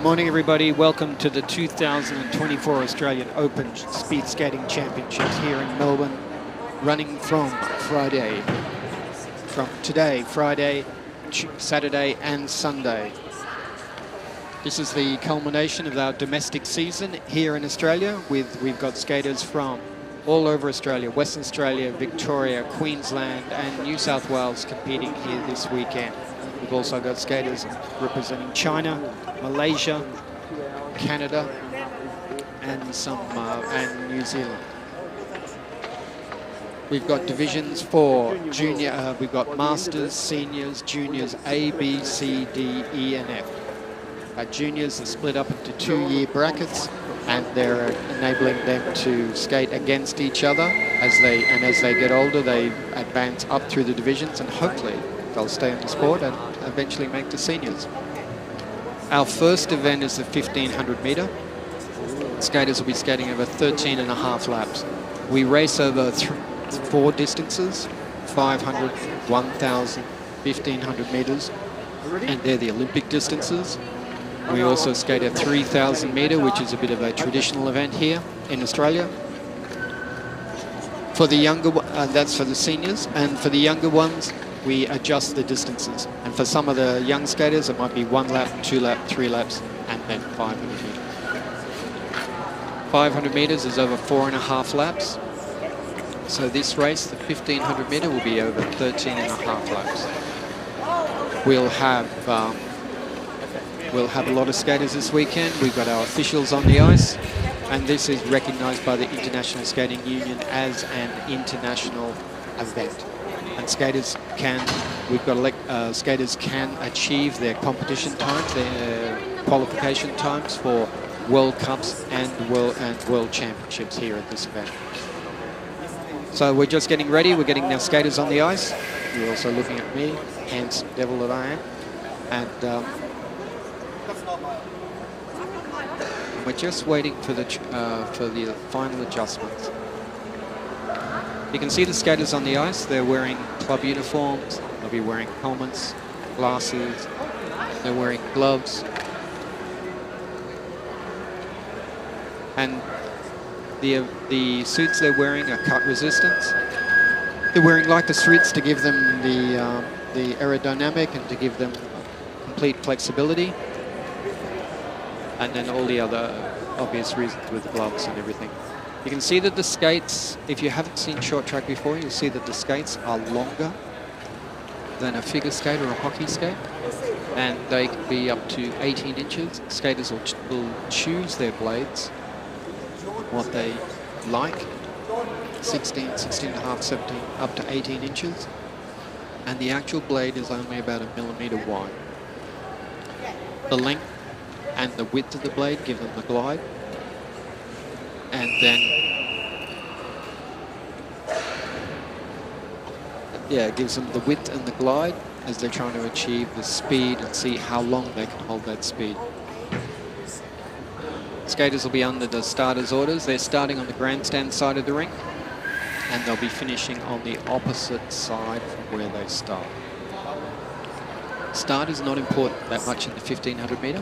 morning, everybody. Welcome to the 2024 Australian Open Speed Skating Championships here in Melbourne, running from today, Friday, Saturday and Sunday. This is the culmination of our domestic season here in Australia. We've got skaters from all over Australia, Western Australia, Victoria, Queensland and New South Wales competing here this weekend. We've also got skaters representing China, Malaysia, Canada, and New Zealand. We've got divisions for junior. We've got masters, seniors, juniors A, B, C, D, E, and F. Our juniors are split up into 2-year brackets, and they're enabling them to skate against each other as they get older. They advance up through the divisions, and hopefully they'll stay in the sport and eventually make the seniors. Our first event is the 1500 meter. Skaters will be skating over 13.5 laps. We race over 4 distances: 500, 1000, 1500 meters, and they're the Olympic distances. We also skate a 3000 meter, which is a bit of a traditional event here in Australia. For the younger, that's for the seniors, and for the younger ones, we adjust the distances. And for some of the young skaters, it might be 1 lap, 2 laps, 3 laps, and then 500 meters. 500 meters is over 4.5 laps. So this race, the 1500 meter, will be over 13.5 laps. We'll have a lot of skaters this weekend. We've got our officials on the ice, and this is recognized by the International Skating Union as an international event. And skaters can achieve their competition times, their qualification times for World Cups and World Championships here at this event. So we're just getting ready. We're getting our skaters on the ice. You're also looking at me, handsome devil that I am, and we're just waiting for the final adjustments. You can see the skaters on the ice. They're wearing club uniforms. They'll be wearing helmets, glasses. They're wearing gloves. And the suits they're wearing are cut resistance. They're wearing Leica suits to give them the aerodynamic and to give them complete flexibility. And then all the other obvious reasons with the gloves and everything. You can see that the skates, if you haven't seen short track before, you'll see that the skates are longer than a figure skate or a hockey skate, and they can be up to 18 inches. Skaters will choose their blades, what they like, 16, 16.5, 17, up to 18 inches, and the actual blade is only about 1 millimeter wide. The length and the width of the blade give them the glide, and then it gives them the width and the glide as they're trying to achieve the speed and see how long they can hold that speed. Skaters will be under the starters' orders. They're starting on the grandstand side of the rink, and they'll be finishing on the opposite side from where they start. Start is not important that much in the 1500 meter.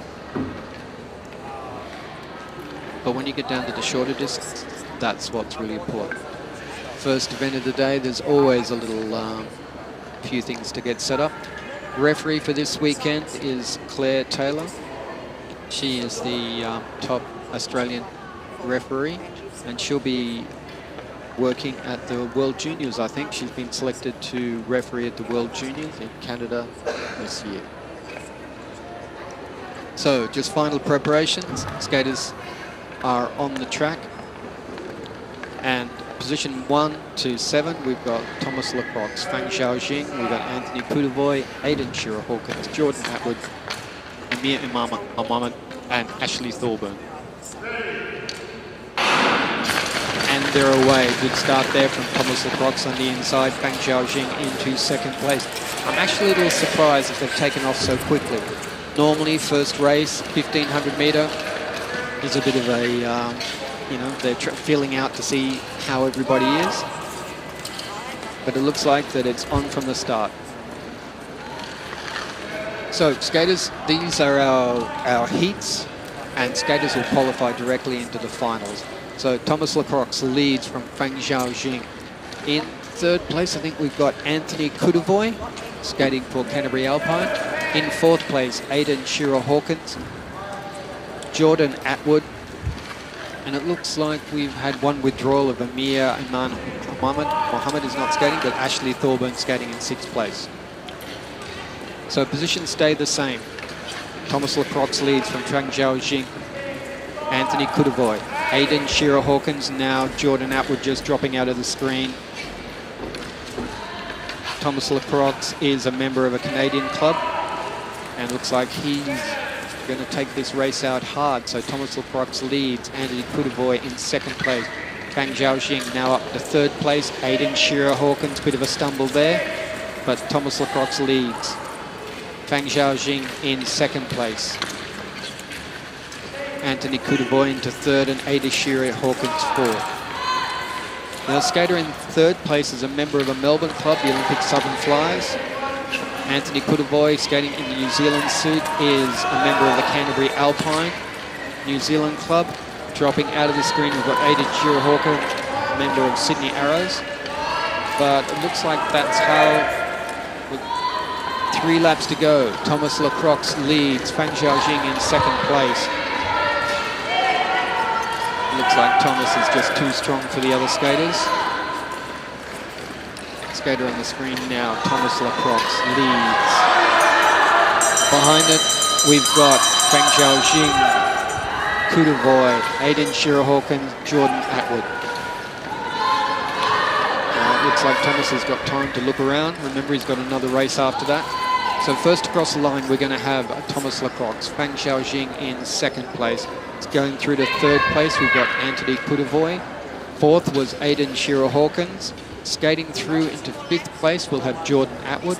But when you get down to the shorter distance, that's what's really important. First event of the day, there's always a little few things to get set up. Referee for this weekend is Claire Taylor. She is the top Australian referee, and she'll be working at the World Juniors, I think. She's been selected to referee at the World Juniors in Canada this year. So just final preparations. Skaters are on the track, and position 1 to 7 we've got Thomas Lacroix, Fang Xiaojing, we've got Anthony Pudevoy, Aidan Shearer-Hawkins, Jordan Atwood, Amir Imam, and Ashley Thorburn. And they're away. Good start there from Thomas Lacroix on the inside, Fang Xiaojing into second place. I'm actually a little surprised if they've taken off so quickly. Normally first race, 1500 meter, is a bit of a, they're feeling out to see how everybody is. But it looks like that it's on from the start. So skaters, these are our heats and skaters will qualify directly into the finals. So Thomas Lacroix leads from Feng Xiaojing. In third place, I think we've got Anthony Kudovoy, skating for Canterbury Alpine. In fourth place, Aidan Shearer-Hawkins, Jordan Atwood, and it looks like we've had one withdrawal of Amir Iman Mohammed is not skating, but Ashley Thorburn skating in sixth place. So positions stay the same. Thomas Lacroix leads from Feng Xiaojing, Anthony Kudovoy, Aidan Shearer-Hawkins, now Jordan Atwood just dropping out of the screen. Thomas Lacroix is a member of a Canadian club, and looks like he's going to take this race out hard. So Thomas Lacroix leads, Anthony Kudovoy in second place. Feng Xiaojing now up to third place. Aidan Shearer-Hawkins, bit of a stumble there, but Thomas Lacroix leads. Feng Xiaojing in second place. Anthony Kudovoy into third, and Aidan Shearer-Hawkins fourth. Now, a skater in third place is a member of a Melbourne club, the Olympic Southern Flyers. Anthony Kudovoy, skating in the New Zealand suit, is a member of the Canterbury Alpine New Zealand club. Dropping out of the screen, we've got Aidan Shearer-Hawkins, a member of Sydney Arrows. But it looks like that's how, with 3 laps to go, Thomas Lacroix leads, Feng Xiaojing in second place. Looks like Thomas is just too strong for the other skaters. Skater on the screen now, Thomas Lacroix leads. Behind it, we've got Feng Xiaojing, Kudovoy, Aidan Shearer-Hawkins, Jordan Atwood. Looks like Thomas has got time to look around. Remember, he's got another race after that. So first across the line, we're going to have Thomas Lacroix, Feng Xiaojing in second place. Going through to third place, we've got Anthony Kudovoy. Fourth was Aidan Shearer-Hawkins. Skating through into fifth place, we'll have Jordan Atwood.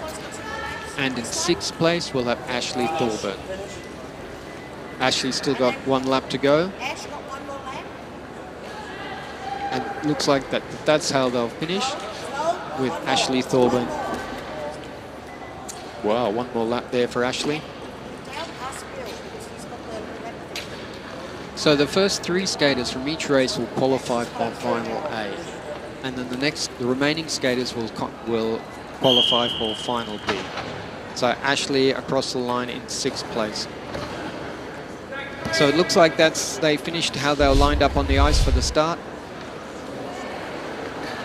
And in sixth place, we'll have Ashley Thorburn. Ashley's still got 1 lap to go. And it looks like that's how they'll finish, with Ashley Thorburn. Wow, 1 more lap there for Ashley. So the first 3 skaters from each race will qualify for Final A, and then the remaining skaters will qualify for Final B. So Ashley across the line in 6th place. So it looks like they finished how they were lined up on the ice for the start.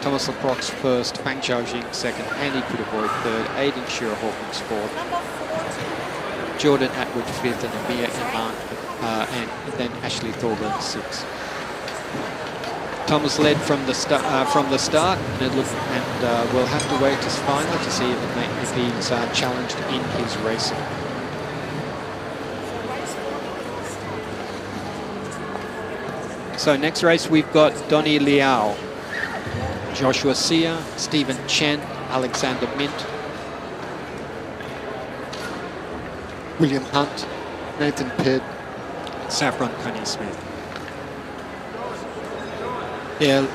Thomas Lacroix first, Feng Xiaojing second, Andy Kudovoy third, Aidan Shearer-Hawkins fourth, Jordan Atwood fifth, and Amir Iman and then Ashley Thorburn 6th. Thomas led from the start, and we'll have to wait his final to see if he's challenged in his racing. So next race we've got Donnie Liao, Joshua Sear, Stephen Chen, Alexander Mint, William Hunt, Nathan Pitt, Saffron Connie-Smith. Yeah,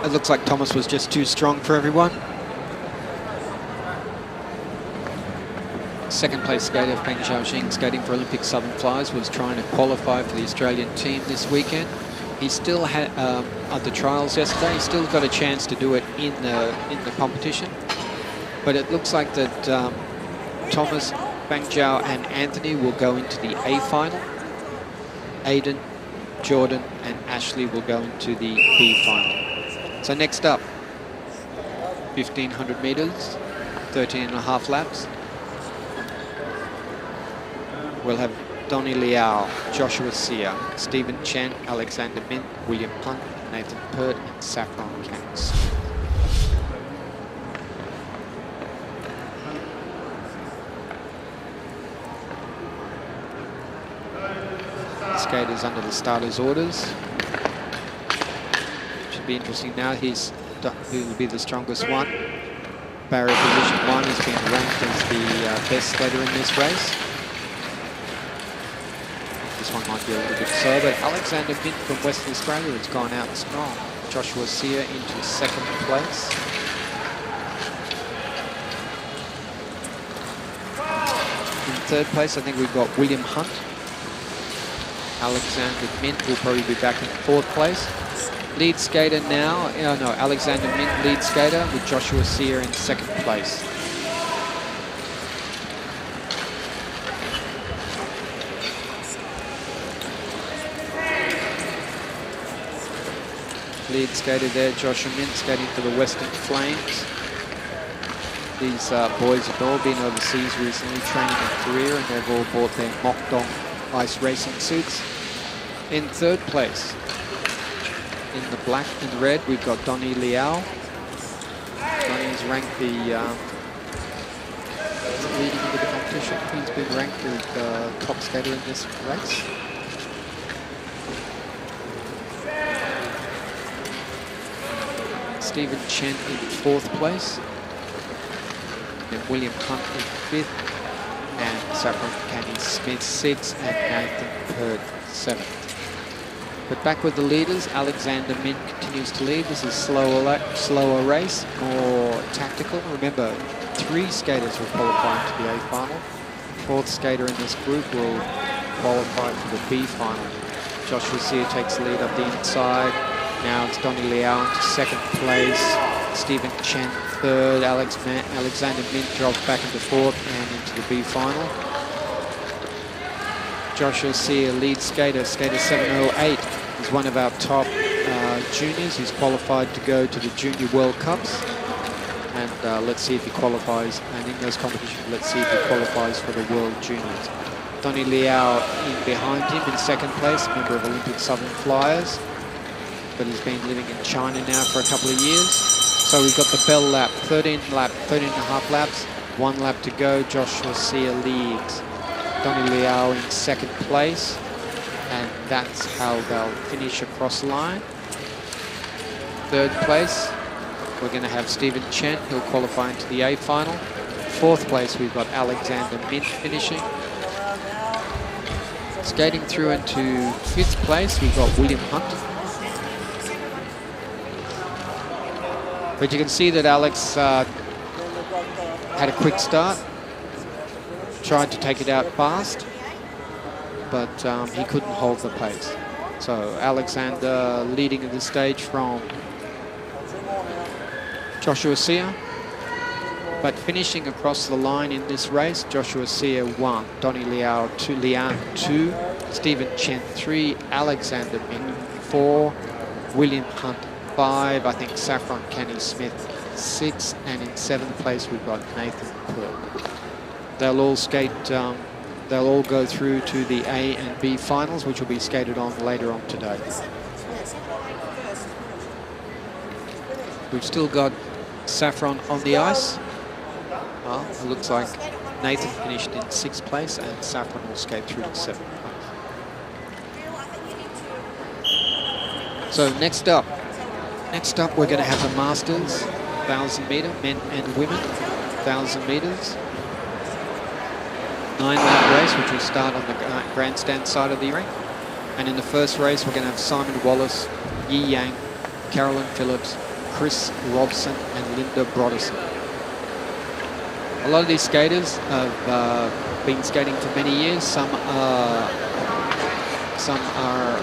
it looks like Thomas was just too strong for everyone. Second place skater Feng Xiaojing, skating for Olympic Southern Flyers, was trying to qualify for the Australian team this weekend. He still had, at the trials yesterday, he's still got a chance to do it in the competition. But it looks like that Thomas, Feng Zhao and Anthony will go into the A final. Aidan, Jordan and Ashley will go into the B final. So next up, 1,500 metres, 13.5 laps. We'll have Donnie Liao, Joshua Sear, Stephen Chen, Alexander Mint, William Hunt, Nathan Pert and Saffron Connie-Smith. Skaters under the starters' orders. Should be interesting now. Who will be the strongest one? Barrier position 1 has been ranked as the best skater in this race. This one might be a little bit slow, but Alexander Mint from Western Australia has gone out strong. Joshua Sear into second place. In third place, I think we've got William Hunt. Alexander Mint will probably be back in 4th place. Lead skater now, no, Alexander Mint lead skater with Joshua Sear in 2nd place. Lead skater there, Joshua Mint, skating for the Western Flames. These boys have all been overseas recently, training in Korea, and they've all bought their Mokdong ice racing suits. In 3rd place, in the black and red, we've got Donnie Liao. Donnie's ranked the leading into the competition. He's been ranked as the top skater in this race. Stephen Chen in 4th place. Then William Hunt in 5th. And Saffron Kenny Smith 6th. And Nathan Pert 7th. But back with the leaders, Alexander Mint continues to lead. This is slower race, more tactical. Remember, 3 skaters will qualify to the A final. 4th skater in this group will qualify for the B final. Joshua Sear takes the lead up the inside. Now it's Donnie Liao into 2nd place. Stephen Chen 3rd. Alexander Mint drops back into 4th and into the B final. Joshua Sear, lead skater, skater 708. He's one of our top juniors. He's qualified to go to the Junior World Cups. And let's see if he qualifies. And in those competitions, let's see if he qualifies for the World Juniors. Donnie Liao in behind him in 2nd place, member of Olympic Southern Flyers. But he's been living in China now for a couple of years. So we've got the bell lap, 13 and a half laps, 1 lap to go. Joshua Sear leads. Donnie Liao in 2nd place, and that's how they'll finish across the line. 3rd place, we're going to have Stephen Chen, who'll qualify into the A final. 4th place, we've got Alexander Mint finishing. Skating through into 5th place, we've got William Hunt. But you can see that Alex had a quick start. Tried to take it out fast, but he couldn't hold the pace. So Alexander leading at this stage from Joshua Sear, but finishing across the line in this race, Joshua Sear 1, Donnie Liao 2, Lian 2, Stephen Chen 3, Alexander Mint 4, William Hunt 5, I think Saffron Kenny Smith 6, and in 7th place we've got Nathan Pearl. They'll all skate, they'll all go through to the A and B finals, which will be skated on later on today. We've still got Saffron on the ice. Well, it looks like Nathan finished in 6th place and Saffron will skate through to 7th place. So next up we're going to have the Masters 1,000 metre, men and women, 1,000 metres. 9-lap race, which will start on the grandstand side of the ring. And in the first race, we're going to have Simon Wallace, Yi Yang, Carolyn Phillips, Chris Robson, and Linda Broderson. A lot of these skaters have been skating for many years. Some are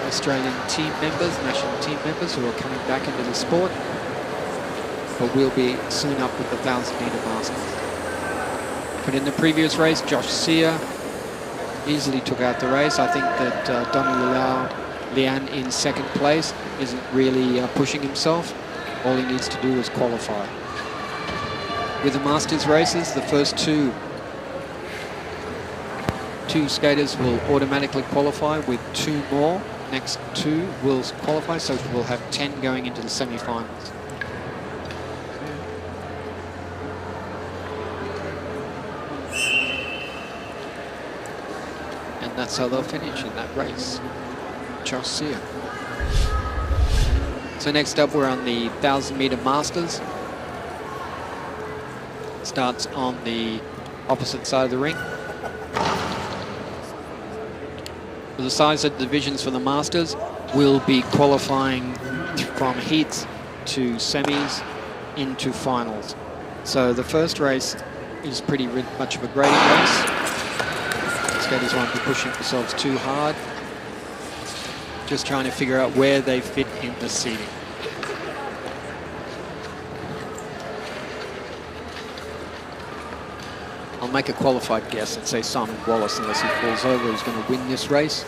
Australian team members, national team members who are coming back into the sport. But we'll be soon up with the 1,000 metre Masters. But in the previous race, Josh Sear easily took out the race. I think that Donnie Lian in 2nd place isn't really pushing himself. All he needs to do is qualify. With the Masters races, the first two skaters will automatically qualify with 2 more. Next 2 will qualify, so we'll have 10 going into the semi-finals. And that's how they'll finish in that race. Josh Sear. So next up, we're on the 1,000 metre Masters. Starts on the opposite side of the ring. For the size of the divisions for the Masters, we'll be qualifying from heats to semis into finals. So the first race is pretty much of a grading race. Skaters won't be pushing themselves too hard. Just trying to figure out where they fit in the seating. I'll make a qualified guess and say Simon Wallace, unless he falls over, is going to win this race.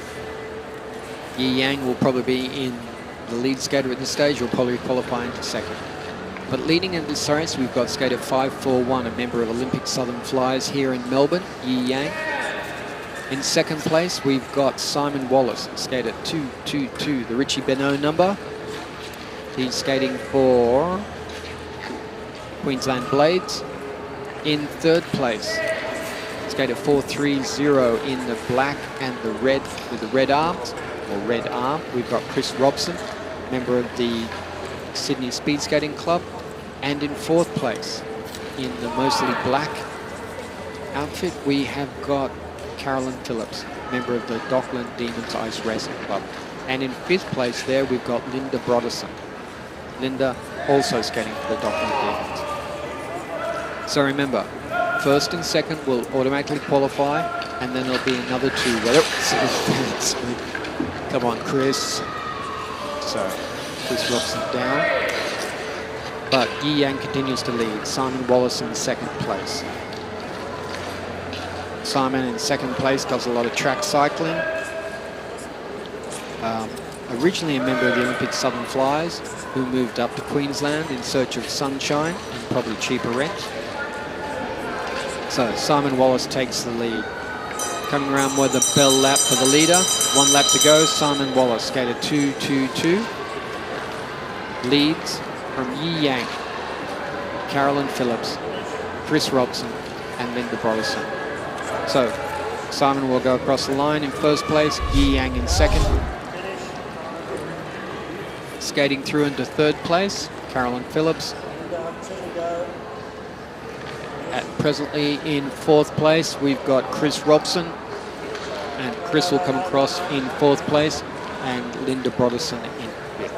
Yi Yang will probably be in the lead skater at this stage. Will probably qualify into second. But leading in this race, we've got skater 541, a member of Olympic Southern Flyers here in Melbourne, Yi Yang. In second place, we've got Simon Wallace, skater 222, the Richie Benaud number. He's skating for Queensland Blades. In third place, skater 430 in the black and the red with the red arms, or red arm, we've got Chris Robson, member of the Sydney Speed Skating Club. And in fourth place, in the mostly black outfit, we have got Carolyn Phillips, member of the Dockland Demons Ice Racing Club. And in fifth place there, we've got Linda Broderson. Linda also skating for the Dockland Demons. So remember, first and second will automatically qualify, and then there'll be another two. Come on, Chris. So, Chris Robson down. But Yi Yang continues to lead. Simon Wallace in second place. Simon in second place does a lot of track cycling. Originally a member of the Olympic Southern Flyers, who moved up to Queensland in search of sunshine and probably cheaper rent. So Simon Wallace takes the lead. Coming around with a bell lap for the leader. 1 lap to go. Simon Wallace, skater 222, leads from Yi Yang, Carolyn Phillips, Chris Robson, and Linda Broderson. So Simon will go across the line in first place, Yi Yang in second. Skating through into third place, Carolyn Phillips. Presently in fourth place, we've got Chris Robson, and Chris will come across in fourth place, and Linda Broderson in fifth.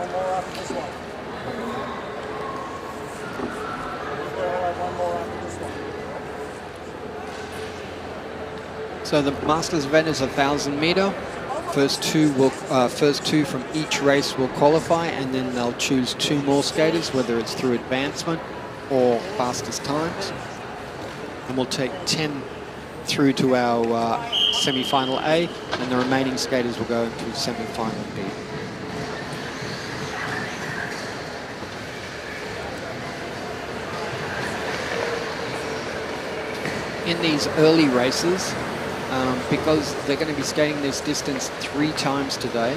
So the Masters event is 1,000 meter. First two from each race will qualify, and then they'll choose 2 more skaters, whether it's through advancement or fastest times. And we'll take 10 through to our semi-final A, and the remaining skaters will go into semi-final B. In these early races, because they're going to be skating this distance 3 times today,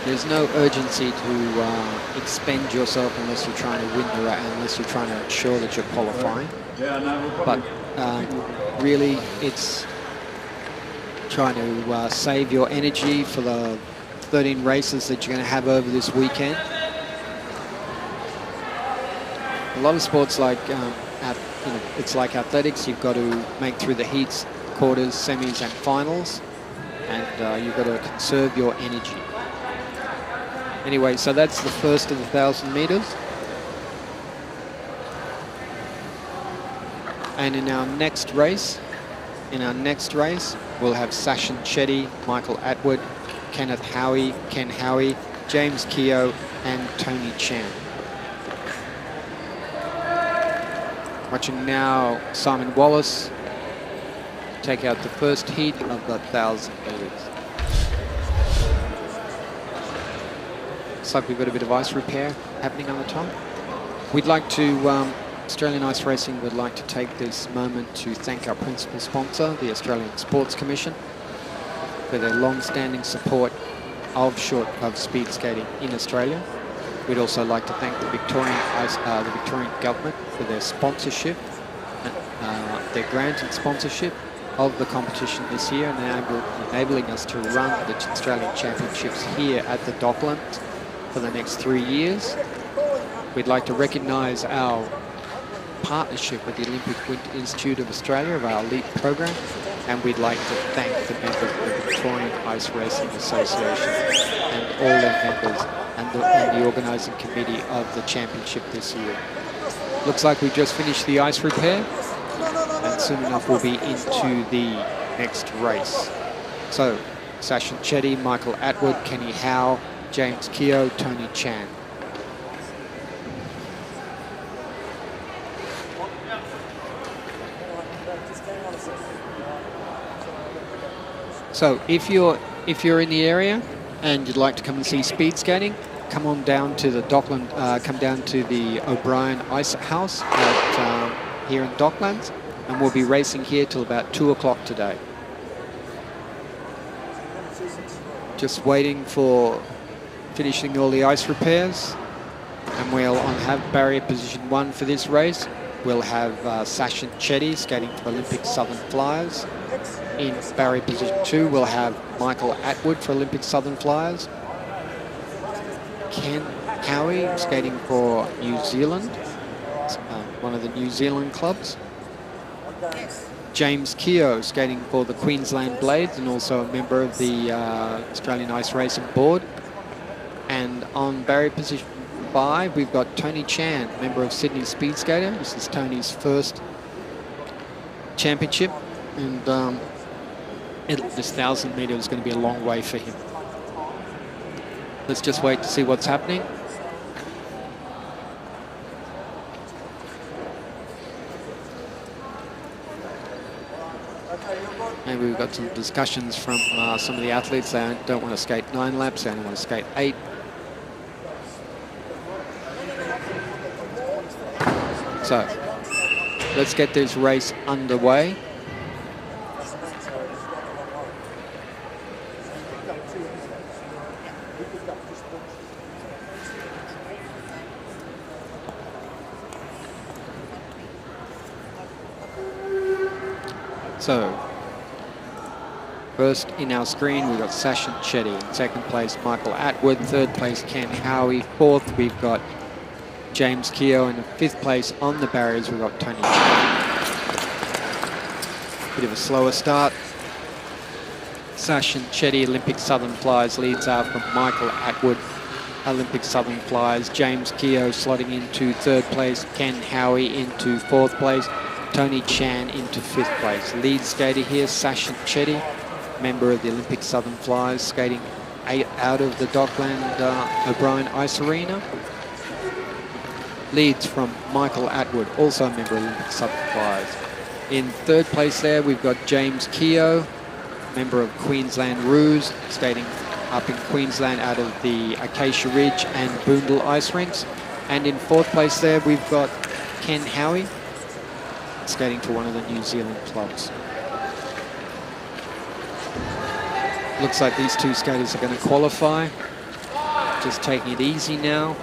there's no urgency to expend yourself unless you're trying to win the race, unless you're trying to ensure that you're qualifying. But really, it's trying to save your energy for the 13 races that you're going to have over this weekend. A lot of sports, like it's like athletics. You've got to make through the heats, quarters, semis, and finals, and you've got to conserve your energy. Anyway, so that's the first of the 1,000 meters. And in our next race, we'll have Sachin Shetty, Michael Atwood, Kenneth Howie, Ken Howie, James Keogh, and Tony Chan. Watching now Simon Wallace take out the first heat of the 1,000 meters. Looks like we've got a bit of ice repair happening on the top. We'd like to, Australian Ice Racing would like to take this moment to thank our principal sponsor, the Australian Sports Commission, for their long-standing support of speed skating in Australia. We'd also like to thank the Victorian government for their sponsorship, their grant and sponsorship of the competition this year, and enabling us to run the Australian Championships here at the Docklands for the next 3 years. We'd like to recognise our partnership with the Olympic Winter Institute of Australia, of our elite program, and we'd like to thank the members of the Victorian Ice Racing Association and all their members and the organising committee of the championship this year. Looks like we've just finished the ice repair, and soon enough we'll be into the next race. So Sachin Chetty, Michael Atwood, Kenny Howe, James Keogh, Tony Chan. So if you're in the area and you'd like to come and see speed skating, come on down to the Dockland, come down to the O'Brien Ice House at, here in Docklands, and we'll be racing here till about 2 o'clock today. Just waiting for finishing all the ice repairs, and we'll have barrier position 1 for this race. We'll have Sachin Chetty skating for Olympic Southern Flyers. In barrier position 2, we'll have Michael Atwood for Olympic Southern Flyers. Ken Howie skating for New Zealand, one of the New Zealand clubs. James Keogh skating for the Queensland Blades and also a member of the Australian Ice Racing Board. And on barrier position 5, we've got Tony Chan, member of Sydney Speed Skater. This is Tony's first championship, and this 1,000 metre is going to be a long way for him. Let's just wait to see what's happening. Maybe we've got some discussions from some of the athletes. They don't want to skate 9 laps, they only want to skate 8. So let's get this race underway. So, first in our screen, we've got Sachin Chetty. In second place, Michael Atwood. Third place, Ken Howie. Fourth, we've got James Keogh. And in fifth place on the barriers, we've got Tony Chan. Bit of a slower start. Sachin Chetty, Olympic Southern Flyers, leads out from Michael Atwood, Olympic Southern Flyers. James Keogh slotting into third place. Ken Howie into fourth place. Tony Chan into fifth place. Lead skater here, Sachin Chetty, member of the Olympic Southern Flyers, skating out of the Dockland O'Brien Ice Arena. Leads from Michael Atwood, also a member of the Olympic Southern Flyers. In third place there, we've got James Keogh, member of Queensland Roos, skating up in Queensland out of the Acacia Ridge and Boondall Ice Rinks. And in fourth place there, we've got Ken Howie, skating for one of the New Zealand clubs. Looks like these two skaters are going to qualify. Just taking it easy now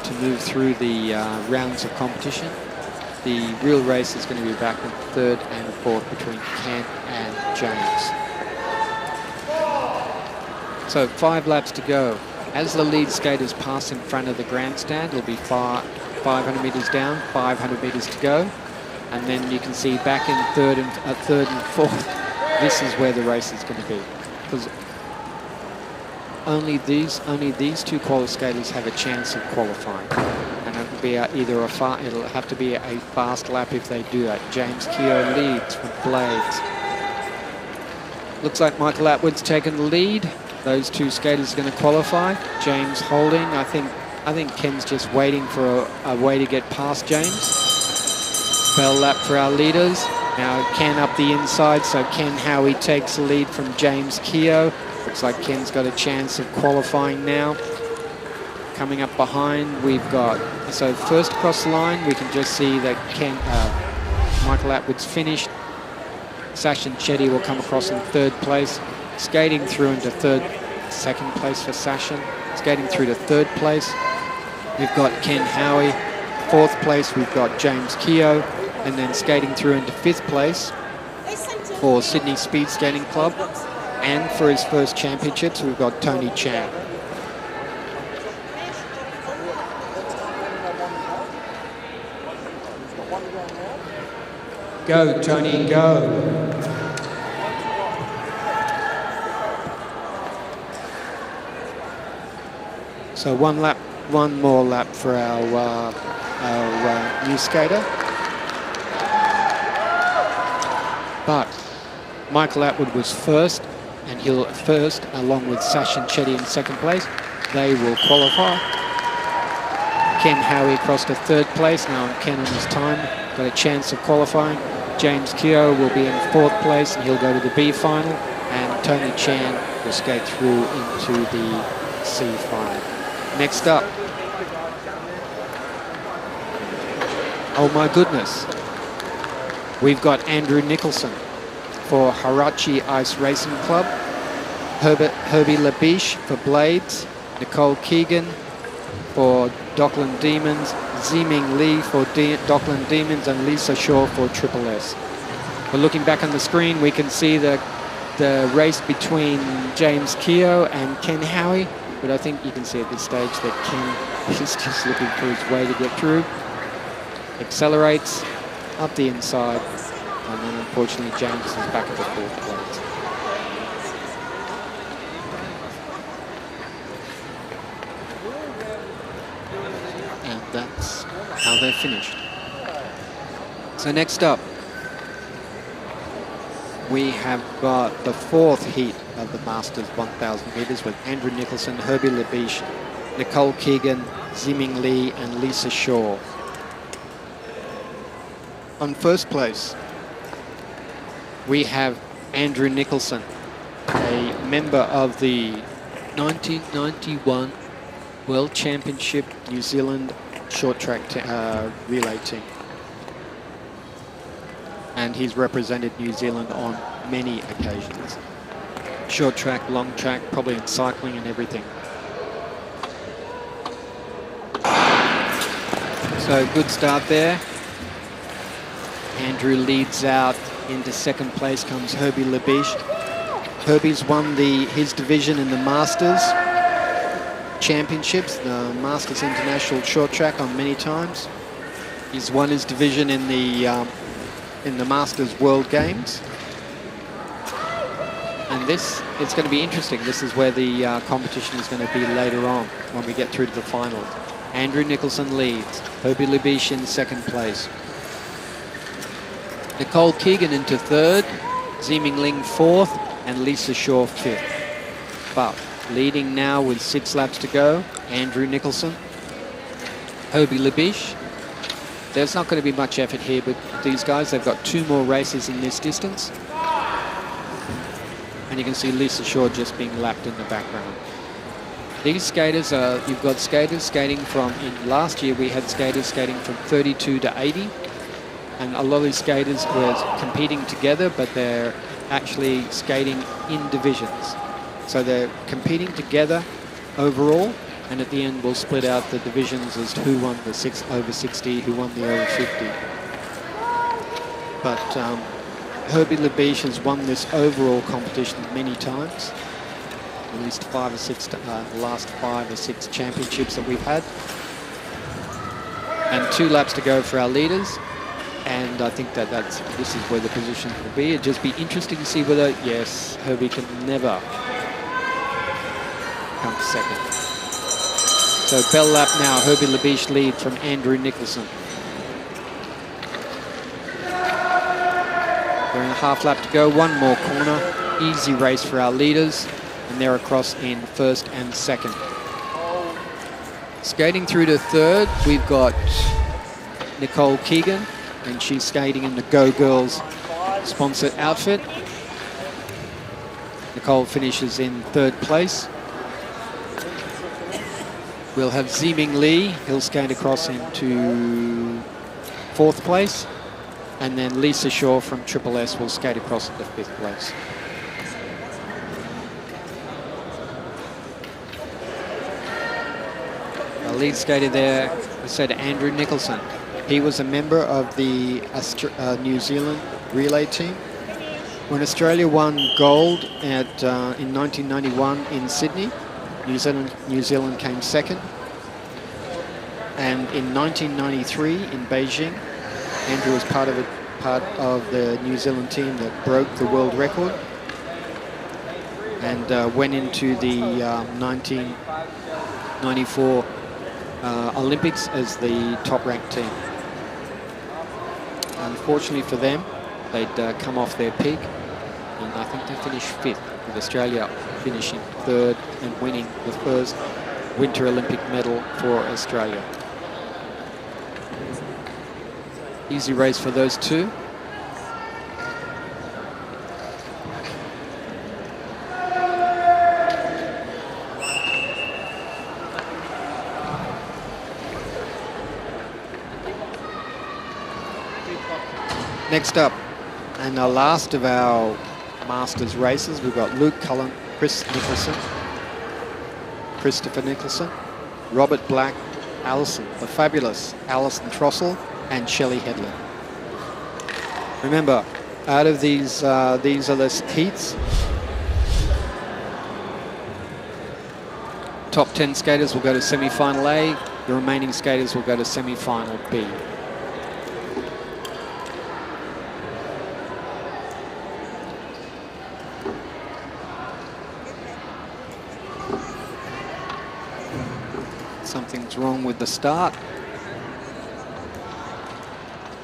to move through the rounds of competition. The real race is going to be back in third and fourth between Ken and James. So 5 laps to go. As the lead skaters pass in front of the grandstand, it'll be 500 metres down, 500 metres to go. And then you can see back in third and fourth, this is where the race is going to be. Because only these two skaters have a chance of qualifying. And it'll be it'll have to be a fast lap if they do that. James Keogh leads from Blades. Looks like Michael Atwood's taken the lead. Those two skaters are going to qualify. James holding. I think Ken's just waiting for a way to get past James. Bell lap for our leaders. Now Ken up the inside, so Ken Howie takes the lead from James Keogh. Looks like Ken's got a chance of qualifying now. Coming up behind, we've got, so first across the line, we can just see that Michael Atwood's finished. Sachin Chetty will come across in third place. Skating through into second place for Sachin. Skating through to third place, we've got Ken Howie. Fourth place, we've got James Keogh. And then skating through into fifth place for Sydney Speed Skating Club. And for his first championships, we've got Tony Chan. Go, Tony, go. So one more lap for our new skater. But Michael Atwood was first, and he'll first, along with Sachin Shetty in second place. They will qualify. Ken Howie crossed to third place. Now Ken on his time got a chance of qualifying. James Keogh will be in fourth place and he'll go to the B final. And Tony Chan will skate through into the C final. Next up. Oh my goodness. We've got Andrew Nicholson for Harachi Ice Racing Club. Herbie Labiche for Blades. Nicole Keegan for Dockland Demons. Ziming Lee for Dockland Demons, and Lisa Shaw for Triple S. But looking back on the screen, we can see the race between James Keogh and Ken Howie. But I think you can see at this stage that Ken is just looking for his way to get through. Accelerates up the inside, and then unfortunately James is back at the fourth place. And that's how they're finished. So next up, we have got the fourth heat of the Masters 1,000 metres with Andrew Nicholson, Herbie Labiche, Nicole Keegan, Ziming Lee and Lisa Shaw. On first place, we have Andrew Nicholson, a member of the 1991 World Championship New Zealand short track relay team. And he's represented New Zealand on many occasions. Short track, long track, probably in cycling and everything. So good start there. Andrew leads out. Into second place comes Herbie Labiche. Herbie's won his division in the Masters Championships, the Masters International Short Track on many times. He's won his division in the Masters World Games. And this, it's going to be interesting. This is where the competition is going to be later on when we get through to the finals. Andrew Nicholson leads. Herbie Labiche in second place. Nicole Keegan into third, Ziming Ling fourth, and Lisa Shaw fifth. But leading now with 6 laps to go, Andrew Nicholson, Herbie Labiche. There's not going to be much effort here, but these guys, they've got 2 more races in this distance. And you can see Lisa Shaw just being lapped in the background. These skaters are, you've got skaters skating from, last year we had skaters skating from 32 to 80. And a lot of these skaters were competing together, but they're actually skating in divisions. So they're competing together overall, and at the end we'll split out the divisions as to who won the over 60, who won the over 50. But Herbie Labiche has won this overall competition many times. At least 5 or 6, the last 5 or 6 championships that we've had. And 2 laps to go for our leaders. And I think this is where the positions will be. It'd just be interesting to see whether, yes, Herbie can never come second. So bell lap now, Herbie Labiche lead from Andrew Nicholson. 4.5 lap to go, 1 more corner. Easy race for our leaders, and they're across in first and second. Skating through to third, we've got Nicole Keegan, and she's skating in the Go Girls sponsored outfit. Nicole finishes in third place. We'll have Ziming Lee, he'll skate across into fourth place. And then Lisa Shaw from Triple S will skate across into fifth place. Our lead skater there, I said Andrew Nicholson. He was a member of the New Zealand relay team. When Australia won gold in 1991 in Sydney, New Zealand came second. And in 1993 in Beijing, Andrew was part of the New Zealand team that broke the world record and went into the 1994 Olympics as the top-ranked team. Unfortunately for them, they'd come off their peak, and I think they finished 5th. with Australia finishing third and winning the first Winter Olympic medal for Australia. Easy race for those two. Next up, and the last of our Masters races, we've got Luke Cullen, Chris Nicholson, Christopher Nicholson, Robert Black, the fabulous Alison Trossel, and Shelley Headley. Remember, out of these are the heats. Top 10 skaters will go to semi-final A. The remaining skaters will go to semi-final B. Something's wrong with the start.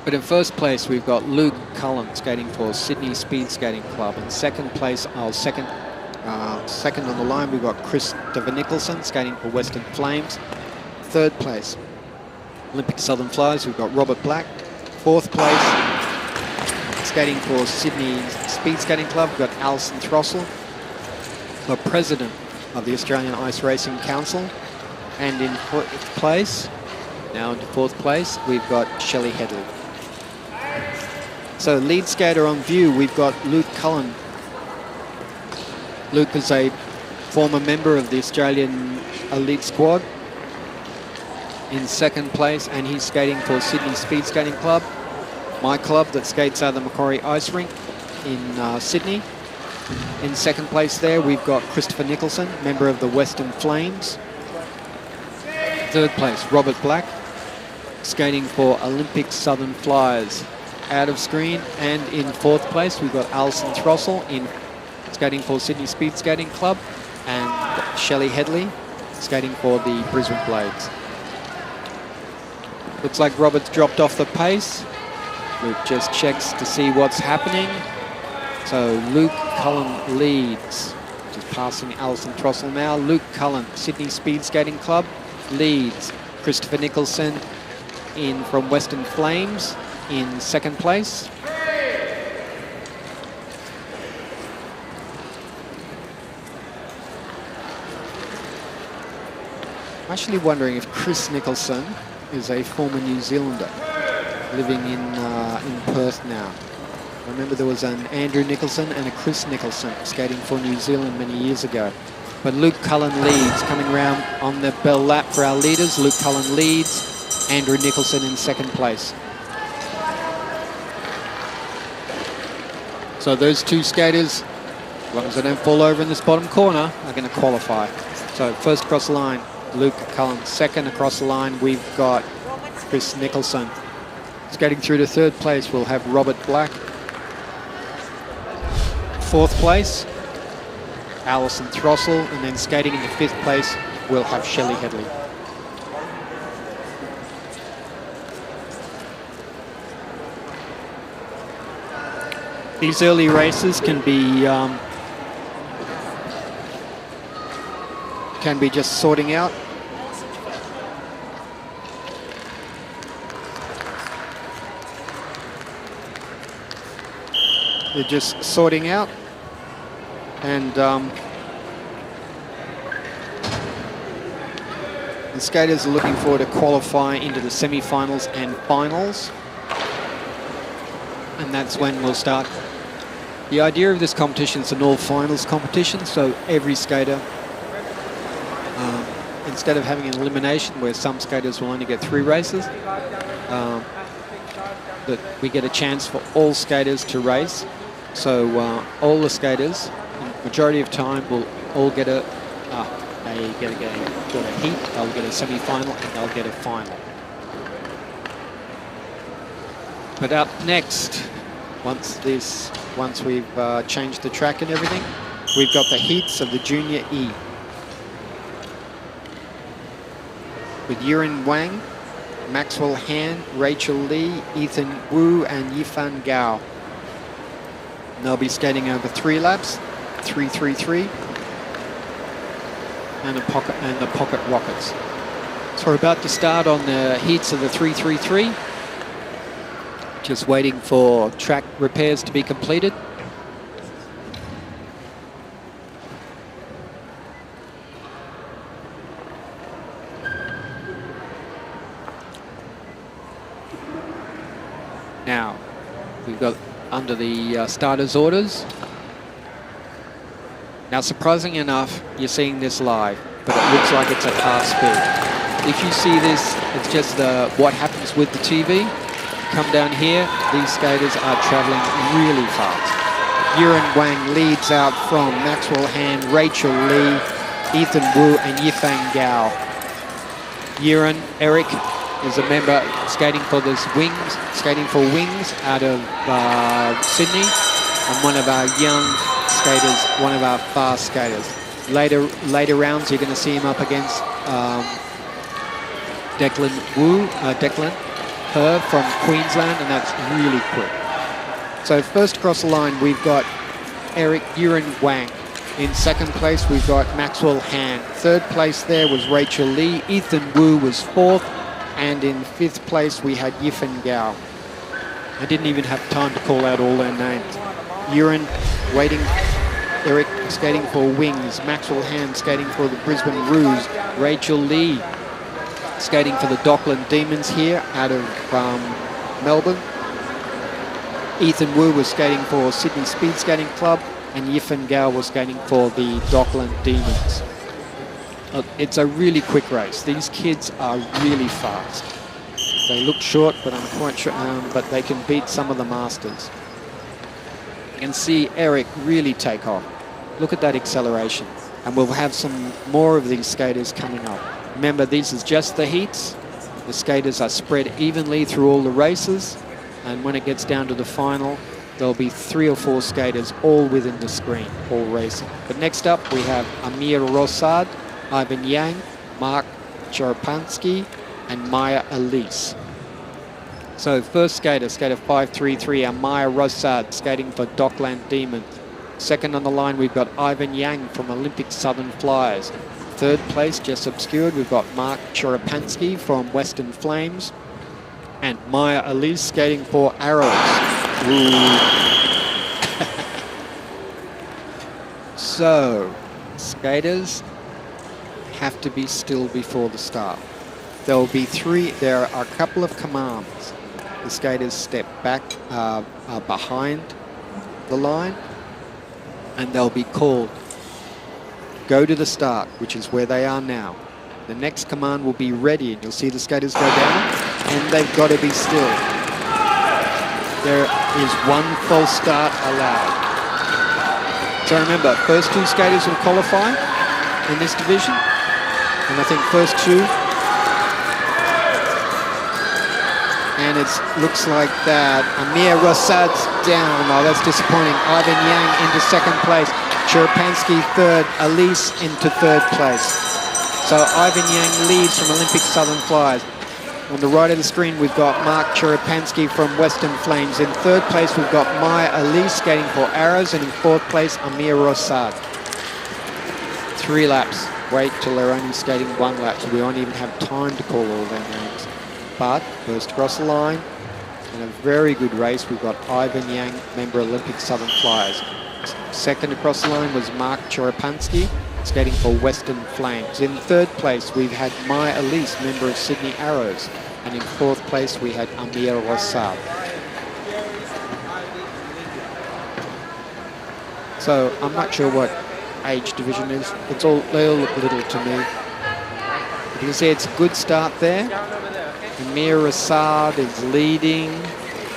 But in first place, we've got Luke Cullen skating for Sydney Speed Skating Club. In second place, second on the line, we've got Christopher Nicholson skating for Western Flames. Third place, Olympic Southern Flyers, we've got Robert Black. Fourth place, skating for Sydney Speed Skating Club, we've got Alison Trossel, the president of the Australian Ice Racing Council. And in fourth place, now into fourth place, we've got Shelley Headley. So lead skater on view, we've got Luke Cullen. Luke is a former member of the Australian elite squad. In second place, and he's skating for Sydney Speed Skating Club, my club that skates out of the Macquarie Ice Rink in Sydney. In second place there, we've got Christopher Nicholson, member of the Western Flames. Third place, Robert Black, skating for Olympic Southern Flyers. Out of screen. And in fourth place, we've got Alison Trossel in skating for Sydney Speed Skating Club, and Shelley Headley skating for the Brisbane Blades. Looks like Robert's dropped off the pace. Luke just checks to see what's happening. So Luke Cullen leads, just passing Alison Trossel now. Luke Cullen, Sydney Speed Skating Club, leads. Christopher Nicholson in from Western Flames in second place. I'm actually wondering if Chris Nicholson is a former New Zealander living in Perth now. I remember there was an Andrew Nicholson and a Chris Nicholson skating for New Zealand many years ago. But Luke Cullen leads, coming around on the bell lap for our leaders. Luke Cullen leads, Andrew Nicholson in second place. So those two skaters, as long as they don't fall over in this bottom corner, are going to qualify. So first across the line, Luke Cullen. Second across the line, we've got Chris Nicholson. Skating through to third place, we'll have Robert Black. Fourth place, Alison Trossel, and then skating in the fifth place, we'll have Shelley Headley. These early races can be just sorting out. They're just sorting out, and the skaters are looking forward to qualify into the semi-finals and finals, and that's when we'll start. The idea of this competition is an all-finals competition, so every skater, instead of having an elimination where some skaters will only get 3 races, that we get a chance for all skaters to race. So all the skaters, the majority of time, will all get a heat, they'll get a semi-final, and they'll get a final. But up next, once we've changed the track and everything, we've got the heats of the Junior E. With Yurin Wang, Maxwell Han, Rachel Lee, Ethan Wu, and Yifan Gao. And they'll be skating over 3 laps. 333 and the Pocket Rockets. So we're about to start on the heats of the 333. Just waiting for track repairs to be completed. Now, we've got under the starters' orders. Now, surprising enough, you're seeing this live, but it looks like it's at half speed. If you see this, it's just what happens with the TV. Come down here, these skaters are traveling really fast. Yuren Wang leads out from Maxwell Han, Rachel Lee, Ethan Wu, and Yifan Gao. Yuren, Eric, is a member skating for Wings out of Sydney, and one of our young skaters, one of our fast skaters. Later rounds, you're going to see him up against Declan Her from Queensland, and that's really quick. So first across the line, we've got Yuren Wang. In second place, we've got Maxwell Han. Third place there was Rachel Lee. Ethan Wu was fourth. And in fifth place, we had Yifan Gao. I didn't even have time to call out all their names. Yuren waiting, Eric skating for Wings, Maxwell Han skating for the Brisbane Roos, Rachel Lee skating for the Dockland Demons here out of Melbourne. Ethan Wu was skating for Sydney Speed Skating Club, and Yifan Gao was skating for the Dockland Demons. It's a really quick race. These kids are really fast. They look short, but I'm quite sure, but they can beat some of the masters. You can see Eric really take off. Look at that acceleration. And we'll have some more of these skaters coming up. Remember, these is just the heats. The skaters are spread evenly through all the races. And when it gets down to the final, there'll be 3 or 4 skaters all within the screen, all racing. But next up, we have Amir Rosad, Ivan Yang, Mark Choropansky, and Maya Elise. So first skater 533, Amir Rosad, skating for Dockland Demons. Second on the line, we've got Ivan Yang from Olympic Southern Flyers. Third place, just obscured, we've got Mark Choropansky from Western Flames. And Maya Elise skating for Arrows. So, skaters have to be still before the start. There are a couple of commands. The skaters step back behind the line, and they'll be called go to the start, which is where they are now. The next command will be ready, and you'll see the skaters go down, and they've got to be still. There is 1 false start allowed. So remember, first 2 skaters will qualify in this division. And I think first 2. And it looks like that. Amir Rosad's down. Oh, that's disappointing. Ivan Yang into second place. Choropansky third. Elise into third place. So Ivan Yang leads from Olympic Southern Flyers. On the right of the screen, we've got Mark Choropansky from Western Flames. In third place, we've got Maya Elise skating for Arrows. And in fourth place, Amir Rosad. 3 laps. Wait till they're only skating 1 lap, so we won't even have time to call all their names. But first across the line, in a very good race, we've got Ivan Yang, member Olympic Southern Flyers. Second across the line was Mark Choropansky, skating for Western Flames. In third place, we've had Maya Elise, member of Sydney Arrows. And in fourth place, we had Amir Rosad. So I'm not sure what age division is. They all look little to me. You can see it's a good start there. Amir Rosad is leading.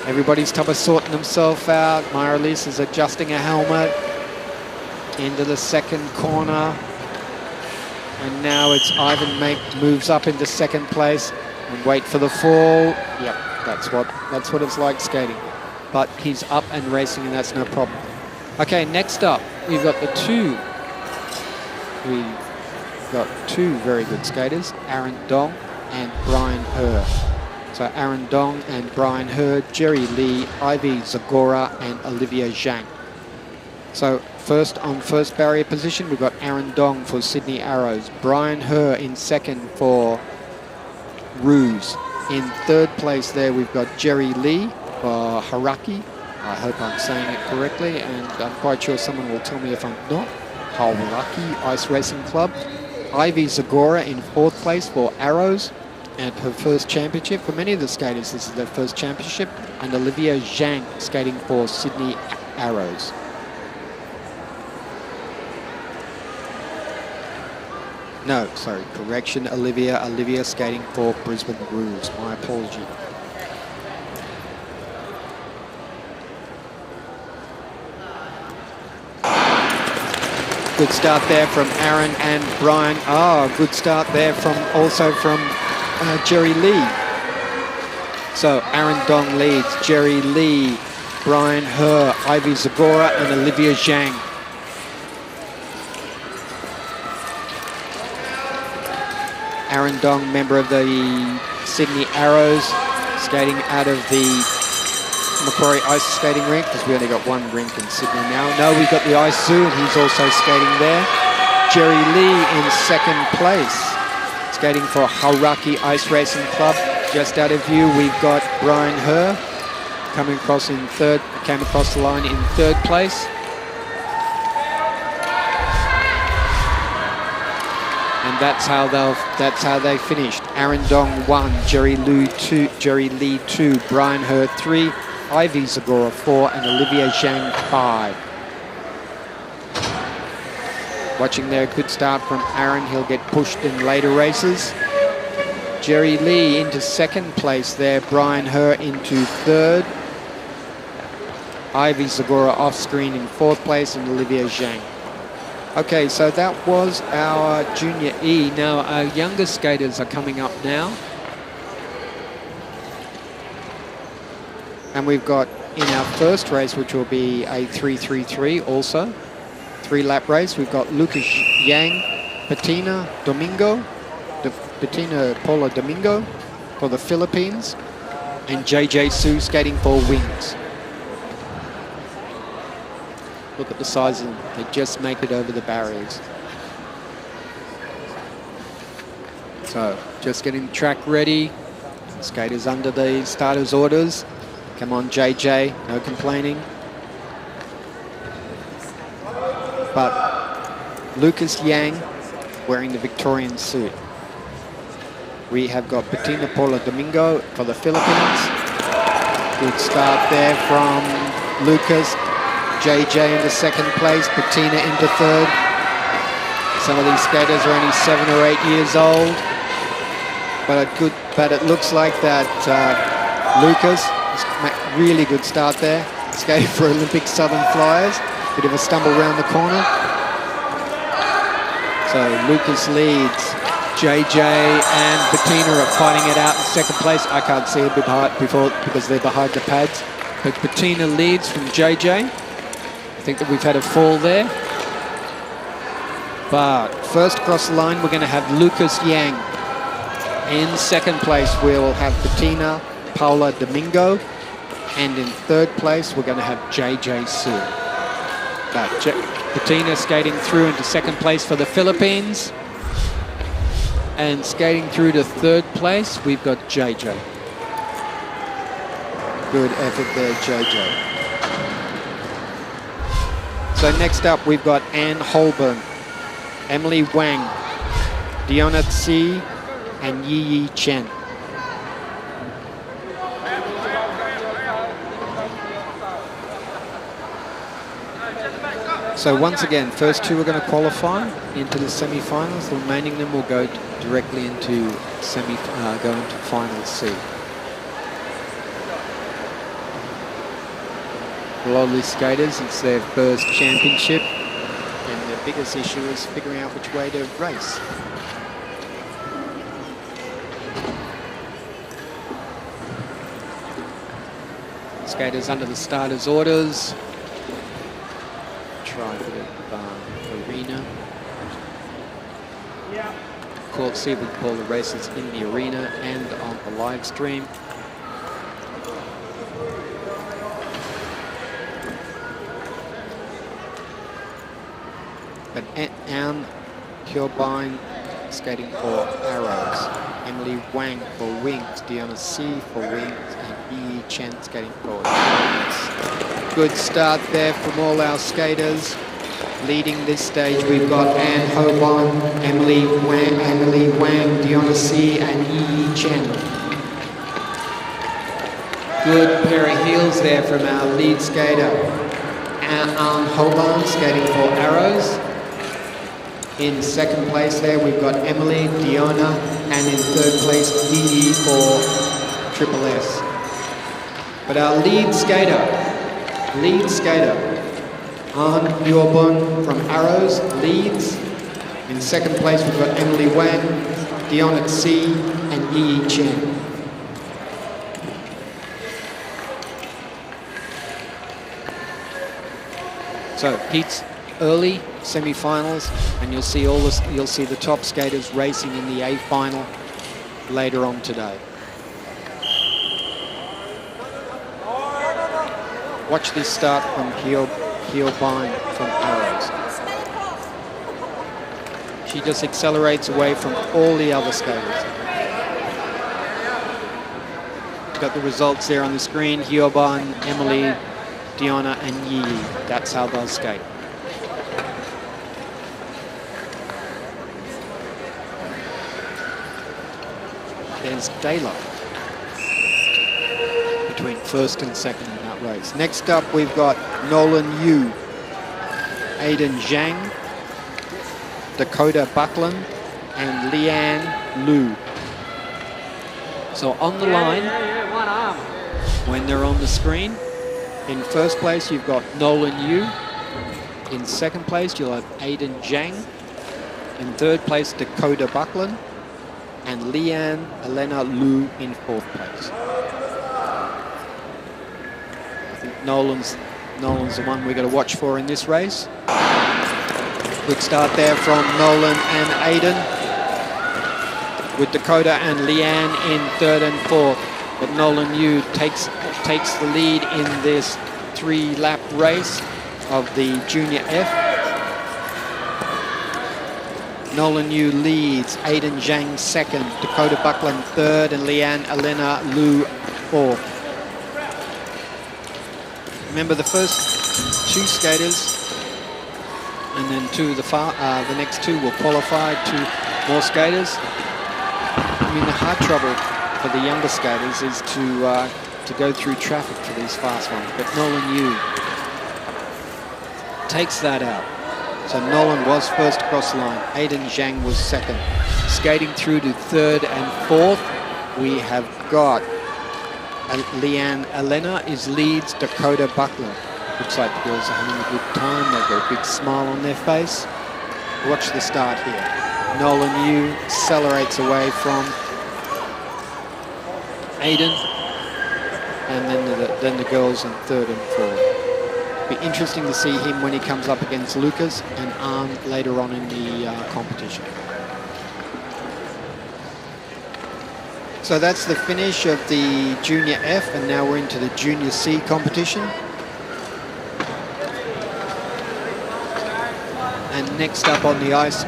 Everybody's type of sorting themselves out. Maya Elise is adjusting a helmet. Into the second corner. And now it's Ivan moves up into second place and wait for the fall. Yep, that's what it's like skating. But he's up and racing, and that's no problem. Okay, next up, we've got We've got 2 very good skaters, Aaron Dong and Brian Herr. So Aaron Dong and Brian Herr, Jerry Lee, Ivy Zagora, and Olivia Zhang. So first on first barrier position, we've got Aaron Dong for Sydney Arrows. Brian Herr in second for Ruse. In third place there, we've got Jerry Lee for Haraki. I hope I'm saying it correctly, and I'm quite sure someone will tell me if I'm not. Haraki Ice Racing Club. Ivy Zagora in fourth place for Arrows, and her first championship. For many of the skaters, this is their first championship. And Olivia Zhang skating for Sydney Arrows. No, sorry, correction, Olivia skating for Brisbane Roos. My apology. Good start there from Aaron and Brian. Oh, good start there also from Jerry Lee. So Aaron Dong leads, Jerry Lee, Brian Herr, Ivy Zagora, and Olivia Zhang. Aaron Dong, member of the Sydney Arrows, skating out of the Macquarie Ice Skating Rink, because we only got one rink in Sydney now. No, we've got the Ice Zoo, and he's also skating there. Jerry Lee in second place, skating for Hauraki Ice Racing Club. Just out of view, we've got Brian Herr coming across in third, came across the line in third place. And that's how they finished. Aaron Dong 1, Jerry Lee 2, Brian Herr 3, Ivy Zagora 4, and Olivia Zhang 5. Watching there, good start from Aaron. He'll get pushed in later races. Jerry Lee into second place there. Brian Herr into third. Ivy Zagora off screen in fourth place, and Olivia Zhang. Okay, so that was our Junior E. Now our younger skaters are coming up now. And we've got in our first race, which will be a 333 also, 3-lap race, we've got Lucas Yang, Patina Paula Domingo for the Philippines, and JJ Su skating for Wings. Look at the size of them. They just make it over the barriers. So, just getting the track ready. Skaters under the starter's orders. Come on, JJ, no complaining. But Lucas Yang wearing the Victorian suit. We have got Patina Paula Domingo for the Philippines. Good start there from Lucas. JJ into second place, Patina into third. Some of these skaters are only 7 or 8 years old, but it looks like that Lucas, really good start there, skating for Olympic Southern Flyers. Bit of a stumble around the corner. So Lucas leads. JJ and Patina are fighting it out in second place. I can't see it before because they're behind the pads, but Patina leads from JJ. I think that we've had a fall there. But first across the line, we're going to have Lucas Yang. In second place, we'll have Patina Paula Domingo. And in third place, we're going to have JJ Su. But Patina skating through into second place for the Philippines. And skating through to third place, we've got JJ. Good effort there, JJ. So next up, we've got Anne Holborn, Emily Wang, Diona Tsi, and Yi Chen. So once again, first two are going to qualify into the semi-finals. The remaining them will go directly into go into final C. A lot of these skaters, it's their first championship, and their biggest issue is figuring out which way to race. Skaters under the starter's orders. Try a bit of arena. See if we can call the races in the arena and on the live stream. But Anne Hyobine skating for Arrows. Emily Wang for Wings. Deanna C for Wings. And E. Chen skating for Wings. Good start there from all our skaters. Leading this stage, we've got Anne Hyobine, Emily Wang, Deanna C, and E. Chen. Good pair of heels there from our lead skater, Anne Hyobine, skating for Arrows. In second place there, we've got Emily, Deanna, and in third place, Yi for Triple S. But our lead skater, Anne Hyobine from Arrows, leads. In second place, we've got Emily Wang, Deanna C, and Yi Chen. So heats early, semi-finals, and you'll see the top skaters racing in the A final later on today. Watch this start from Hyobine from Arrows. She just accelerates away from all the other skaters. Got the results there on the screen. Hyobine, Emily, Deanna, and Yi. That's how they'll skate. There's daylight between first and second in that race. Next up, we've got Nolan Yu, Aiden Zhang, Dakota Buckland, and Leanne Liu. So on the line, when they're on the screen, in first place, you've got Nolan Yu. In second place, you'll have Aiden Zhang. In third place, Dakota Buckland. And Leanne Elena Liu in fourth place. I think Nolan's the one we're going to watch for in this race. Good start there from Nolan and Aiden, with Dakota and Leanne in third and fourth. But Nolan Yu takes the lead in this 3-lap race of the Junior F. Nolan Yu leads, Aiden Zhang second, Dakota Buckland third, and Leanne Elena Liu fourth. Remember, the first 2 skaters, and then the next 2 will qualify, 2 more skaters. I mean, the hard trouble for the younger skaters is to go through traffic for these fast ones, but Nolan Yu takes that out. So Nolan was first across the line. Aiden Zhang was second. Skating through to third and fourth, we have got Leanne Elena leads Dakota Buckland. Looks like the girls are having a good time. They've got a big smile on their face. Watch the start here. Nolan Yu accelerates away from Aiden, and then the girls in third and fourth. Be interesting to see him when he comes up against Lucas and Arne later on in the competition. So that's the finish of the Junior F, and now we're into the Junior C competition. And next up on the ice,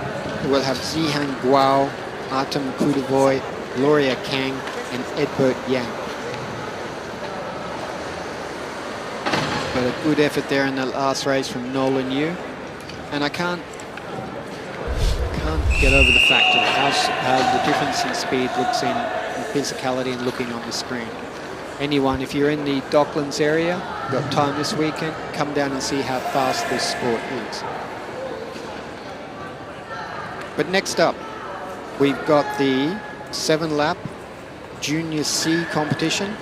we'll have Zihan Guo, Artem Kudovoy, Gloria Kang, and Edbert Yang. But a good effort there in the last race from Nolan Yu, and I can't get over the fact of how the difference in speed looks in physicality and looking on the screen. Anyone, if you're in the Docklands area, got time this weekend, come down and see how fast this sport is. But next up, we've got the 7-lap Junior C competition.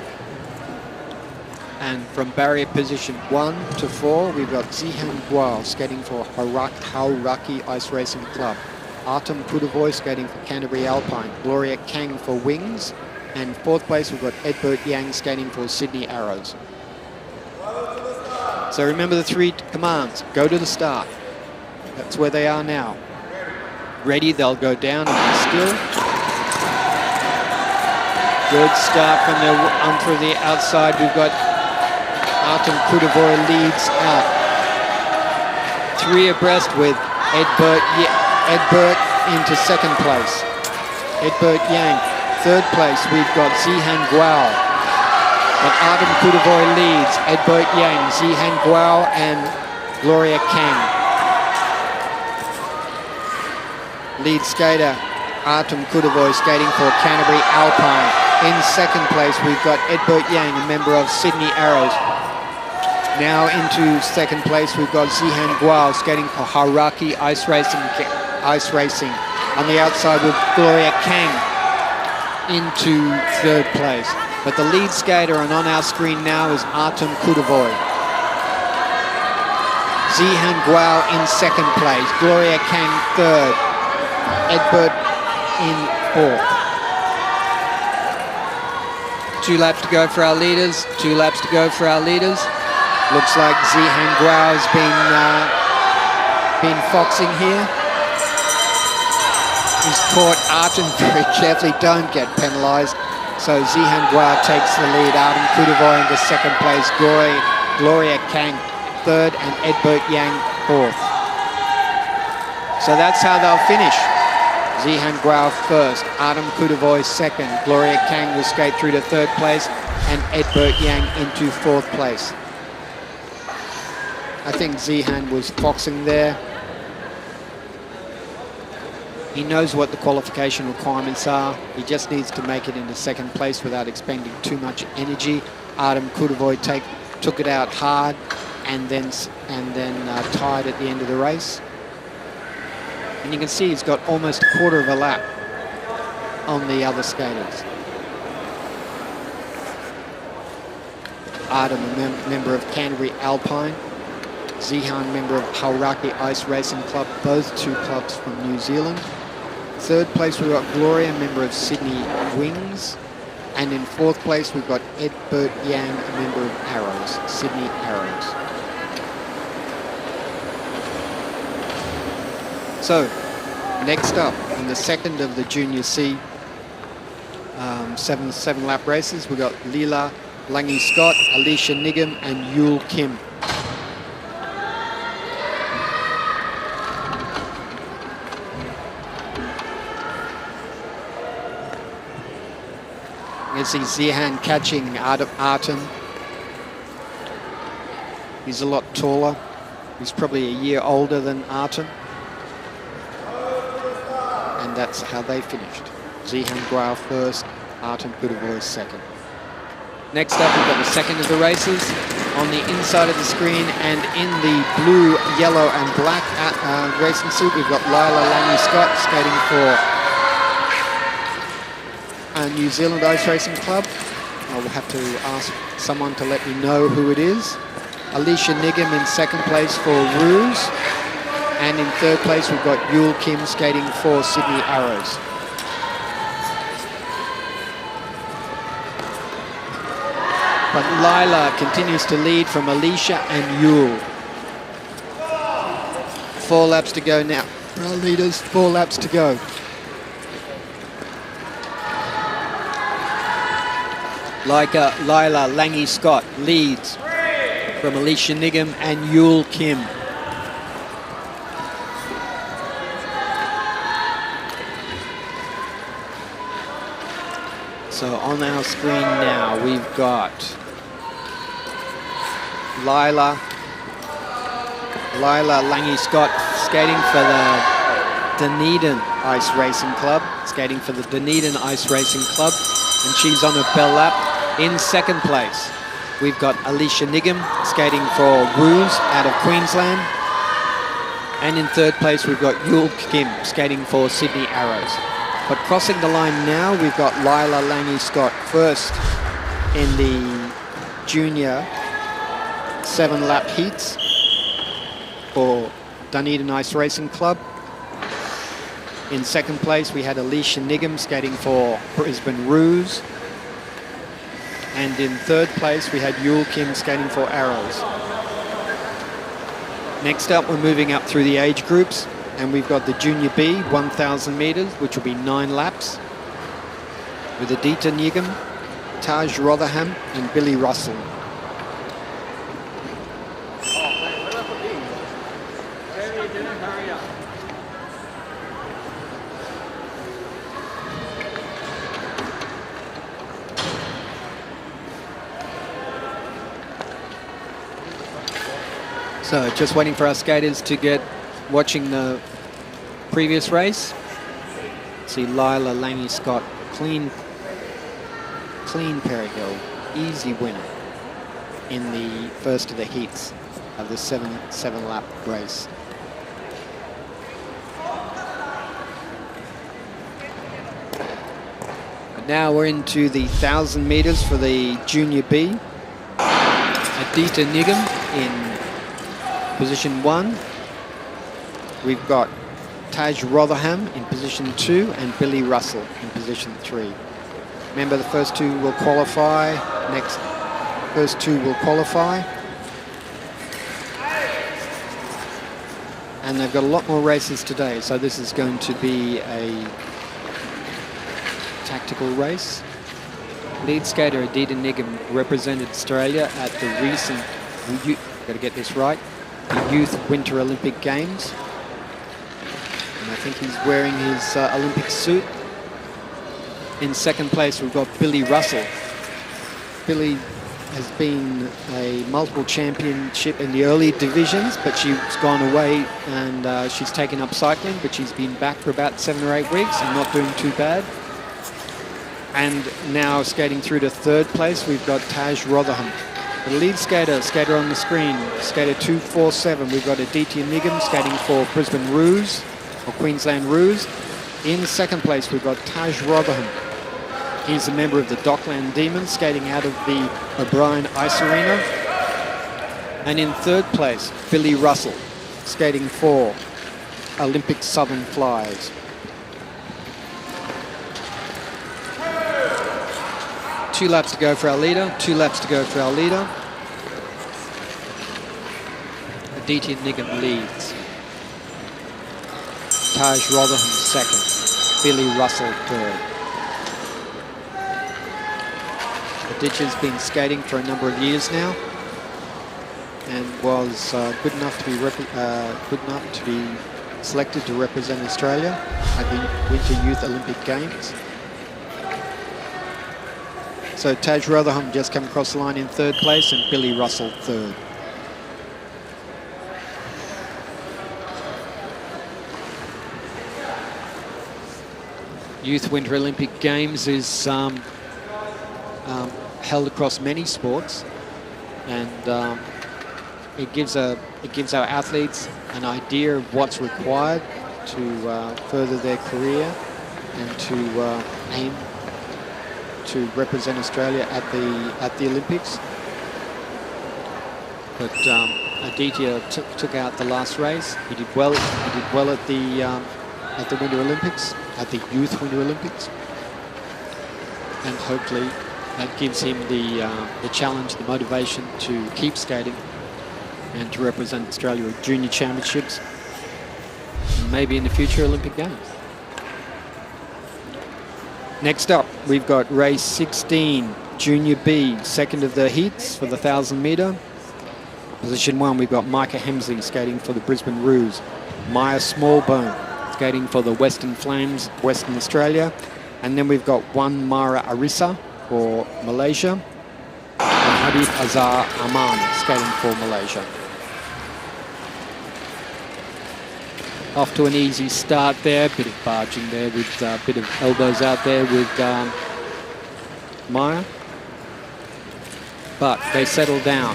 And from barrier position 1 to 4, we've got Zihan Guo skating for Hauraki Ice Racing Club. Artem Kudovoy skating for Canterbury Alpine. Gloria Kang for Wings. And fourth place, we've got Edbert Yang skating for Sydney Arrows. So remember the 3 commands. Go to the start. That's where they are now. Ready, they'll go down and be still. Good start from through the outside. We've got Artem Kudovoy leads out. 3 abreast with Edbert into second place. Edbert Yang. Third place, we've got Zihan Guo. But Artem Kudovoy leads. Edbert Yang, Zihan Guo, and Gloria Kang. Lead skater, Artem Kudovoy, skating for Canterbury Alpine. In second place, we've got Edbert Yang, a member of Sydney Arrows. Now into second place, we've got Zihan Guo, skating for Hauraki Ice Racing. On the outside with Gloria Kang into third place. But the lead skater, and on our screen now, is Artem Kudovoy. Zihan Guo in second place, Gloria Kang third, Edbert in fourth. 2 laps to go for our leaders, 2 laps to go for our leaders. Looks like Zihan Guo has been foxing here. He's caught Artem very carefully, don't get penalised. So Zihan Guo takes the lead, Artem Kudovoy into second place, Gloria Kang third, and Edbert Yang fourth. So that's how they'll finish. Zihan Guo first, Artem Kudovoy second, Gloria Kang will skate through to third place, and Edbert Yang into fourth place. I think Zihan was foxing there. He knows what the qualification requirements are. He just needs to make it into second place without expending too much energy. Artem Kudovoy took it out hard and then tied at the end of the race. And you can see he's got almost a quarter of a lap on the other skaters. Artem, a member of Canterbury Alpine. Zihan, member of Hauraki Ice Racing Club, both 2 clubs from New Zealand. Third place, we've got Gloria, member of Sydney Wings. And in fourth place, we've got Edbert Yang, a member of Arrows, Sydney Arrows. So, next up, in the second of the Junior C 7-lap races, we've got Leela Lange Scott, Alicia Niggum, and Yul Kim. You can see Zihan catching Artem. He's a lot taller. He's probably a year older than Artem. And that's how they finished. Zihan Guo first, Artem Kudovoy second. Next up, we've got the second of the races. On the inside of the screen and in the blue, yellow and black racing suit, we've got Leela Lange Scott skating for New Zealand Ice Racing Club. I will have to ask someone to let me know who it is. Alicia Niggum in second place for Ruse. And in third place, we've got Yul Kim skating for Sydney Arrows. But Leela continues to lead from Alicia and Yul. 4 laps to go now. Our leaders, 4 laps to go. Leela Lange Scott leads from Alicia Niggum and Yul Kim. So on our screen now, we've got Leela Lange Scott skating for the Dunedin Ice Racing Club, and she's on her bell lap. In second place, we've got Alicia Niggum skating for Ruse out of Queensland. And in third place, we've got Yul Kim skating for Sydney Arrows. But crossing the line now, we've got Leela Lange Scott first in the junior 7-lap heats for Dunedin Ice Racing Club. In second place, we had Alicia Niggum skating for Brisbane Ruse. And in third place, we had Yul Kim skating for Arrows. Next up, we're moving up through the age groups. And we've got the Junior B, 1,000 metres, which will be 9 laps. With Adita Niggum, Taj Rotherham and Billy Russell. So just waiting for our skaters to get watching the previous race. See Lila Lange Scott, clean Perryhill, easy winner in the first of the heats of the seven lap race. And now we're into the 1,000 meters for the Junior B. Aditya Nigam in position 1. We've got Taj Rotherham in position 2 and Billy Russell in position 3. Remember, the first two will qualify. First two will qualify. And they've got a lot more races today, so this is going to be a tactical race. Lead skater Aditya Nigam represented Australia at the recent, got to get this right, the Youth Winter Olympic Games. And I think he's wearing his Olympic suit. In second place, we've got Billy Russell. Billy has been a multiple championship in the early divisions, but she's gone away and she's taken up cycling, but she's been back for about 7 or 8 weeks and not doing too bad. And now skating through to third place, we've got Taj Rotherham. The lead skater on the screen, skater 247. We've got Aditya Nigam skating for Brisbane Roos, or Queensland Roos. In second place, we've got Taj Rotherham. He's a member of the Dockland Demons, skating out of the O'Brien Ice Arena. And in third place, Billy Russell, skating for Olympic Southern Flyers. Two laps to go for our leader. Aditya Nigam leads. Taj Rotherham second. Billy Russell third. Aditya's been skating for a number of years now, and was good enough to be selected to represent Australia at the Winter Youth Olympic Games. So Taj Rotherham just come across the line in third place, and Billy Russell third. Youth Winter Olympic Games is held across many sports, and it gives our athletes an idea of what's required to further their career and to aim to represent Australia at the Olympics. But Aditya took out the last race. He did well. He did well at the Winter Olympics, at the Youth Winter Olympics, and hopefully that gives him the challenge, the motivation to keep skating and to represent Australia at Junior Championships, and maybe in the future Olympic Games. Next up, we've got race 16, Junior B, second of the heats for the 1,000 metre. Position 1, we've got Micah Hemsley skating for the Brisbane Roos. Maya Smallbone skating for the Western Flames, Western Australia. And then we've got one Mara Arissa for Malaysia. And Hadith Azhar Aman skating for Malaysia. Off to an easy start there, bit of barging there with a bit of elbows out there with Maya. But they settle down.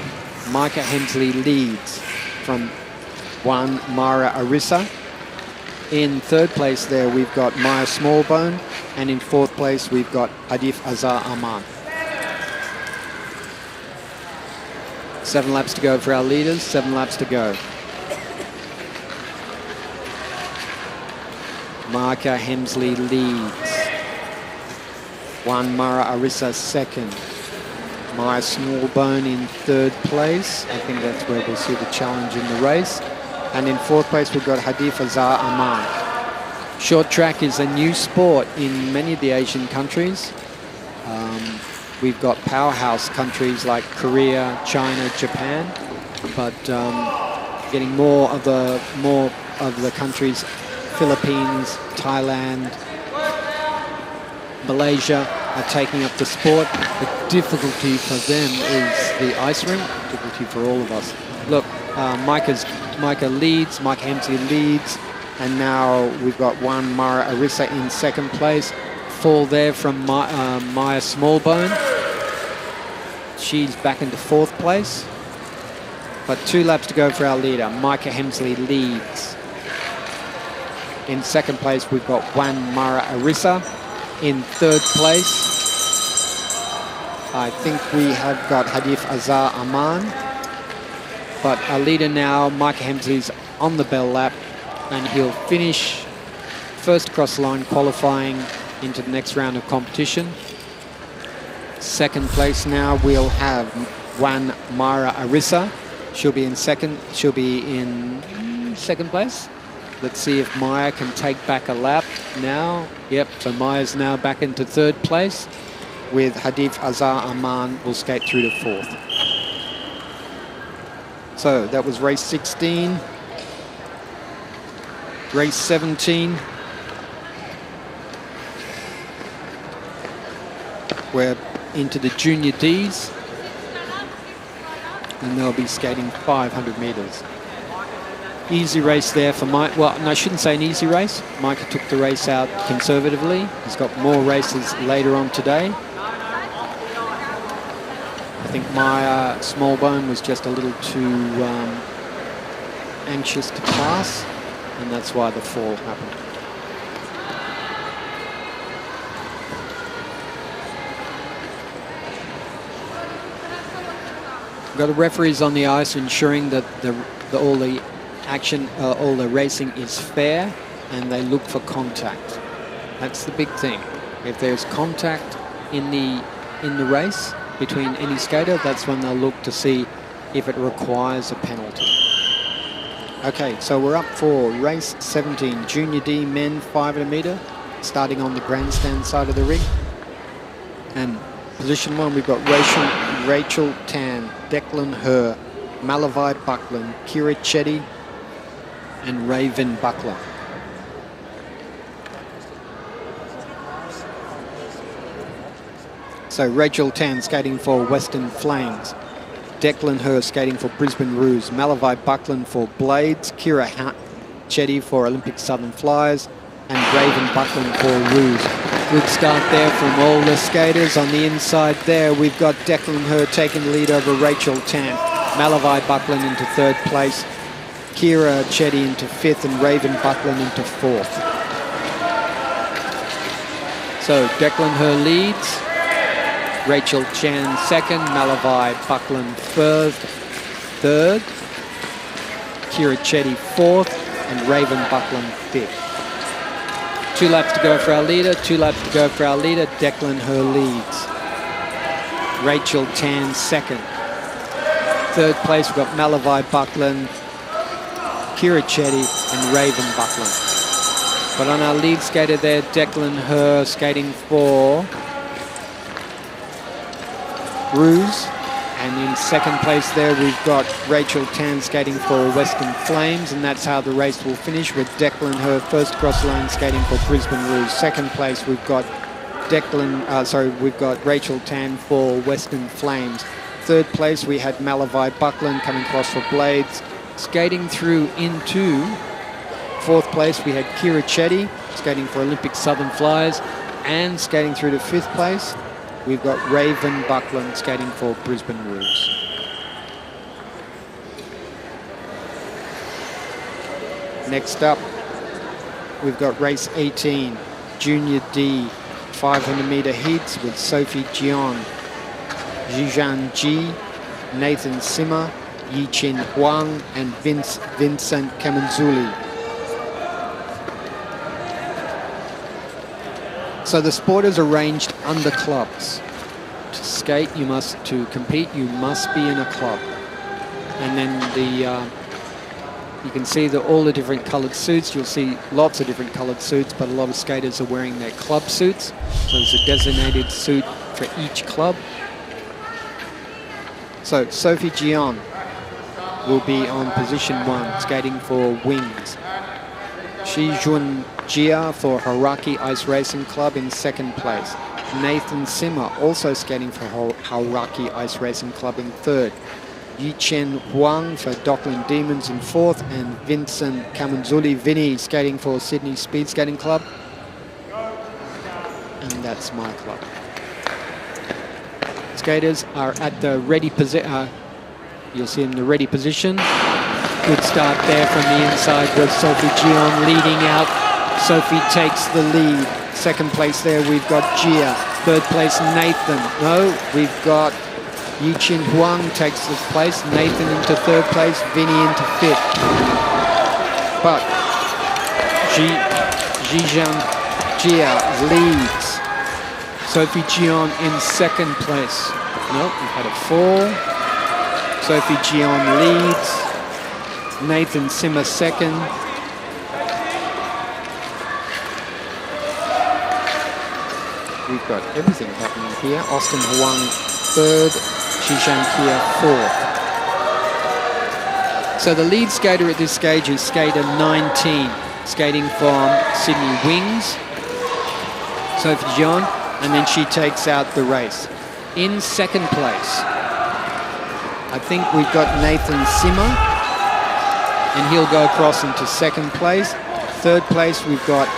Micah Hemsley leads from one Mara Arissa. In third place there we've got Maya Smallbone, and in fourth place we've got Hadith Azhar Aman. 7 laps to go for our leaders, 7 laps to go. Micah Hemsley leads. One Mara Arissa second. Maya Smallbone in third place. I think that's where we'll see the challenge in the race. And in fourth place we've got Hadith Azhar Aman. Short track is a new sport in many of the Asian countries. We've got powerhouse countries like Korea, China, Japan, but getting more of the countries, Philippines, Thailand, Malaysia, are taking up the sport. The difficulty for them is the ice rink, difficulty for all of us. Look, Micah leads, Mike Hemsley leads, and now we've got Juan Mara Arisa in second place. Fall there from Maya Smallbone. She's back into fourth place. But 2 laps to go for our leader. Micah Hemsley leads. In second place, we've got Juan Mara Arisa. In third place, I think we have got Hadif Azar Aman. But our leader now, Micah Hemsley's on the bell lap, and he'll finish first across the line, qualifying into the next round of competition. Second place now, we'll have Juan Mara Arisa. She'll be in second. She'll be in second place. Let's see if Maya can take back a lap now. Yep, so Maya's now back into third place, with Hadif Azar Aman will skate through to fourth. So that was race 16. Race 17. We're into the junior Ds, and they'll be skating 500 meters. Easy race there for Mike. Well, no, I shouldn't say an easy race. Micah took the race out conservatively. He's got more races later on today. I think Maya Smallbone was just a little too anxious to pass, and that's why the fall happened. We've got the referees on the ice ensuring that all the action, all the racing is fair, and they look for contact. That's the big thing. If there's contact in the race between any skater, that's when they'll look to see if it requires a penalty. Okay, so we're up for race 17, Junior D men 500 meter, starting on the grandstand side of the rig. And position 1, we've got Rachel Tan, Declan Herr, Malavai Buckland, Kira Chetty, and Raven Buckler. So Rachel Tan skating for Western Flames, Declan Herr skating for Brisbane Roos, Malavai Buckland for Blades, Kira Chetty for Olympic Southern Flyers, and Raven Buckland for Roos. Good start there from all the skaters. On the inside there, we've got Declan Herr taking the lead over Rachel Tan, Malavai Buckland into third place, Kira Chetty into fifth, and Raven Buckland into fourth. So Declan Herr leads, Rachel Chan second, Malavai Buckland third, Kira Chetty fourth, and Raven Buckland fifth. 2 laps to go for our leader, 2 laps to go for our leader. Declan Herr leads. Rachel Tan second. Third place, we've got Malavai Buckland, Kira Chetty, and Raven Buckland. But on our lead skater there, Declan Herr skating for Roos. And in second place there, we've got Rachel Tan skating for Western Flames, and that's how the race will finish, with Declan Herr first cross line skating for Brisbane Roos. Second place, we've got we've got Rachel Tan for Western Flames. Third place, we had Malavai Buckland coming across for Blades. Skating through into fourth place, we had Kira Chetty skating for Olympic Southern Flyers, and skating through to fifth place, we've got Raven Buckland skating for Brisbane Roos. Next up, we've got race 18, Junior D, 500 meter heats with Sophie Jian, Zhizhan Ji, Nathan Simmer, Yichin Huang, and Vincent Kamanzuli. So the sport is arranged under clubs. To skate, to compete, you must be in a club. And then you can see all the different coloured suits. You'll see lots of different coloured suits, but a lot of skaters are wearing their club suits. So there's a designated suit for each club. So Sophie Jian will be on position 1, skating for Wings. Shi Jun Jia for Hauraki Ice Racing Club in 2nd place. Nathan Simmer also skating for Hauraki Ice Racing Club in 3rd. Yichen Huang for Dockland Demons in 4th, and Vincent Kamanzuli Vinny skating for Sydney Speed Skating Club. And that's my club. Skaters are at the ready position. You'll see in the ready position. Good start there from the inside with Sophie Jion leading out. Sophie takes the lead. 2nd place there, we've got Jia. 3rd place, Nathan. No, we've got Yichin Huang takes the place. Nathan into 3rd place, Vinny into 5th. But Zhijian Jia leads. Sophie Jion in 2nd place. No, we've had a fall. Sophie Jion leads. Nathan Simmer 2nd. We've got everything happening here. Austin Huang 3rd, Zhijian Kia 4th. So the lead skater at this stage is skater 19, skating from Sydney Wings, Sophie Jion, and then she takes out the race. In 2nd place, I think we've got Nathan Simmer, and he'll go across into 2nd place. 3rd place, we've got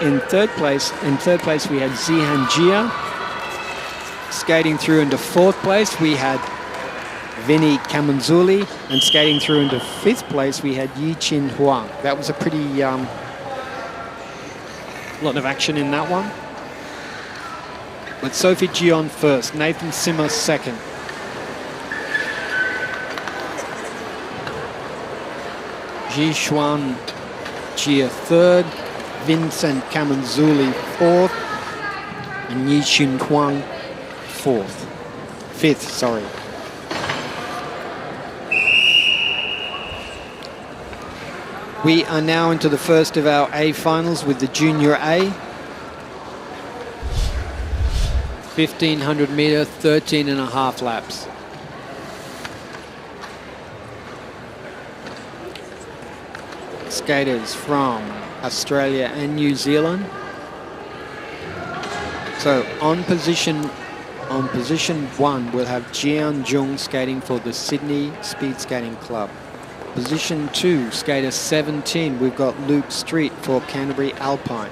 in third place we had Zihan Jia. Skating through into 4th place, we had Vinny Kamanzuli, and skating through into 5th place, we had Yichin Huang. That was a pretty lot of action in that one. But Sophie Jion 1st, Nathan Simmer 2nd. Zhishuan Jia 3rd, Vincent Kamanzuli 4th, and Yichin Huang 5th, sorry. We are now into the first of our A finals with the Junior A. 1500 metre, 13.5 laps. Skaters from Australia and New Zealand. So on position 1, we'll have Jian Jung skating for the Sydney Speed Skating Club. Position 2, skater 17, we've got Luke Street for Canterbury Alpine.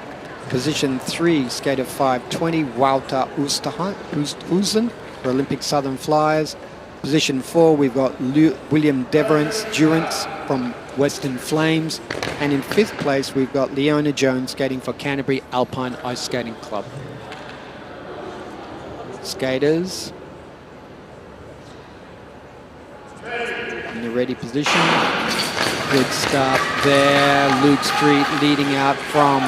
Position 3, skater 520, Walter Oosthuizen for Olympic Southern Flyers. Position 4, we've got William Durance from Western Flames. And in 5th place, we've got Leona Jones skating for Canterbury Alpine Ice Skating Club. Skaters in the ready position. Good start there. Luke Street leading out from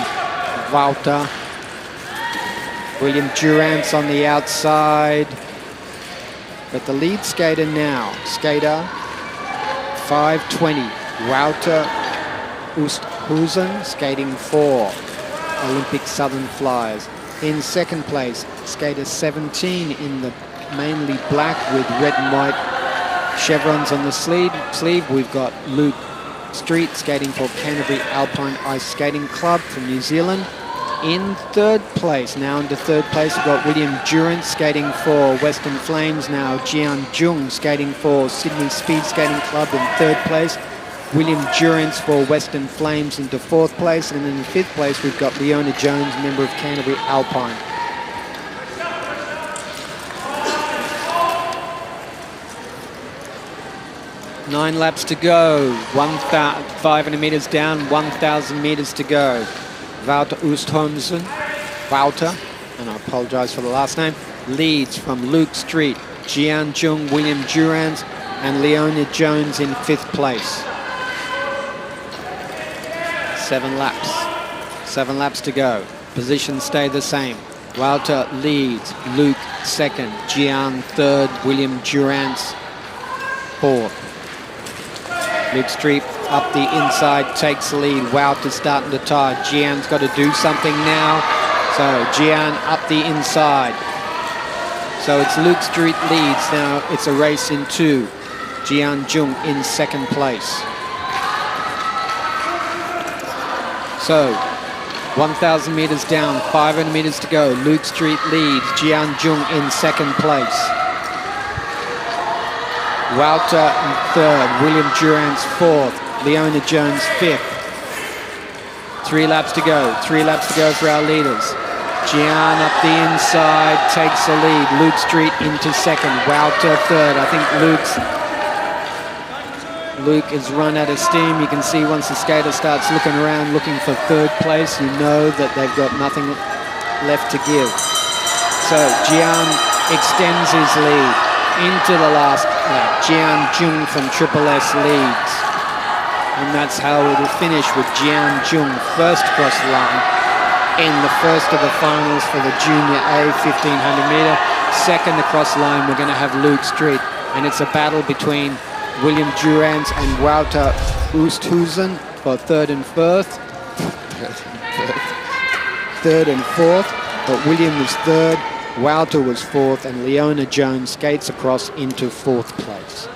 Walter. William Durance on the outside. But the lead skater now, skater 520, Walter Oosthuizen, skating for Olympic Southern Flyers. In 2nd place, skater 17 in the mainly black with red and white chevrons on the sleeve. We've got Luke Street skating for Canterbury Alpine Ice Skating Club from New Zealand. In 3rd place, now into 3rd place, we've got William Durance skating for Western Flames. Now Jian Jung skating for Sydney Speed Skating Club in 3rd place. William Durance for Western Flames into 4th place. And in 5th place, we've got Leona Jones, member of Canterbury Alpine. Nine laps to go, 500 metres down, 1,000 metres to go. Walter Oosthuizen, and I apologise for the last name, leads from Luke Street, Jian Jung, William Durance, and Leona Jones in 5th place. 7 laps to go. Positions stay the same. Walter leads, Luke 2nd, Jian 3rd, William Durance 4th. Luke Street up the inside takes the lead. Walter starting to tire. Jian's got to do something now. So Jian up the inside. So it's Luke Street leads. Now it's a race in two. Jian Jung in second place. So 1,000 meters down, 500 meters to go. Luke Street leads. Jian Jung in second place. Wouter in third. William Durant's fourth. Leona Jones fifth. 3 laps to go. 3 laps to go for our leaders. Jian up the inside, takes the lead. Luke Street into second. Wouter third. I think Luke has run out of steam. You can see once the skater starts looking around, looking for third place, you know that they've got nothing left to give. So Jian extends his lead into the last lap. Jian Jung from Triple S leads. And that's how it'll finish, with Jian Jung first across the line in the first of the finals for the Junior A 1500 meter. Second across the line, we're going to have Luke Street. And it's a battle between William Durant and Wouter Oosthuizen for third and fourth. Third and fourth. But William was third, Wouter was fourth, and Leona Jones skates across into fifth place.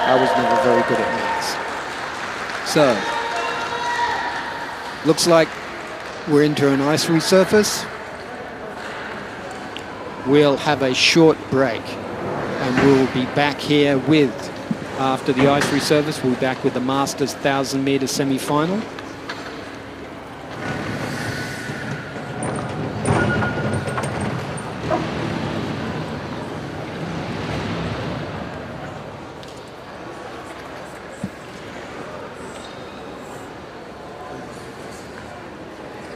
I was never very good at maths. So, looks like we're into an ice resurface. We'll have a short break and we'll be back here with, after the ice resurface, we'll be back with the Masters 1,000 meter semi-final.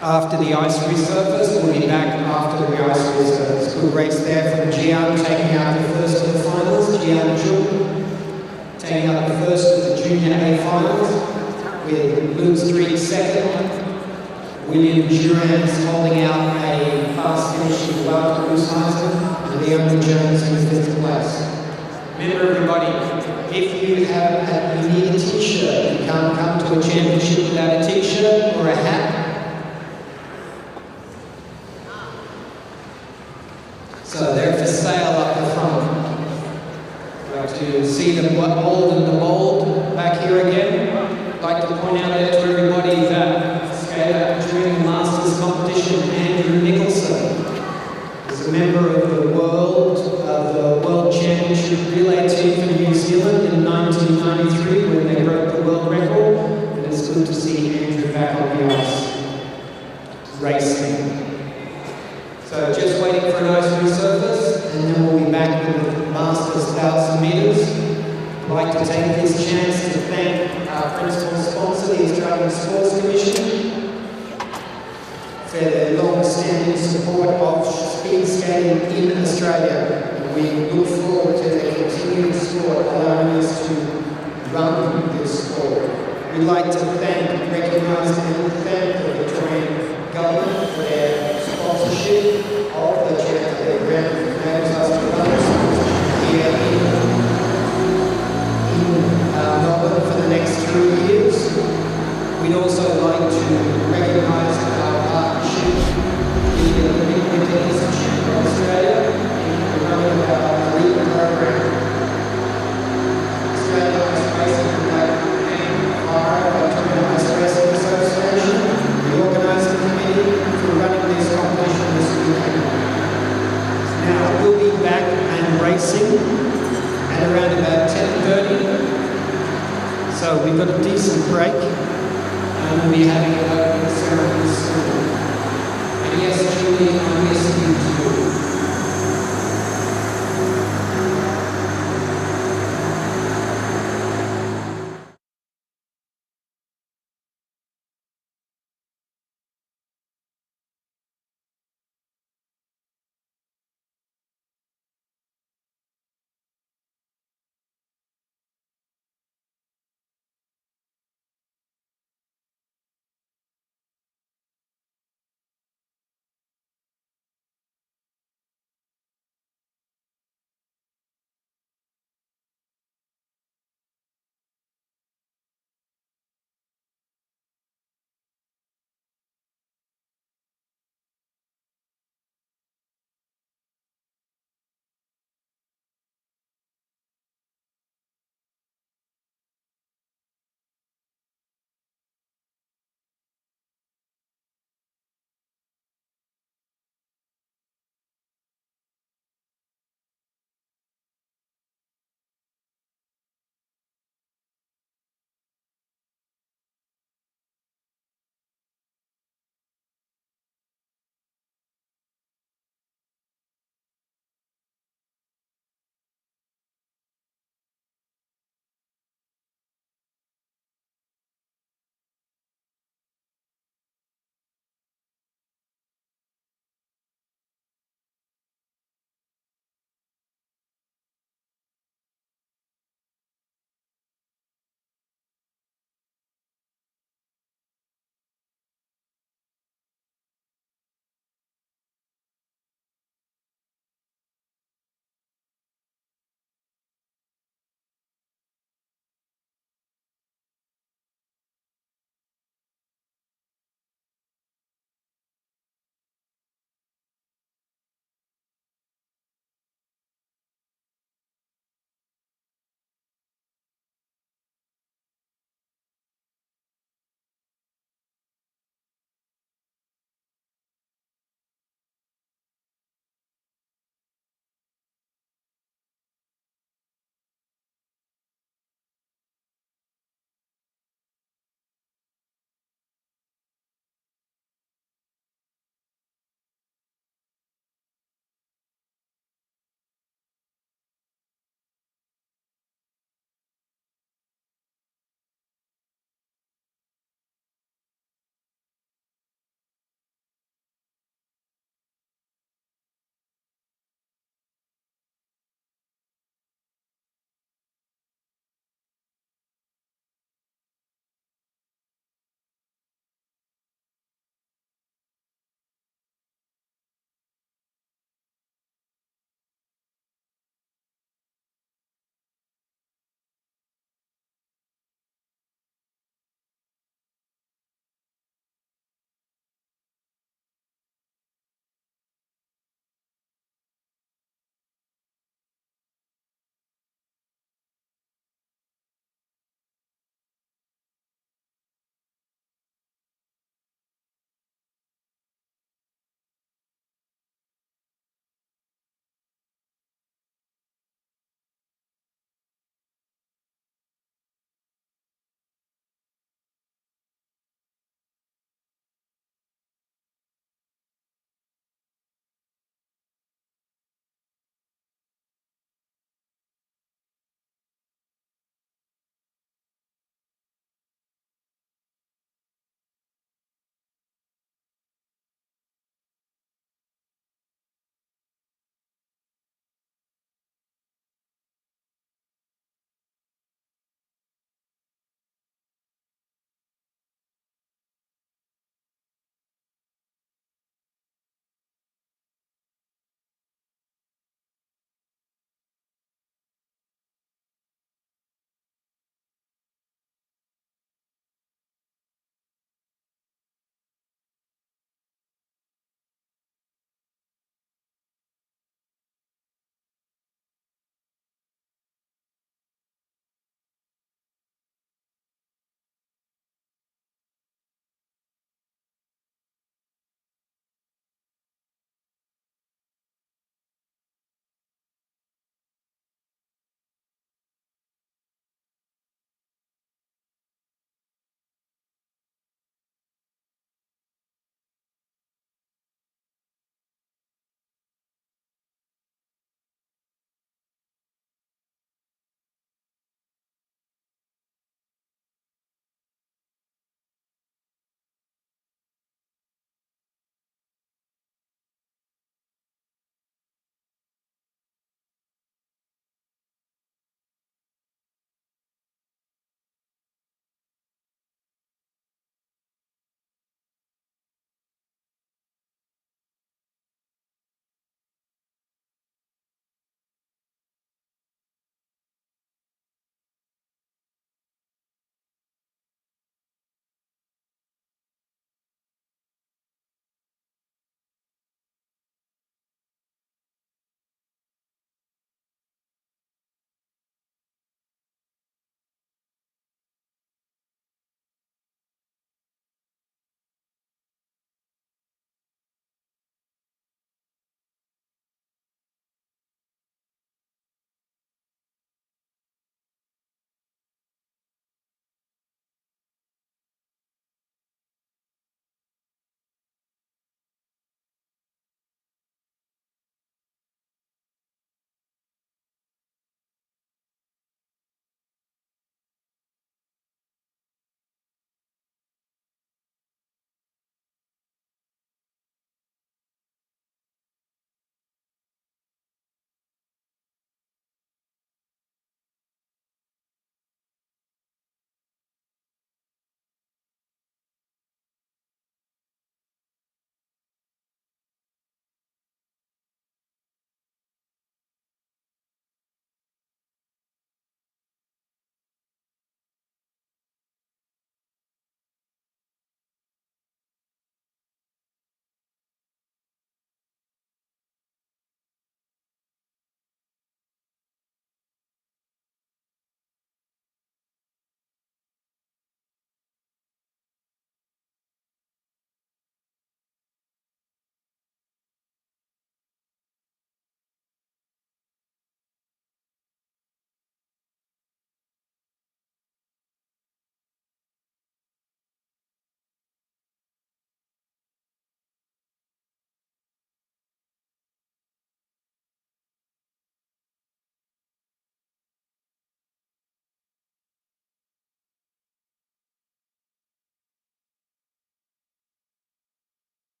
After the ice resurface, we'll be back after the ice resurface. Good race there from Jian, taking out the first of the finals. Jian Jung taking out the first of the Junior A finals, with Luke Street second. William Durant holding out a fast finish with Wouter Oosthuizen, and Leona Jones in fifth place. Remember, everybody, if you need a t-shirt, you can't come to a championship without a t-shirt or a hat. So they're for sale up the front. I'd like to see the old and the bold back here again. I'd like to point out there to everybody that skater during the Masters competition, Andrew Nicholson, is a member of the World Championship relay team for New Zealand in 1993 when they broke the world record. And it's good to see Andrew back on the ice racing. So just waiting for an ice resurface, and then we'll be back with the Masters 1,000 metres. I'd like to take this chance to thank our principal sponsor, the Australian Sports Commission, for their long-standing support of speed skating in Australia. And we look forward to their continued support, allowing us to run this sport. We'd like to recognise and thank the Victorian Government for their sponsorship of the grant that enables us to run here in Melbourne for the next 3 years. We'd also like to recognise our partnership with the Olympic Winter Institute of Australia in the running of our elite program. Australia Ice Racing Flag and FIRA, Victorian Ice Racing Association, the organising committee for running this competition this weekend. Now we'll be back and racing at around about 10:30. So we've got a decent break and we'll be having a ceremony soon. And yes, Julie, I miss you too.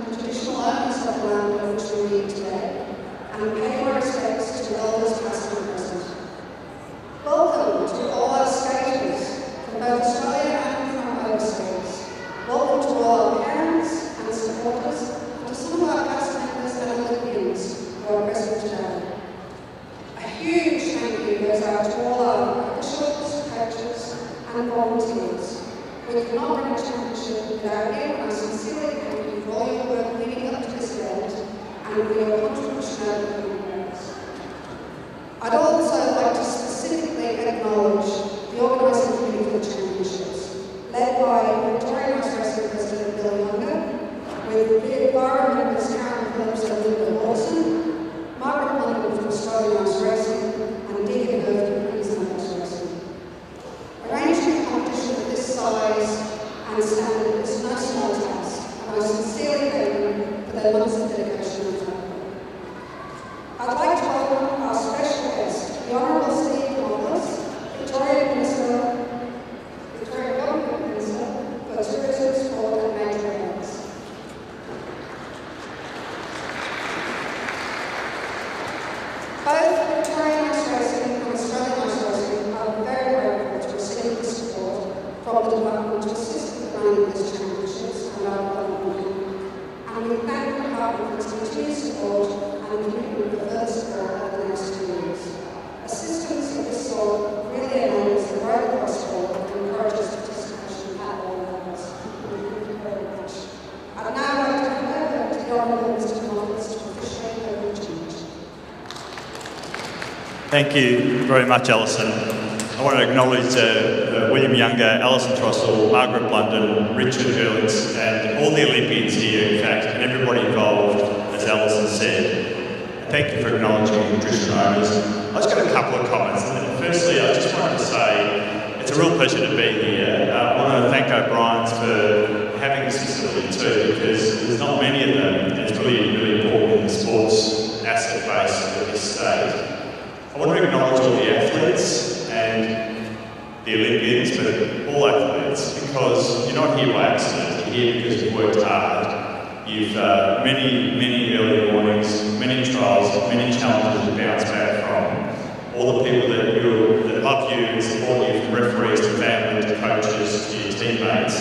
the traditional owners of the land on which we meet today, and pay my respects to elders past and present. Welcome to all our skaters from both Australia and from overseas. Welcome to all our parents and supporters, and to some of our cast members and Olympians who are present today. A huge thank you goes out to all our officials, coaches, and volunteers. We cannot win a championship without you, and I sincerely thank you for all your work leading up to this event and for your contribution over the years. I'd also like to specifically acknowledge the organising committee for the championships, led by Victorian Ice Racing President Bill Younger, with VIA members Karen Phillips and Linda Lawson, Margaret London from Australian Ice Racing, and Deacon Hurd from Queensland Ice Racing. Arranging a competition of this size and standard is no small task, and I sincerely thank them for their months of dedication and hard work. I'd like to welcome our special guest, the Honourable Steve Moffat, Victoria Government Minister for Tourism, Sport and Major Events. Both Victorian Ice Racing and Australian Ice Racing are very grateful to receive the support from the Department to assist with the running of these championships and our development. And we thank the Department for its continued support and commitment for further support over the next 2 years. Assistance of this sort really enables the growth of our sport and encourages participation at all levels. Thank you very much. I'd now like to hand over to the Honourable Mr. Moffat to officiate the change. Thank you very much, Alison. I want to acknowledge William Younger, Alison Trossel, Margaret Blunden, Richard Hurlitz, and all the Olympians here, in fact, and everybody involved, as Alison said. Thank you for acknowledging the traditional owners. I've just got a couple of comments. Firstly, I just wanted to say it's a real pleasure to be here. I want to thank O'Brien's for having this facility too, because there's not many of them, and it's really, really important in the sports asset base of this state. I want to acknowledge all the athletes and the Olympians, but all athletes, because you're not here by accident. You're here because you've worked hard. You've many early mornings, many trials, many challenges to bounce back from. All the people that love you and support you, from referees to family to coaches to your teammates.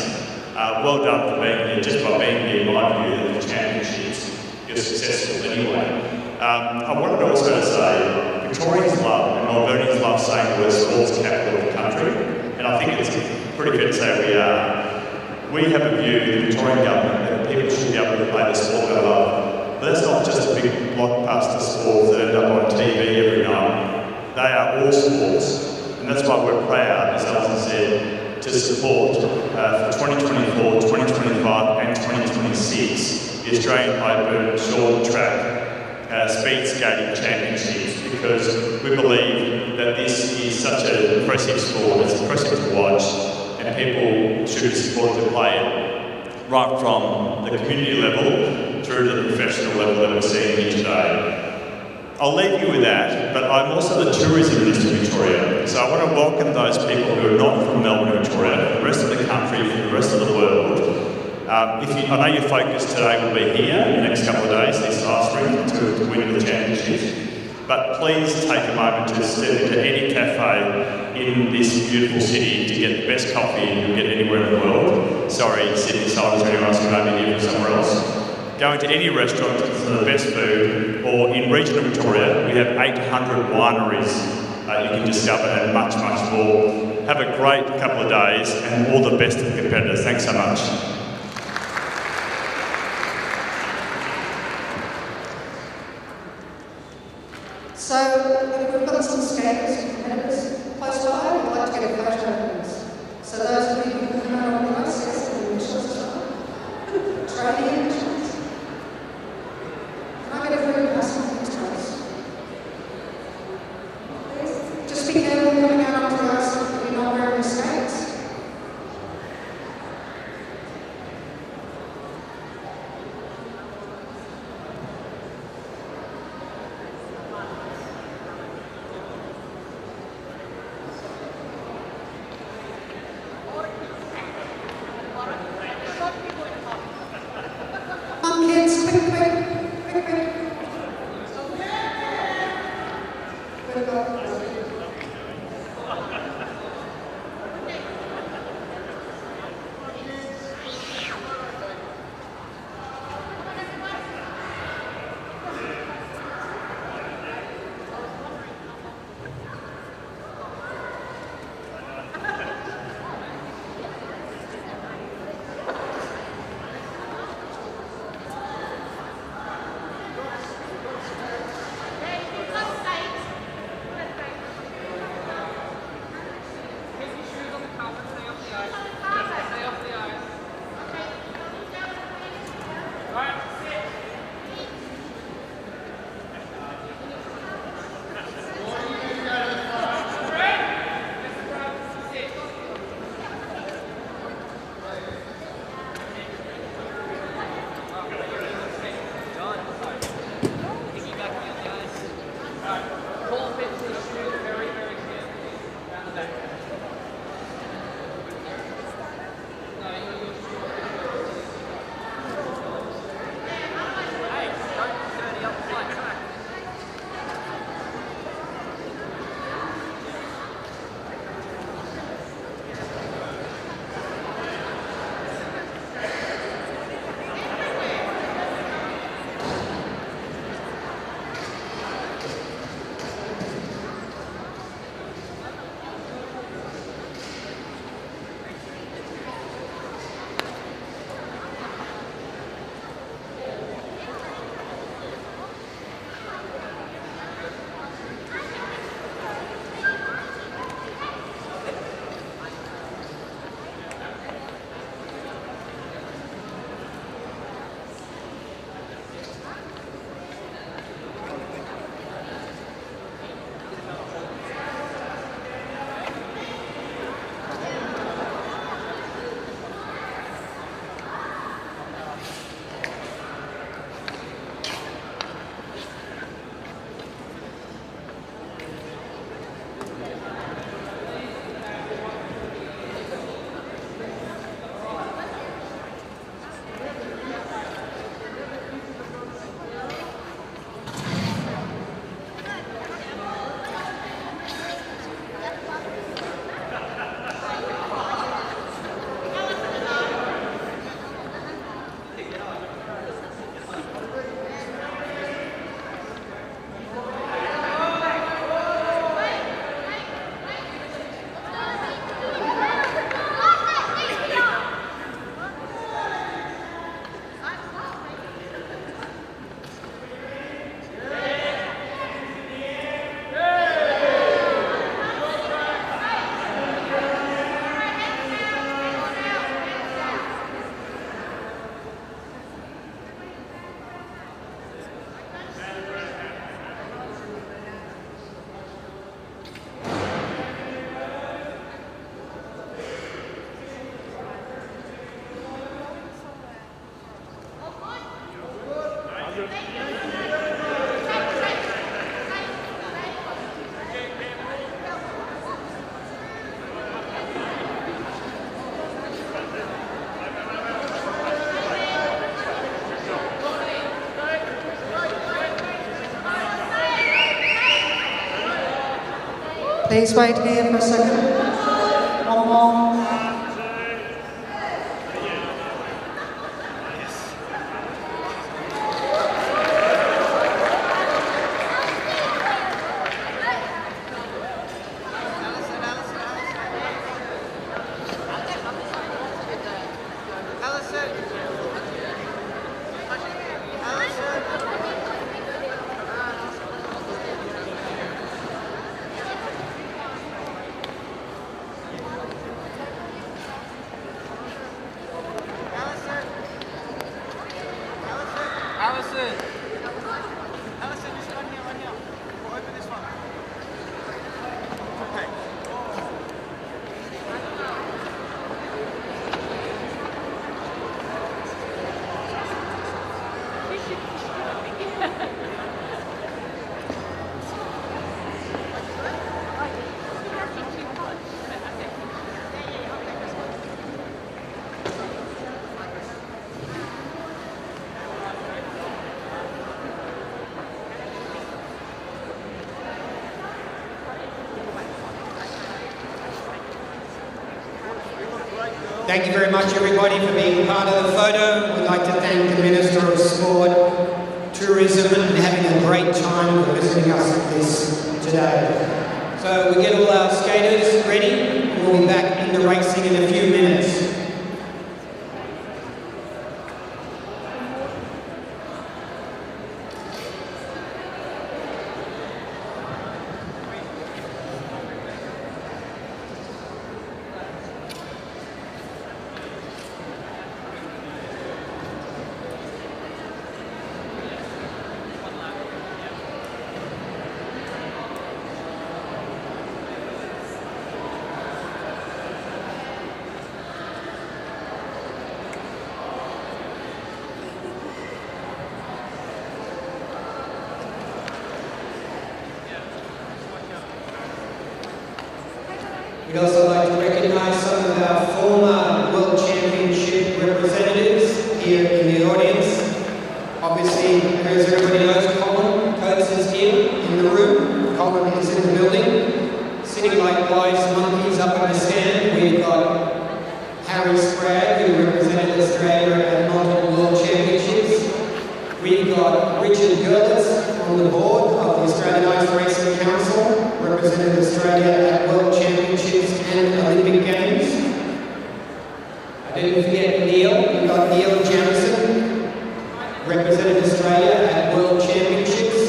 Well done for being here. Just by being here, in my view, the championships, you're successful anyway. I wanted also to say, Victorians love and Melburnians love saying we're the sports capital of the country, and I think it's pretty fair to say we are. We have a view, the Victorian government, that people should be able to play the sport they love. But that's not just a big blockbuster sport that end up on TV every night. They are all sports, and that's why we're proud, as Alison said, to support for 2024, 2025 and 2026 the Australian Open Short Track Speed Skating Championships, because we believe that this is such an impressive sport. It's impressive to watch, and people should be supported to play it right from the community level through to the professional level that we're seeing here today. I'll leave you with that, but I'm also the Tourism Minister of Victoria, so I want to welcome those people who are not from Melbourne, Victoria, from the rest of the country, from the rest of the world. I know your focus today will be here in the next couple of days, this last ring, to win the championship. But please take a moment to step into any cafe in this beautiful city to get the best coffee you'll get anywhere in the world. Sorry, Sydney Siders or anyone else who may be here from somewhere else. Go into any restaurant for the best food, or in regional Victoria, we have 800 wineries you can discover and much, much more. Have a great couple of days and all the best of the competitors. Thanks so much. So we've got some skaters and competitors close by. We'd like to get a photo of this. So those of you who come out on the ice, yes, and initials as well. Training initials. Can I get a very personal photos? Please. Just be careful coming out onto the ice if you're not wearing your skates. Please wait here for a second. One more. Thank you very much, everybody, for being part of the photo. We'd like to thank the Minister of Sport, Tourism, and having a great time for visiting us at this today. So we get all our skaters ready, and we'll be back in the racing in a few minutes. We'd also like to recognise some of our former World Championship representatives here in the audience. Obviously, as everybody knows, Colin Coates is here in the room. Colin is in the building. Sitting like wise monkeys up in the stand, we've got Harry Spragg, who represented Australia at multiple World Championships. We've got Richard Gerlitz on the board of the Australian Ice Racing Council, represented Australia at World Championships and Olympic Games. I didn't forget Neil. We've got Neil Jamison, represented Australia at World Championships.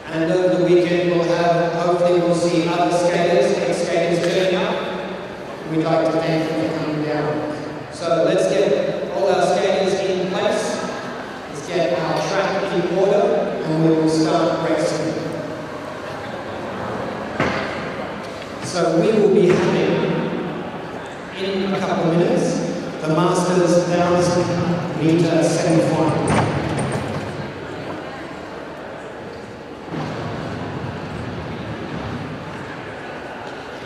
And over the weekend hopefully we'll see other skaters, ex-skaters turning up. We'd like to thank them for coming down. So let's get all our skaters in place. Let's get our track in order and we will start racing. So we will be having, in a couple of minutes, the Masters 1,000 metre semi-final.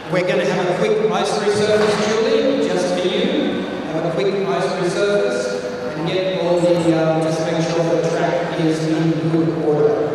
We're going to have a quick ice resurface, Julie, just for you. Have a quick ice resurface and get all the, just make sure the track is in good order.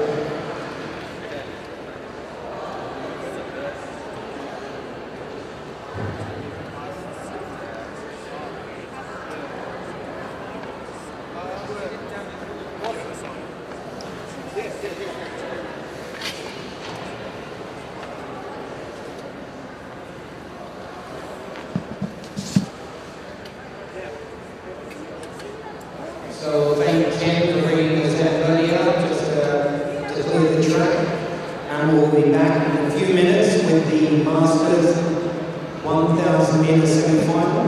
So thank Ken for bringing us that earlier, just to clear the track. And we'll be back in a few minutes with the Masters 1,000 metre semi-final.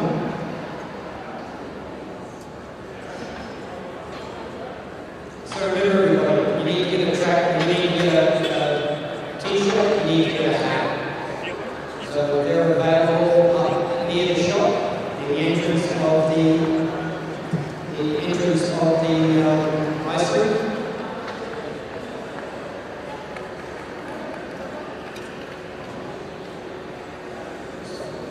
So remember everybody, you need to get a track, you need to get a t-shirt, you need to get a hat. So they're available up near the shop, the entrance of the ice rink.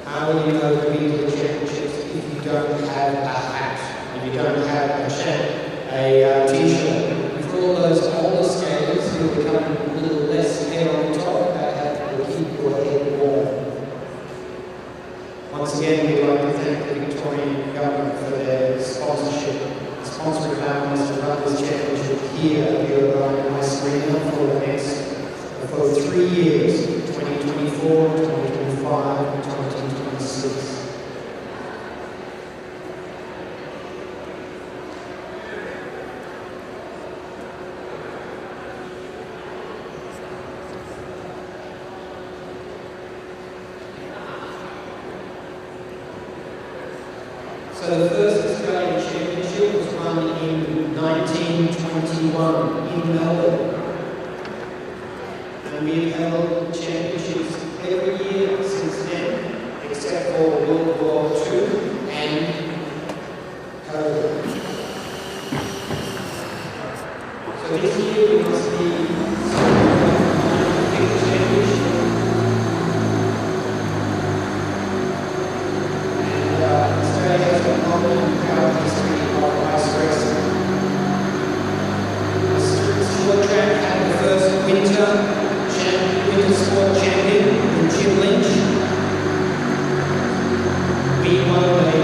How will you know the Winter Championships if you don't have a hat, if you don't have a t-shirt? For all those older skaters who are becoming a little less hair on top, that hat will keep your head warm. Once again, we'd like to thank the Victorian Government for their sponsorship, sponsoring our Master Brothers Championship here at the Irvine Ice Arena for 3 years, 2024, 2025, and 2026. So the first Australian Championship was run in 1921 in Melbourne. And we've held championships every year since then, except for World War II and COVID. So this year we must be celebrating the championship. Australia has a long and proud history of ice racing. The short track had the first winter sport champion in Jim Lynch. We won the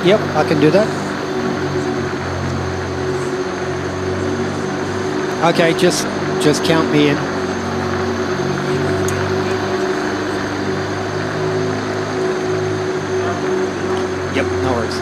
Yep, I can do that. Okay, just count me in. Yep, no worries.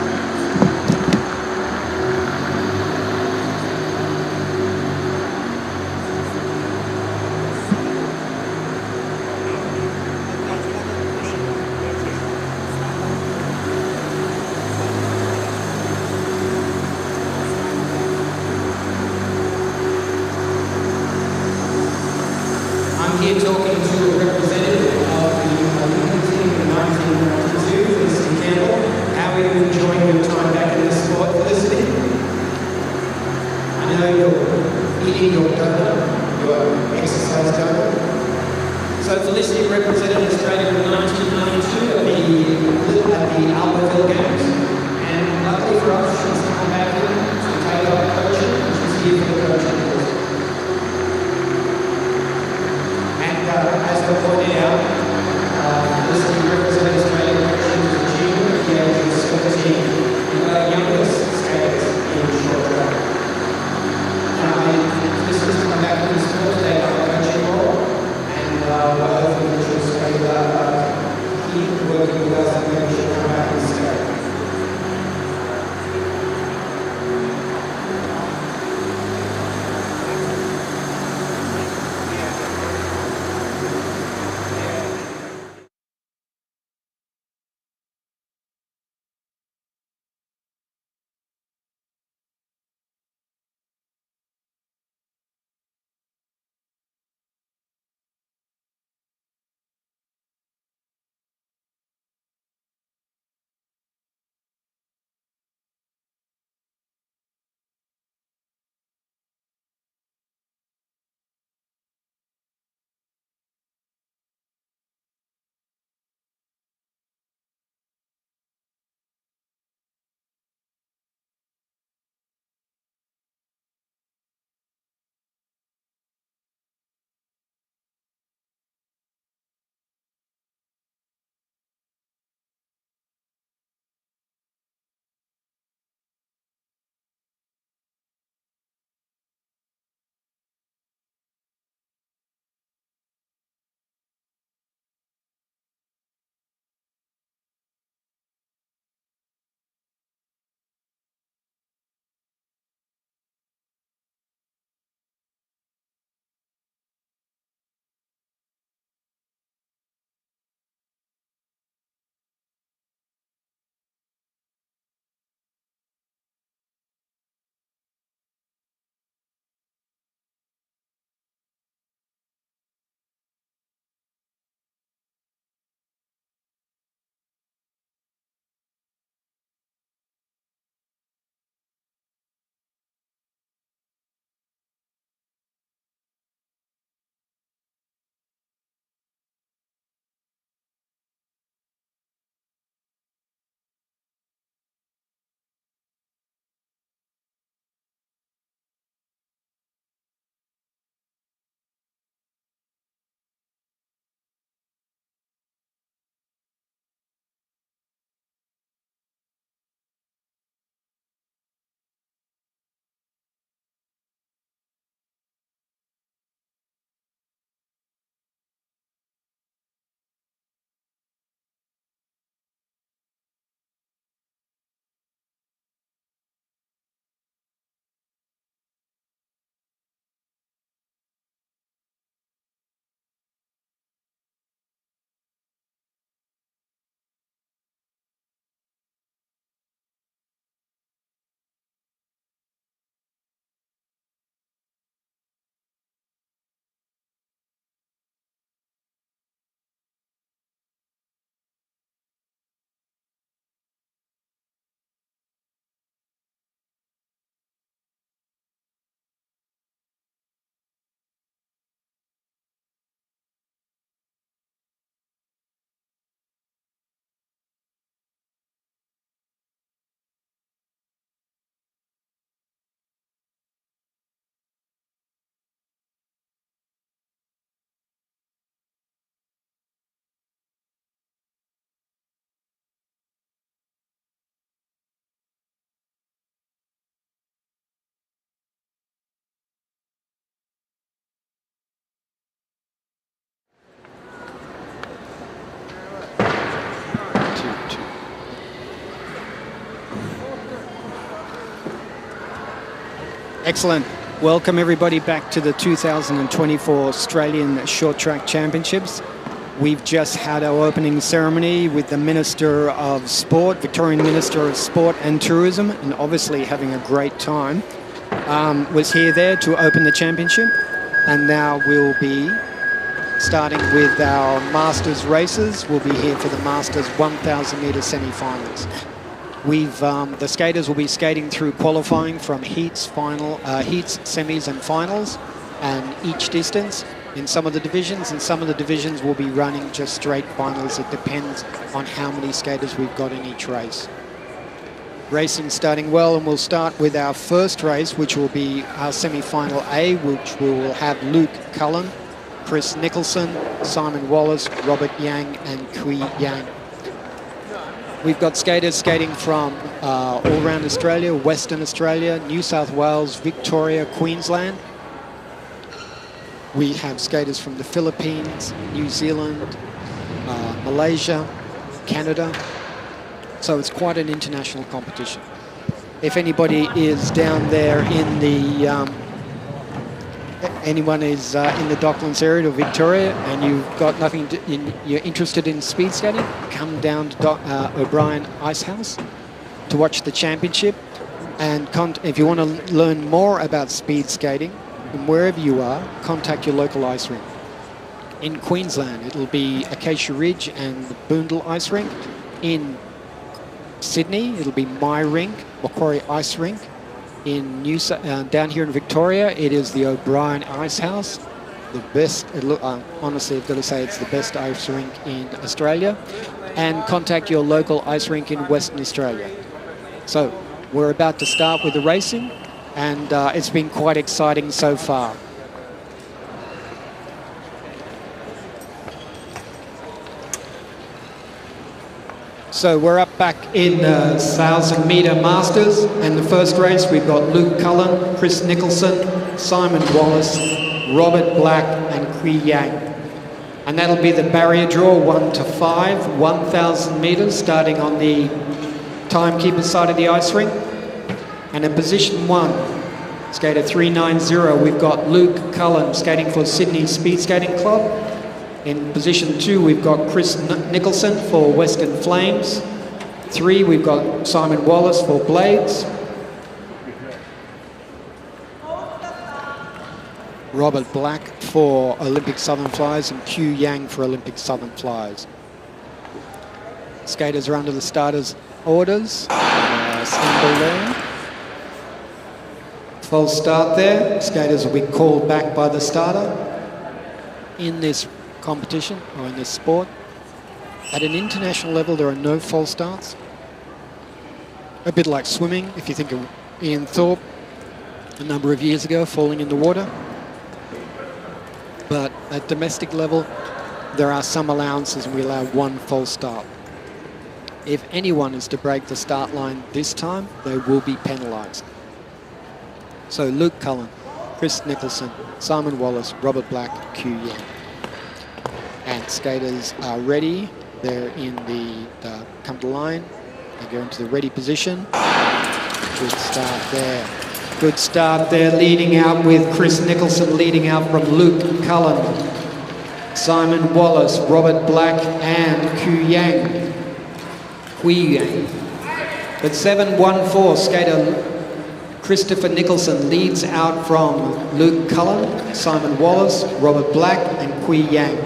Excellent. Welcome everybody back to the 2024 Australian Short Track Championships. We've just had our opening ceremony with the Minister of Sport, Victorian Minister of Sport and Tourism, and obviously having a great time. Was there to open the championship, and now we'll be starting with our Masters races. We'll be here for the Masters 1,000 metre semi-finals. The skaters will be skating through qualifying from heats, semis and finals, and each distance in some of the divisions, and some of the divisions will be running just straight finals. It depends on how many skaters we've got in each race. Racing starting well, and we'll start with our first race, which will be our semi-final A, which we will have Luke Cullen, Chris Nicholson, Simon Wallace, Robert Yang and Kui Yang. We've got skaters skating from all around Australia, Western Australia, New South Wales, Victoria, Queensland. We have skaters from the Philippines, New Zealand, Malaysia, Canada. So it's quite an international competition. If anybody is down there in the, anyone is in the Docklands area or Victoria, and you've got nothing, you're interested in speed skating, come down to O'Brien Ice House to watch the championship. And if you want to learn more about speed skating, and wherever you are, contact your local ice rink. In Queensland, it'll be Acacia Ridge and the Boondall Ice Rink. In Sydney, it'll be my rink, Macquarie Ice Rink. In down here in Victoria, it is the O'Brien Ice House. The best, honestly, I've got to say it's the best ice rink in Australia. And contact your local ice rink in Western Australia. So we're about to start with the racing, and it's been quite exciting so far. So we're up back in 1,000 metre Masters, and the first race we've got Luke Cullen, Chris Nicholson, Simon Wallace, Robert Black and Kui Yang. And that'll be the barrier draw 1 to 5, 1,000 metres, starting on the timekeeper side of the ice rink. And in position 1, skater 390, we've got Luke Cullen skating for Sydney Speed Skating Club. In position 2, we've got Chris Nicholson for Western Flames. 3, we've got Simon Wallace for Blades. Robert Black for Olympic Southern Flyers and Kui Yang for Olympic Southern Flyers. Skaters are under the starters' orders. Symbol there. False start there. Skaters will be called back by the starter. In this competition or in this sport, at an international level, there are no false starts. A bit like swimming, if you think of Ian Thorpe a number of years ago falling in the water. But at domestic level, there are some allowances, and we allow 1 false start. If anyone is to break the start line this time, they will be penalised. So Luke Cullen, Chris Nicholson, Simon Wallace, Robert Black, Kui Yang. And skaters are ready. They're in the come to line. They go into the ready position. Good start there. Good start there, leading out with Chris Nicholson, leading out from Luke Cullen, Simon Wallace, Robert Black and Kui Yang. But 7.14, skater Christopher Nicholson leads out from Luke Cullen, Simon Wallace, Robert Black and Kui Yang.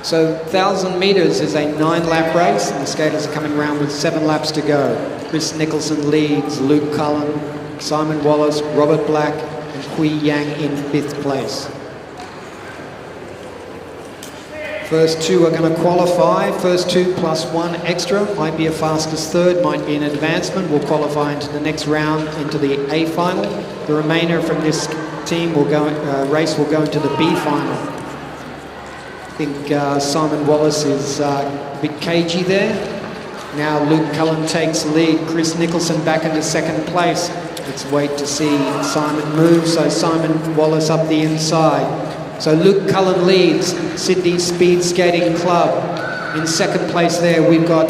So 1,000 metres is a 9-lap race, and the skaters are coming around with 7 laps to go. Chris Nicholson leads, Luke Cullen, Simon Wallace, Robert Black and Kui Yang in 5th place. First 2 are going to qualify. First 2 plus 1 extra. Might be a fastest third, might be an advancement. Will qualify into the next round, into the A final. The remainder from this team will go, race will go into the B final. I think Simon Wallace is a bit cagey there. Now Luke Cullen takes lead. Chris Nicholson back into 2nd place. Let's wait to see Simon move. So Simon Wallace up the inside. So Luke Cullen leads Sydney Speed Skating Club. In 2nd place there, we've got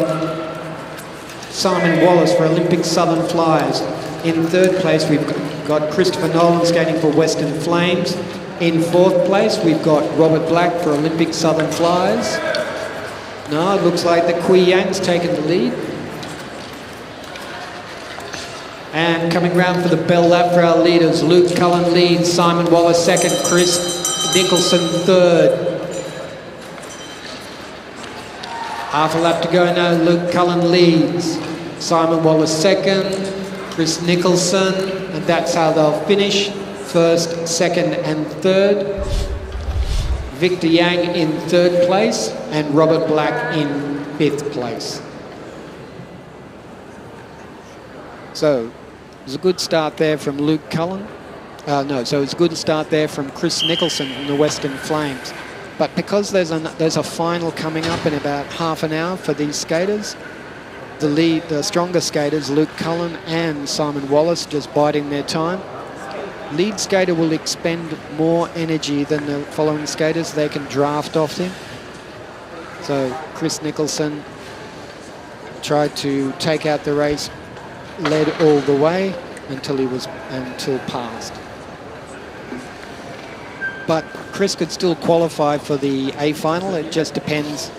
Simon Wallace for Olympic Southern Flyers. In 3rd place, we've got Christopher Nolan skating for Western Flames. In fourth place, we've got Robert Black for Olympic Southern Flyers. No, it looks like the Kui Yang's taken the lead. And coming round for the bell lap for our leaders, Luke Cullen leads, Simon Wallace second, Chris Nicholson third. Half a lap to go now, Luke Cullen leads, Simon Wallace second, Chris Nicholson, and that's how they'll finish, first, second and third. Victor Yang in third place and Robert Black in fifth place. So it was a good start there from Luke Cullen. So it was a good start there from Chris Nicholson from the Western Flames. But because there's a final coming up in about half an hour for these skaters, the stronger skaters, Luke Cullen and Simon Wallace, just biding their time. Lead skater will expend more energy than the following skaters. They can draft off him. So Chris Nicholson tried to take out the race, led all the way until passed. But Chris could still qualify for the A final. It just depends.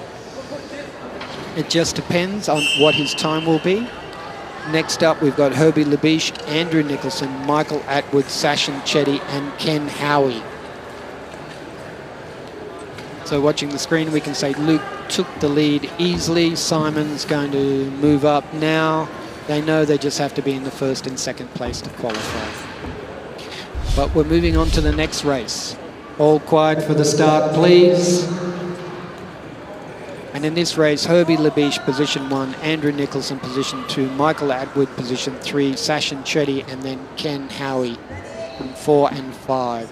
It just depends on what his time will be. Next up, we've got Herbie Labiche, Andrew Nicholson, Michael Atwood, Sachin Chetty, and Ken Howie. So watching the screen, we can say Luke took the lead easily. Simon's going to move up now. They know they just have to be in the first and second place to qualify. But we're moving on to the next race. All quiet for the start, please. And in this race, Herbie Labiche, position 1, Andrew Nicholson, position 2, Michael Atwood, position 3, Sachin Chetty, and then Ken Howie from 4 and 5.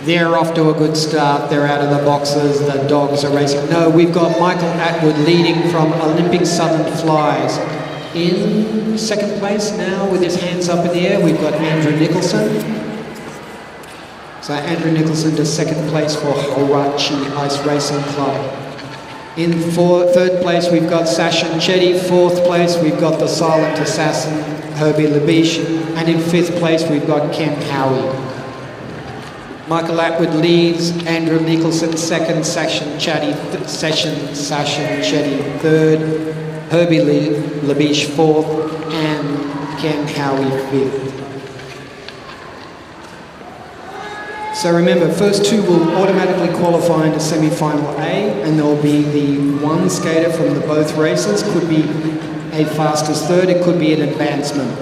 They're off to a good start. They're out of the boxes. The dogs are racing. No, we've got Michael Atwood leading from Olympic Southern Flyers. In second place now with his hands up in the air, we've got Andrew Nicholson. So Andrew Nicholson to second place for Huarachi Ice Racing Club. In third place, we've got Sachin Chetty. Fourth place, we've got the silent assassin, Herbie Labiche. And in fifth place, we've got Ken Howie. Michael Atwood leads, Andrew Nicholson second, Sachin Chetty third, Herbie Labiche fourth, and Ken Howie fifth. So remember, first two will automatically qualify into semi-final A, and there will be the one skater from the both races. Could be a fastest third, it could be an advancement.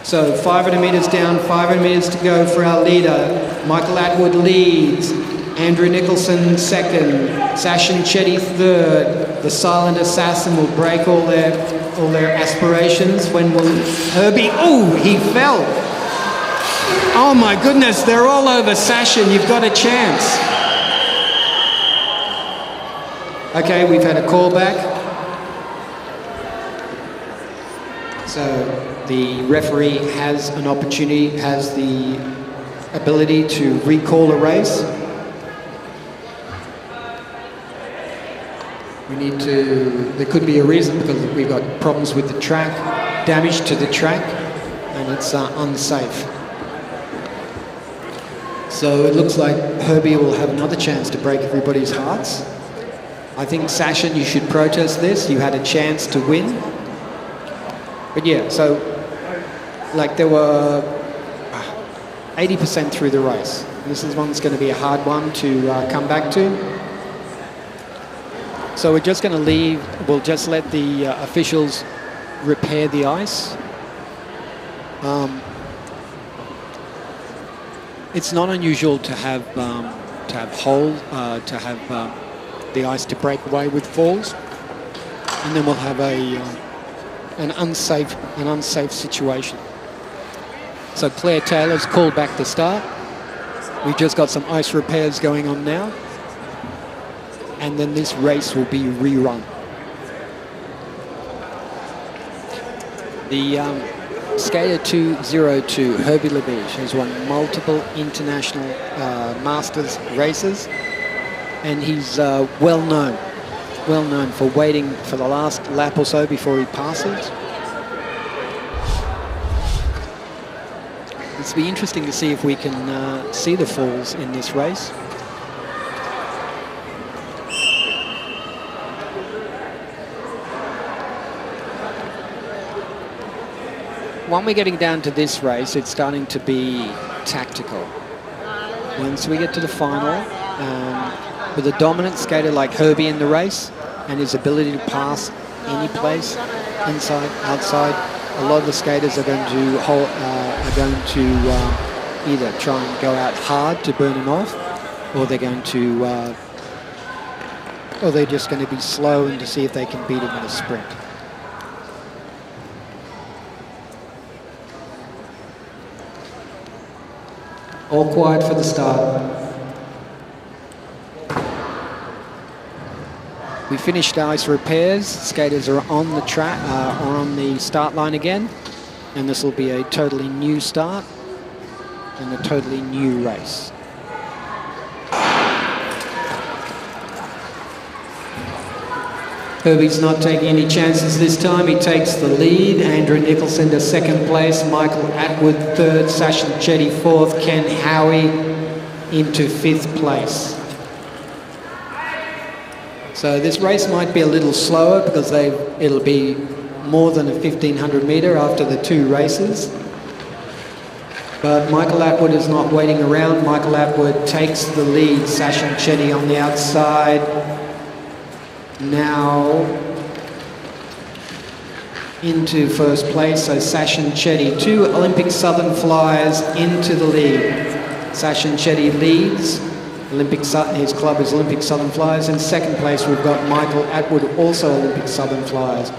So 500 metres down, 500 metres to go for our leader. Michael Atwood leads, Andrew Nicholson second, Sachin Chetty third. The silent assassin will break all their aspirations. When will Herbie? Oh, he fell. Oh my goodness, they're all over Sachin. You've got a chance. Okay, we've had a call back. So the referee has an opportunity, has the ability to recall a race. There could be a reason, because we've got problems with the track, damage to the track, and it's unsafe. So it looks like Herbie will have another chance to break everybody's hearts. I think Sachin, you should protest this. You had a chance to win. But yeah, so like there were 80% through the race. This is one that's going to be a hard one to come back to. So we're just going to leave. We'll just let the officials repair the ice. It's not unusual to have holes, to have the ice to break away with falls, and then we'll have an unsafe situation. So Claire Taylor's called back the start. We've just got some ice repairs going on now, and then this race will be rerun. The skater 202, Herbie Labiche, has won multiple international masters races, and he's well known for waiting for the last lap or so before he passes. It's be interesting to see if we can see the falls in this race. When we're getting down to this race, it's starting to be tactical. Once we get to the final, with a dominant skater like Herbie in the race and his ability to pass any place, inside, outside, a lot of the skaters are going to either try and go out hard to burn him off, or they're going to, or they're just going to be slow and to see if they can beat him in a sprint. All quiet for the start. We finished ice repairs. Skaters are on the track, are on the start line again, and this will be a totally new start and a totally new race. Herbie's not taking any chances this time. He takes the lead. Andrew Nicholson to second place. Michael Atwood third. Sachin Chetty fourth. Ken Howie into fifth place. So this race might be a little slower because it'll be more than a 1,500 metre after the two races. But Michael Atwood is not waiting around. Michael Atwood takes the lead. Sachin Chetty on the outside. Now into first place, so Sachin Chetty, two Olympic Southern Flyers into the lead. Sachin Chetty leads. His club is Olympic Southern Flyers. In second place, we've got Michael Atwood, also Olympic Southern Flyers.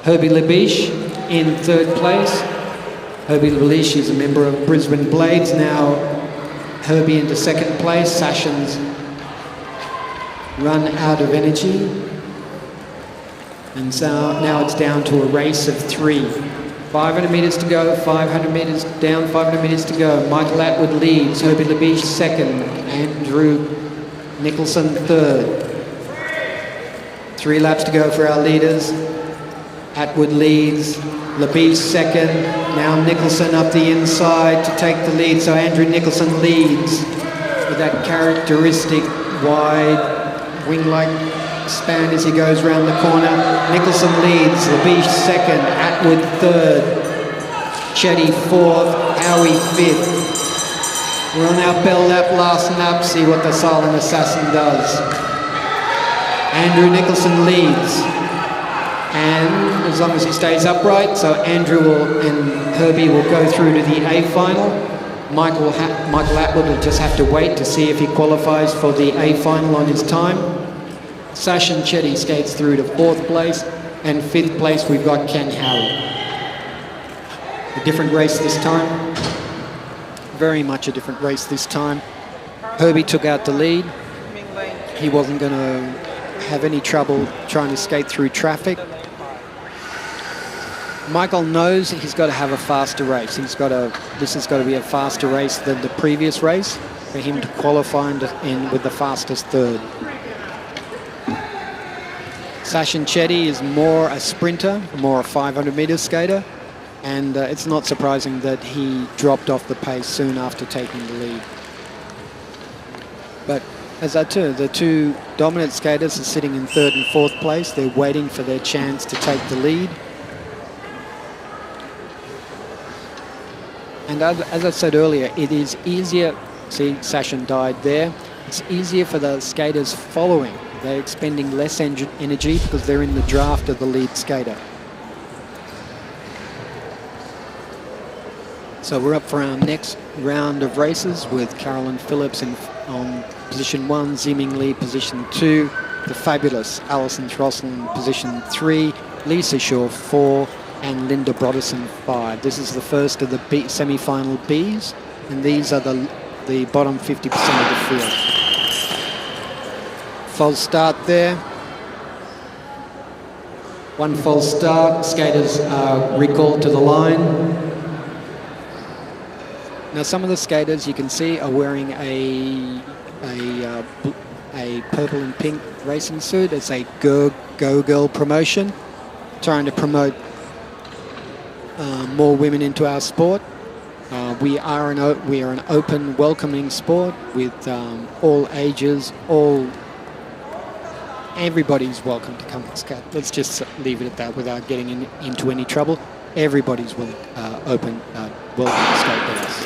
Herbie Labiche in third place. Herbie Labiche is a member of Brisbane Blades. Now Herbie into second place. Sachin's run out of energy. And so now it's down to a race of three. 500 metres to go, 500 metres down, 500 metres to go. Michael Atwood leads, Herbie Labiche second, Andrew Nicholson third. 3 laps to go for our leaders. Atwood leads, Labiche second, now Nicholson up the inside to take the lead. So Andrew Nicholson leads with that characteristic wide wing-like span as he goes round the corner. Nicholson leads, Labiche second, Atwood third, Chetty fourth, Howie fifth. We're on our bell lap, last lap, see what the Silent Assassin does. Andrew Nicholson leads, and as long as he stays upright, so Andrew and Herbie will go through to the A final. Michael Atwood will just have to wait to see if he qualifies for the A final on his time. Sachin Chetty skates through to fourth place, and fifth place we've got Ken Howie. A different race this time. Very much a different race this time. Herbie took out the lead. He wasn't going to have any trouble trying to skate through traffic. Michael knows he's got to have a faster race. This has got to be a faster race than the previous race for him to qualify in with the fastest third. Sachin Chetty is more a sprinter, more a 500 metre skater, and it's not surprising that he dropped off the pace soon after taking the lead. But as the two dominant skaters are sitting in third and fourth place. They're waiting for their chance to take the lead. And as I said earlier, it is easier, see Sachin died there, it's easier for the skaters following. They're expending less energy because they're in the draft of the lead skater. So we're up for our next round of races with Carolyn Phillips on position 1, Ziming Lee position 2, the fabulous Alison Throssell in position 3, Lisa Shaw 4, and Linda Broderson 5. This is the first of the semi-final Bs, and these are the bottom 50% of the field. False start there. One false start, skaters are recalled to the line. Now some of the skaters you can see are wearing a purple and pink racing suit. It's a Go Girl promotion, trying to promote more women into our sport. We are an open, welcoming sport with all ages, everybody's welcome to come and skate. Let's just leave it at that without getting into any trouble. Everybody's welcome to skate with us.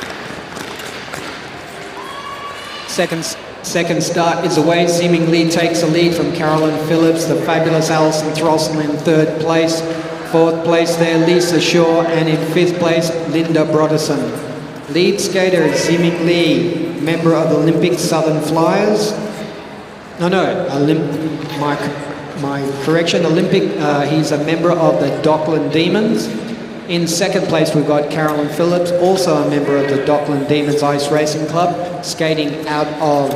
Second start is away. Seemingly takes a lead from Carolyn Phillips. The fabulous Alison Throssell in third place. Fourth place there, Lisa Shaw. And in fifth place, Linda Broderson. Lead skater is Ziming Lee, member of the Olympic Southern Flyers. My correction, Olympic, he's a member of the Dockland Demons. In second place, we've got Carolyn Phillips, also a member of the Dockland Demons Ice Racing Club, skating out of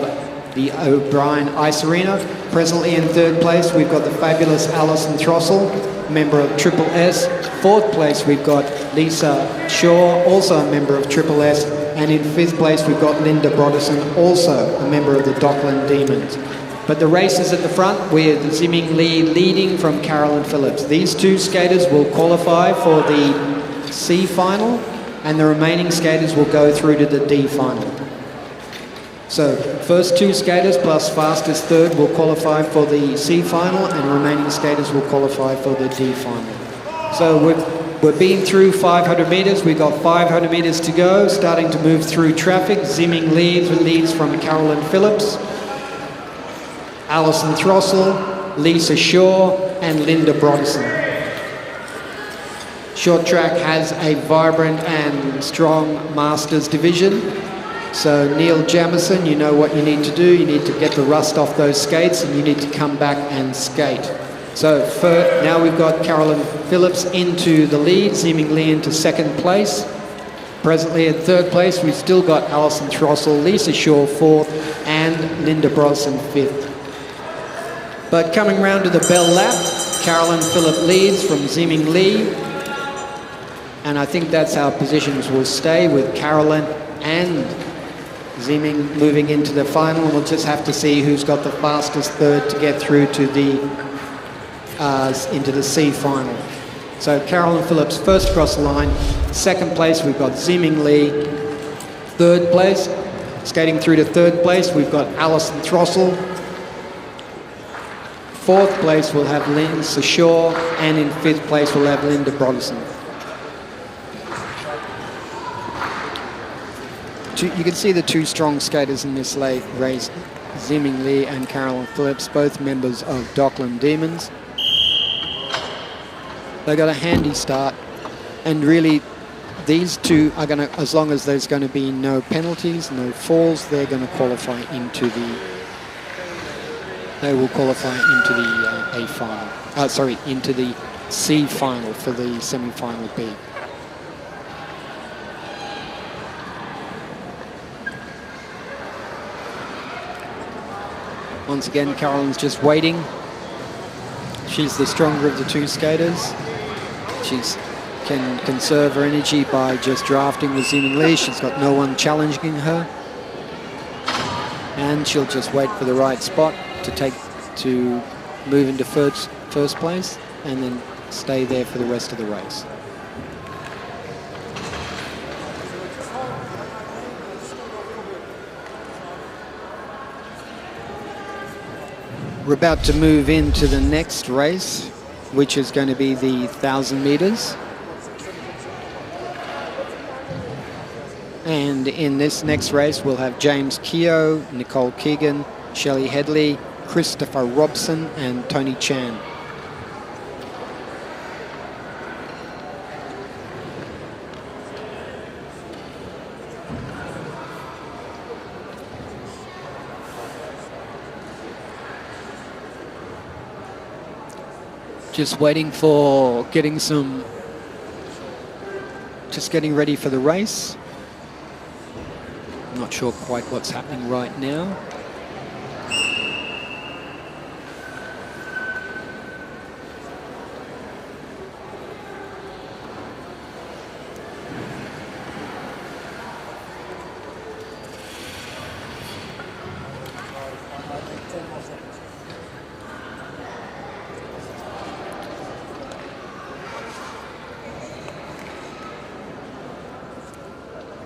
the O'Brien Ice Arena. Presently in third place, we've got the fabulous Alison Throssell, member of Triple S. Fourth place, we've got Lisa Shaw, also a member of Triple S. And in fifth place, we've got Linda Broderson, also a member of the Dockland Demons. But the race is at the front with Ziming Lee leading from Carolyn Phillips. These two skaters will qualify for the C final, and the remaining skaters will go through to the D final. So first two skaters plus fastest third will qualify for the C final, and remaining skaters will qualify for the D final. So we've been through 500 metres. We've got 500 metres to go, starting to move through traffic. Ziming leads from Carolyn Phillips, Alison Throssell, Lisa Shaw, and Linda Bronson. Short track has a vibrant and strong Masters division. So Neil Jamison, you know what you need to do. You need to get the rust off those skates, and you need to come back and skate. So now we've got Carolyn Phillips into the lead, Ziming Lee into second place. Presently in third place, we've still got Alison Throssell, Lisa Shaw fourth, and Linda Bronson fifth. But coming round to the bell lap, Carolyn Phillips leads from Ziming Lee. And I think that's how positions will stay, with Carolyn and Ziming moving into the final. We'll just have to see who's got the fastest third to get through to into the C final. So Carolyn Phillips first across the line. Second place, we've got Ziming Lee. Third place, skating through to third place, we've got Alison Throssell. Fourth place, we'll have Lisa Shaw, and in fifth place, we'll have Linda Broderson. You can see the two strong skaters in this late race, Ziming Lee and Carolyn Phillips, both members of Dockland Demons. They got a handy start, and really these two are going to, as long as there's going to be no penalties, no falls, they're going to qualify into the, they will qualify into the A final, into the C final for the semi-final B. Once again, Carolyn's just waiting. She's the stronger of the two skaters. She can conserve her energy by just drafting with Ziming Lee. She's got no one challenging her. And she'll just wait for the right spot to move into first place and then stay there for the rest of the race. We're about to move into the next race, which is going to be the 1,000 meters. And in this next race, we'll have James Keogh, Nicole Keegan, Shelley Headley, Christopher Robson, and Tony Chan. Just waiting for getting ready for the race. I'm not sure quite what's happening right now.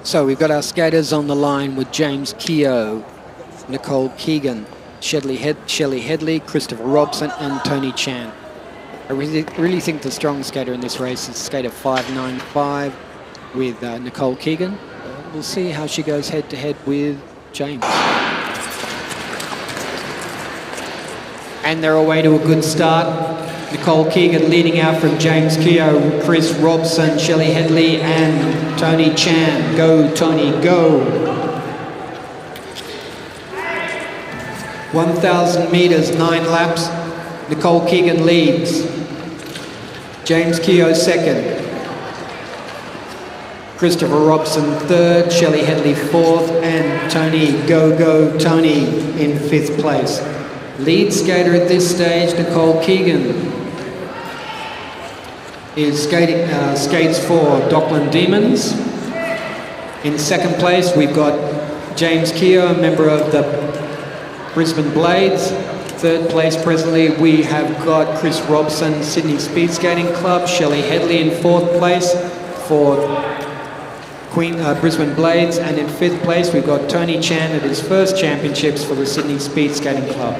So we've got our skaters on the line with James Keogh, Nicole Keegan, Shelley Headley, Christopher Robson and Tony Chan. I really think the strong skater in this race is skater 595 with Nicole Keegan. We'll see how she goes head-to-head with James. And they're away to a good start. Nicole Keegan leading out from James Keogh, Chris Robson, Shelley Headley and Tony Chan. Go, Tony, go. 1,000 metres, 9 laps. Nicole Keegan leads. James Keogh second. Christopher Robson third, Shelley Headley fourth, and Tony, go, Tony in fifth place. Lead skater at this stage, Nicole Keegan, is skates for Dockland Demons. In second place, we've got James Keogh, a member of the Brisbane Blades. Third place presently, we have got Chris Robson, Sydney Speed Skating Club. Shelley Headley in fourth place for Brisbane Blades. And in fifth place, we've got Tony Chan at his first championships for the Sydney Speed Skating Club.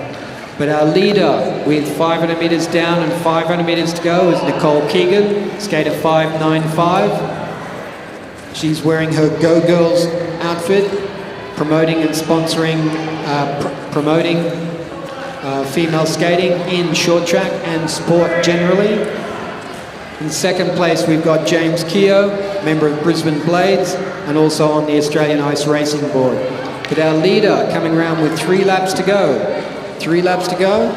But our leader with 500 metres down and 500 metres to go is Nicole Keegan, skater 595. She's wearing her Go Girls outfit, promoting and sponsoring, female skating in short track and sport generally. In second place, we've got James Keogh, member of Brisbane Blades, and also on the Australian Ice Racing Board. But our leader coming around with 3 laps to go. 3 laps to go.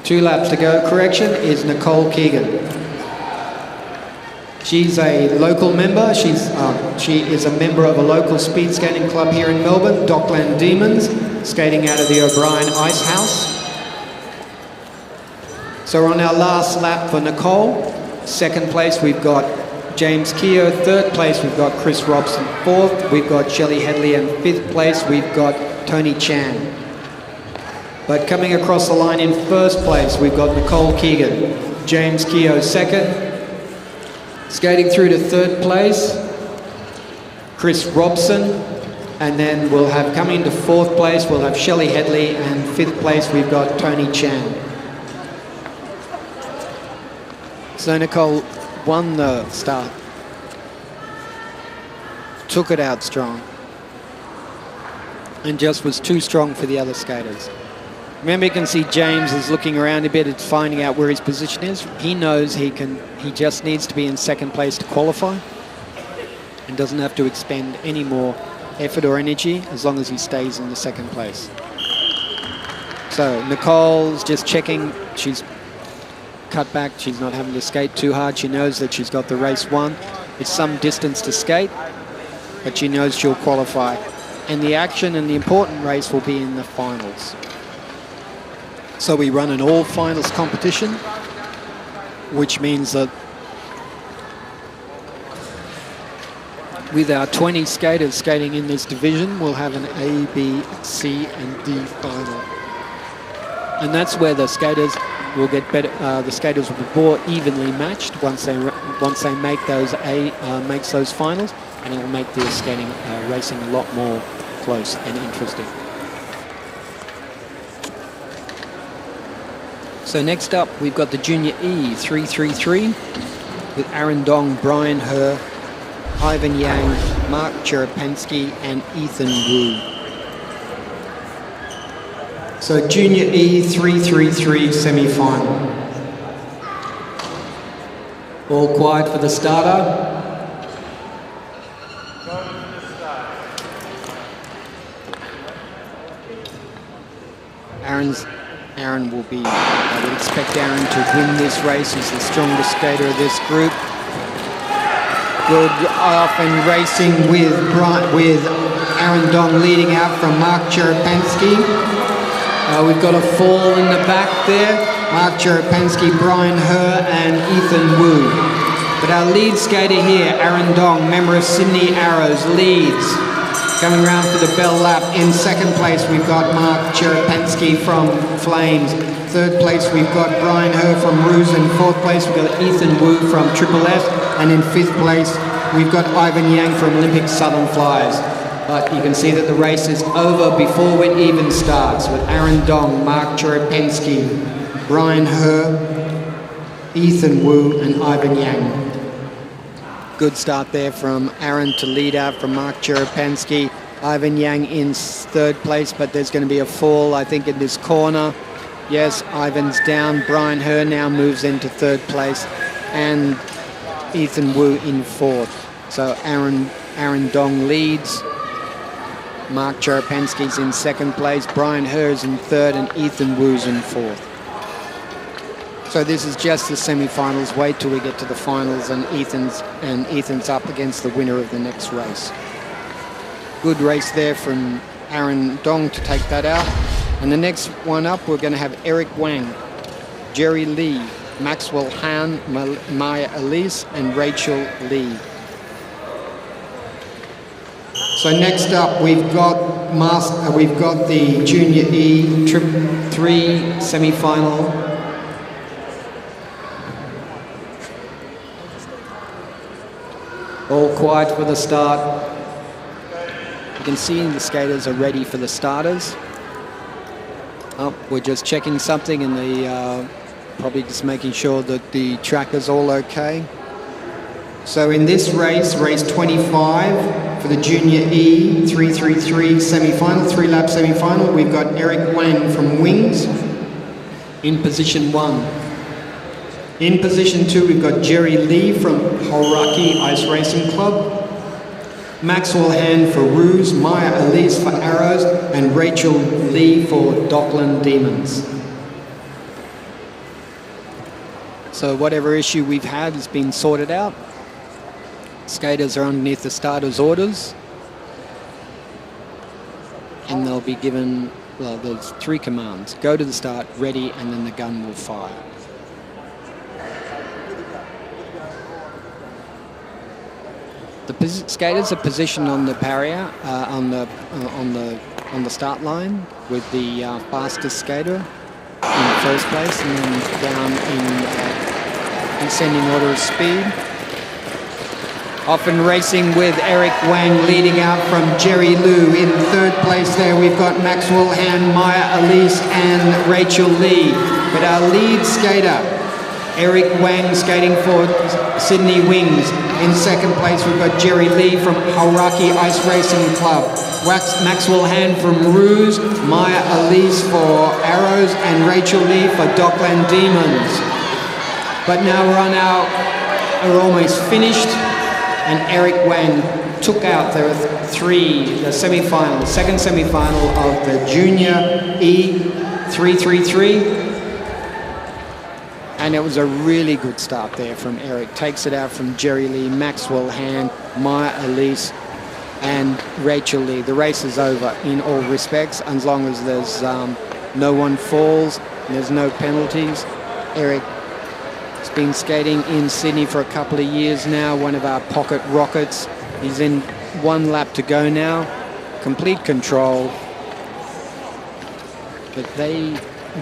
2 laps to go, correction, is Nicole Keegan. She's a local member. She is a member of a local speed skating club here in Melbourne, Dockland Demons, skating out of the O'Brien Ice House. So we're on our last lap for Nicole. Second place, we've got James Keogh. Third place, we've got Chris Robson. Fourth, we've got Shelley Headley. And fifth place, we've got Tony Chan. But coming across the line in first place, we've got Nicole Keegan. James Keogh second. Skating through to third place, Chris Robson. And then we'll have, coming to fourth place, we'll have Shelley Headley. And fifth place, we've got Tony Chan. So Nicole won the start, took it out strong, and just was too strong for the other skaters. Remember, you can see James is looking around a bit, it's finding out where his position is. He knows he just needs to be in second place to qualify and doesn't have to expend any more effort or energy as long as he stays in the second place. So Nicole's just checking, she's cut back, she's not having to skate too hard. She knows that she's got the race won. It's some distance to skate, but she knows she'll qualify. And the action and the important race will be in the finals. So we run an all finals competition, which means that with our 20 skaters skating in this division, we'll have an A, B, C and D final. And that's where the skaters will get better. The skaters will be more evenly matched once they make those makes those finals, and it will make the skating racing a lot more close and interesting. So next up, we've got the Junior E 333 with Aaron Dong, Brian Herr, Ivan Yang, Mark Cherepansky, and Ethan Wu. So Junior E 333 semi-final. All quiet for the starter. Aaron will be, I would expect Aaron to win this race. He's the strongest skater of this group. Good often racing with Aaron Dong leading out from Mark Cherepansky. We've got a fall in the back there. Mark Cherepansky, Brian Herr and Ethan Wu. But our lead skater here, Aaron Dong, member of Sydney Arrows, leads. Coming round for the bell lap. In second place, we've got Mark Cherepansky from Flames. Third place, we've got Brian Herr from Ruse. In fourth place, we've got Ethan Wu from Triple F. And in fifth place, we've got Ivan Yang from Olympic Southern Flyers. But you can see that the race is over before it even starts with Aaron Dong, Mark Cherepensky, Brian Herr, Ethan Wu and Ivan Yang. Good start there from Aaron to lead out from Mark Cherepensky. Ivan Yang in third place, but there's going to be a fall, I think, in this corner. Yes, Ivan's down. Brian Herr now moves into third place, and Ethan Wu in fourth. So Aaron Dong leads. Mark Cherepensky's in second place. Brian Herr's in third, and Ethan Wu's in fourth. So this is just the semi-finals. Wait till we get to the finals, and Ethan's up against the winner of the next race. Good race there from Aaron Dong to take that out. And the next one up, we're going to have Eric Wang, Jerry Lee, Maxwell Han, Maya Elise, and Rachel Lee. So next up, we've got the Junior E Trip 3 semi-final. All quiet for the start. You can see the skaters are ready for the starters. Oh, we're just checking something in the, probably just making sure that the track is all okay. So in this race, race 25 for the Junior E 333 semi-final, 3-lap semi-final, we've got Eric Wang from Wings in position 1. In position 2, we've got Jerry Lee from Hauraki Ice Racing Club, Maxwell Han for Ruse, Maya Elise for Arrows, and Rachel Lee for Dockland Demons. So whatever issue we've had has been sorted out. Skaters are underneath the starter's orders, and they'll be given, well, there's 3 commands. Go to the start, ready, and then the gun will fire. The skaters are positioned on the barrier, on the start line, with the fastest skater in first place, and then down in descending order of speed. Often racing with Eric Wang leading out from Jerry Liu. In third place there, we've got Maxwell Han, Maya Elise, and Rachel Lee. But our lead skater, Eric Wang, skating for Sydney Wings. In second place, we've got Jerry Lee from Hauraki Ice Racing Club. Maxwell Han from Ruse, Maya Elise for Arrows, and Rachel Lee for Dockland Demons. But now we're almost finished, and Eric Wang took out the semi-final, second semi-final of the Junior E 333. And it was a really good start there from Eric. Takes it out from Jerry Lee, Maxwell Han, Maya Elise, and Rachel Lee. The race is over in all respects, as long as there's no one falls, and there's no penalties. Eric has been skating in Sydney for a couple of years now, one of our pocket rockets. He's in 1 lap to go now, complete control. But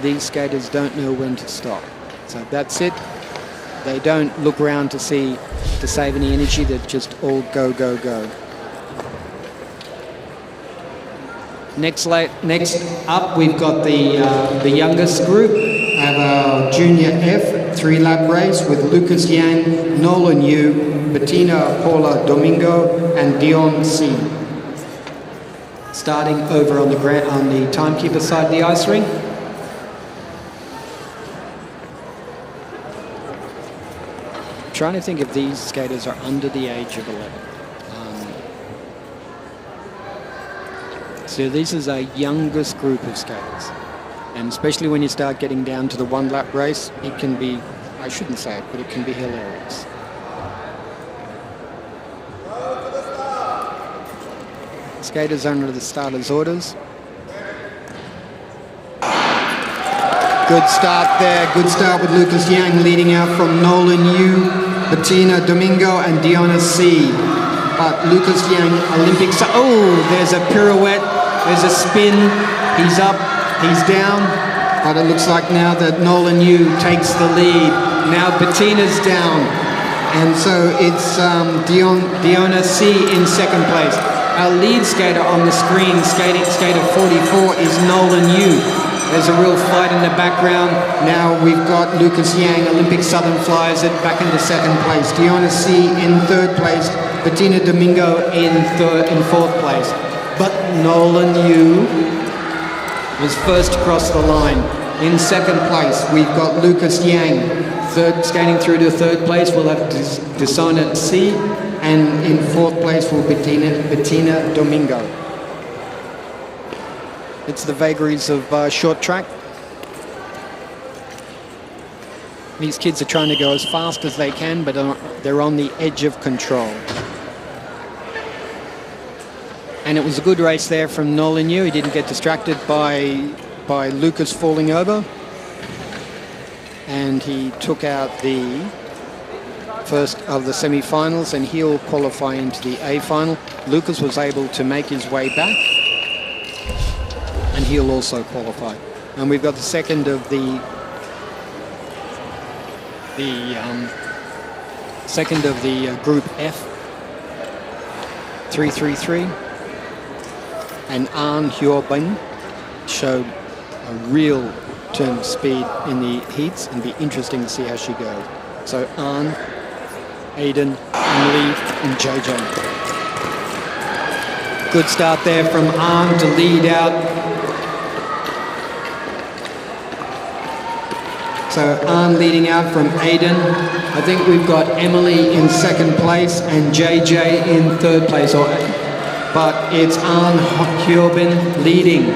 these skaters don't know when to stop. So that's it. They don't look around to save any energy. They're just all go, go, go. Next up, we've got the youngest group. We have our Junior F 3-lap race with Lucas Yang, Nolan Yu, Bettina Paula Domingo, and Dion C. Starting over on the timekeeper side of the ice ring. Trying to think if these skaters are under the age of 11. So this is our youngest group of skaters. And especially when you start getting down to the 1-lap race, it can be, I shouldn't say it, but it can be hilarious. Skaters under the starter's orders. Good start there. Good start with Lucas Yang leading out from Nolan Yu, Bettina Domingo, and Diona C. But Lucas Yang, Olympics. Oh, there's a pirouette. There's a spin. He's up. He's down. But it looks like now that Nolan Yu takes the lead. Now Bettina's down. And so it's Diona C in second place. Our lead skater on the screen, skater 44, is Nolan Yu. There's a real fight in the background. Now we've got Lucas Yang, Olympic Southern flies it back into second place. Diona C in third place. Bettina Domingo in fourth place. But Nolan Yu was first across the line. In second place, we've got Lucas Yang. Skating through to third place, we'll have Desona C. And in fourth place will Bettina Domingo. It's the vagaries of short track. These kids are trying to go as fast as they can, but they're on the edge of control. And it was a good race there from Nolan Yu. He didn't get distracted by Lucas falling over. And he took out the first of the semi-finals, and he'll qualify into the A final. Lucas was able to make his way back, and he'll also qualify. And we've got the second of the Group F, 333, and Arne Hjorben showed a real turn of speed in the heats, and be interesting to see how she goes. So Arne, Aiden, Emily, and JJ. Good start there from Arne to lead out. So Arne leading out from Aiden. I think we've got Emily in second place and JJ in third place. But it's Arne Hjorben leading.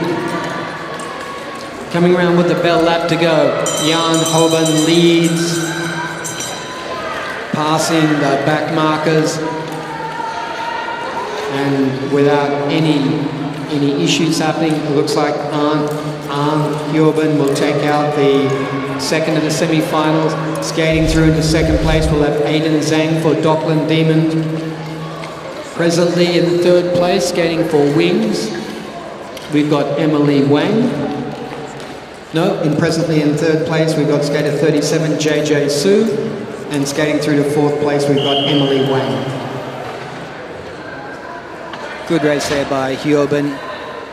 Coming around with the bell lap to go. Jan Hoban leads, passing the back markers, and without any issues happening, it looks like Arne Hjorben will take out the second of the semi-finals. Skating through into second place, we'll have Aiden Zhang for Dockland Demons. Presently in third place, skating for Wings, we've got Emily Wang. Presently in third place, we've got skater 37, JJ Su. And skating through to fourth place, we've got Emily Wang. Good race there by Hjorben.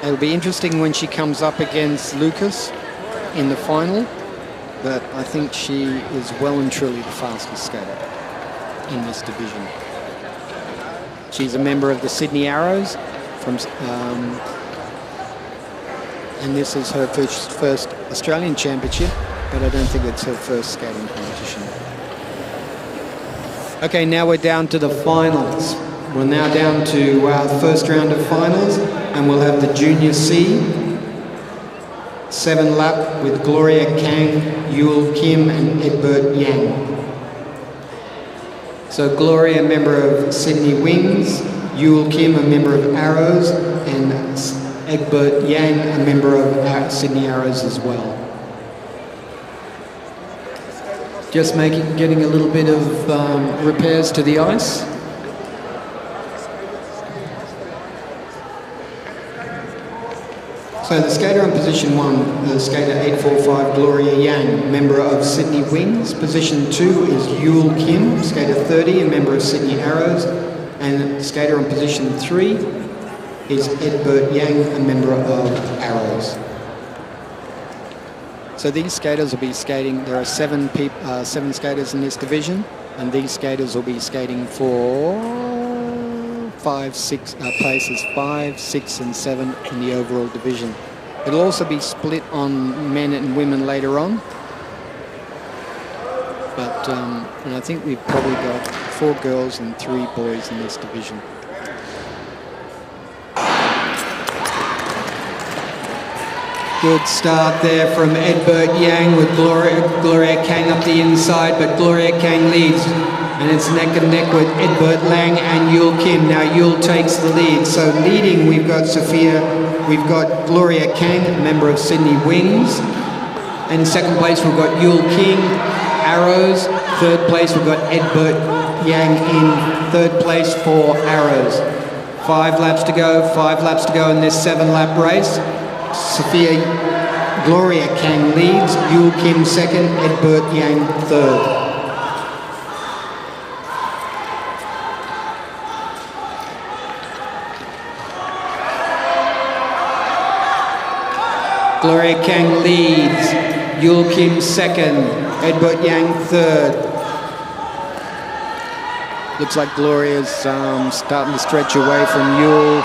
It'll be interesting when she comes up against Lucas in the final, but I think she is well and truly the fastest skater in this division. She's a member of the Sydney Arrows, and this is her first Australian championship, but I don't think it's her first skating competition. Okay, now we're down to the finals. We're now down to our first round of finals, and we'll have the Junior C 7 lap with Gloria Kang, Yul Kim, and Egbert Yang. So Gloria, a member of Sydney Wings, Yul Kim, a member of Arrows, and Egbert Yang, a member of Sydney Arrows as well. Just getting a little bit of repairs to the ice. So the skater on position 1, the skater 845 Gloria Yang, member of Sydney Wings. Position 2 is Yul Kim, skater 30, a member of Sydney Arrows. And skater on position 3 is Egbert Yang, a member of Arrows. So these skaters will be skating, there are 7 skaters in this division, and these skaters will be skating for places 5, 6, and 7 in the overall division. It'll also be split on men and women later on. But and I think we've probably got 4 girls and 3 boys in this division. Good start there from Egbert Yang with Gloria Kang up the inside, but Gloria Kang leads. And it's neck and neck with Egbert Lang and Yul Kim. Now Yul takes the lead. So leading, we've got Gloria Kang, a member of Sydney Wings. And in second place, we've got Yul Kim, Arrows. Third place, we've got Egbert Yang in third place for Arrows. 5 laps to go in this 7-lap race. Gloria Kang leads, Yul Kim second, Egbert Yang third. Gloria Kang leads. Yul Kim second. Edbert Yang third. Looks like Gloria's starting to stretch away from Yul.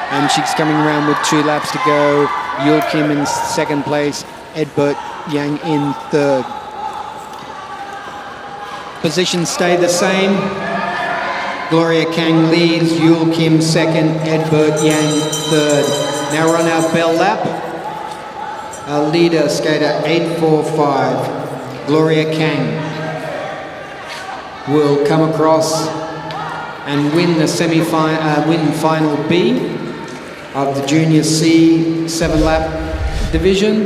And she's coming around with 2 laps to go. Yul Kim in second place. Edbert Yang in third. Positions stay the same. Gloria Kang leads, Yul Kim second, Edbert Yang third. Now we're on our bell lap. Our leader, skater 845, Gloria Kang, will come across and win the win final B of the Junior C 7-lap division.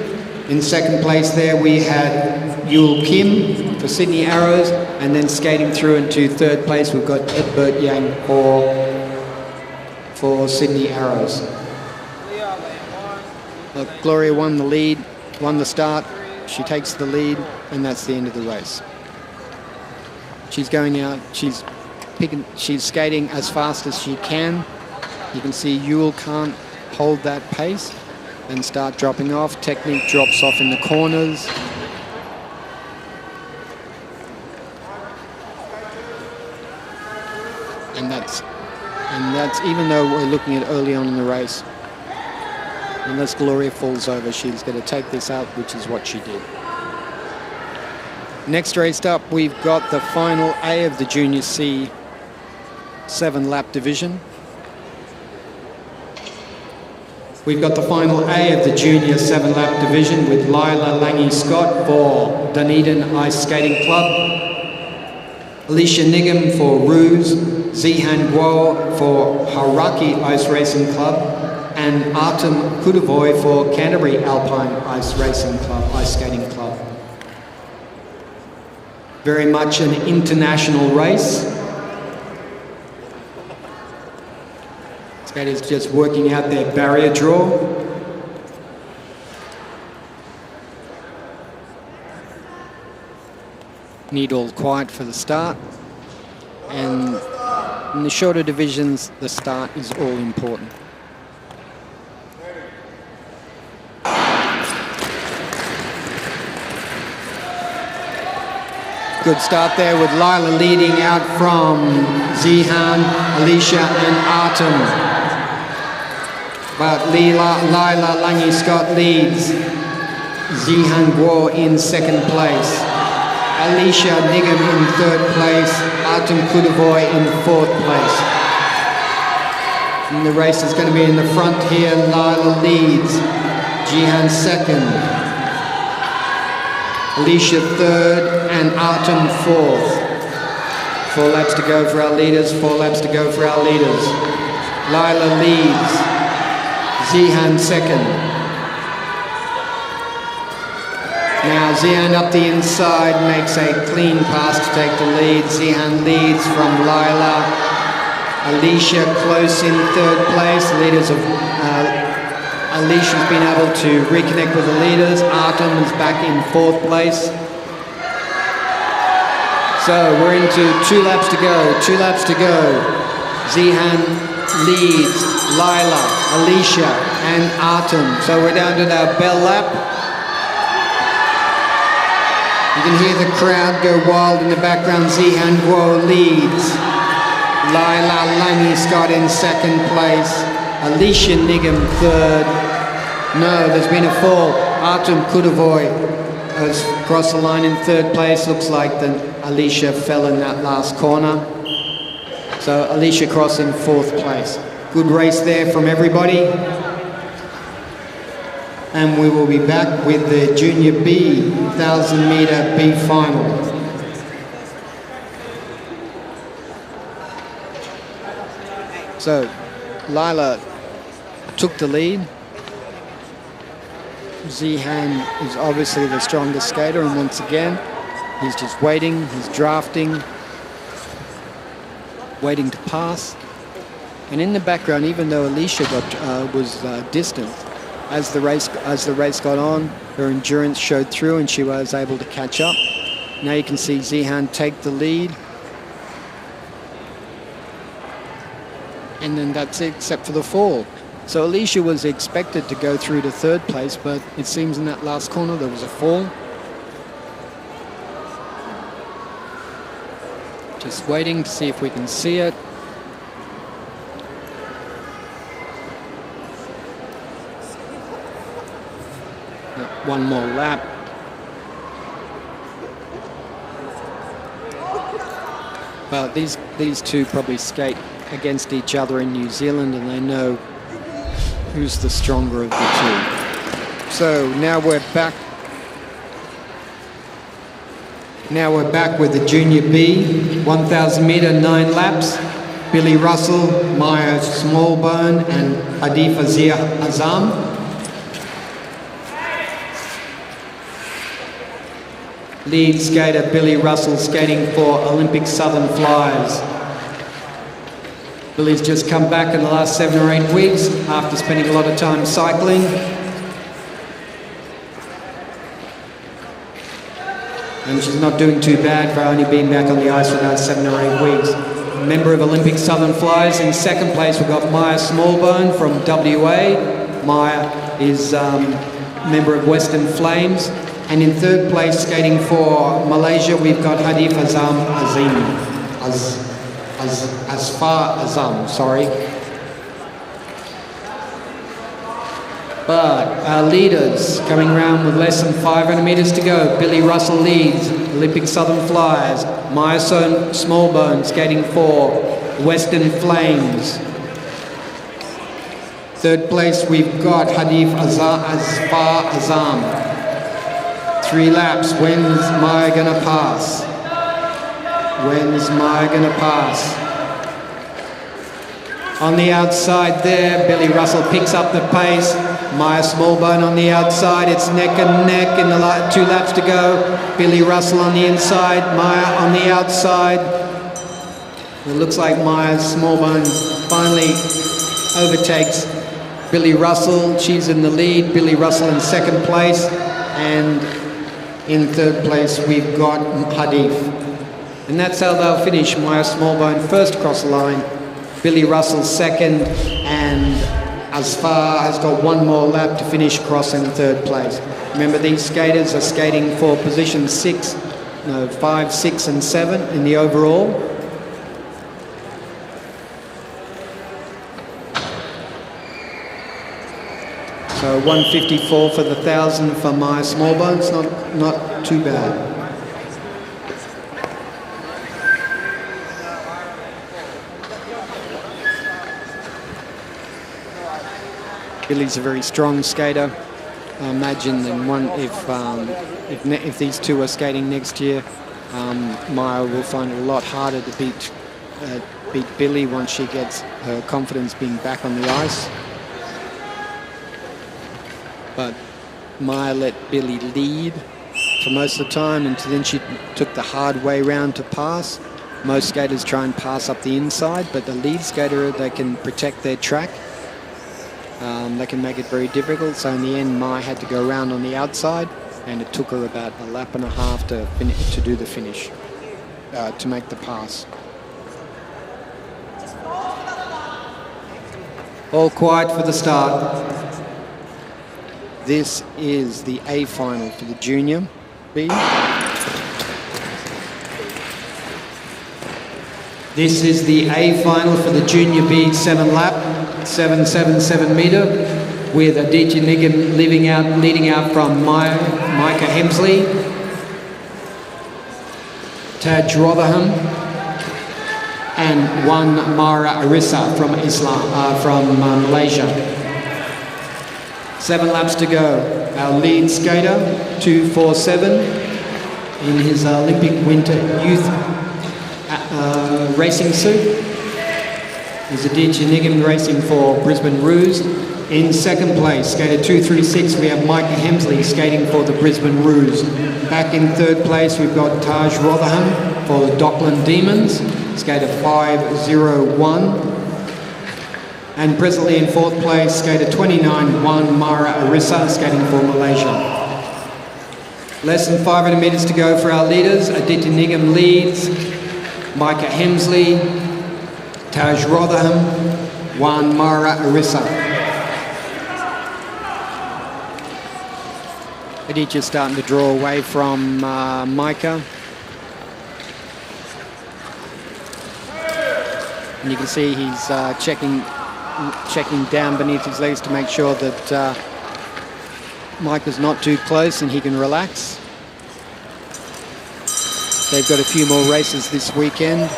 In second place there we had Yul Kim for Sydney Arrows, and then skating through into third place we've got Edbert Yang for Sydney Arrows. Gloria won the lead, won the start, she takes the lead, and that's the end of the race. She's going out, she's skating as fast as she can. You can see Yul can't hold that pace and start dropping off. Technique drops off in the corners. And that's even though we're looking at early on in the race. Unless Gloria falls over, she's going to take this out, which is what she did. Next race up, we've got the final A of the Junior C 7-lap division. We've got the final A of the Junior 7-lap division with Lila Lange Scott for Dunedin Ice Skating Club, Alicia Niggam for Ruse, Zihan Guo for Hauraki Ice Racing Club, and Artem Kudovoy for Canterbury Alpine Ice Racing Club, Ice Skating Club. Very much an international race. Skaters just working out their barrier draw. Need all quiet for the start. And in the shorter divisions, the start is all important. Good start there with Lila leading out from Zihan, Alicia and Artem. But Lila Lange Scott leads. Zihan Guo in second place. Alicia Niggam in third place. Artem Kudovoy in fourth place. And the race is going to be in the front here. Lila leads. Zihan second. Alicia third and Artem fourth. 4 laps to go for our leaders, 4 laps to go for our leaders. Lila leads. Zihan second. Now Zihan up the inside makes a clean pass to take the lead. Zihan leads from Lila. Alicia close in third place. The leaders of Alicia's been able to reconnect with the leaders. Artem is back in fourth place. So we're into 2 laps to go. 2 laps to go. Zihan leads Lila, Alicia, and Artem. So we're down to our bell lap. You can hear the crowd go wild in the background. Zihan Guo leads. Lila Lange Scott in second place. Alicia Niggam third. No, there's been a fall. Artem Kudovoy has crossed the line in third place. Looks like that Alicia fell in that last corner. So Alicia crossed in fourth place. Good race there from everybody. And we will be back with the Junior B 1,000 metre B final. So Lila took the lead. Zihan is obviously the strongest skater, and once again, he's just waiting, he's drafting, waiting to pass. And in the background, even though Alicia was distant, as the race got on, her endurance showed through and she was able to catch up. Now you can see Zihan take the lead. And then that's it, except for the fall. So Alicia was expected to go through to third place, but it seems in that last corner there was a fall. Just waiting to see if we can see it. One more lap. But these two probably skate against each other in New Zealand, and they know who's the stronger of the two. So now we're back. Now we're back with the Junior B, 1,000 metre, 9 laps. Billy Russell, Maya Smallbone, and Hadif Azam. Lead skater Billy Russell skating for Olympic Southern Flyers. Billy's just come back in the last 7 or 8 weeks after spending a lot of time cycling. And she's not doing too bad for only being back on the ice for about 7 or 8 weeks. Member of Olympic Southern Flyers. In second place, we've got Maya Smallbone from WA. Maya is member of Western Flames. And in third place, skating for Malaysia, we've got Hadif Asfar Azam, sorry. But our leaders coming around with less than 500 metres to go. Billy Russell leads, Olympic Southern Flyers. Maya Smallbone skating for Western Flames. Third place, we've got Hadif Asfar Azam. 3 laps. When's Maya gonna pass? When's Maya gonna pass? On the outside there, Billy Russell picks up the pace. Maya Smallbone on the outside. It's neck and neck in the 2 laps to go. Billy Russell on the inside, Maya on the outside. It looks like Maya Smallbone finally overtakes Billy Russell. She's in the lead. Billy Russell in second place. And in third place, we've got Hadif. And that's how they'll finish. Maya Smallbone first across the line, Billy Russell second, and Asfar has got 1 more lap to finish across in third place. Remember, these skaters are skating for position 5, 6, and 7 in the overall. So 154 for the 1,000 for Maya Smallbone. It's not too bad. Billy's a very strong skater. I imagine if these two are skating next year, Maya will find it a lot harder to beat Billy once she gets her confidence being back on the ice. But Maya let Billy lead for most of the time, and then she took the hard way round to pass. Most skaters try and pass up the inside, but the lead skater, they can protect their track. They can make it very difficult. So in the end, Maya had to go around on the outside, and it took her about 1.5 laps to do the finish, to make the pass. All quiet for the start. This is the A final for the Junior B. This is the A final for the Junior B 7 lap, 777 metre, with Aditya Nigam leading out from Micah Hemsley, Taj Rotherham, and one Mara Arissa from Malaysia. 7 laps to go. Our lead skater, 247, in his Olympic Winter Youth racing suit, is Aditya Nigam racing for Brisbane Roos. In second place, skater 236, we have Micah Hemsley skating for the Brisbane Roos. Back in third place, we've got Taj Rotherham for the Dockland Demons, skater 501. And presently in fourth place, skater 29-1, Mara Arissa, skating for Malaysia. Less than 500 metres to go for our leaders. Aditya Nigam leads, Micah Hemsley, Taj Rotherham, 1 Mara Arissa. Aditya starting to draw away from Micah. And you can see he's checking down beneath his legs to make sure that Micah's not too close and he can relax. They've got a few more races this weekend.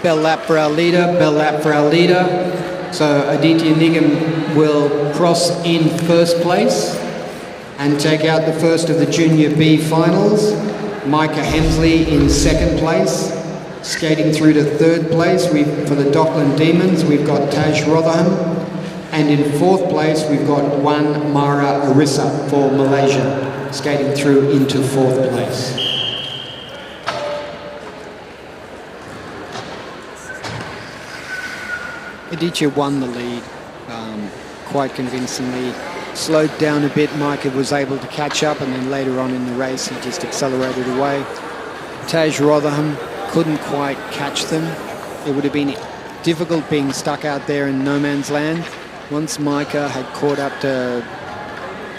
Bell lap for our leader, bell lap for our leader. So Aditya Nigam will cross in first place and take out the first of the Junior B finals. Micah Hemsley in second place. Skating through to third place for the Dockland Demons, we've got Taj Rotherham. And in fourth place, we've got Wan Mara Arissa for Malaysia, skating through into fourth place. Aditya won the lead quite convincingly. Slowed down a bit, Micah was able to catch up, and then later on in the race, he just accelerated away. Taj Rotherham couldn't quite catch them. It would have been difficult being stuck out there in no man's land. Once Micah had caught up to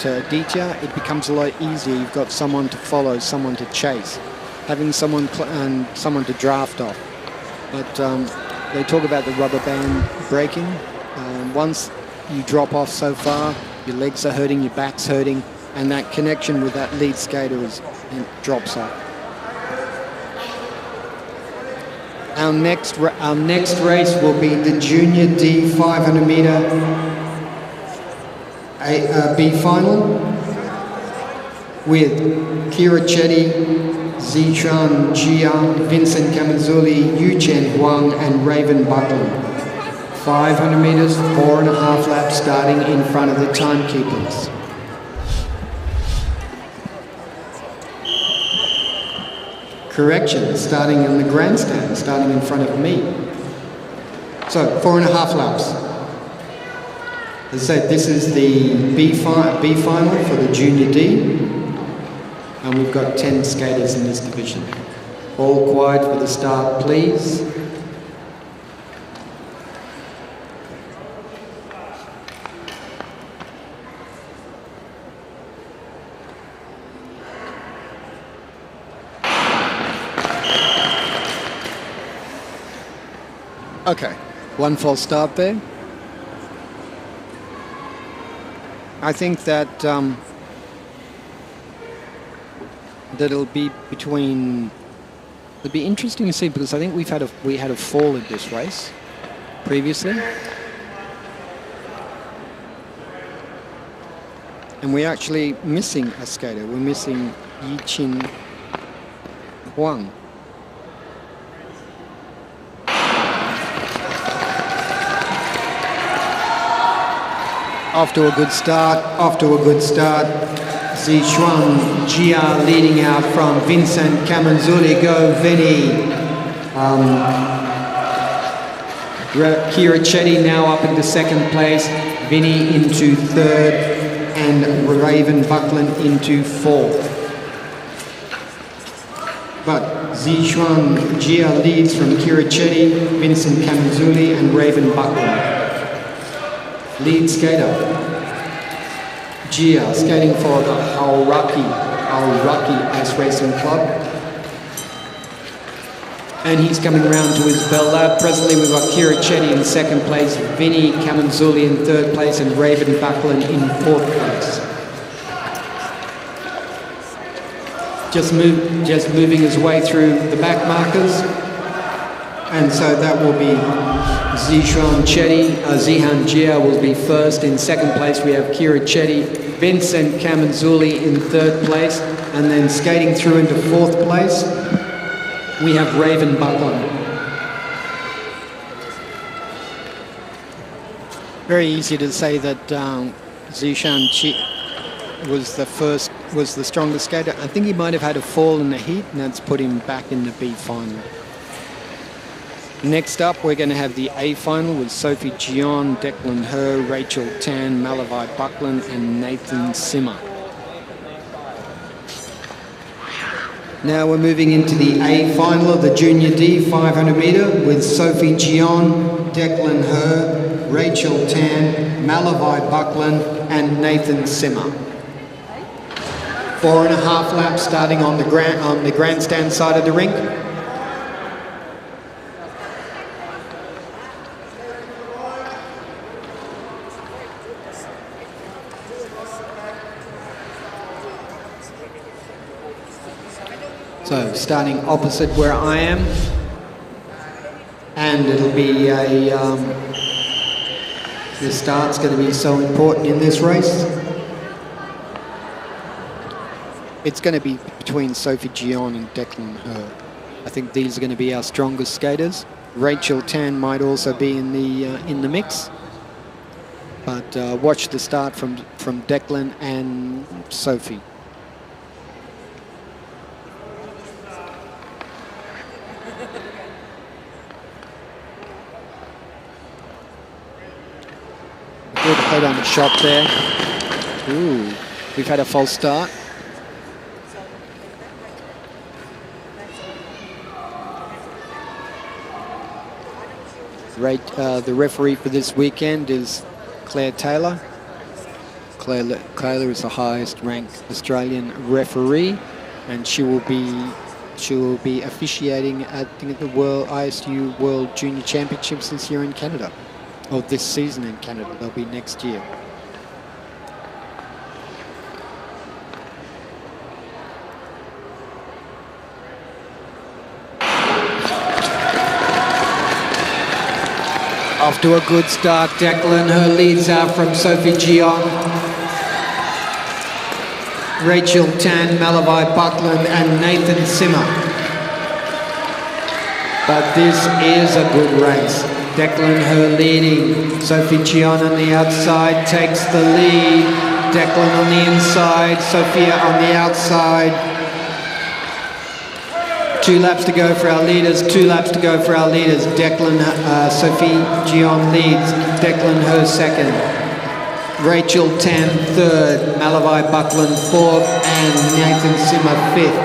Aditya, it becomes a lot easier. You've got someone to follow, someone to chase, having someone and someone to draft off. But they talk about the rubber band breaking. Once you drop off so far, your legs are hurting, your back's hurting, and that connection with that lead skater drops off. Our next race will be the Junior D 500 meter B final with Kira Chetty, Zishan Jia, Vincent Kamanzuli, Yu Chen Huang, and Raven Buckland. 500 meters, 4.5 laps starting in front of the timekeepers. Correction, starting in the grandstand, starting in front of me. So 4.5 laps. As I said, this is the B final for the Junior D, and we've got 10 skaters in this division. All quiet for the start, please. Okay, one false start there. I think that it'll be between. It'll be interesting to see, because I think we had a fall in this race previously, and we're actually missing a skater. We're missing Yi Chin Huang. Off to a good start, Zishuan Jia leading out from Vincent Kamanzuli. Go Vinny. Kira Chetty now up into second place, Vinny into third, and Raven Buckland into fourth. But Zishuan Jia leads from Kira Chetty, Vincent Kamanzuli, and Raven Buckland. Lead skater, Jia, skating for the Hauraki Ice Racing Club. And he's coming around to his bell lap. Presently we've got Kira Chetty in second place, Vinny Kamanzuli in third place, and Raven Buckland in fourth place. Just moving his way through the back markers. And so that will be Zishuan Chetty, Zihan Jia will be first. In second place we have Kira Chetty, Vincent Kamanzuli in third place, and then skating through into fourth place we have Raven Buckland. Very easy to say that Zishan was the strongest skater. I think he might have had a fall in the heat, and that's put him back in the B final. Next up, we're going to have the A final with Sophie Gion, Declan Her, Rachel Tan, Malavai Buckland, and Nathan Simmer. Now we're moving into the A final of the Junior D 500 meter with Sophie Gion, Declan Her, Rachel Tan, Malavai Buckland, and Nathan Simmer. 4.5 laps starting on the grandstand side of the rink. So starting opposite where I am, and it'll be a, the start's going to be so important in this race. It's going to be between Sophie Gion and Declan Her. I think these are going to be our strongest skaters. Rachel Tan might also be in the mix, but watch the start from Declan and Sophie. Good head-on shot there. Ooh, we've had a false start. The referee for this weekend is Claire Taylor. Claire is the highest ranked Australian referee, and she will be officiating at the ISU World Junior Championships this year in Canada. Or this season in Canada. They'll be next year. Off to a good start, Declan. Her leads out from Sophie Gion, Rachel Tan, Malavai Buckland, and Nathan Simmer. But this is a good race. Declan Her leading. Sophie Gion on the outside takes the lead. Declan on the inside. Sophia on the outside. 2 laps to go for our leaders. 2 laps to go for our leaders. Sophie Gion leads. Declan Her second. Rachel Tan third. Malavai Buckland fourth. And Nathan Simmer fifth.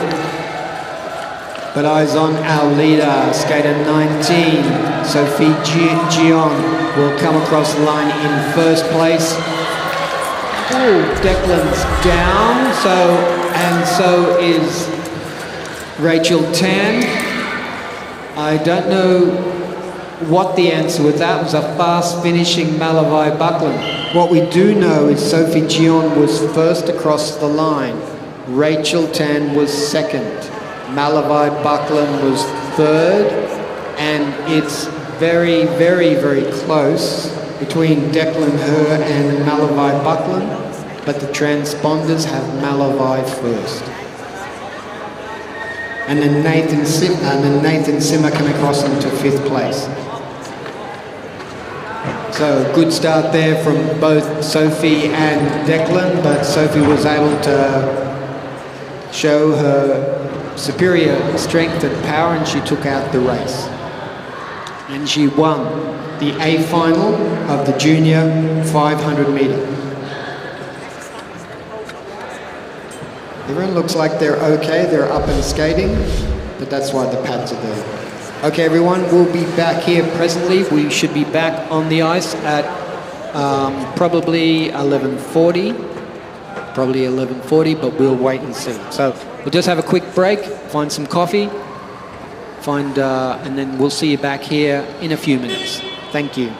But eyes on our leader, skater 19, Sophie Gion, will come across the line in first place. Oh, Declan's down, so is Rachel Tan. I don't know what the answer was. That was a fast finishing Malavai Buckland. What we do know is Sophie Gion was first across the line. Rachel Tan was second. Malavai Buckland was third, and it's very, very, very close between Declan Her and Malavai Buckland, but the transponders have Malavai first. And then Nathan Simmer come across into fifth place. So good start there from both Sophie and Declan, but Sophie was able to show her superior strength and power, and she took out the race. And she won the A final of the junior 500 metre. Everyone looks like they're okay, they're up and skating, but that's why the pads are there. Okay, everyone, we'll be back here presently. We should be back on the ice at probably 11:40, but we'll wait and see. So we'll just have a quick break, find some coffee, and then we'll see you back here in a few minutes. Thank you.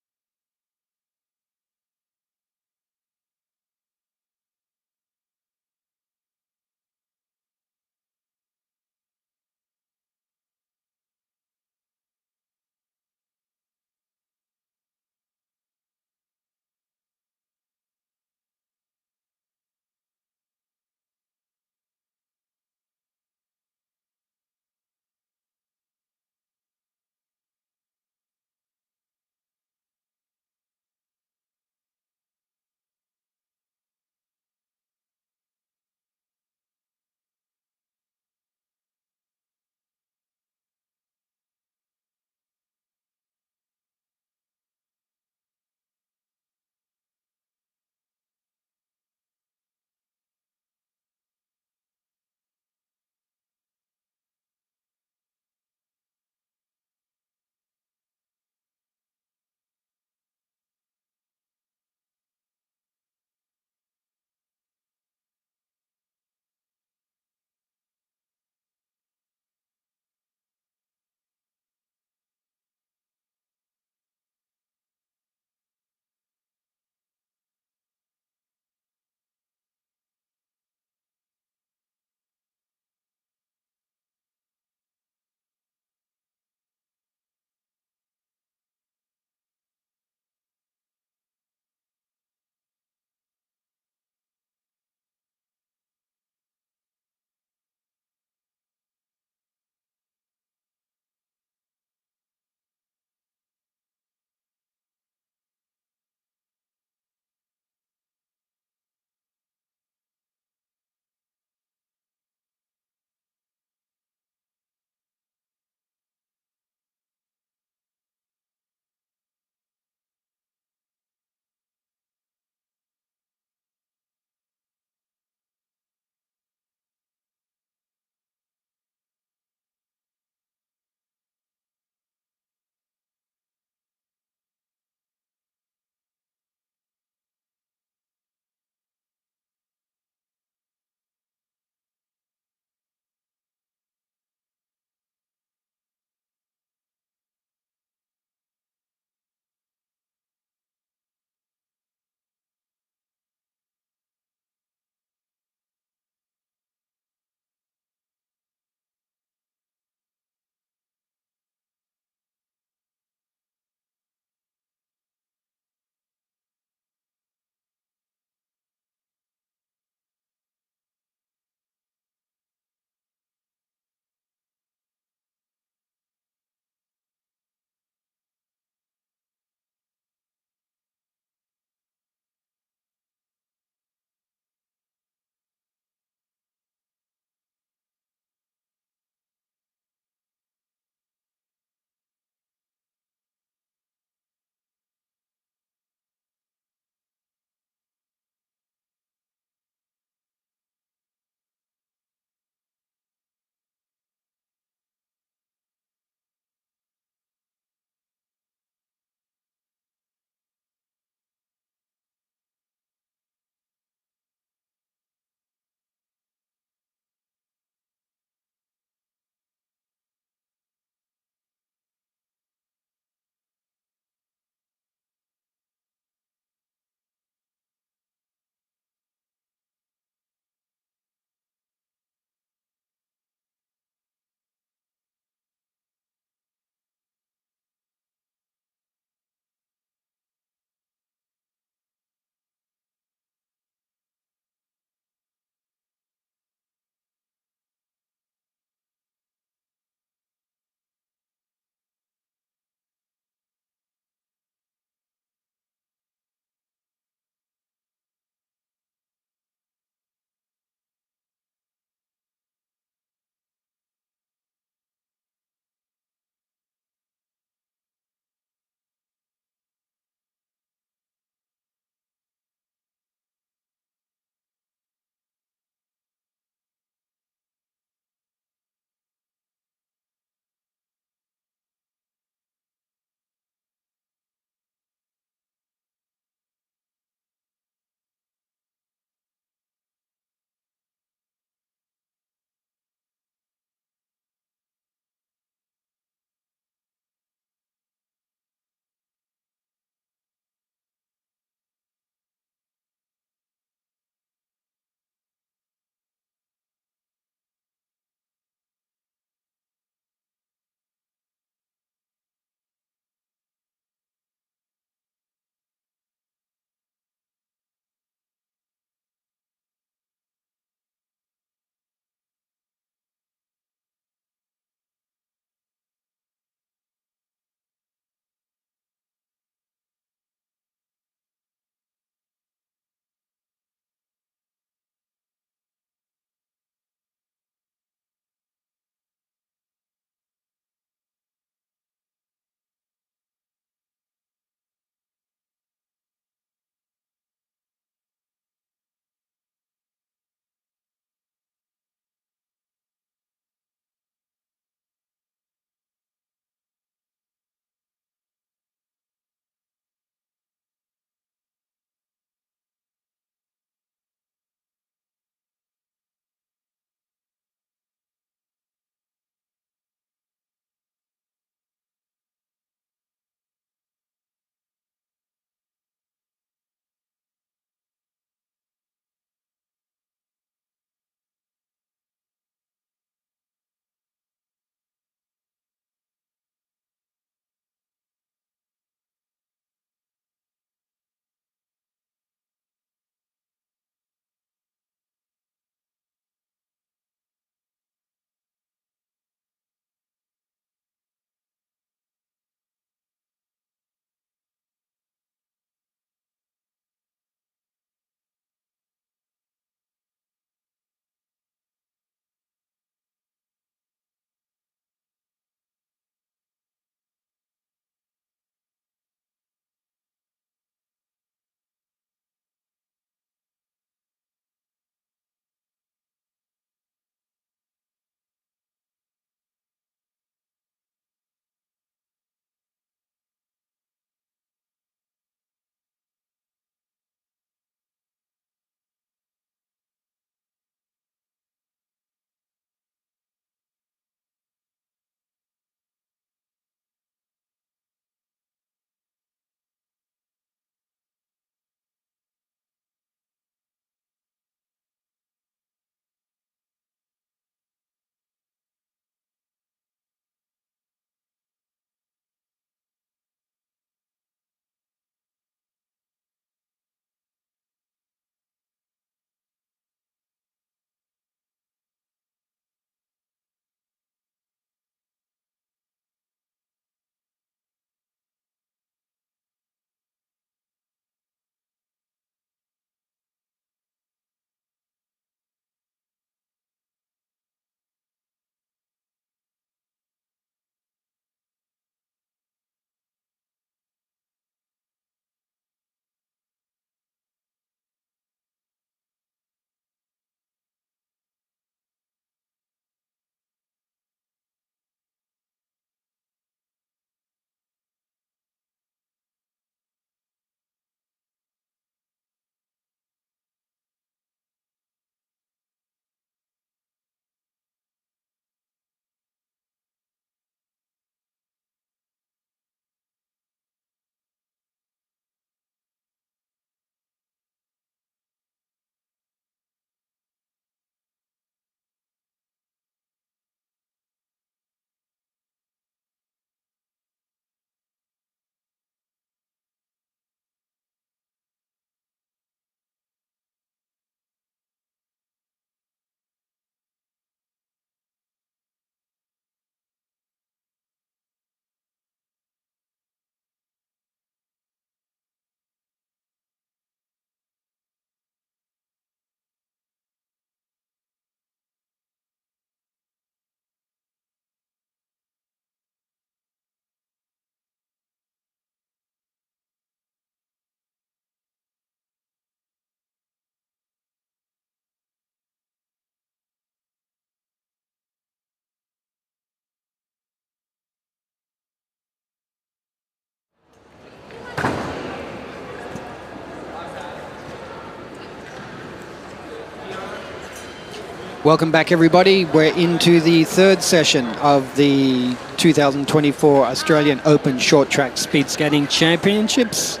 Welcome back, everybody. We're into the third session of the 2024 Australian Open Short Track Speed Skating Championships.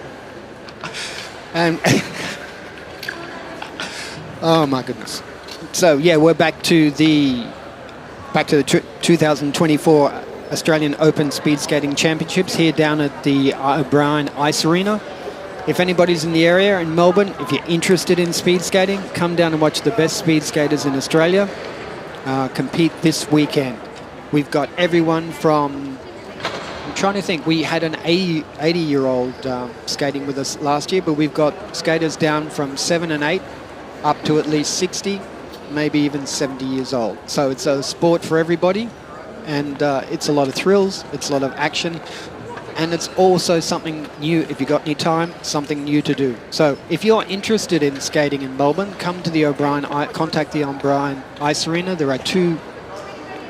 And oh my goodness. So yeah, we're back to the 2024 Australian Open Speed Skating Championships here down at the O'Brien Ice Arena. If anybody's in the area in Melbourne, if you're interested in speed skating, come down and watch the best speed skaters in Australia compete this weekend. We've got everyone from, I'm trying to think, we had an 80-year-old skating with us last year, but we've got skaters down from 7 and 8 up to at least 60, maybe even 70 years old. So it's a sport for everybody, and it's a lot of thrills, it's a lot of action. And it's also something new, if you've got any time, something new to do. So if you're interested in skating in Melbourne, come to the contact the O'Brien Ice Arena. There are 2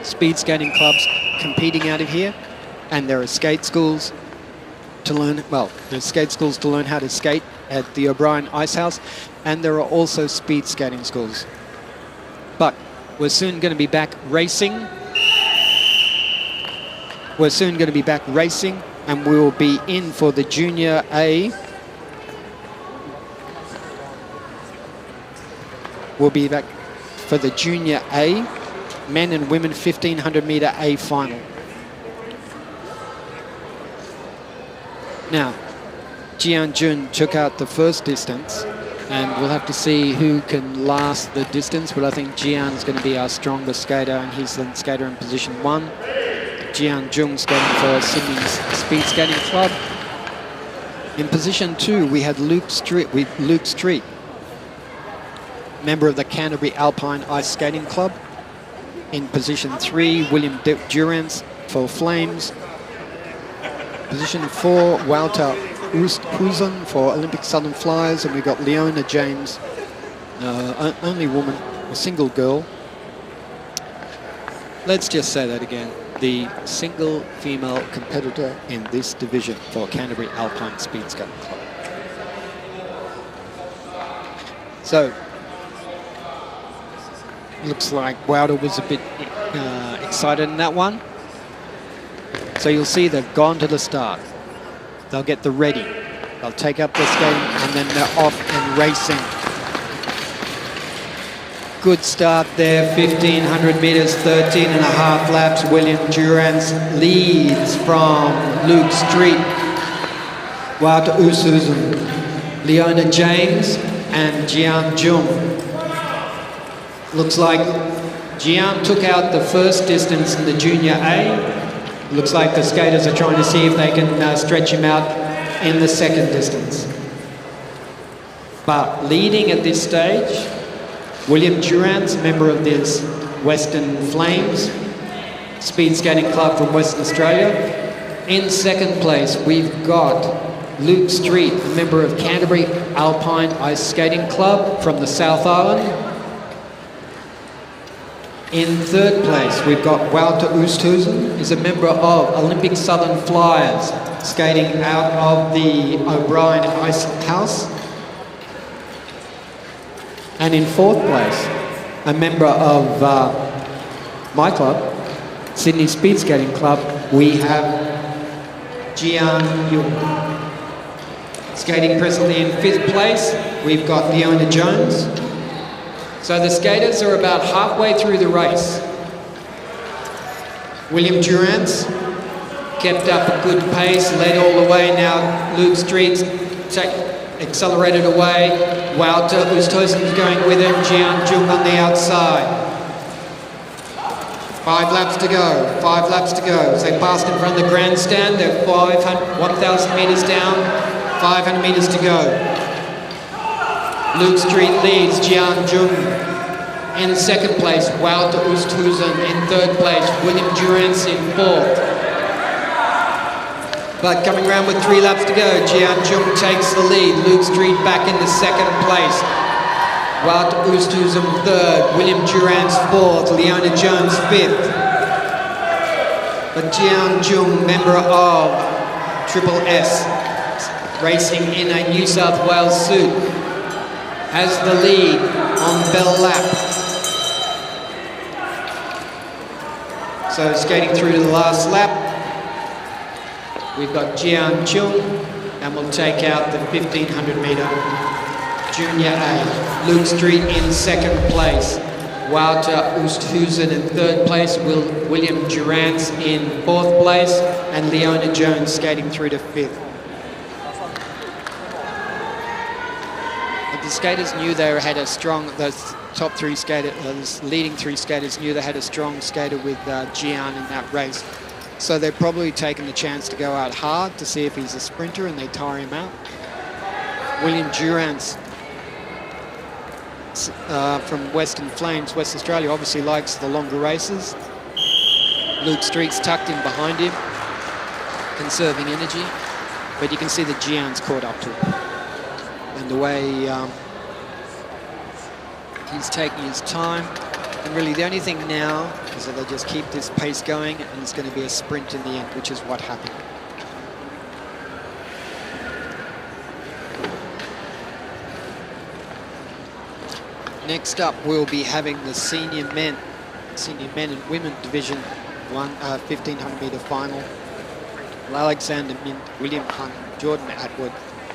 speed skating clubs competing out of here. And there are skate schools to learn, well, there's skate schools to learn how to skate at the O'Brien Ice House. And there are also speed skating schools. But we're soon going to be back racing. And we will be in for the Junior A. We'll be back for the Junior A, men and women 1500 meter A final. Now, Jian Jun took out the first distance, and we'll have to see who can last the distance, but I think Jian's going to be our strongest skater, and he's the skater in position 1. Jian Jung skating for Sydney's Speed Skating Club. In position 2, we had Luke Street, member of the Canterbury Alpine Ice Skating Club. In position 3, William Durance for Flames. Position 4, Walter Oosthuizen for Olympic Southern Flyers, and we've got Leona James, only woman, a single girl. Let's just say that again. The single female competitor in this division for Canterbury Alpine Speed Skating Club. So, looks like Wilder was a bit excited in that one. So you'll see they've gone to the start. They'll get the ready. They'll take up their skating, and then they're off and racing. Good start there, 1500 meters, 13 and a half laps. William Durance leads from Luke Street, Walter Oosthuizen, Leona James, and Jian Jung. Looks like Jian took out the first distance in the Junior A. Looks like the skaters are trying to see if they can stretch him out in the second distance. But leading at this stage, William Durance, member of this Western Flames Speed Skating Club from Western Australia. In second place, we've got Luke Street, a member of Canterbury Alpine Ice Skating Club from the South Island. In third place, we've got Walter Oosthuizen, is a member of Olympic Southern Flyers, skating out of the O'Brien Ice House. And in fourth place, a member of my club, Sydney Speed Skating Club, we have Jian Jung. Skating presently in fifth place, we've got Leona Jones. So the skaters are about halfway through the race. William Durance kept up a good pace, led all the way. Now Luke Street's accelerated away. Walter Oosthuizen's going with him. Jian Jung on the outside. 5 laps to go. 5 laps to go. As they passed in front of the grandstand, they're 1,000 metres down. 500 metres to go. Luke Street leads. Jian Jung in second place. Walter Oosthuizen in third place. William Durance in fourth. But coming around with 3 laps to go, Jian Jung takes the lead. Luke Street back in the second place. Walter Oosthuizen third. William Durance fourth. Leona Jones fifth. But Jian Jung, member of Triple S, racing in a New South Wales suit, has the lead on bell lap. So skating through to the last lap, we've got Jian Chung, and we'll take out the 1500 metre Junior A. Luke Street in second place. Wouter Oosthuizen in third place. William Durrance in fourth place. And Leona Jones skating through to fifth. The skaters knew they had a strong, those top three skaters, those leading three skaters knew they had a strong skater with Jian in that race. So they're probably taking the chance to go out hard to see if he's a sprinter, and they tire him out. William Durrance from Western Flames, West Australia, obviously likes the longer races. Luke Street's tucked in behind him, conserving energy, but you can see that Jian's caught up to him. And the way he's taking his time. And really the only thing now is that they just keep this pace going, and it's going to be a sprint in the end, which is what happened. Next up, we'll be having the senior men and women division 1500 metre final. Alexander Mint, William Hunt, Jordan Atwood,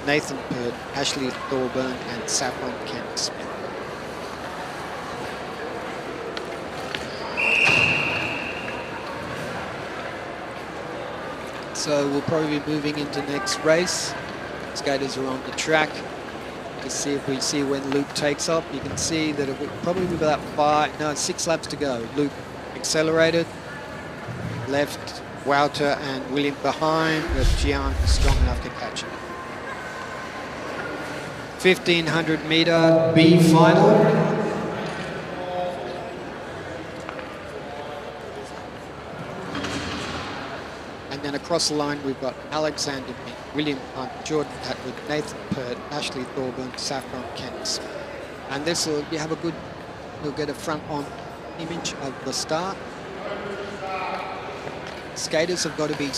Nathan Pert, Ashley Thorburn, and Saffron Kent Smith. So we'll probably be moving into next race. Skaters are on the track. Let's see if we see when Luke takes up. You can see that it will probably be about 6 laps to go. Luke accelerated, left Wouter and William behind, with Jian strong enough to catch him. 1500 metre B final. And then across the line, we've got Alexander Mint, William Hunt, Jordan Atwood, Nathan Pert, Ashley Thorburn, Saffron Kent. And this will we'll get a front-on image of the start. Skaters have got to be,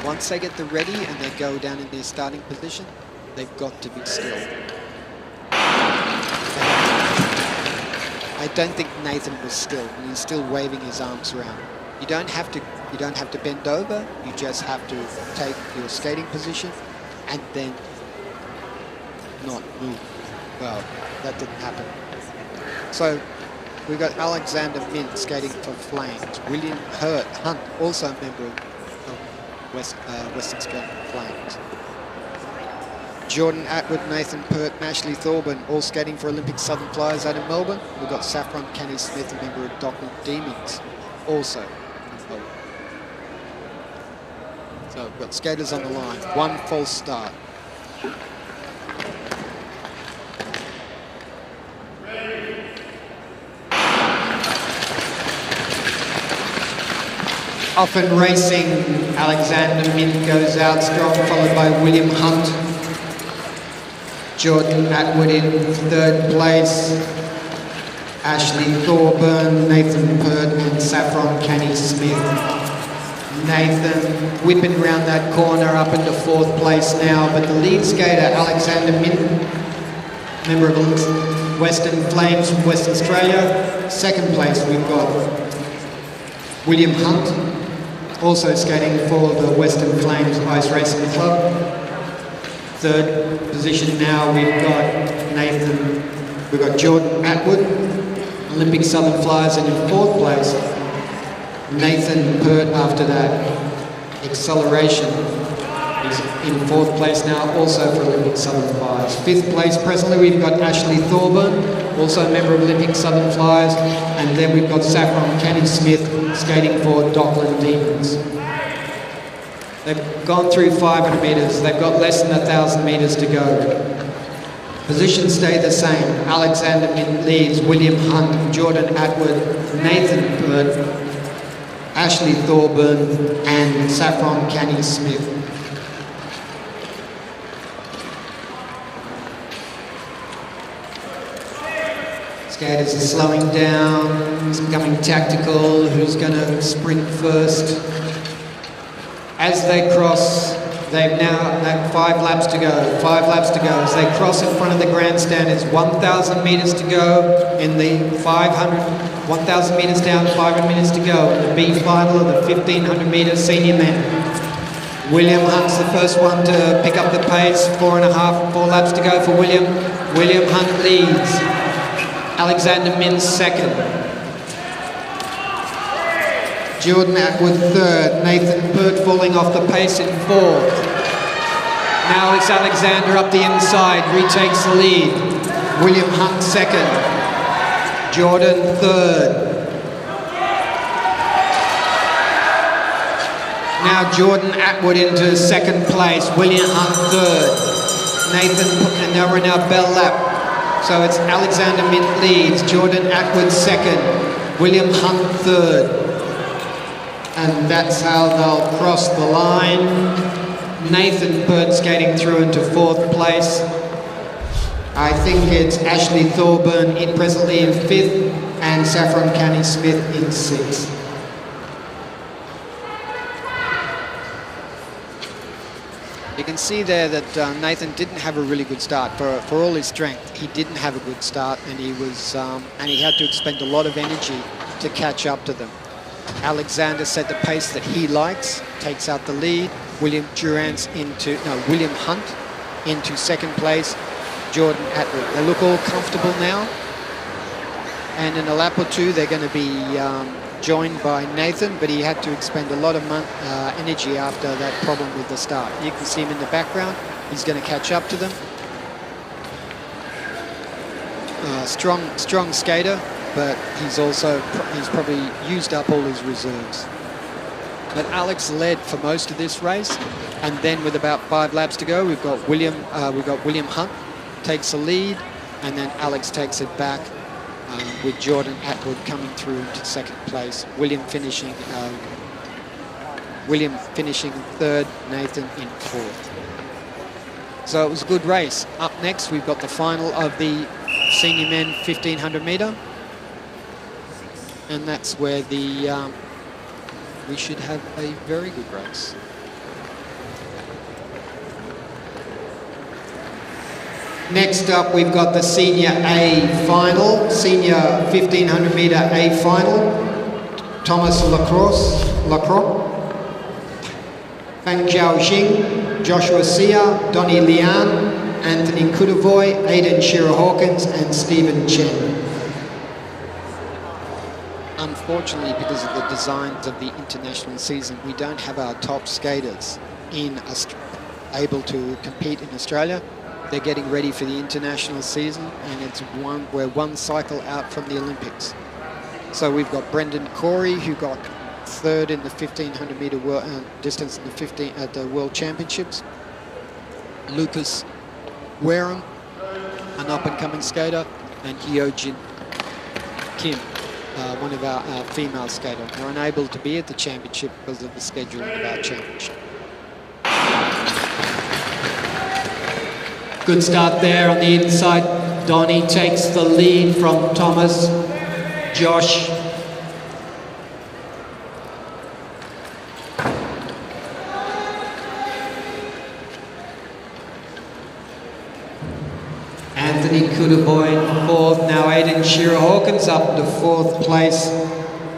once they get the ready and they go down in their starting position, they've got to be still. I don't think Nathan was still. He's still waving his arms around. You don't have to bend over. You just have to take your skating position and then not move. Well, that didn't happen. So we've got Alexander Mint skating for Flames. William Hunt, also a member of Western Australian Flames. Jordan Atwood, Nathan Pert, and Ashley Thorburn, all skating for Olympic Southern Flyers out in Melbourne. We've got Saffron Kenny Smith, a member of Dockland Demons, also in Melbourne. So we've got skaters on the line. One false start. Often racing, Alexander Mint goes out strong, followed by William Hunt. Jordan Atwood in third place. Ashley Thorburn, Nathan Pert, and Saffron Kenny Smith. Nathan whipping around that corner up into fourth place now, but the lead skater, Alexander Mint, member of Western Flames from Western Australia. Second place, we've got William Hunt, also skating for the Western Flames Ice Racing Club. Third position now, we've got Jordan Atwood, Olympic Southern Flyers, and in fourth place, Nathan Pert after that acceleration. He's in fourth place now, also for Olympic Southern Flyers. Fifth place presently, we've got Ashley Thorburn, also a member of Olympic Southern Flyers, and then we've got Saffron Kenny Smith skating for Dockland Demons. They've gone through 500 metres. They've got less than 1,000 metres to go. Positions stay the same. Alexander Mint leads, William Hunt, Jordan Atwood, Nathan Pert, Ashley Thorburn, and Saffron Kenny Smith. Skaters are slowing down. It's becoming tactical. Who's going to sprint first? As they cross They've now had 5 laps to go. 5 laps to go as they cross in front of the grandstand. It's 1,000 meters to go in the 500. 1,000 meters down, 500 meters to go in the B final of the 1,500 meter senior men. William Hunt's the first one to pick up the pace. 4 laps to go for William. William Hunt leads. Alexander Mins second. Jordan Atwood third. Nathan Pert falling off the pace in fourth. Now it's Alexander up the inside, retakes the lead. William Hunt second. Jordan third. Now Jordan Atwood into second place. William Hunt third. And now we're in our bell lap. So it's Alexander Mint leads. Jordan Atwood second. William Hunt third. And that's how they'll cross the line. Nathan Pert skating through into fourth place. I think it's Ashley Thorburn presently in fifth and Saffron Canny Smith in sixth. You can see there that Nathan didn't have a really good start. For all his strength, he didn't have a good start, and he had to expend a lot of energy to catch up to them. Alexander set the pace that he likes, takes out the lead. William Hunt into second place. Jordan Atwood. They look all comfortable now. And in a lap or two, they're going to be joined by Nathan, but he had to expend a lot of energy after that problem with the start. You can see him in the background. He's going to catch up to them. Strong skater, but he's probably used up all his reserves. But Alex led for most of this race, and then with about 5 laps to go, we've got William Hunt takes the lead, and then Alex takes it back with Jordan Atwood coming through into second place. William finishing third, Nathan in fourth. So it was a good race. Up next, we've got the final of the senior men 1,500 meter, and that's where we should have a very good race. Next up, we've got the Senior A final, Senior 1,500 metre A final. Thomas Lacroix, Fang Jiao Xing, Joshua Sia, Donnie Lian, Anthony Kudavoy, Aidan Shearer-Hawkins, and Stephen Chen. Unfortunately, because of the designs of the international season, we don't have our top skaters able to compete in Australia. They're getting ready for the international season, and we're one cycle out from the Olympics. So we've got Brendan Corey, who got third in the 1,500 metre distance at the World Championships. Lucas Wareham, an up-and-coming skater, and Hyojin Kim, one of our female skaters. They're unable to be at the championship because of the scheduling of our championship. Good start there on the inside. Donnie takes the lead from Thomas. Josh. Anthony Kudavoy in fourth. Now Aidan Shearer-Hawkins up to fourth place.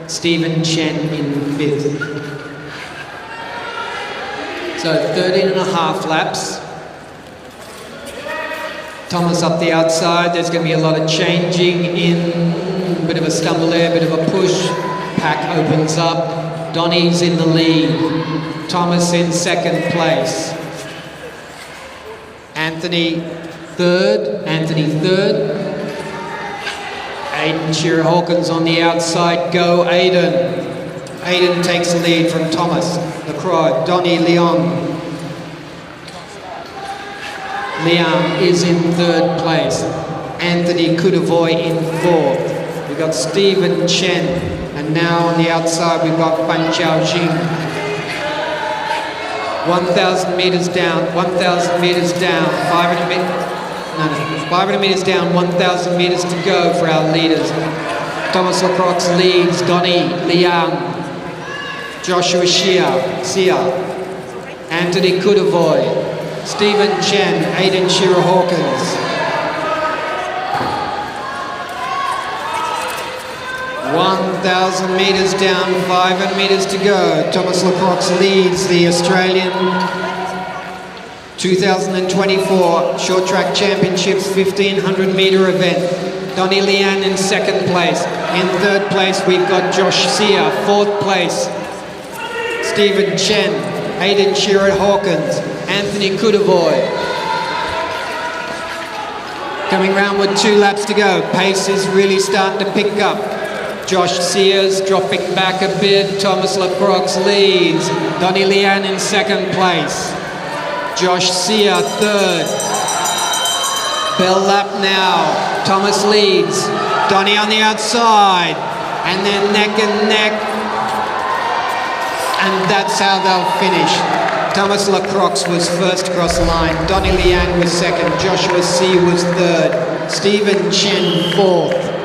Stephen Chen in fifth. So 13.5 laps. Thomas up the outside. There's going to be a lot of changing in. Bit of a stumble there, bit of a push. Pack opens up. Donnie's in the lead. Thomas in second place. Anthony third. Aidan Shearer-Hawkins on the outside. Go Aidan. Aidan takes the lead from Thomas. Lacroix. Donnie Leon. Liam is in third place. Anthony Kudavoy in fourth. We've got Stephen Chen. And now on the outside we've got Fan Chao Jing. 1,000 metres down, 1,000 metres down, 500 metres down, 1,000 metres to go for our leaders. Thomas Lacroix leads, Donnie Liang, Joshua Sia, Anthony Kudovoy, Stephen Chen, Aidan Shearer Hawkins. 1,000 metres down, 500 metres to go. Thomas Lacroix leads the Australian 2024 Short Track Championships 1,500 metre event. Donnie Lian in second place. In third place, we've got Josh Sear. Fourth place, Stephen Chen, Aidan Shearer Hawkins, Anthony Kudovoy. Coming round with 2 laps to go. Pace is really starting to pick up. Josh Sears dropping back a bit. Thomas Lacroix leads. Donnie Lian in second place. Josh Sear third. Bell lap now. Thomas leads. Donnie on the outside. And then neck and neck. And that's how they'll finish. Thomas Lacroix was first across the line. Donnie Lian was second. Joshua Sear was third. Stephen Chen fourth.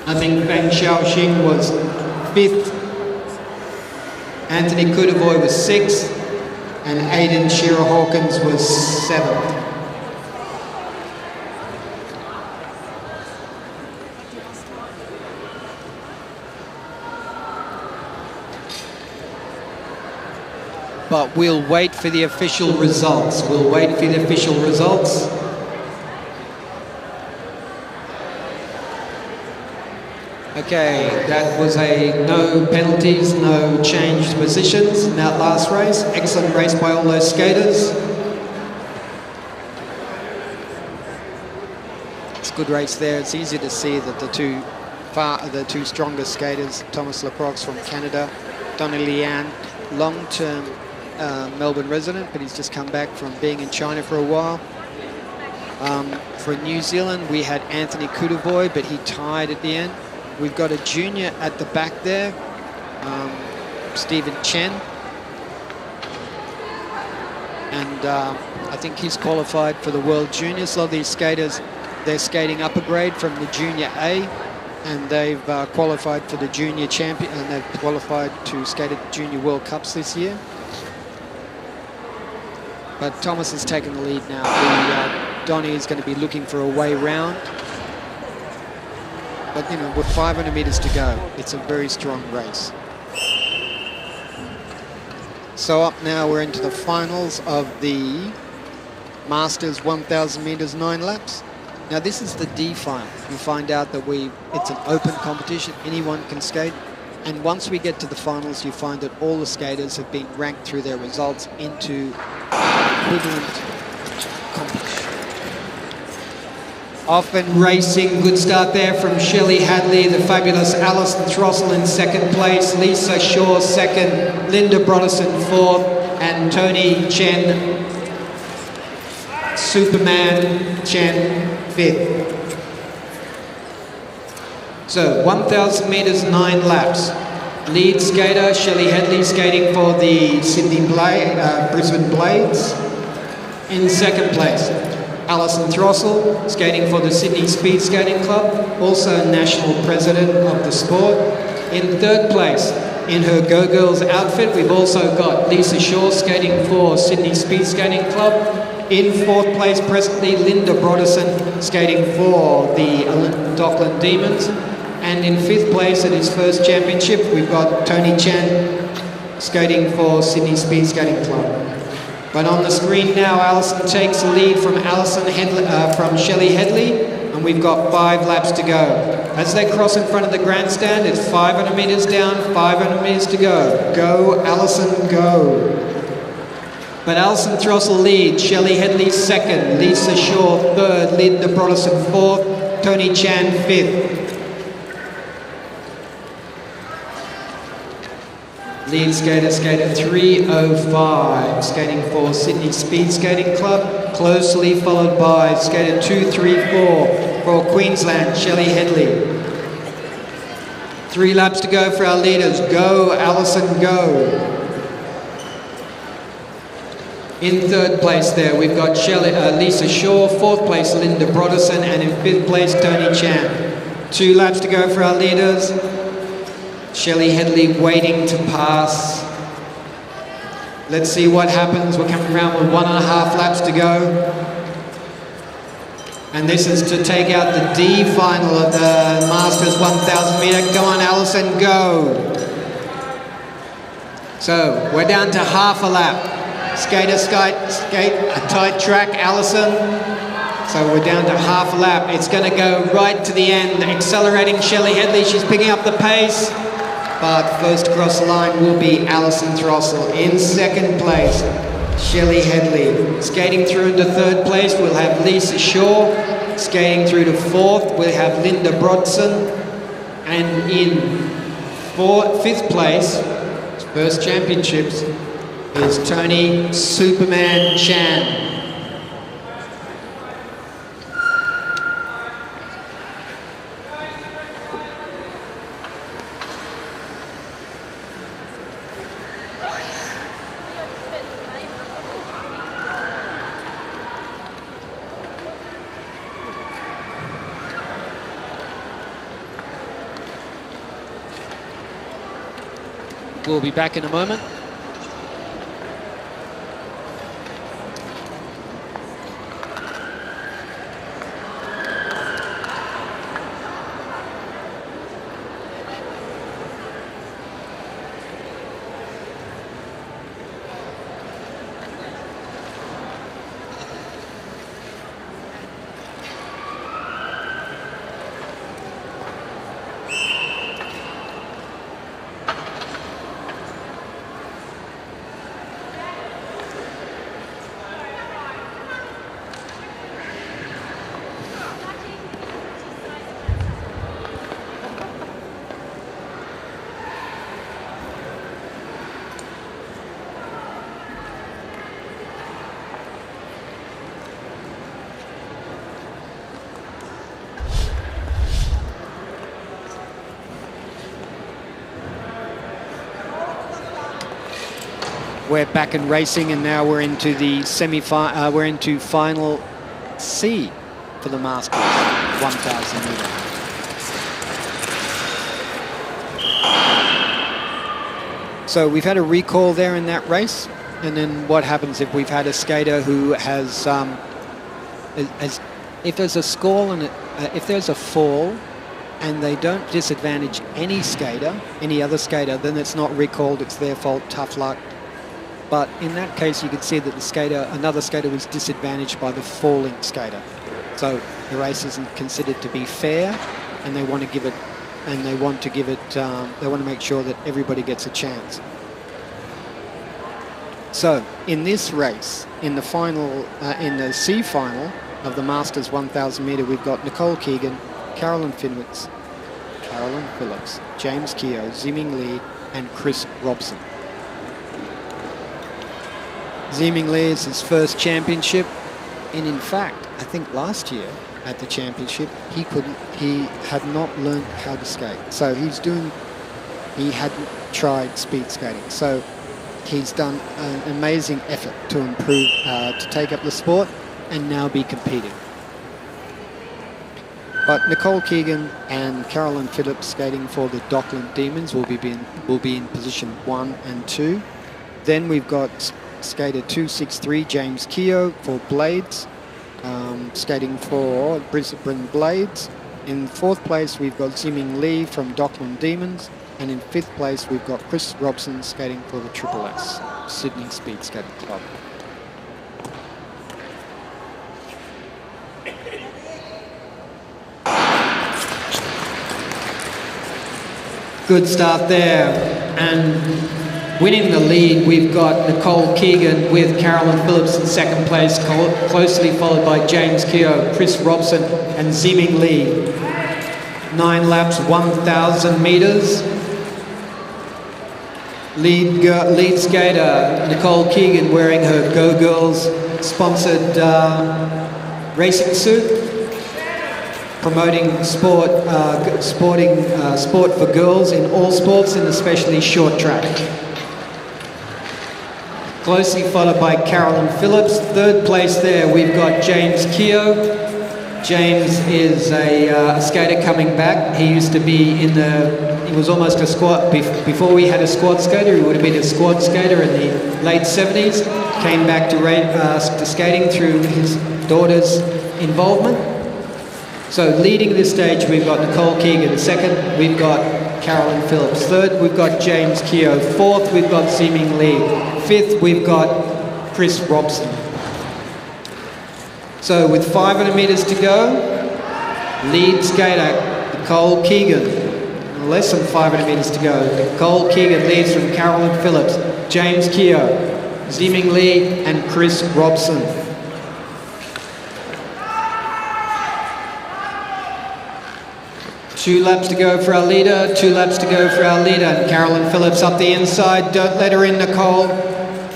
I think Feng Xiaoxing was fifth. Anthony Kudovoy was sixth. And Aidan Shearer Hawkins was seventh. But we'll wait for the official results. We'll wait for the official results. Okay, that was a no penalties, no changed positions in that last race. Excellent race by all those skaters. It's a good race there. It's easy to see that the two strongest skaters, Thomas Lacroix from Canada, Donnie Lian, long-term Melbourne resident, but he's just come back from being in China for a while. For New Zealand, we had Anthony Kudovoy, but he tied at the end. We've got a junior at the back there, Stephen Chen. And I think he's qualified for the World Juniors. A lot of these skaters, they're skating up a grade from the Junior A, and they've qualified for the Junior Champion, and they've qualified to skate at the Junior World Cups this year. But Thomas has taken the lead now. Donnie is going to be looking for a way round. But, you know, with 500 metres to go, it's a very strong race. So up now, we're into the finals of the Masters 1,000 metres, 9 laps. Now, this is the D final. You find out that it's an open competition. Anyone can skate. And once we get to the finals, you find that all the skaters have been ranked through their results into equivalent competition. Often racing, good start there from Shelley Hadley, the fabulous Alison Throssell in second place, Lisa Shaw second, Linda Broderson fourth, and Tony Chen, Superman Chen fifth. So 1,000 metres, 9 laps. Lead skater Shelley Hadley skating for the Brisbane Blades. In second place, Alison Throssell, skating for the Sydney Speed Skating Club, also national president of the sport. In third place, in her Go Girls outfit, we've also got Lisa Shaw skating for Sydney Speed Skating Club. In fourth place, presently, Linda Broderson skating for the Dockland Demons. And in fifth place at his first championship, we've got Tony Chen skating for Sydney Speed Skating Club. But on the screen now, Alison takes the lead from Shelley Hadley, and we've got 5 laps to go. As they cross in front of the grandstand, it's 500 metres down, 500 metres to go. Go, Alison, go. But Alison Throssell leads, Shelley Hadley second, Lisa Shaw third, Linda Broderson fourth, Tony Chan fifth. Lead skater 3:05, skating for Sydney Speed Skating Club, closely followed by skater 2:34 for Queensland, Shelley Hadley. 3 laps to go for our leaders. Go, Alison, go. In third place there, we've got Lisa Shaw, fourth place Linda Broderson, and in fifth place Tony Chan. 2 laps to go for our leaders. Shelley Headley waiting to pass. Let's see what happens. We're coming around with 1.5 laps to go. And this is to take out the D final of the Masters 1,000 metre. Go on, Alison, go. So we're down to half a lap. Skate a tight track, Alison. So we're down to half a lap. It's going to go right to the end. Accelerating Shelley Headley. She's picking up the pace. But first across the line will be Alison Throssell. In second place, Shelley Headley. Skating through into third place, we'll have Lisa Shaw. Skating through to fourth, we'll have Linda Brodson. And in fifth place, first championships, is Tony Superman Chan. We'll be back in a moment. We're back in racing, and now we're into the we're into final C for the Masters 1,000 metre. So we've had a recall there in that race, and then what happens if we've had a skater who has, if there's a score and if there's a fall, and they don't disadvantage any skater, any other skater, then it's not recalled, it's their fault, tough luck. But in that case, you could see that the skater, another skater, was disadvantaged by the falling skater. So the race isn't considered to be fair, and they want to give it, they want to make sure that everybody gets a chance. So in this race, in the final, in the C final of the Masters 1,000 metre, we've got Nicole Keegan, Carolyn Phillips, James Keogh, Ziming Lee, and Chris Robson. Ziming Lee is his first championship, and in fact, I think last year at the championship, he had not learned how to skate. So he hadn't tried speed skating. So he's done an amazing effort to improve, to take up the sport and now be competing. But Nicole Keegan and Carolyn Phillips skating for the Dockland Demons will be in position 1 and 2. Then we've got skater 263 James Keogh for Blades, skating for Brisbane Blades. In fourth place we've got Ziming Lee from Dockland Demons, and in fifth place we've got Chris Robson skating for the Triple S, Sydney Speed Skating Club. Good start there, and winning the lead, we've got Nicole Keegan with Carolyn Phillips in second place, closely followed by James Keogh, Chris Robson, and Ziming Lee. 9 laps, 1,000 metres. Lead skater Nicole Keegan wearing her Go Girls sponsored racing suit, promoting sport for girls in all sports, and especially short track. Closely followed by Carolyn Phillips. Third place there, we've got James Keogh. James is a skater coming back. He used to be he was almost a squad, before we had a squad skater, he would have been a squad skater in the late 70s. Came back to skating through his daughter's involvement. So leading this stage, we've got Nicole Keegan. Second, we've got Carolyn Phillips. Third, we've got James Keogh. Fourth, we've got Ziming Lee. Fifth, we've got Chris Robson. So with 500 metres to go, lead skater Nicole Keegan. Less than 500 metres to go. Nicole Keegan leads from Carolyn Phillips, James Keogh, Ziming Lee and Chris Robson. Two laps to go for our leader, 2 laps to go for our leader. And Carolyn Phillips up the inside, don't let her in, Nicole.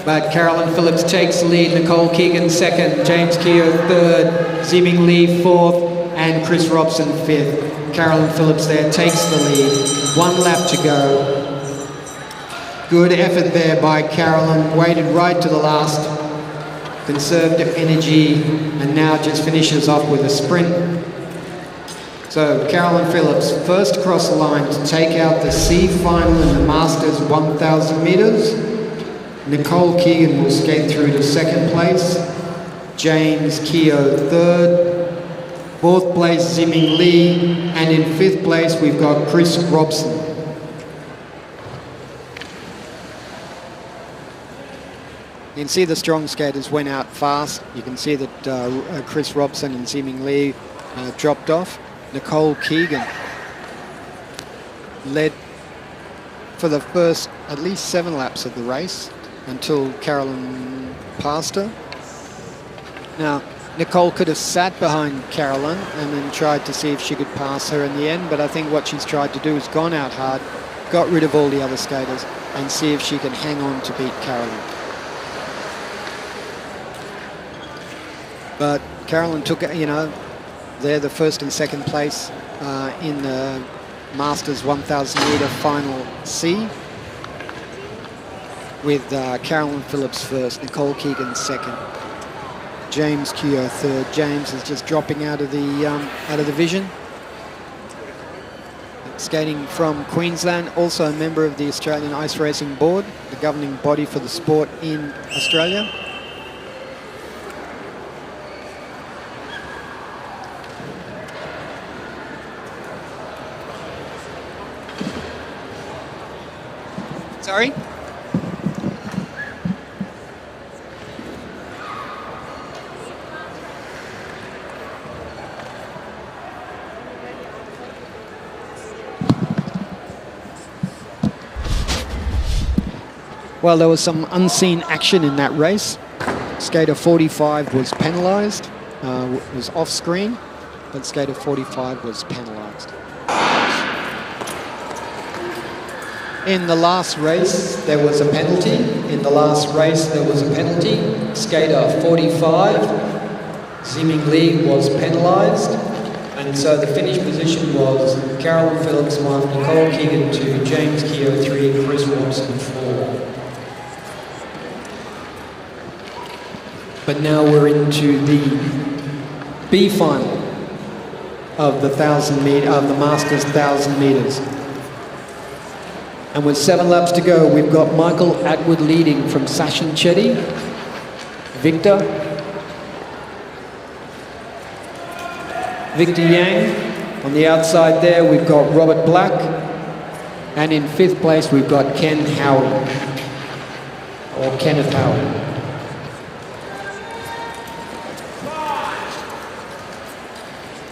But Carolyn Phillips takes the lead, Nicole Keegan second, James Keogh third, Ziming Lee fourth, and Chris Robson fifth. Carolyn Phillips there takes the lead. 1 lap to go. Good effort there by Carolyn, waited right to the last, conserved energy, and now just finishes off with a sprint. So Carolyn Phillips first across the line to take out the C final in the Masters 1,000 metres. Nicole Keegan will skate through to second place. James Keogh third. Fourth place, Ziming Lee. And in fifth place, we've got Chris Robson. You can see the strong skaters went out fast. You can see that Chris Robson and Ziming Lee dropped off. Nicole Keegan led for the first at least 7 laps of the race until Carolyn passed her. Now, Nicole could have sat behind Carolyn and then tried to see if she could pass her in the end, but I think what she's tried to do is gone out hard, got rid of all the other skaters, and see if she can hang on to beat Carolyn. But Carolyn took, they're the first and second place in the Masters 1,000 metre final C, with Carolyn Phillips first, Nicole Keegan second, James Keogh third. James is just dropping out of the vision. Skating from Queensland, also a member of the Australian Ice Racing Board, the governing body for the sport in Australia. Sorry? Well, there was some unseen action in that race. Skater 45 was penalised, was off screen, but skater 45 was penalised. In the last race, there was a penalty. Skater 45, Ziming Lee, was penalised. And so the finish position was Carolyn Phillips 1, Nicole Keegan 2, James Keogh 3, Chris Robson 4. But now we're into the B final of the Masters 1,000 metres. And with 7 laps to go, we've got Michael Atwood leading from Sachin Chetty, Victor Yang. On the outside there, we've got Robert Black. And in 5th place, we've got Ken Howie, or Kenneth Howie.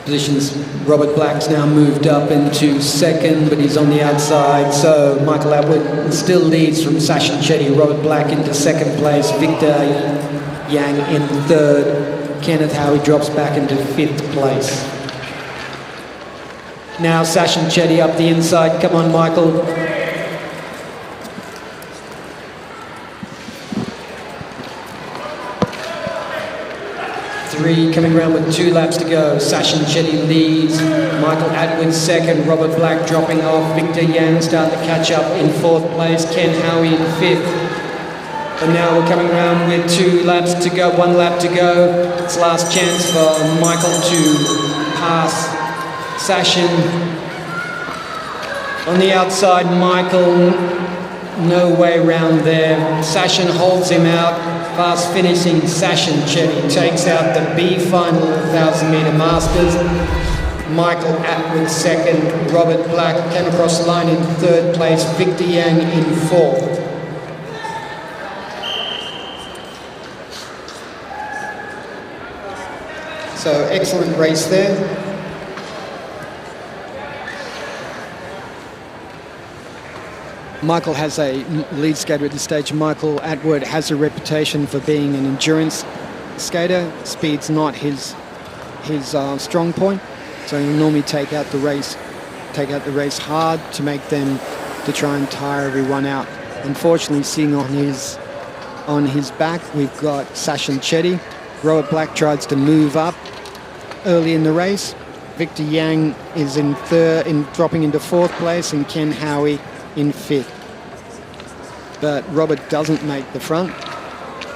Positions, Robert Black's now moved up into 2nd, but he's on the outside. So Michael Atwood still leads from Sachin Chetty. Robert Black into 2nd place. Victor Yang in 3rd. Kenneth Howie drops back into 5th place. Now Sachin Chetty up the inside. Come on, Michael. Coming around with 2 laps to go. Sachin Chetty leads. Michael Atwood 2nd. Robert Black dropping off. Victor Yang starting to catch up in 4th place. Ken Howie in 5th. And now we're coming around with 2 laps to go, 1 lap to go. It's last chance for Michael to pass Sachin. On the outside, Michael, no way round there. Sachin holds him out. Fast finishing Sachin Chetty takes out the B final of the 1,000-metre Masters. Michael Atwood second, Robert Black came across the line in third place, Victor Yang in fourth. So excellent race there. Michael has a lead skater at this stage. Michael Atwood has a reputation for being an endurance skater. Speed's not his strong point, so he'll normally take out the race hard to make them to try and tire everyone out. Unfortunately, sitting on his back, we've got Sachin Chetty. Robert Black tries to move up early in the race. Victor Yang is dropping into fourth place, and Ken Howie in fifth. But Robert doesn't make the front.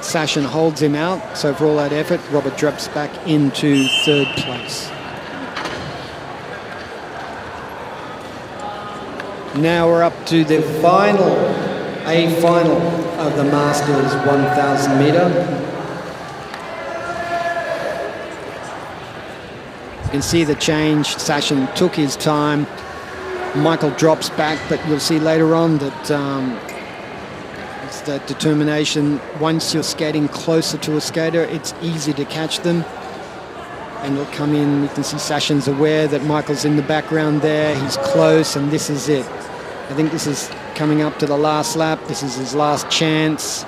Sachin holds him out, so for all that effort, Robert drops back into third place. Now we're up to the final of the Masters 1,000 metre. You can see the change. Sachin took his time. Michael drops back, but you'll see later on that it's that determination. Once you're skating closer to a skater, it's easy to catch them. And it'll come in. You can see Sachin's aware that Michael's in the background there. He's close, and this is it. I think this is coming up to the last lap. This is his last chance.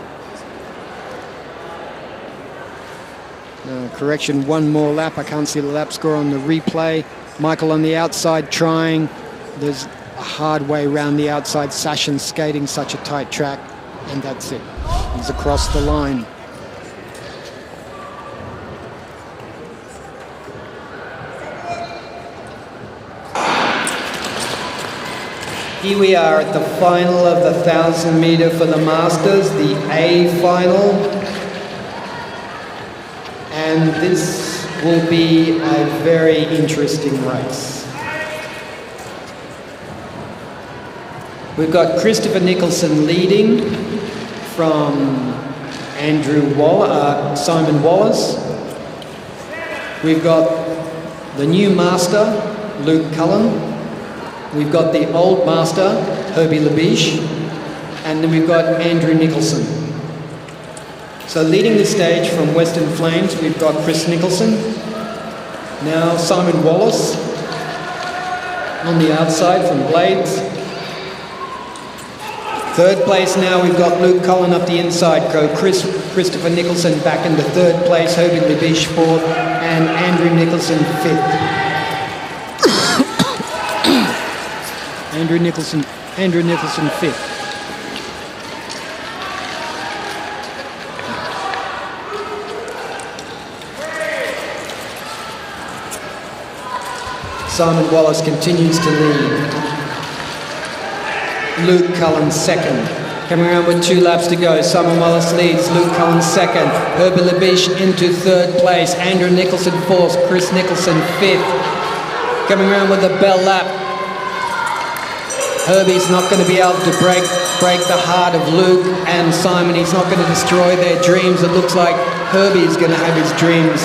Correction, one more lap. I can't see the lap score on the replay. Michael on the outside trying. There's a hard way around the outside. Sachin skating such a tight track, and that's it. He's across the line. Here we are at the final of the 1,000 metre for the Masters, the A final. And this will be a very interesting race. We've got Christopher Nicholson leading from Simon Wallace. We've got the new master, Luke Cullen. We've got the old master, Herbie Labiche. And then we've got Andrew Nicholson. So leading the stage from Western Flames, we've got Chris Nicholson. Now Simon Wallace on the outside from Blades. Third place now, we've got Luke Cullen up the inside. Christopher Nicholson back into third place, Herbie Labiche fourth, and Andrew Nicholson fifth. Andrew Nicholson fifth. Simon Wallace continues to lead. Luke Cullen second. Coming around with 2 laps to go. Simon Wallace leads. Luke Cullen second. Herbie Labiche into third place. Andrew Nicholson fourth. Chris Nicholson fifth. Coming around with a bell lap. Herbie's not going to be able to break the heart of Luke and Simon. He's not going to destroy their dreams. It looks like Herbie's going to have his dreams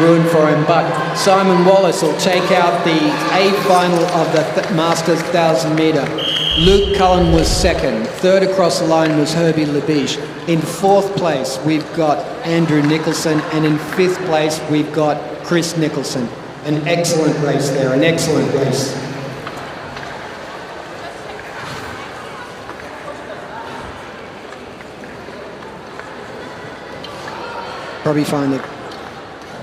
ruined for him, but Simon Wallace will take out the A final of the Masters 1,000 metre. Luke Cullen was second. Third across the line was Herbie Labiche. In fourth place, we've got Andrew Nicholson, and in fifth place, we've got Chris Nicholson. An excellent race there, an excellent race. Probably find that